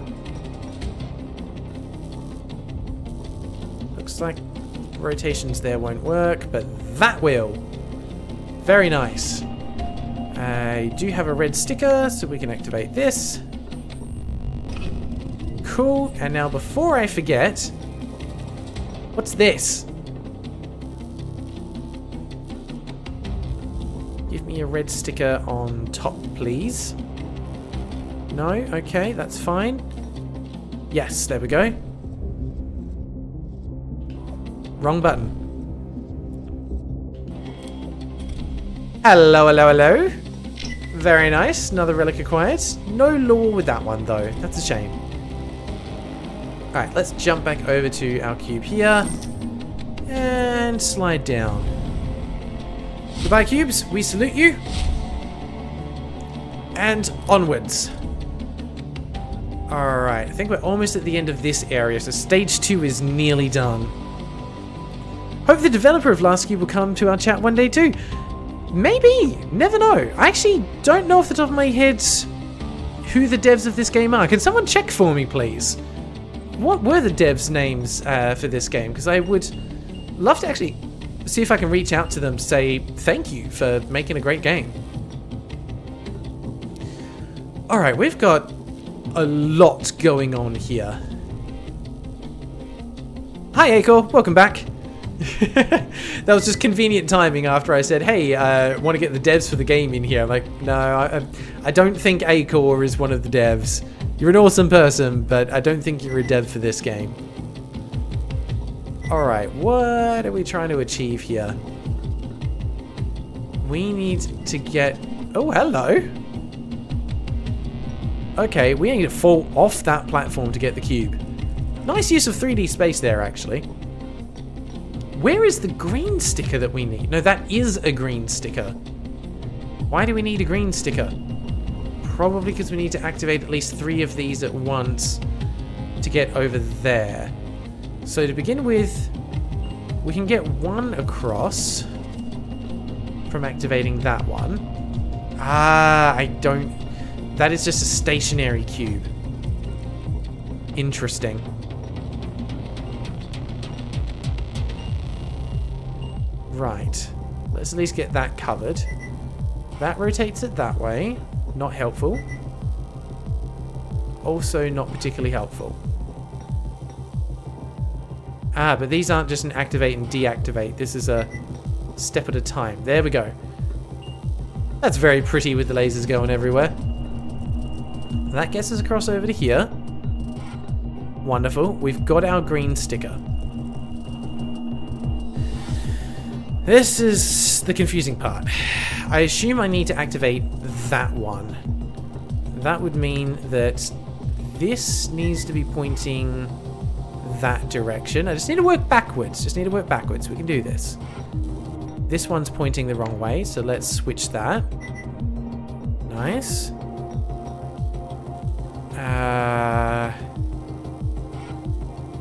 Looks like rotations there won't work, but that will. Very nice. I do have a red sticker, so we can activate this. Cool. And now before I forget, what's this? Give me a red sticker on top, please. No? Okay, that's fine. Yes, there we go. Wrong button. Hello, hello, hello. Very nice. Another relic acquired. No lore with that one, though. That's a shame. Alright, let's jump back over to our cube here. And slide down. Goodbye, cubes. We salute you. And onwards. Alright, I think we're almost at the end of this area, so stage 2 is nearly done. Hope the developer of Last Cube will come to our chat one day too. Maybe. Never know. I actually don't know off the top of my head who the devs of this game are. Can someone check for me, please? What were the devs' names for this game? Because I would love to actually see if I can reach out to them to say thank you for making a great game. Alright, we've got a lot going on here. Hi, Acor. Welcome back. That was just convenient timing after I said, hey, I want to get the devs for the game in here. I'm like, no, I don't think Acor is one of the devs. You're an awesome person, but I don't think you're a dev for this game. Alright, what are we trying to achieve here? We need to get... Oh, hello. Okay, we need to fall off that platform to get the cube. Nice use of 3D space there, actually. Where is the green sticker that we need? No, that is a green sticker. Why do we need a green sticker? Probably because we need to activate at least 3 of these at once to get over there. So to begin with, we can get 1 across from activating that one. That is just a stationary cube. Interesting. Right. Let's at least get that covered. That rotates it that way. Not helpful. Also not particularly helpful. But these aren't just an activate and deactivate. This is a step at a time. There we go. That's very pretty with the lasers going everywhere. That gets us across over to here. Wonderful. We've got our green sticker. This is the confusing part. I assume I need to activate that one. That would mean that this needs to be pointing that direction. I just need to work backwards. We can do this. This one's pointing the wrong way, so let's switch that. Nice.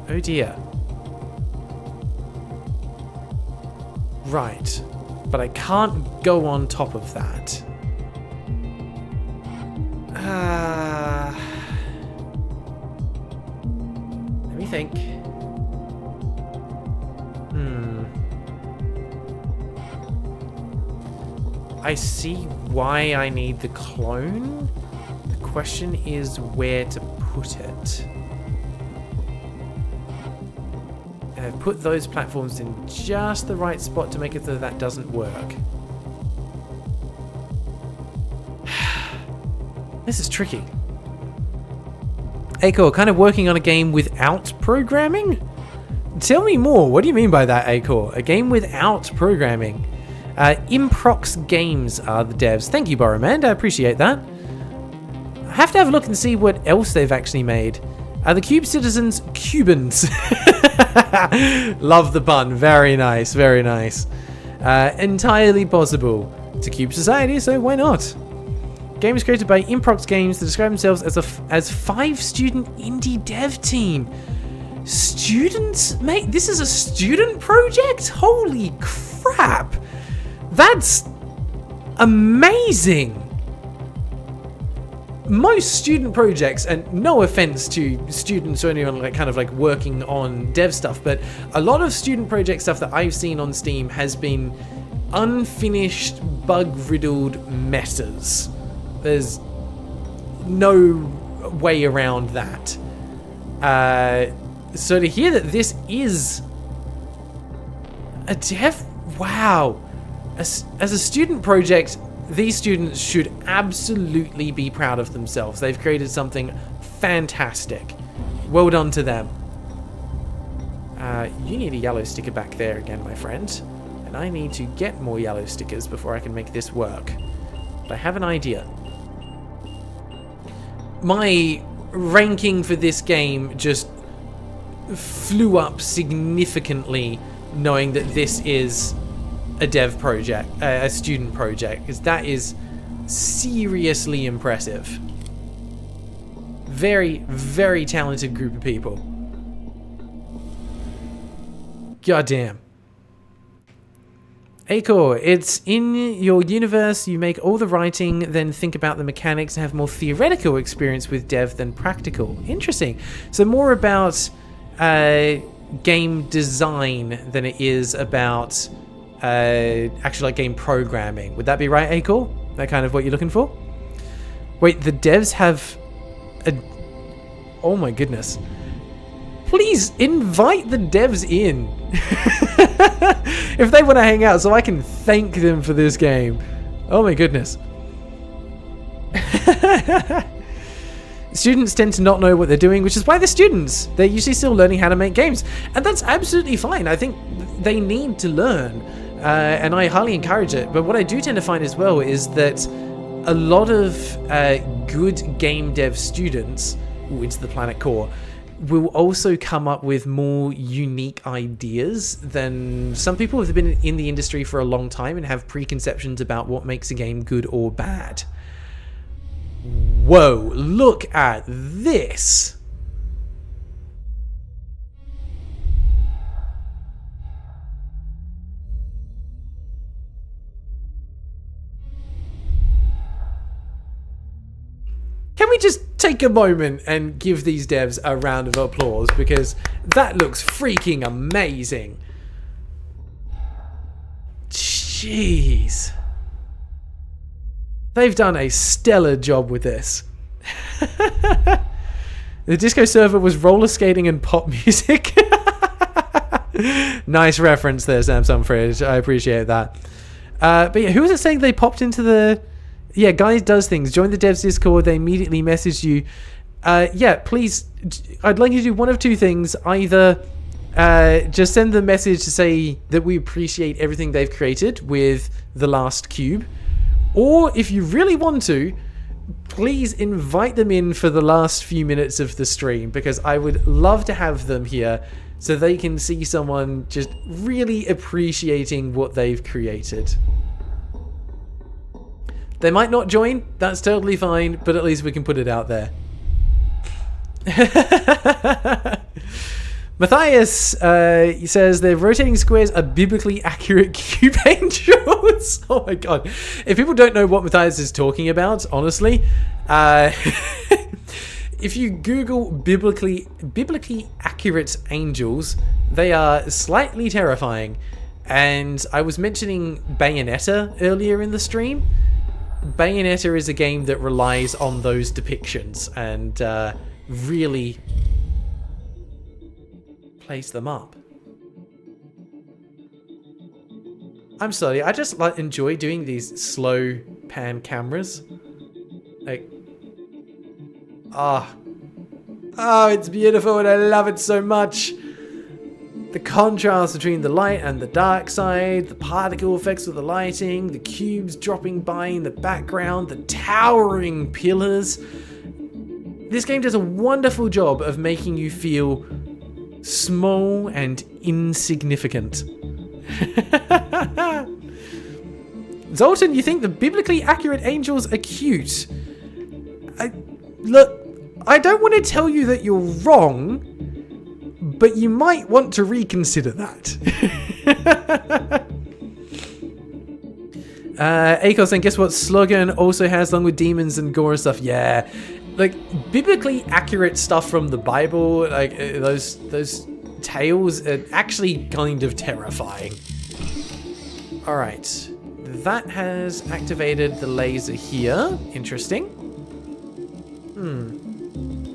Oh dear. Right. But I can't go on top of that. Let me think. I see why I need the clone. The question is where to put it. And I've put those platforms in just the right spot to make it so that doesn't work. This is tricky. Acor, kind of working on a game without programming? Tell me more. What do you mean by that, Acor? A game without programming? Improx Games are the devs. Thank you, Borrowman. I appreciate that. I have to have a look and see what else they've actually made. The Cube Citizens Cubans. Love the pun. Very nice. Very nice. Entirely possible. It's a Cube Society, so why not? Game is created by Improx Games that describe themselves as 5-student indie dev team. Students? Mate, this is a student project? Holy crap. That's amazing. Most student projects, and no offense to students or anyone like working on dev stuff, but a lot of student project stuff that I've seen on Steam has been unfinished, bug-riddled messes. There's no way around that. So to hear that this is a dev, wow. As a student project, these students should absolutely be proud of themselves. They've created something fantastic. Well done to them. You need a yellow sticker back there again, my friend. And I need to get more yellow stickers before I can make this work. But I have an idea. My ranking for this game just flew up significantly knowing that this is a dev project, a student project, because that is seriously impressive. Very, very talented group of people. Goddamn. Acor, it's in your universe, you make all the writing, then think about the mechanics and have more theoretical experience with dev than practical. Interesting. So more about game design than it is about actually like game programming. Would that be right, Acor? That kind of what you're looking for? Wait, the devs have a... Oh my goodness. Please invite the devs in. If they want to hang out so I can thank them for this game. Oh my goodness. Students tend to not know what they're doing, which is why they're students. They're usually still learning how to make games. And that's absolutely fine. I think they need to learn. And I highly encourage it. But what I do tend to find as well is that a lot of good game dev students, it's the Planet Core, will also come up with more unique ideas than some people who have been in the industry for a long time and have preconceptions about what makes a game good or bad. Whoa, look at this. Can we just take a moment and give these devs a round of applause, because that looks freaking amazing. Jeez. They've done a stellar job with this. The disco server was roller skating and pop music. Nice reference there, Samsung Fridge. I appreciate that. But yeah, who was it saying they popped into the... Yeah, Guys Does Things. Join the devs Discord. They immediately messaged you. Yeah, please. I'd like you to do one of two things. Either just send the message to say that we appreciate everything they've created with the last cube. Or if you really want to, please invite them in for the last few minutes of the stream, because I would love to have them here so they can see someone just really appreciating what they've created. They might not join, that's totally fine, but at least we can put it out there. Matthias, he says, the rotating squares are biblically accurate cube angels. Oh my god. If people don't know what Matthias is talking about, honestly, if you Google biblically accurate angels, they are slightly terrifying. And I was mentioning Bayonetta earlier in the stream. Bayonetta is a game that relies on those depictions and really plays them up. I'm sorry, I just enjoy doing these slow pan cameras. Like, oh, it's beautiful and I love it so much. The contrast between the light and the dark side, the particle effects of the lighting, the cubes dropping by in the background, the towering pillars. This game does a wonderful job of making you feel small and insignificant. Zoltan, you think the biblically accurate angels are cute? Look, I don't want to tell you that you're wrong, but you might want to reconsider that. Akos saying, guess what slogan also has along with demons and gore and stuff? Yeah, like biblically accurate stuff from the Bible, like those tales are actually kind of terrifying. All right, that has activated the laser here. Interesting.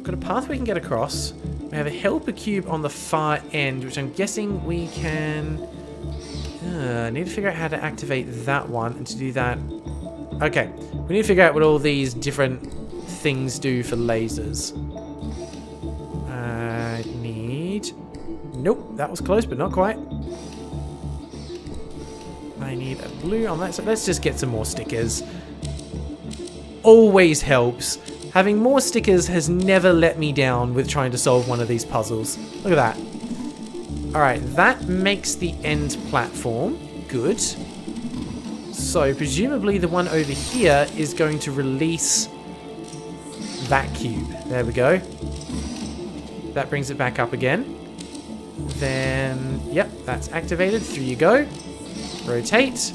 Got a path we can get across. We have a helper cube on the far end, which I'm guessing we can... need to figure out how to activate that one. And to do that... Okay, we need to figure out what all these different things do for lasers. I need... Nope, that was close, but not quite. I need a blue on that, so let's just get some more stickers. Always helps. Having more stickers has never let me down with trying to solve one of these puzzles. Look at that. Alright, that makes the end platform. Good. So, presumably the one over here is going to release that cube. There we go. That brings it back up again. Then, yep, that's activated. Through you go. Rotate.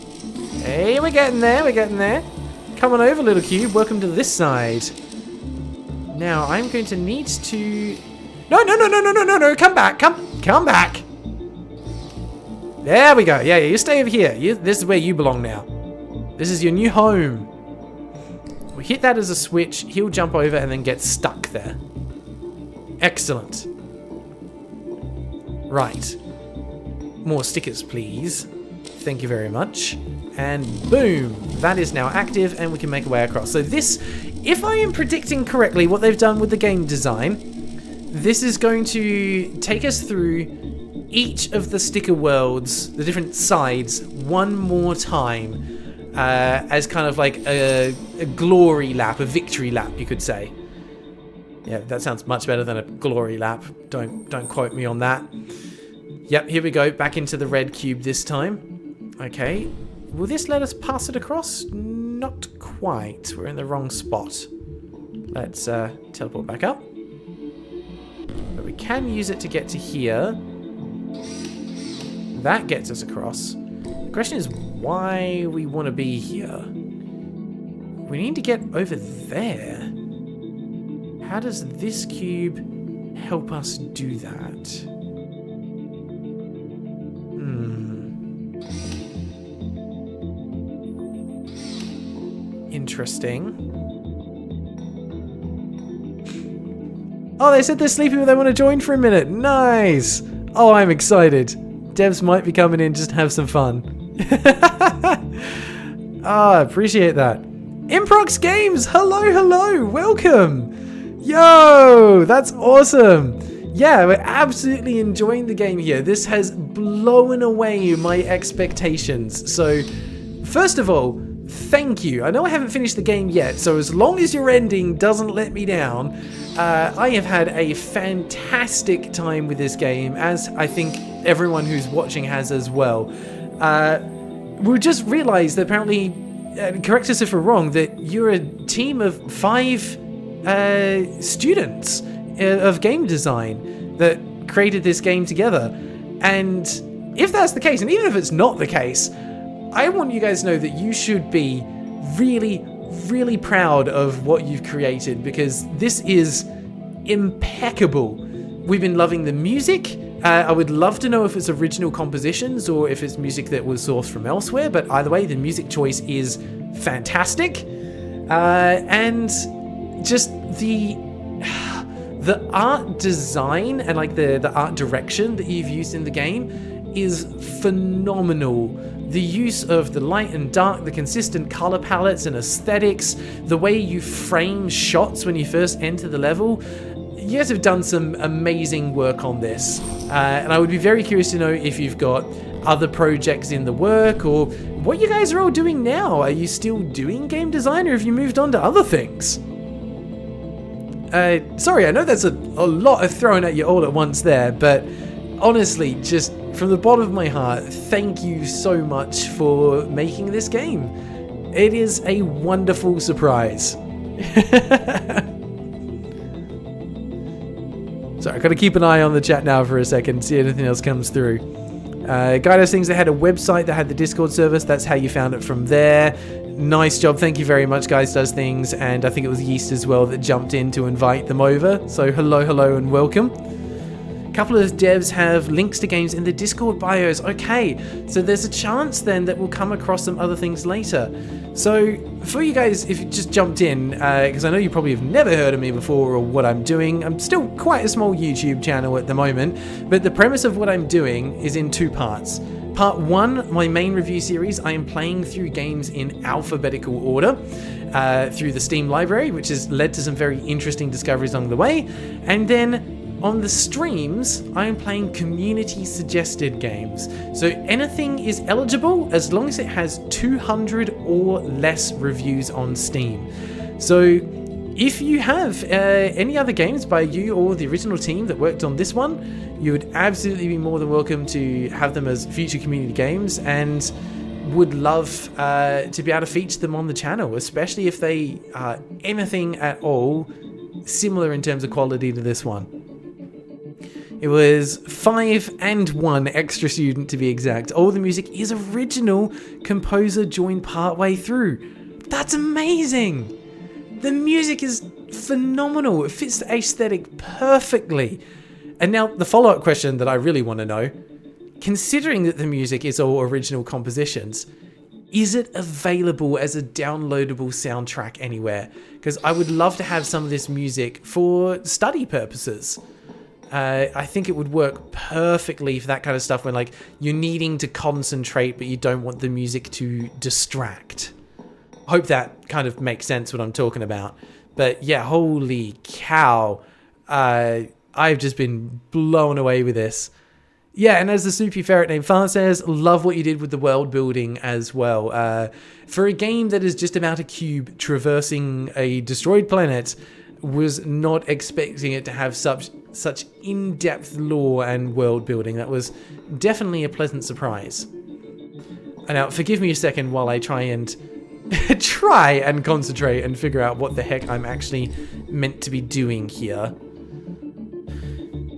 Hey, we're getting there, we're getting there. Come on over, little cube. Welcome to this side. Now, I'm going to need to... No, come back, come back. There we go. Yeah, you stay over here. This is where you belong now. This is your new home. We hit that as a switch, he'll jump over and then get stuck there. Excellent. Right. More stickers, please. Thank you very much. And boom, that is now active and we can make our way across. So this, if I am predicting correctly what they've done with the game design, this is going to take us through each of the sticker worlds, the different sides, one more time, as kind of like a glory lap, a victory lap, you could say. Yeah, that sounds much better than a glory lap. Don't quote me on that. Yep, here we go, back into the red cube this time. Okay. Will this let us pass it across? Not quite. We're in the wrong spot. Let's teleport back up. But we can use it to get to here. That gets us across. The question is why we want to be here. We need to get over there. How does this cube help us do that? Interesting. Oh, they said they're sleeping, but they want to join for a minute. Nice. Oh, I'm excited. Devs might be coming in just to have some fun. Ah, appreciate that. Improx Games, hello, welcome. Yo, that's awesome. Yeah, we're absolutely enjoying the game here. This has blown away my expectations. So, first of all, thank you. I know I haven't finished the game yet, so as long as your ending doesn't let me down, I have had a fantastic time with this game, as I think everyone who's watching has as well. We just realized that apparently, correct us if we're wrong, that you're a team of 5 students of game design that created this game together. And if that's the case, and even if it's not the case, I want you guys to know that you should be really proud of what you've created, because this is impeccable. We've been loving the music. I would love to know if it's original compositions or if it's music that was sourced from elsewhere, but either way, the music choice is fantastic. And just the art design and like the art direction that you've used in the game is phenomenal. The use of the light and dark, the consistent color palettes and aesthetics, the way you frame shots when you first enter the level. You guys have done some amazing work on this. And I would be very curious to know if you've got other projects in the work or what you guys are all doing now. Are you still doing game design or have you moved on to other things? Sorry, I know that's a lot of throwing at you all at once there, but honestly, just from the bottom of my heart, thank you so much for making this game. It is a wonderful surprise. Sorry, I've got to keep an eye on the chat now for a second, see if anything else comes through. Guidos Things, they had a website that had the Discord service. That's how you found it from there. Nice job. Thank you very much, Guys Does Things. And I think it was Yeast as well that jumped in to invite them over. So hello and welcome. A couple of devs have links to games in the Discord bios. Okay, so there's a chance then that we'll come across some other things later. So for you guys, if you just jumped in, because I know you probably have never heard of me before or what I'm doing, I'm still quite a small YouTube channel at the moment, but the premise of what I'm doing is in 2 parts. Part 1, my main review series, I am playing through games in alphabetical order through the Steam library, which has led to some very interesting discoveries along the way. And then on the streams, I am playing community-suggested games. So anything is eligible as long as it has 200 or less reviews on Steam. So if you have any other games by you or the original team that worked on this one, you would absolutely be more than welcome to have them as future community games, and would love to be able to feature them on the channel, especially if they are anything at all similar in terms of quality to this one. It was 5 and 1 extra student to be exact. All the music is original, composer joined partway through. That's amazing! The music is phenomenal. It fits the aesthetic perfectly. And now the follow-up question that I really want to know, considering that the music is all original compositions, is it available as a downloadable soundtrack anywhere? Because I would love to have some of this music for study purposes. I think it would work perfectly for that kind of stuff when like you're needing to concentrate but you don't want the music to distract. Hope that kind of makes sense what I'm talking about. But yeah, holy cow. I've just been blown away with this. Yeah, and as the soupy ferret named Fart says, love what you did with the world building as well. For a game that is just about a cube traversing a destroyed planet, was not expecting it to have such in-depth lore and world building. That was definitely a pleasant surprise. Now, forgive me a second while I try and concentrate and figure out what the heck I'm actually meant to be doing here.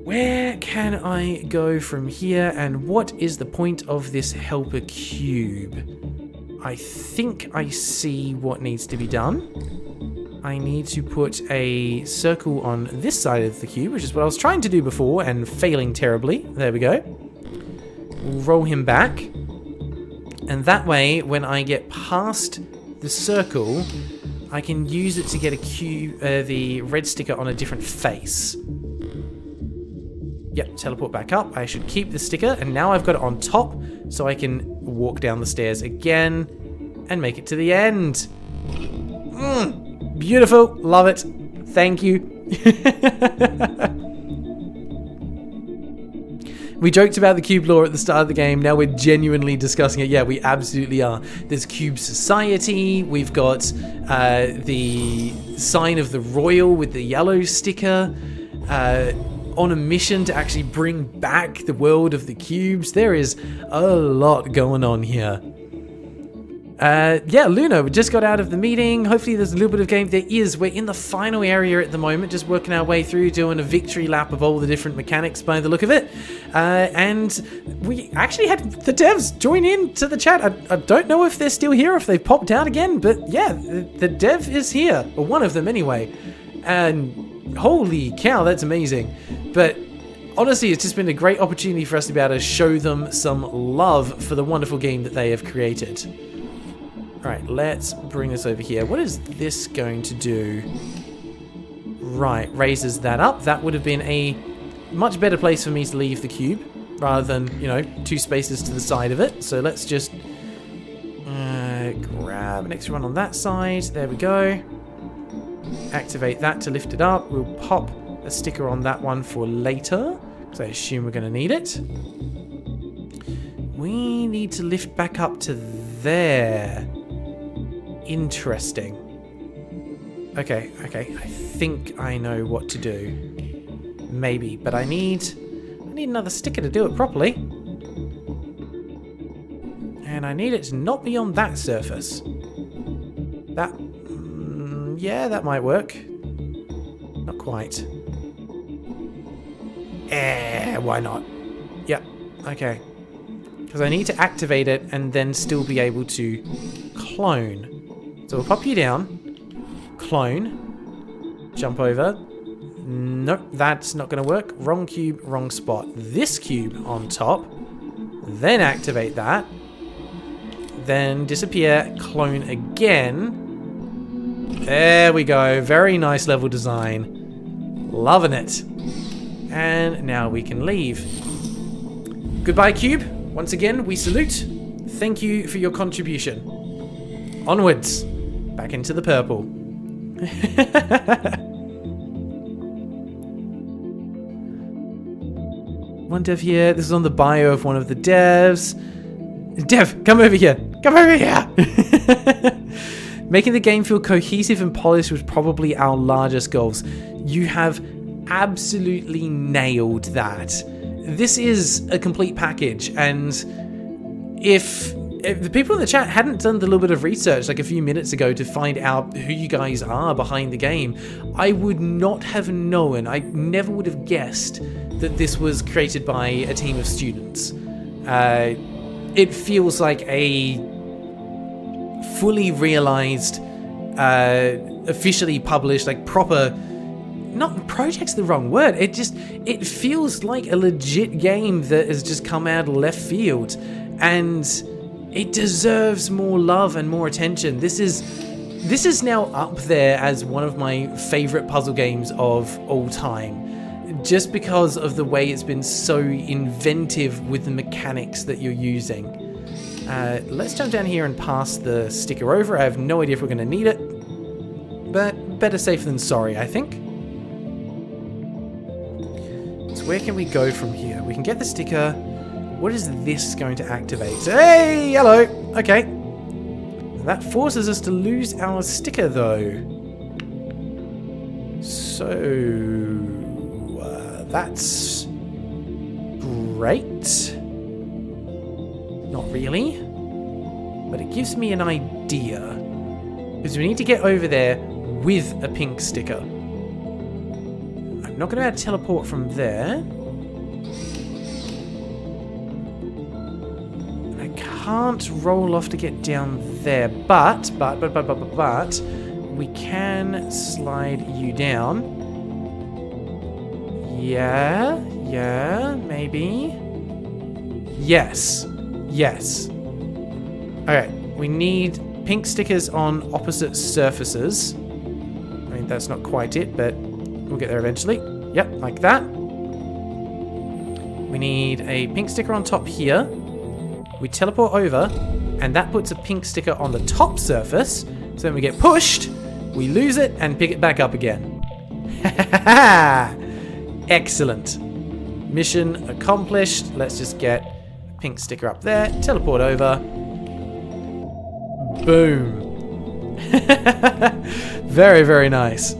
Where can I go from here, and what is the point of this helper cube? I think I see what needs to be done. I need to put a circle on this side of the cube, which is what I was trying to do before and failing terribly. There we go. We'll roll him back. And that way, when I get past the circle, I can use it to get a cube, the red sticker on a different face. Yep, teleport back up. I should keep the sticker, and now I've got it on top, so I can walk down the stairs again and make it to the end. Beautiful. Love it. Thank you. We joked about the cube lore at the start of the game. Now we're genuinely discussing it. Yeah, we absolutely are. There's Cube Society. We've got the sign of the Royal with the yellow sticker. On a mission to actually bring back the world of the cubes. There is a lot going on here. Yeah, Luna, we just got out of the meeting. Hopefully there's a little bit of game. There is. We're in the final area at the moment, just working our way through, doing a victory lap of all the different mechanics by the look of it. And we actually had the devs join in to the chat. I don't know if they're still here, or if they've popped out again, but yeah, the dev is here, or one of them anyway. And holy cow, that's amazing. But honestly, it's just been a great opportunity for us to be able to show them some love for the wonderful game that they have created. Alright, let's bring this over here. What is this going to do? Right, raises that up. That would have been a much better place for me to leave the cube, rather than, you know, 2 spaces to the side of it. So let's just grab an extra one on that side. There we go. Activate that to lift it up. We'll pop a sticker on that one for later, because I assume we're going to need it. We need to lift back up to there. Interesting. Okay. I think I know what to do. Maybe, but I need another sticker to do it properly. And I need it to not be on that surface. That... yeah, that might work. Not quite. Why not? Yep, okay. Because I need to activate it and then still be able to clone. So we'll pop you down. Clone. Jump over. Nope, that's not going to work. Wrong cube, wrong spot. This cube on top. Then activate that. Then disappear. Clone again. There we go. Very nice level design. Loving it. And now we can leave. Goodbye, cube. Once again, we salute. Thank you for your contribution. Onwards. Back into the purple. One dev here. This is on the bio of one of the devs. Dev, come over here. Come over here. Making the game feel cohesive and polished was probably our largest goals. You have absolutely nailed that. This is a complete package, and if the people in the chat hadn't done the little bit of research like a few minutes ago to find out who you guys are behind the game, I would not have known. I never would have guessed that this was created by a team of students. It feels like a fully realized, officially published, like proper... Not project's the wrong word. It feels like a legit game that has just come out of left field, and it deserves more love and more attention. This is now up there as one of my favorite puzzle games of all time, just because of the way it's been so inventive with the mechanics that you're using. Let's jump down here and pass the sticker over. I have no idea if we're going to need it, but better safe than sorry, I think. Where can we go from here? We can get the sticker. What is this going to activate? Hey, hello. Okay. That forces us to lose our sticker, though. So, that's great. Not really. But it gives me an idea. Because we need to get over there with a pink sticker. not going to be able to teleport from there. I can't roll off to get down there, but we can slide you down. Yeah, maybe. Yes. Okay, we need pink stickers on opposite surfaces. I mean, that's not quite it, but we'll get there eventually. Yep, like that. We need a pink sticker on top here. We teleport over, and that puts a pink sticker on the top surface. So when we get pushed, we lose it and pick it back up again. Excellent. Mission accomplished. Let's just get a pink sticker up there. Teleport over. Boom. Very, very nice.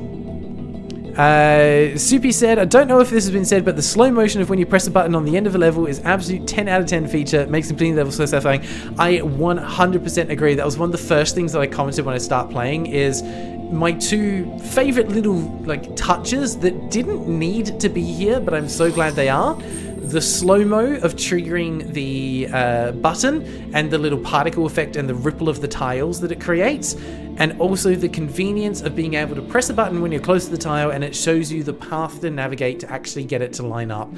Soupy said, I don't know if this has been said, but the slow motion of when you press a button on the end of a level is absolute 10 out of 10 feature. It makes completing the level so satisfying. I 100% agree. That was one of the first things that I commented when I start playing is my two favorite little touches that didn't need to be here, but I'm so glad they are. The slow-mo of triggering the button and the little particle effect and the ripple of the tiles that it creates, and also the convenience of being able to press a button when you're close to the tile and it shows you the path to navigate to actually get it to line up.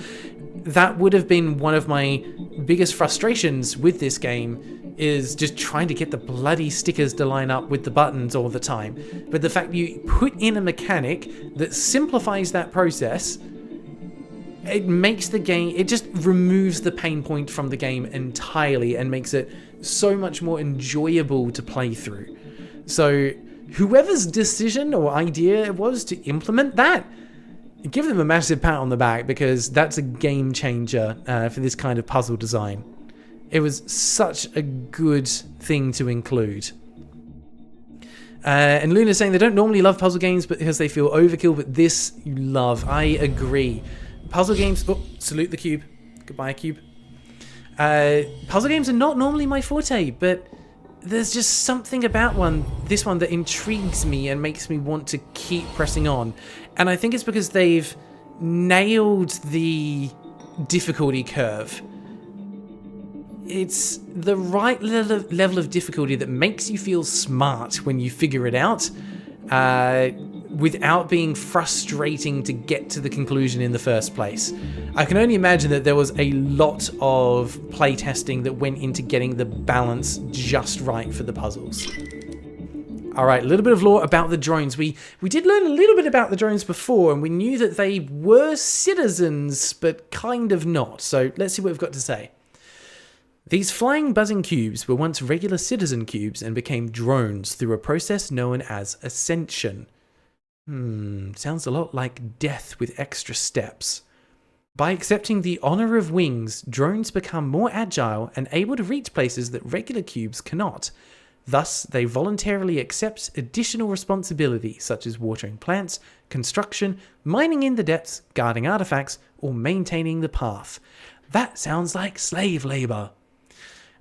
That would have been one of my biggest frustrations with this game, is just trying to get the bloody stickers to line up with the buttons all the time. But the fact you put in a mechanic that simplifies that process, it makes the game, it just removes the pain point from the game entirely and makes it so much more enjoyable to play through. So whoever's decision or idea it was to implement that, give them a massive pat on the back, because that's a game changer for this kind of puzzle design. It was such a good thing to include. And Luna's saying they don't normally love puzzle games because they feel overkill, but this you love. I agree. Puzzle games... Oh, salute the cube. Goodbye, cube. Puzzle games are not normally my forte, but there's just something about this one that intrigues me and makes me want to keep pressing on. And I think it's because they've nailed the difficulty curve. It's the right level of difficulty that makes you feel smart when you figure it out, without being frustrating to get to the conclusion in the first place. I can only imagine that there was a lot of playtesting that went into getting the balance just right for the puzzles. Alright, a little bit of lore about the drones. We did learn a little bit about the drones before, and we knew that they were citizens, but kind of not. So let's see what we've got to say. These flying buzzing cubes were once regular citizen cubes and became drones through a process known as ascension. Sounds a lot like death with extra steps. By accepting the honor of wings, drones become more agile and able to reach places that regular cubes cannot. Thus, they voluntarily accept additional responsibility such as watering plants, construction, mining in the depths, guarding artifacts, or maintaining the path. That sounds like slave labor.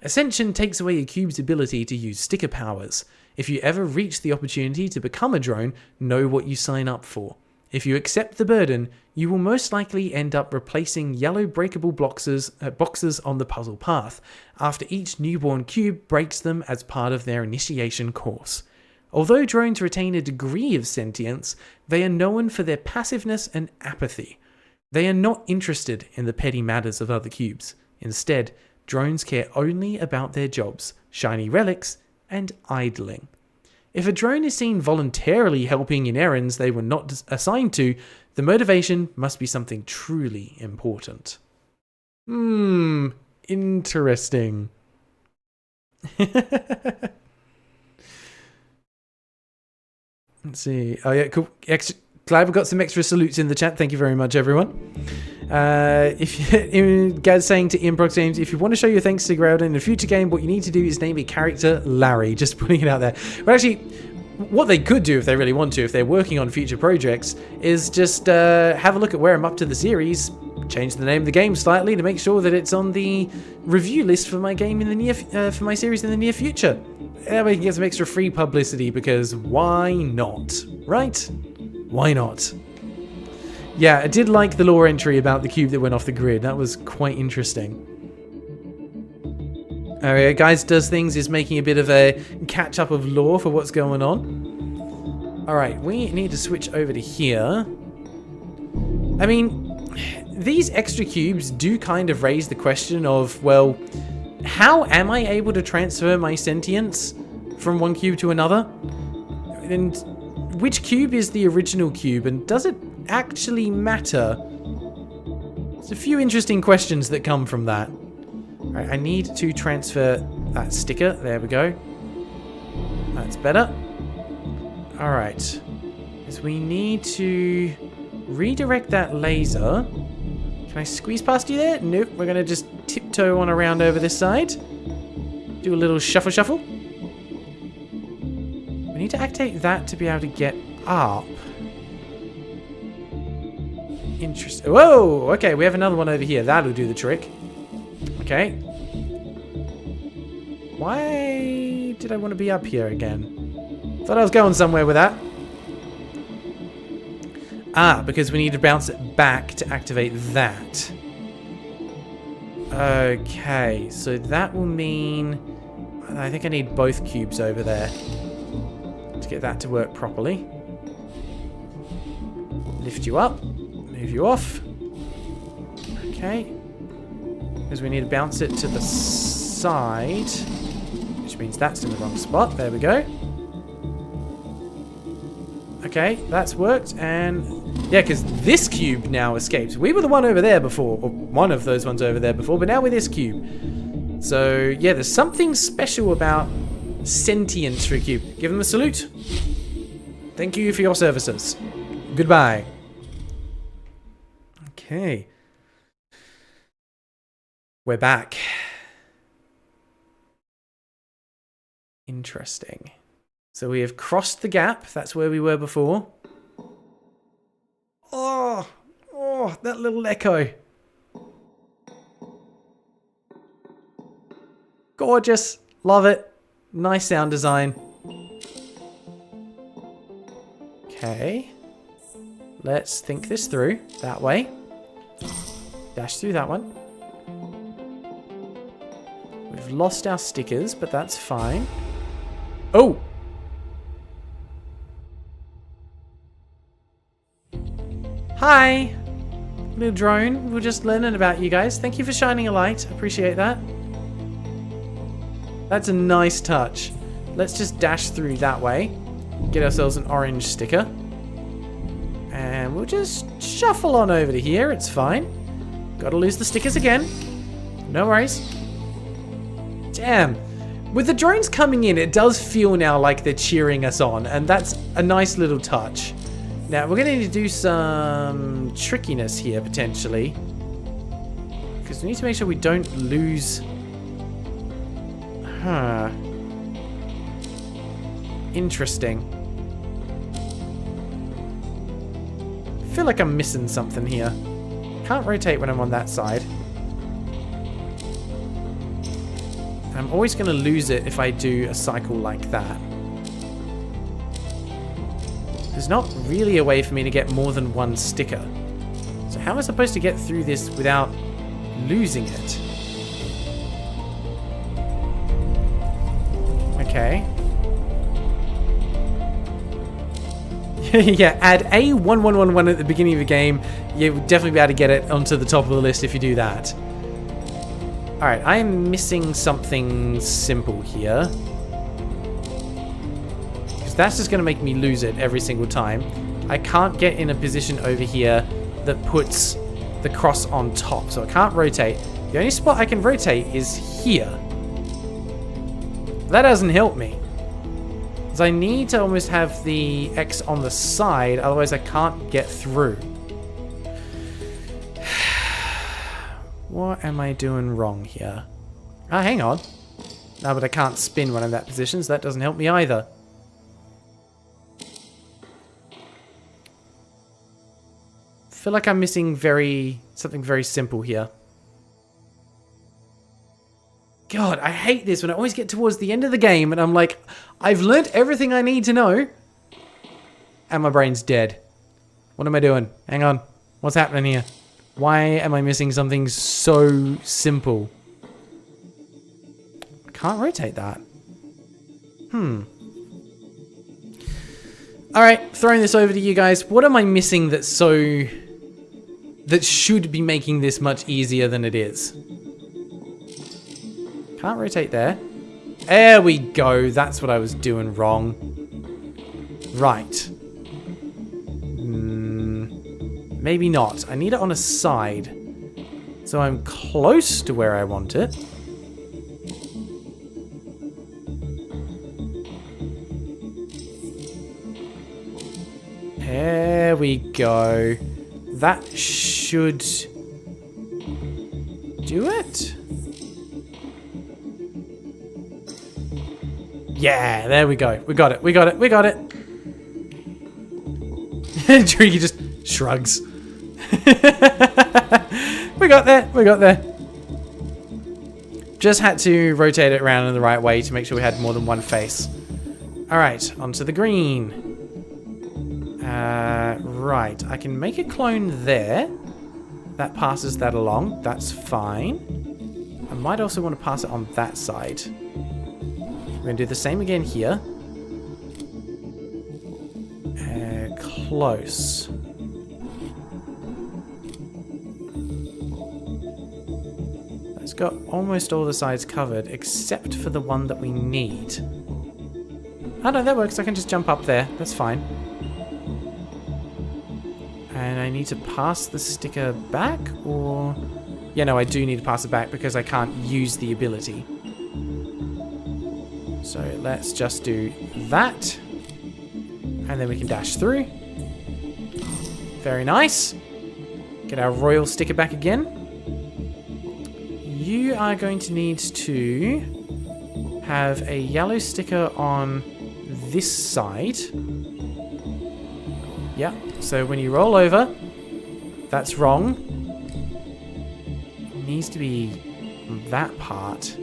Ascension takes away a cube's ability to use sticker powers. If you ever reach the opportunity to become a drone, know what you sign up for. If you accept the burden, you will most likely end up replacing yellow breakable boxes on the puzzle path, after each newborn cube breaks them as part of their initiation course. Although drones retain a degree of sentience, they are known for their passiveness and apathy. They are not interested in the petty matters of other cubes. Instead, drones care only about their jobs, shiny relics, and idling. If a drone is seen voluntarily helping in errands they were not assigned to, the motivation must be something truly important. Interesting. Let's see. Oh yeah, cool. Glad we got some extra salutes in the chat. Thank you very much, everyone. Gaz saying to Improx Games, if you want to show your thanks to Groudon in a future game, what you need to do is name a character Larry. Just putting it out there. But actually, what they could do if they really want to, if they're working on future projects, is just have a look at where I'm up to the series, change the name of the game slightly to make sure that it's on the review list for my game in the for my series in the near future. That way we can get some extra free publicity, because why not, right? Why not? Yeah, I did like the lore entry about the cube that went off the grid. That was quite interesting. Alright, guys does things is making a bit of a catch up of lore for what's going on. Alright, we need to switch over to here. I mean, these extra cubes do kind of raise the question of, well, how am I able to transfer my sentience from one cube to another? And which cube is the original cube, and does it actually matter? There's a few interesting questions that come from that. Alright, I need to transfer that sticker. There we go. That's better. Alright. Because we need to redirect that laser. Can I squeeze past you there? Nope. We're going to just tiptoe on around over this side. Do a little shuffle shuffle. We need to activate that to be able to get up. Interesting. Whoa! Okay, we have another one over here. That'll do the trick. Okay. Why did I want to be up here again? Thought I was going somewhere with that. Ah, because we need to bounce it back to activate that. Okay, so that will mean... I think I need both cubes over there to get that to work properly. Lift you up. Move you off. Okay. Because we need to bounce it to the side, which means that's in the wrong spot. There we go. Okay, that's worked, and yeah, because this cube now escapes. We were the one over there before, or one of those ones over there before, but now we're this cube. So yeah, there's something special about sentience for a cube. Give them a salute. Thank you for your services. Goodbye. Okay. We're back. Interesting. So we have crossed the gap. That's where we were before. Oh, that little echo. Gorgeous. Love it. Nice sound design. Okay. Let's think this through. That way. Dash through that one. We've lost our stickers, but that's fine. Oh! Hi! Little drone. We were just learning about you guys. Thank you for shining a light. Appreciate that. That's a nice touch. Let's just dash through that way. Get ourselves an orange sticker. And we'll just shuffle on over to here. It's fine. Gotta lose the stickers again. No worries. Damn. With the drones coming in, it does feel now like they're cheering us on, and that's a nice little touch. Now, we're going to need to do some trickiness here, potentially. Because we need to make sure we don't lose... Huh. Interesting. I feel like I'm missing something here. Can't rotate when I'm on that side. I'm always going to lose it if I do a cycle like that. There's not really a way for me to get more than one sticker. So how am I supposed to get through this without losing it? Okay. Yeah, add A1111 at the beginning of the game. You'll definitely be able to get it onto the top of the list if you do that. Alright, I am missing something simple here. Because that's just going to make me lose it every single time. I can't get in a position over here that puts the cross on top, so I can't rotate. The only spot I can rotate is here. That doesn't help me. Because I need to almost have the X on the side, otherwise I can't get through. What am I doing wrong here? Ah, hang on. No, but I can't spin when I'm in that position, so that doesn't help me either. I feel like I'm missing something very simple here. God, I hate this when I always get towards the end of the game and I'm like, I've learnt everything I need to know. And my brain's dead. What am I doing? Hang on. What's happening here? Why am I missing something so simple? I can't rotate that. Alright, throwing this over to you guys. What am I missing that should be making this much easier than it is? Can't rotate there. There we go. That's what I was doing wrong. Right. Maybe not. I need it on a side. So I'm close to where I want it. There we go. That should do it. Yeah, there we go. We got it. We got it. We got it. Tricky just shrugs. We got there. We got there. Just had to rotate it around in the right way to make sure we had more than one face. All right, onto the green. Right, I can make a clone there. That passes that along. That's fine. I might also want to pass it on that side. We're going to do the same again here. Close. It's got almost all the sides covered, except for the one that we need. Oh no, that works. I can just jump up there. That's fine. And I need to pass the sticker back, or... Yeah, no, I do need to pass it back because I can't use the ability. So let's just do that. And then we can dash through. Very nice. Get our royal sticker back again. You are going to need to have a yellow sticker on this side. Yeah, so when you roll over, that's wrong. It needs to be that part.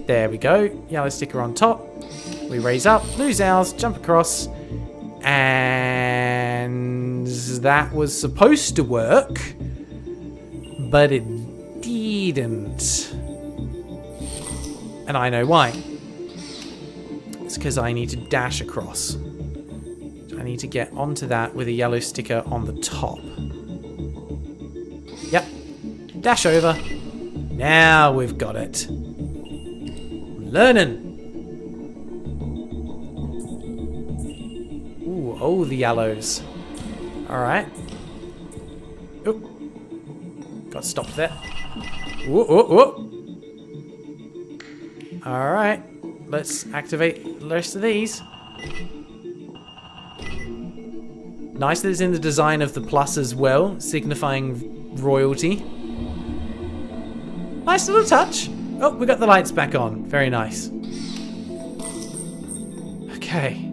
There we go. Yellow sticker on top. We raise up, lose ours, jump across. And that was supposed to work, but it didn't. And I know why. It's because I need to dash across. I need to get onto that with a yellow sticker on the top. Yep. Dash over. Now we've got it. Learning. Ooh, oh, the yellows. Alright. Oop. Got stopped there. Ooh, ooh, ooh. Alright. Let's activate the rest of these. Nice that it's in the design of the plus as well, signifying royalty. Nice little touch. Oh, we got the lights back on. Very nice. Okay.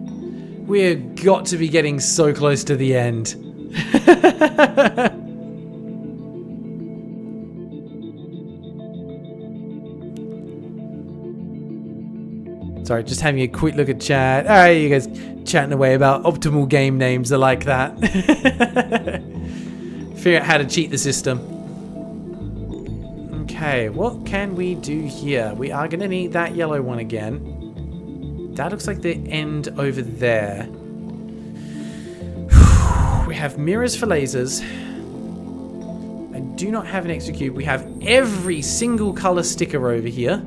We've got to be getting so close to the end. Sorry, just having a quick look at chat. Alright, you guys chatting away about optimal game names are like that. Figure out how to cheat the system. Okay, what can we do here? We are going to need that yellow one again. That looks like the end over there. We have mirrors for lasers. I do not have an execute. We have every single color sticker over here.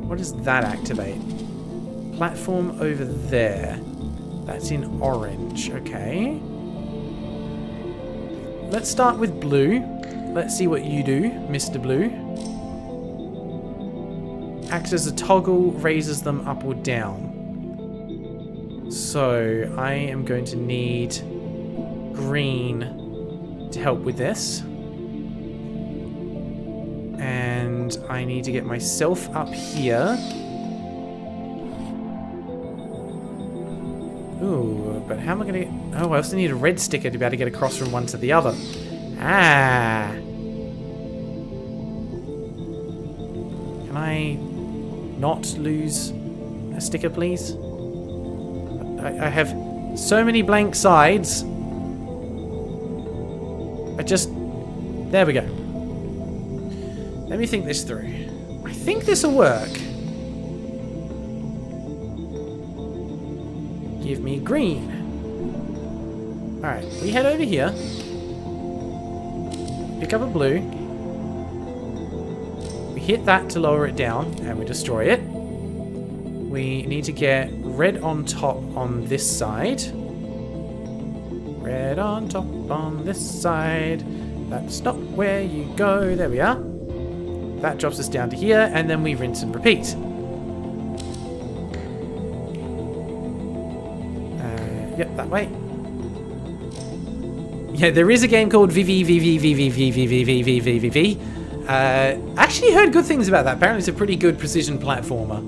What does that activate? Platform over there. That's in orange. Okay. Let's start with blue. Let's see what you do, Mr. Blue. Acts as a toggle, raises them up or down. So I am going to need green to help with this. And I need to get myself up here. Ooh, but how am I going to get... Oh, I also need a red sticker to be able to get across from one to the other. Ah. Can I not lose a sticker, please? I have So many blank sides. There we go. Let me think this through. I think this will work. Give me green. Alright, we head over here. Pick up a blue. We hit that to lower it down, and we destroy it. We need to get red on top on this side. Red on top on this side. That's not where you go. There we are. That drops us down to here, and then we rinse and repeat. Yep, that way. Yeah, there is a game called VVVVVVVVVVVV. Actually heard good things about that. Apparently it's a pretty good precision platformer.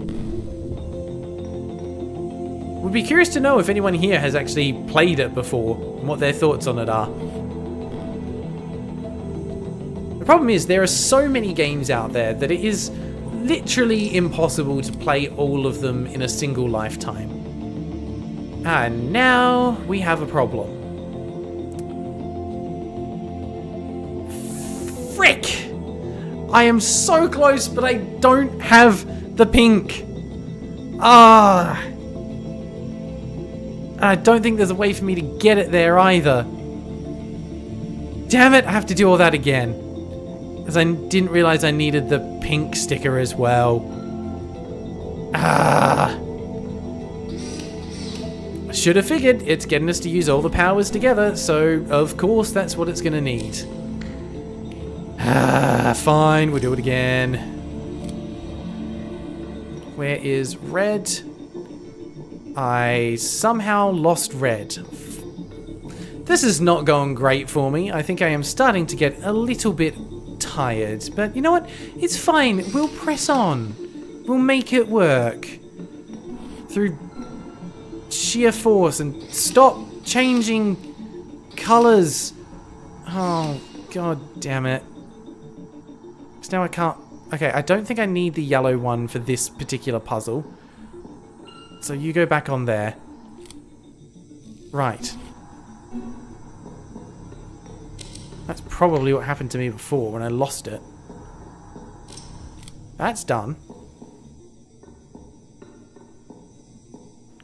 Would be curious to know if anyone here has actually played it before and what their thoughts on it are. The problem is there are so many games out there that it is literally impossible to play all of them in a single lifetime. And now we have a problem. Frick! I am so close, but I don't have the pink. I don't think there's a way for me to get it there either. Damn it, I have to do all that again. Because I didn't realize I needed the pink sticker as well. I should have figured it's getting us to use all the powers together, so of course that's what it's going to need. Fine, we'll do it again. Where is red? I somehow lost red. This is not going great for me. I think I am starting to get a little bit tired. But you know what? It's fine. We'll press on. We'll make it work. Through sheer force and stop changing colours. Oh, god damn it. Because now I can't... Okay, I don't think I need the yellow one for this particular puzzle. So you go back on there. Right. That's probably what happened to me before when I lost it. That's done.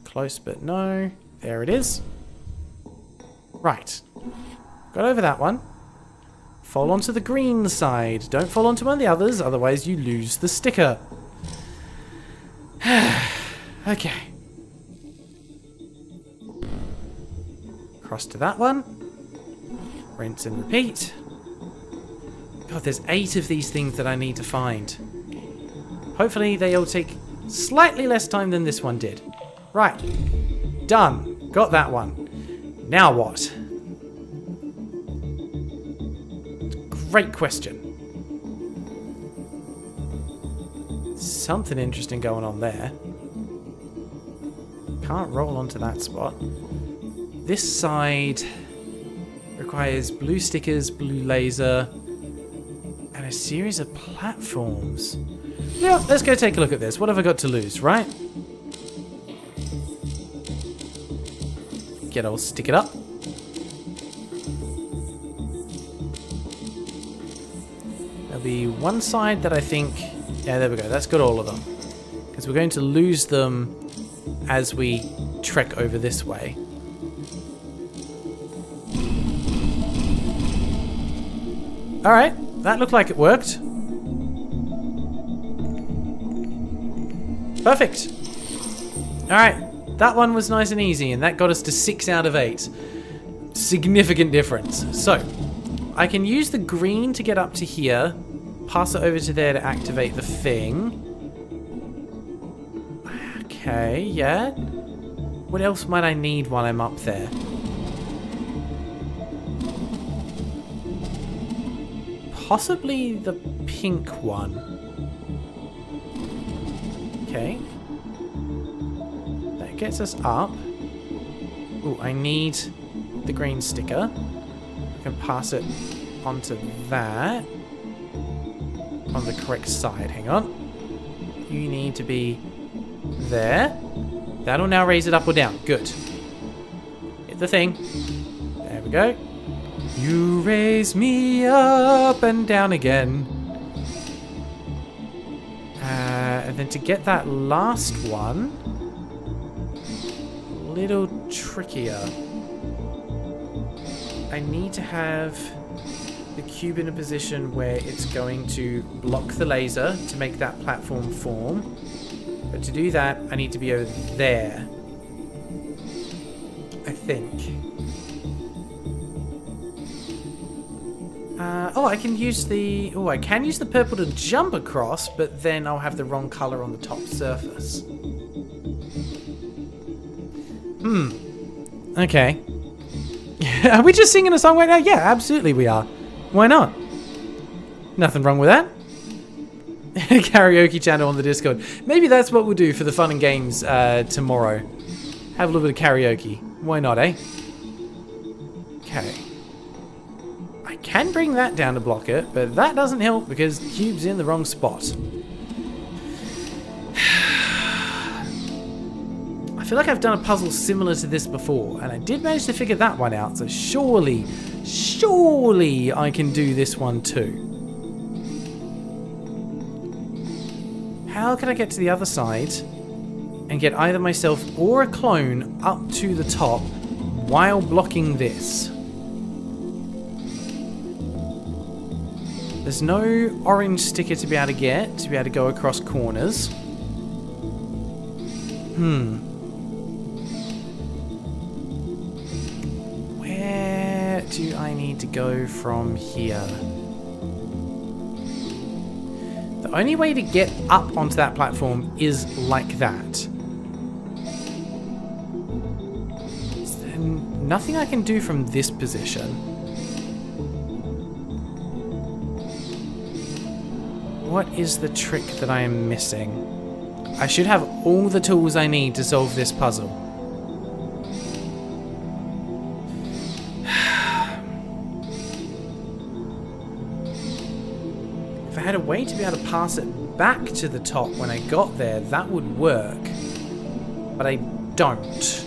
Close, but no. There it is. Right. Got over that one. Fall onto the green side. Don't fall onto one of the others, otherwise you lose the sticker. Okay. Cross to that one. Rinse and repeat. God, there's 8 of these things that I need to find. Hopefully they'll take slightly less time than this one did. Right. Done. Got that one. Now what? Great question. Something interesting going on there. Can't roll onto that spot. This side requires blue stickers, blue laser, and a series of platforms. Yeah, let's go take a look at this. What have I got to lose, right? Get all stick it up. There'll be one side that I think... Yeah, there we go. That's got all of them. Because we're going to lose them as we trek over this way. Alright, that looked like it worked. Perfect. Alright, that one was nice and easy, and that got us to 6 out of 8. Significant difference. So, I can use the green to get up to here, pass it over to there to activate the thing. Okay, yeah. What else might I need while I'm up there? Possibly the pink one. Okay. That gets us up. Ooh, I need the green sticker. I can pass it onto that. On the correct side. Hang on. You need to be there. That'll now raise it up or down. Good. hit the thing. There we go. You raise me up and down again. And then to get that last one, a little trickier. I need to have the cube in a position where it's going to block the laser to make that platform form. But to do that, I need to be over there. I think. I can use the... Oh, I can use the purple to jump across, but then I'll have the wrong color on the top surface. Okay. Are we just singing a song right now? Yeah, absolutely we are. Why not? Nothing wrong with that. Karaoke channel on the Discord. Maybe that's what we'll do for the fun and games tomorrow. Have a little bit of karaoke. Why not, eh? Okay. I can bring that down to block it, but that doesn't help because the cube's in the wrong spot. I feel like I've done a puzzle similar to this before, and I did manage to figure that one out, so surely I can do this one too. How can I get to the other side and get either myself or a clone up to the top while blocking this? There's no orange sticker to be able to go across corners. Where do I need to go from here? The only way to get up onto that platform is like that. Is there nothing I can do from this position? What is the trick that I am missing? I should have all the tools I need to solve this puzzle. If I had a way to be able to pass it back to the top when I got there, that would work. But I don't.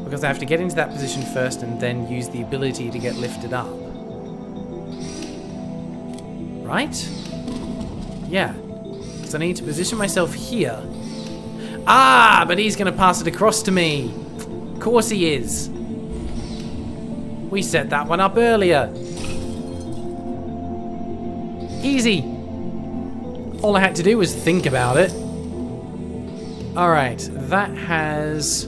Because I have to get into that position first and then use the ability to get lifted up. Right? Yeah, because I need to position myself here. Ah, but he's going to pass it across to me. Of course he is. We set that one up earlier. Easy. All I had to do was think about it. Alright, that has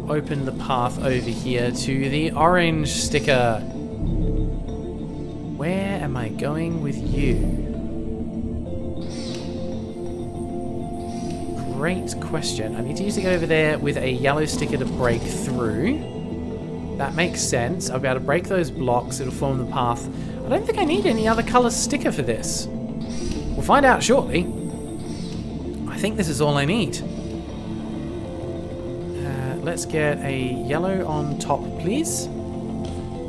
opened the path over here to the orange sticker. Where am I going with you? Great question. I need to use it over there with a yellow sticker to break through. That makes sense. I'll be able to break those blocks. It'll form the path. I don't think I need any other color sticker for this. We'll find out shortly. I think this is all I need. Let's get a yellow on top, please.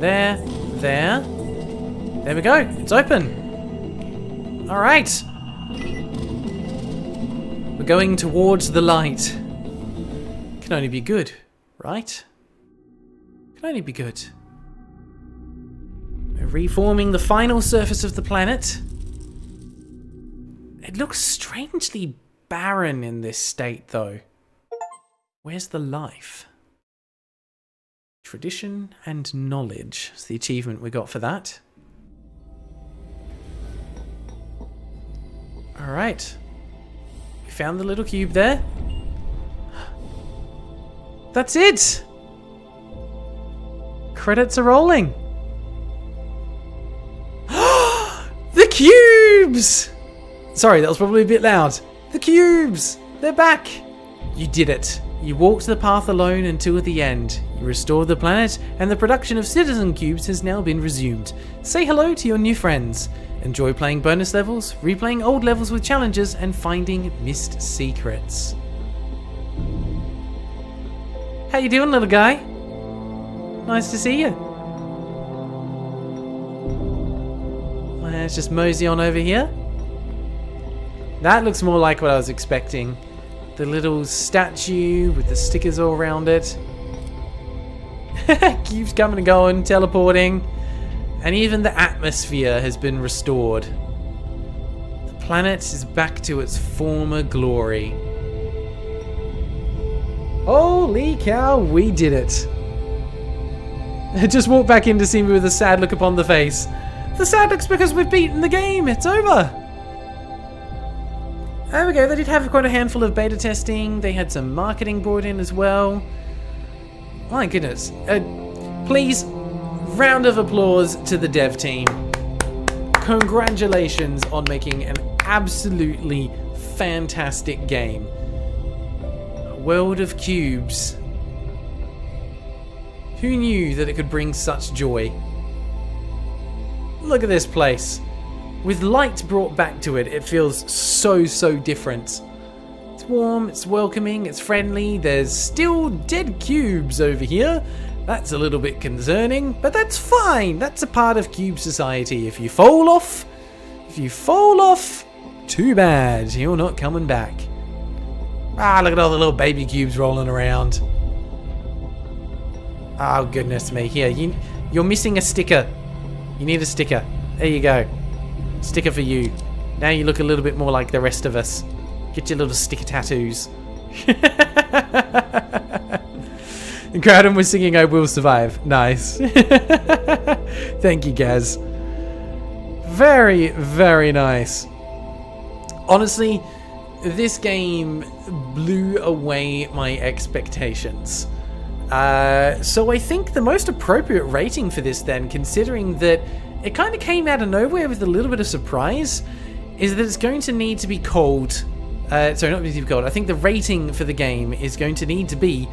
There. There we go. It's open. All right. We're going towards the light. Can only be good, right? Can only be good. We're reforming the final surface of the planet. It looks strangely barren in this state, though. Where's the life? Tradition and knowledge is the achievement we got for that. All right. Found the little cube there. That's it. Credits are rolling. The cubes! Sorry, that was probably a bit loud. The cubes! They're back! You did it. You walked the path alone until the end. You restored the planet, and the production of citizen cubes has now been resumed. Say hello to your new friends. Enjoy playing bonus levels, replaying old levels with challenges, and finding missed secrets. How you doing, little guy? Nice to see you. Let's just mosey on over here. That looks more like what I was expecting. The little statue with the stickers all around it. Cubes coming and going, teleporting. And even the atmosphere has been restored. The planet is back to its former glory. Holy cow, we did it. Just walked back in to see me with a sad look upon the face. The sad look's because we've beaten the game. It's over. There we go. They did have quite a handful of beta testing. They had some marketing brought in as well. My goodness. Please, round of applause to the dev team. Congratulations on making an absolutely fantastic game. A world of cubes. Who knew that it could bring such joy? Look at this place. With light brought back to it, it feels so different. It's warm, it's welcoming, it's friendly. There's still dead cubes over here. That's a little bit concerning, but that's fine. That's a part of cube society. If you fall off, too bad. You're not coming back. Ah, look at all the little baby cubes rolling around. Oh, goodness me. Here, you're missing a sticker. You need a sticker. There you go. Sticker for you. Now you look a little bit more like the rest of us. Get your little sticker tattoos. And Crowden was singing I Will Survive. Nice. Thank you, Gaz. Very, very nice. Honestly, this game blew away my expectations. So I think the most appropriate rating for this then, considering that it kind of came out of nowhere with a little bit of surprise, is that it's going to need to be called... sorry, not need to be called. I think the rating for the game is going to need to be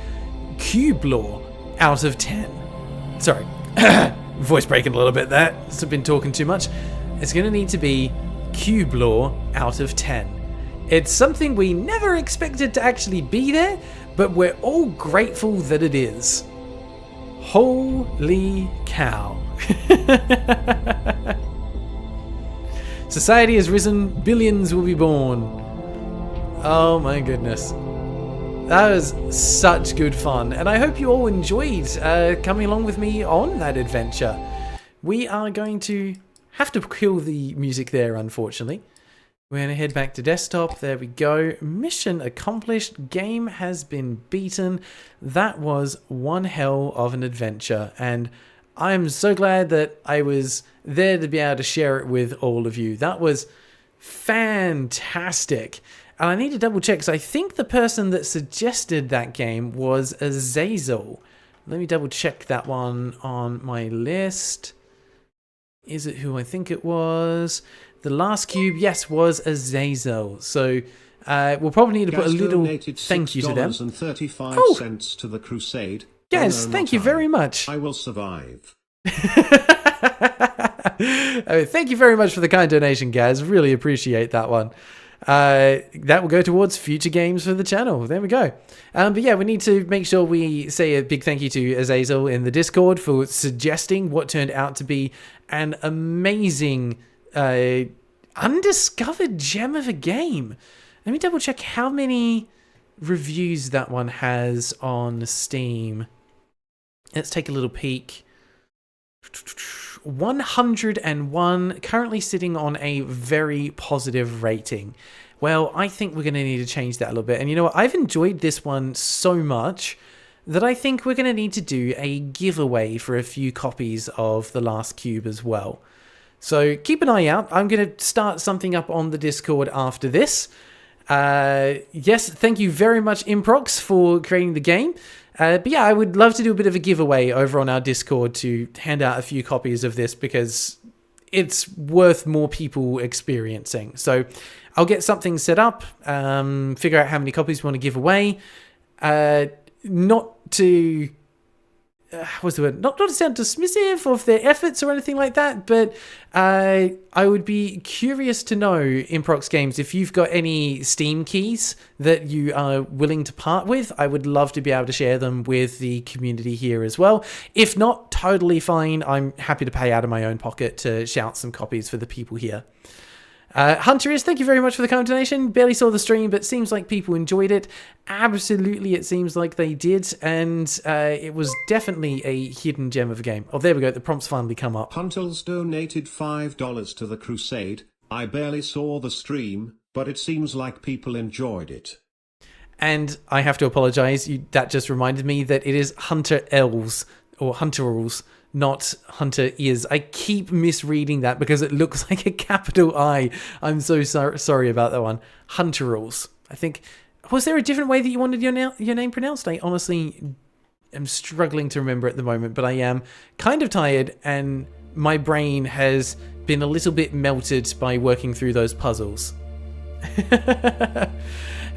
Cube Lore out of 10. Sorry. Voice breaking a little bit there. I've been talking too much. It's going to need to be Cube Lore out of 10. It's something we never expected to actually be there, but we're all grateful that it is. Holy cow. Society has risen, billions will be born. Oh my goodness. That was such good fun, and I hope you all enjoyed coming along with me on that adventure. We are going to have to kill the music there, unfortunately. We're going to head back to desktop. There we go. Mission accomplished. Game has been beaten. That was one hell of an adventure, and I'm so glad that I was there to be able to share it with all of you. That was fantastic. And I need to double check, because I think the person that suggested that game was Azazel. Let me double check that one on my list. Is it who I think it was? The last cube, yes, was Azazel. So we'll probably need to put a little thank you to them. $6.35 to the Crusade. Yes, thank you very much. I will survive. Thank you very much for the kind donation, guys. Really appreciate that one. That will go towards future games for the channel. There we go. But yeah, we need to make sure we say a big thank you to Azazel in the Discord for suggesting what turned out to be an amazing undiscovered gem of a game. Let me double check how many reviews that one has on Steam. Let's take a little peek. 101, currently sitting on a very positive rating. Well, I think we're going to need to change that a little bit. And you know what? I've enjoyed this one so much that I think we're going to need to do a giveaway for a few copies of The Last Cube as well. So keep an eye out. I'm going to start something up on the Discord after this. Yes, thank you very much, Improx, for creating the game. But yeah, I would love to do a bit of a giveaway over on our Discord to hand out a few copies of this, because it's worth more people experiencing. So I'll get something set up, figure out how many copies we want to give away. Not to... what's the word? Not to sound dismissive of their efforts or anything like that, but I would be curious to know, Improx Games, if you've got any Steam keys that you are willing to part with. I would love to be able to share them with the community here as well. If not, totally fine. I'm happy to pay out of my own pocket to shout some copies for the people here. Hunter is, thank you very much for the kind donation. Barely saw the stream, but seems like people enjoyed it. Absolutely, it seems like they did, and it was definitely a hidden gem of a game. Oh, there we go. The prompts finally come up. Huntles donated $5 to the crusade. I barely saw the stream, but it seems like people enjoyed it. And I have to apologize. That just reminded me that it is Hunter Elves, or Hunterals, not Hunter Is. I keep misreading that because it looks like a capital I. I'm so sorry about that one. Hunterals. I think... Was there a different way that you wanted your name pronounced? I honestly am struggling to remember at the moment, but I am kind of tired and my brain has been a little bit melted by working through those puzzles.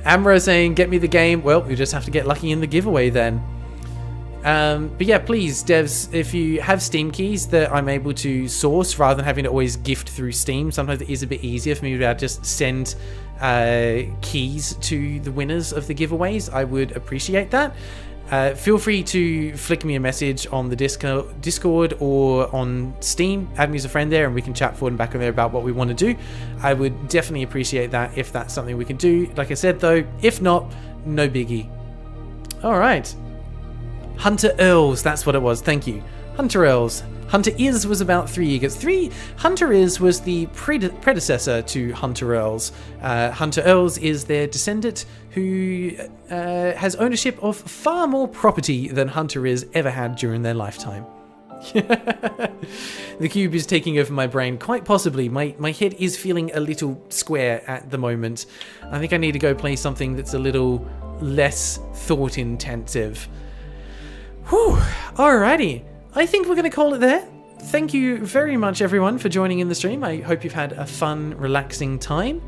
Amra saying, get me the game. Well, you just have to get lucky in the giveaway then. But yeah, please, devs, if you have Steam keys that I'm able to source rather than having to always gift through Steam, sometimes it is a bit easier for me to be able to just send keys to the winners of the giveaways. I would appreciate that. Feel free to flick me a message on the Discord or on Steam. Add me as a friend there and we can chat forward and back on there about what we want to do. I would definitely appreciate that if that's something we can do. Like I said though, if not, no biggie. Alright. Hunter Earls, that's what it was. Thank you. Hunter Earls. Hunter Is was about 3 years. Hunter Is was the predecessor to Hunter Earls. Hunter Earls is their descendant who has ownership of far more property than Hunter Is ever had during their lifetime. The cube is taking over my brain, quite possibly. My head is feeling a little square at the moment. I think I need to go play something that's a little less thought intensive. Whew, alrighty. I think we're going to call it there. Thank you very much, everyone, for joining in the stream. I hope you've had a fun, relaxing time.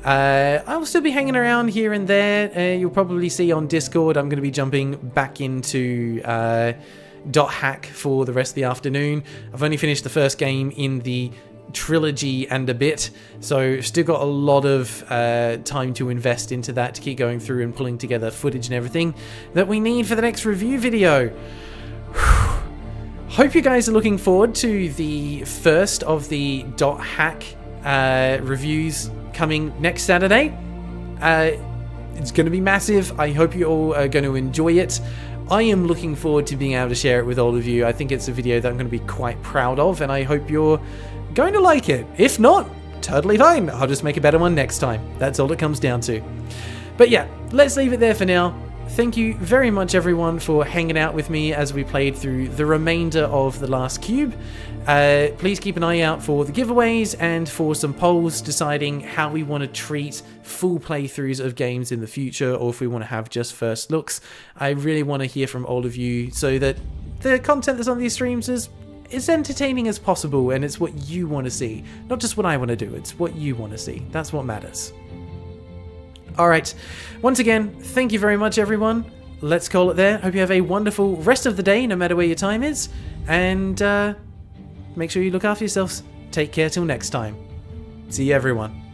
I'll still be hanging around here and there. You'll probably see on Discord I'm going to be jumping back into .hack for the rest of the afternoon. I've only finished the first game in the trilogy and a bit, so still got a lot of time to invest into that to keep going through and pulling together footage and everything that we need for the next review video. Hope you guys are looking forward to the first of the .hack reviews coming next Saturday. It's going to be massive. I hope you all are going to enjoy it. I am looking forward to being able to share it with all of you. I think it's a video that I'm going to be quite proud of, and I hope you're going to like it. If not, totally fine. I'll just make a better one next time. That's all it comes down to. But yeah, let's leave it there for now. Thank you very much, everyone, for hanging out with me as we played through the remainder of The Last Cube. Please keep an eye out for the giveaways and for some polls deciding how we want to treat full playthroughs of games in the future, or if we want to have just first looks. I really want to hear from all of you so that the content that's on these streams is entertaining as possible, and it's what you want to see. Not just what I want to do, it's what you want to see. That's what matters. Alright, once again, thank you very much, everyone. Let's call it there. Hope you have a wonderful rest of the day, no matter where your time is. And make sure you look after yourselves. Take care till next time. See you, everyone.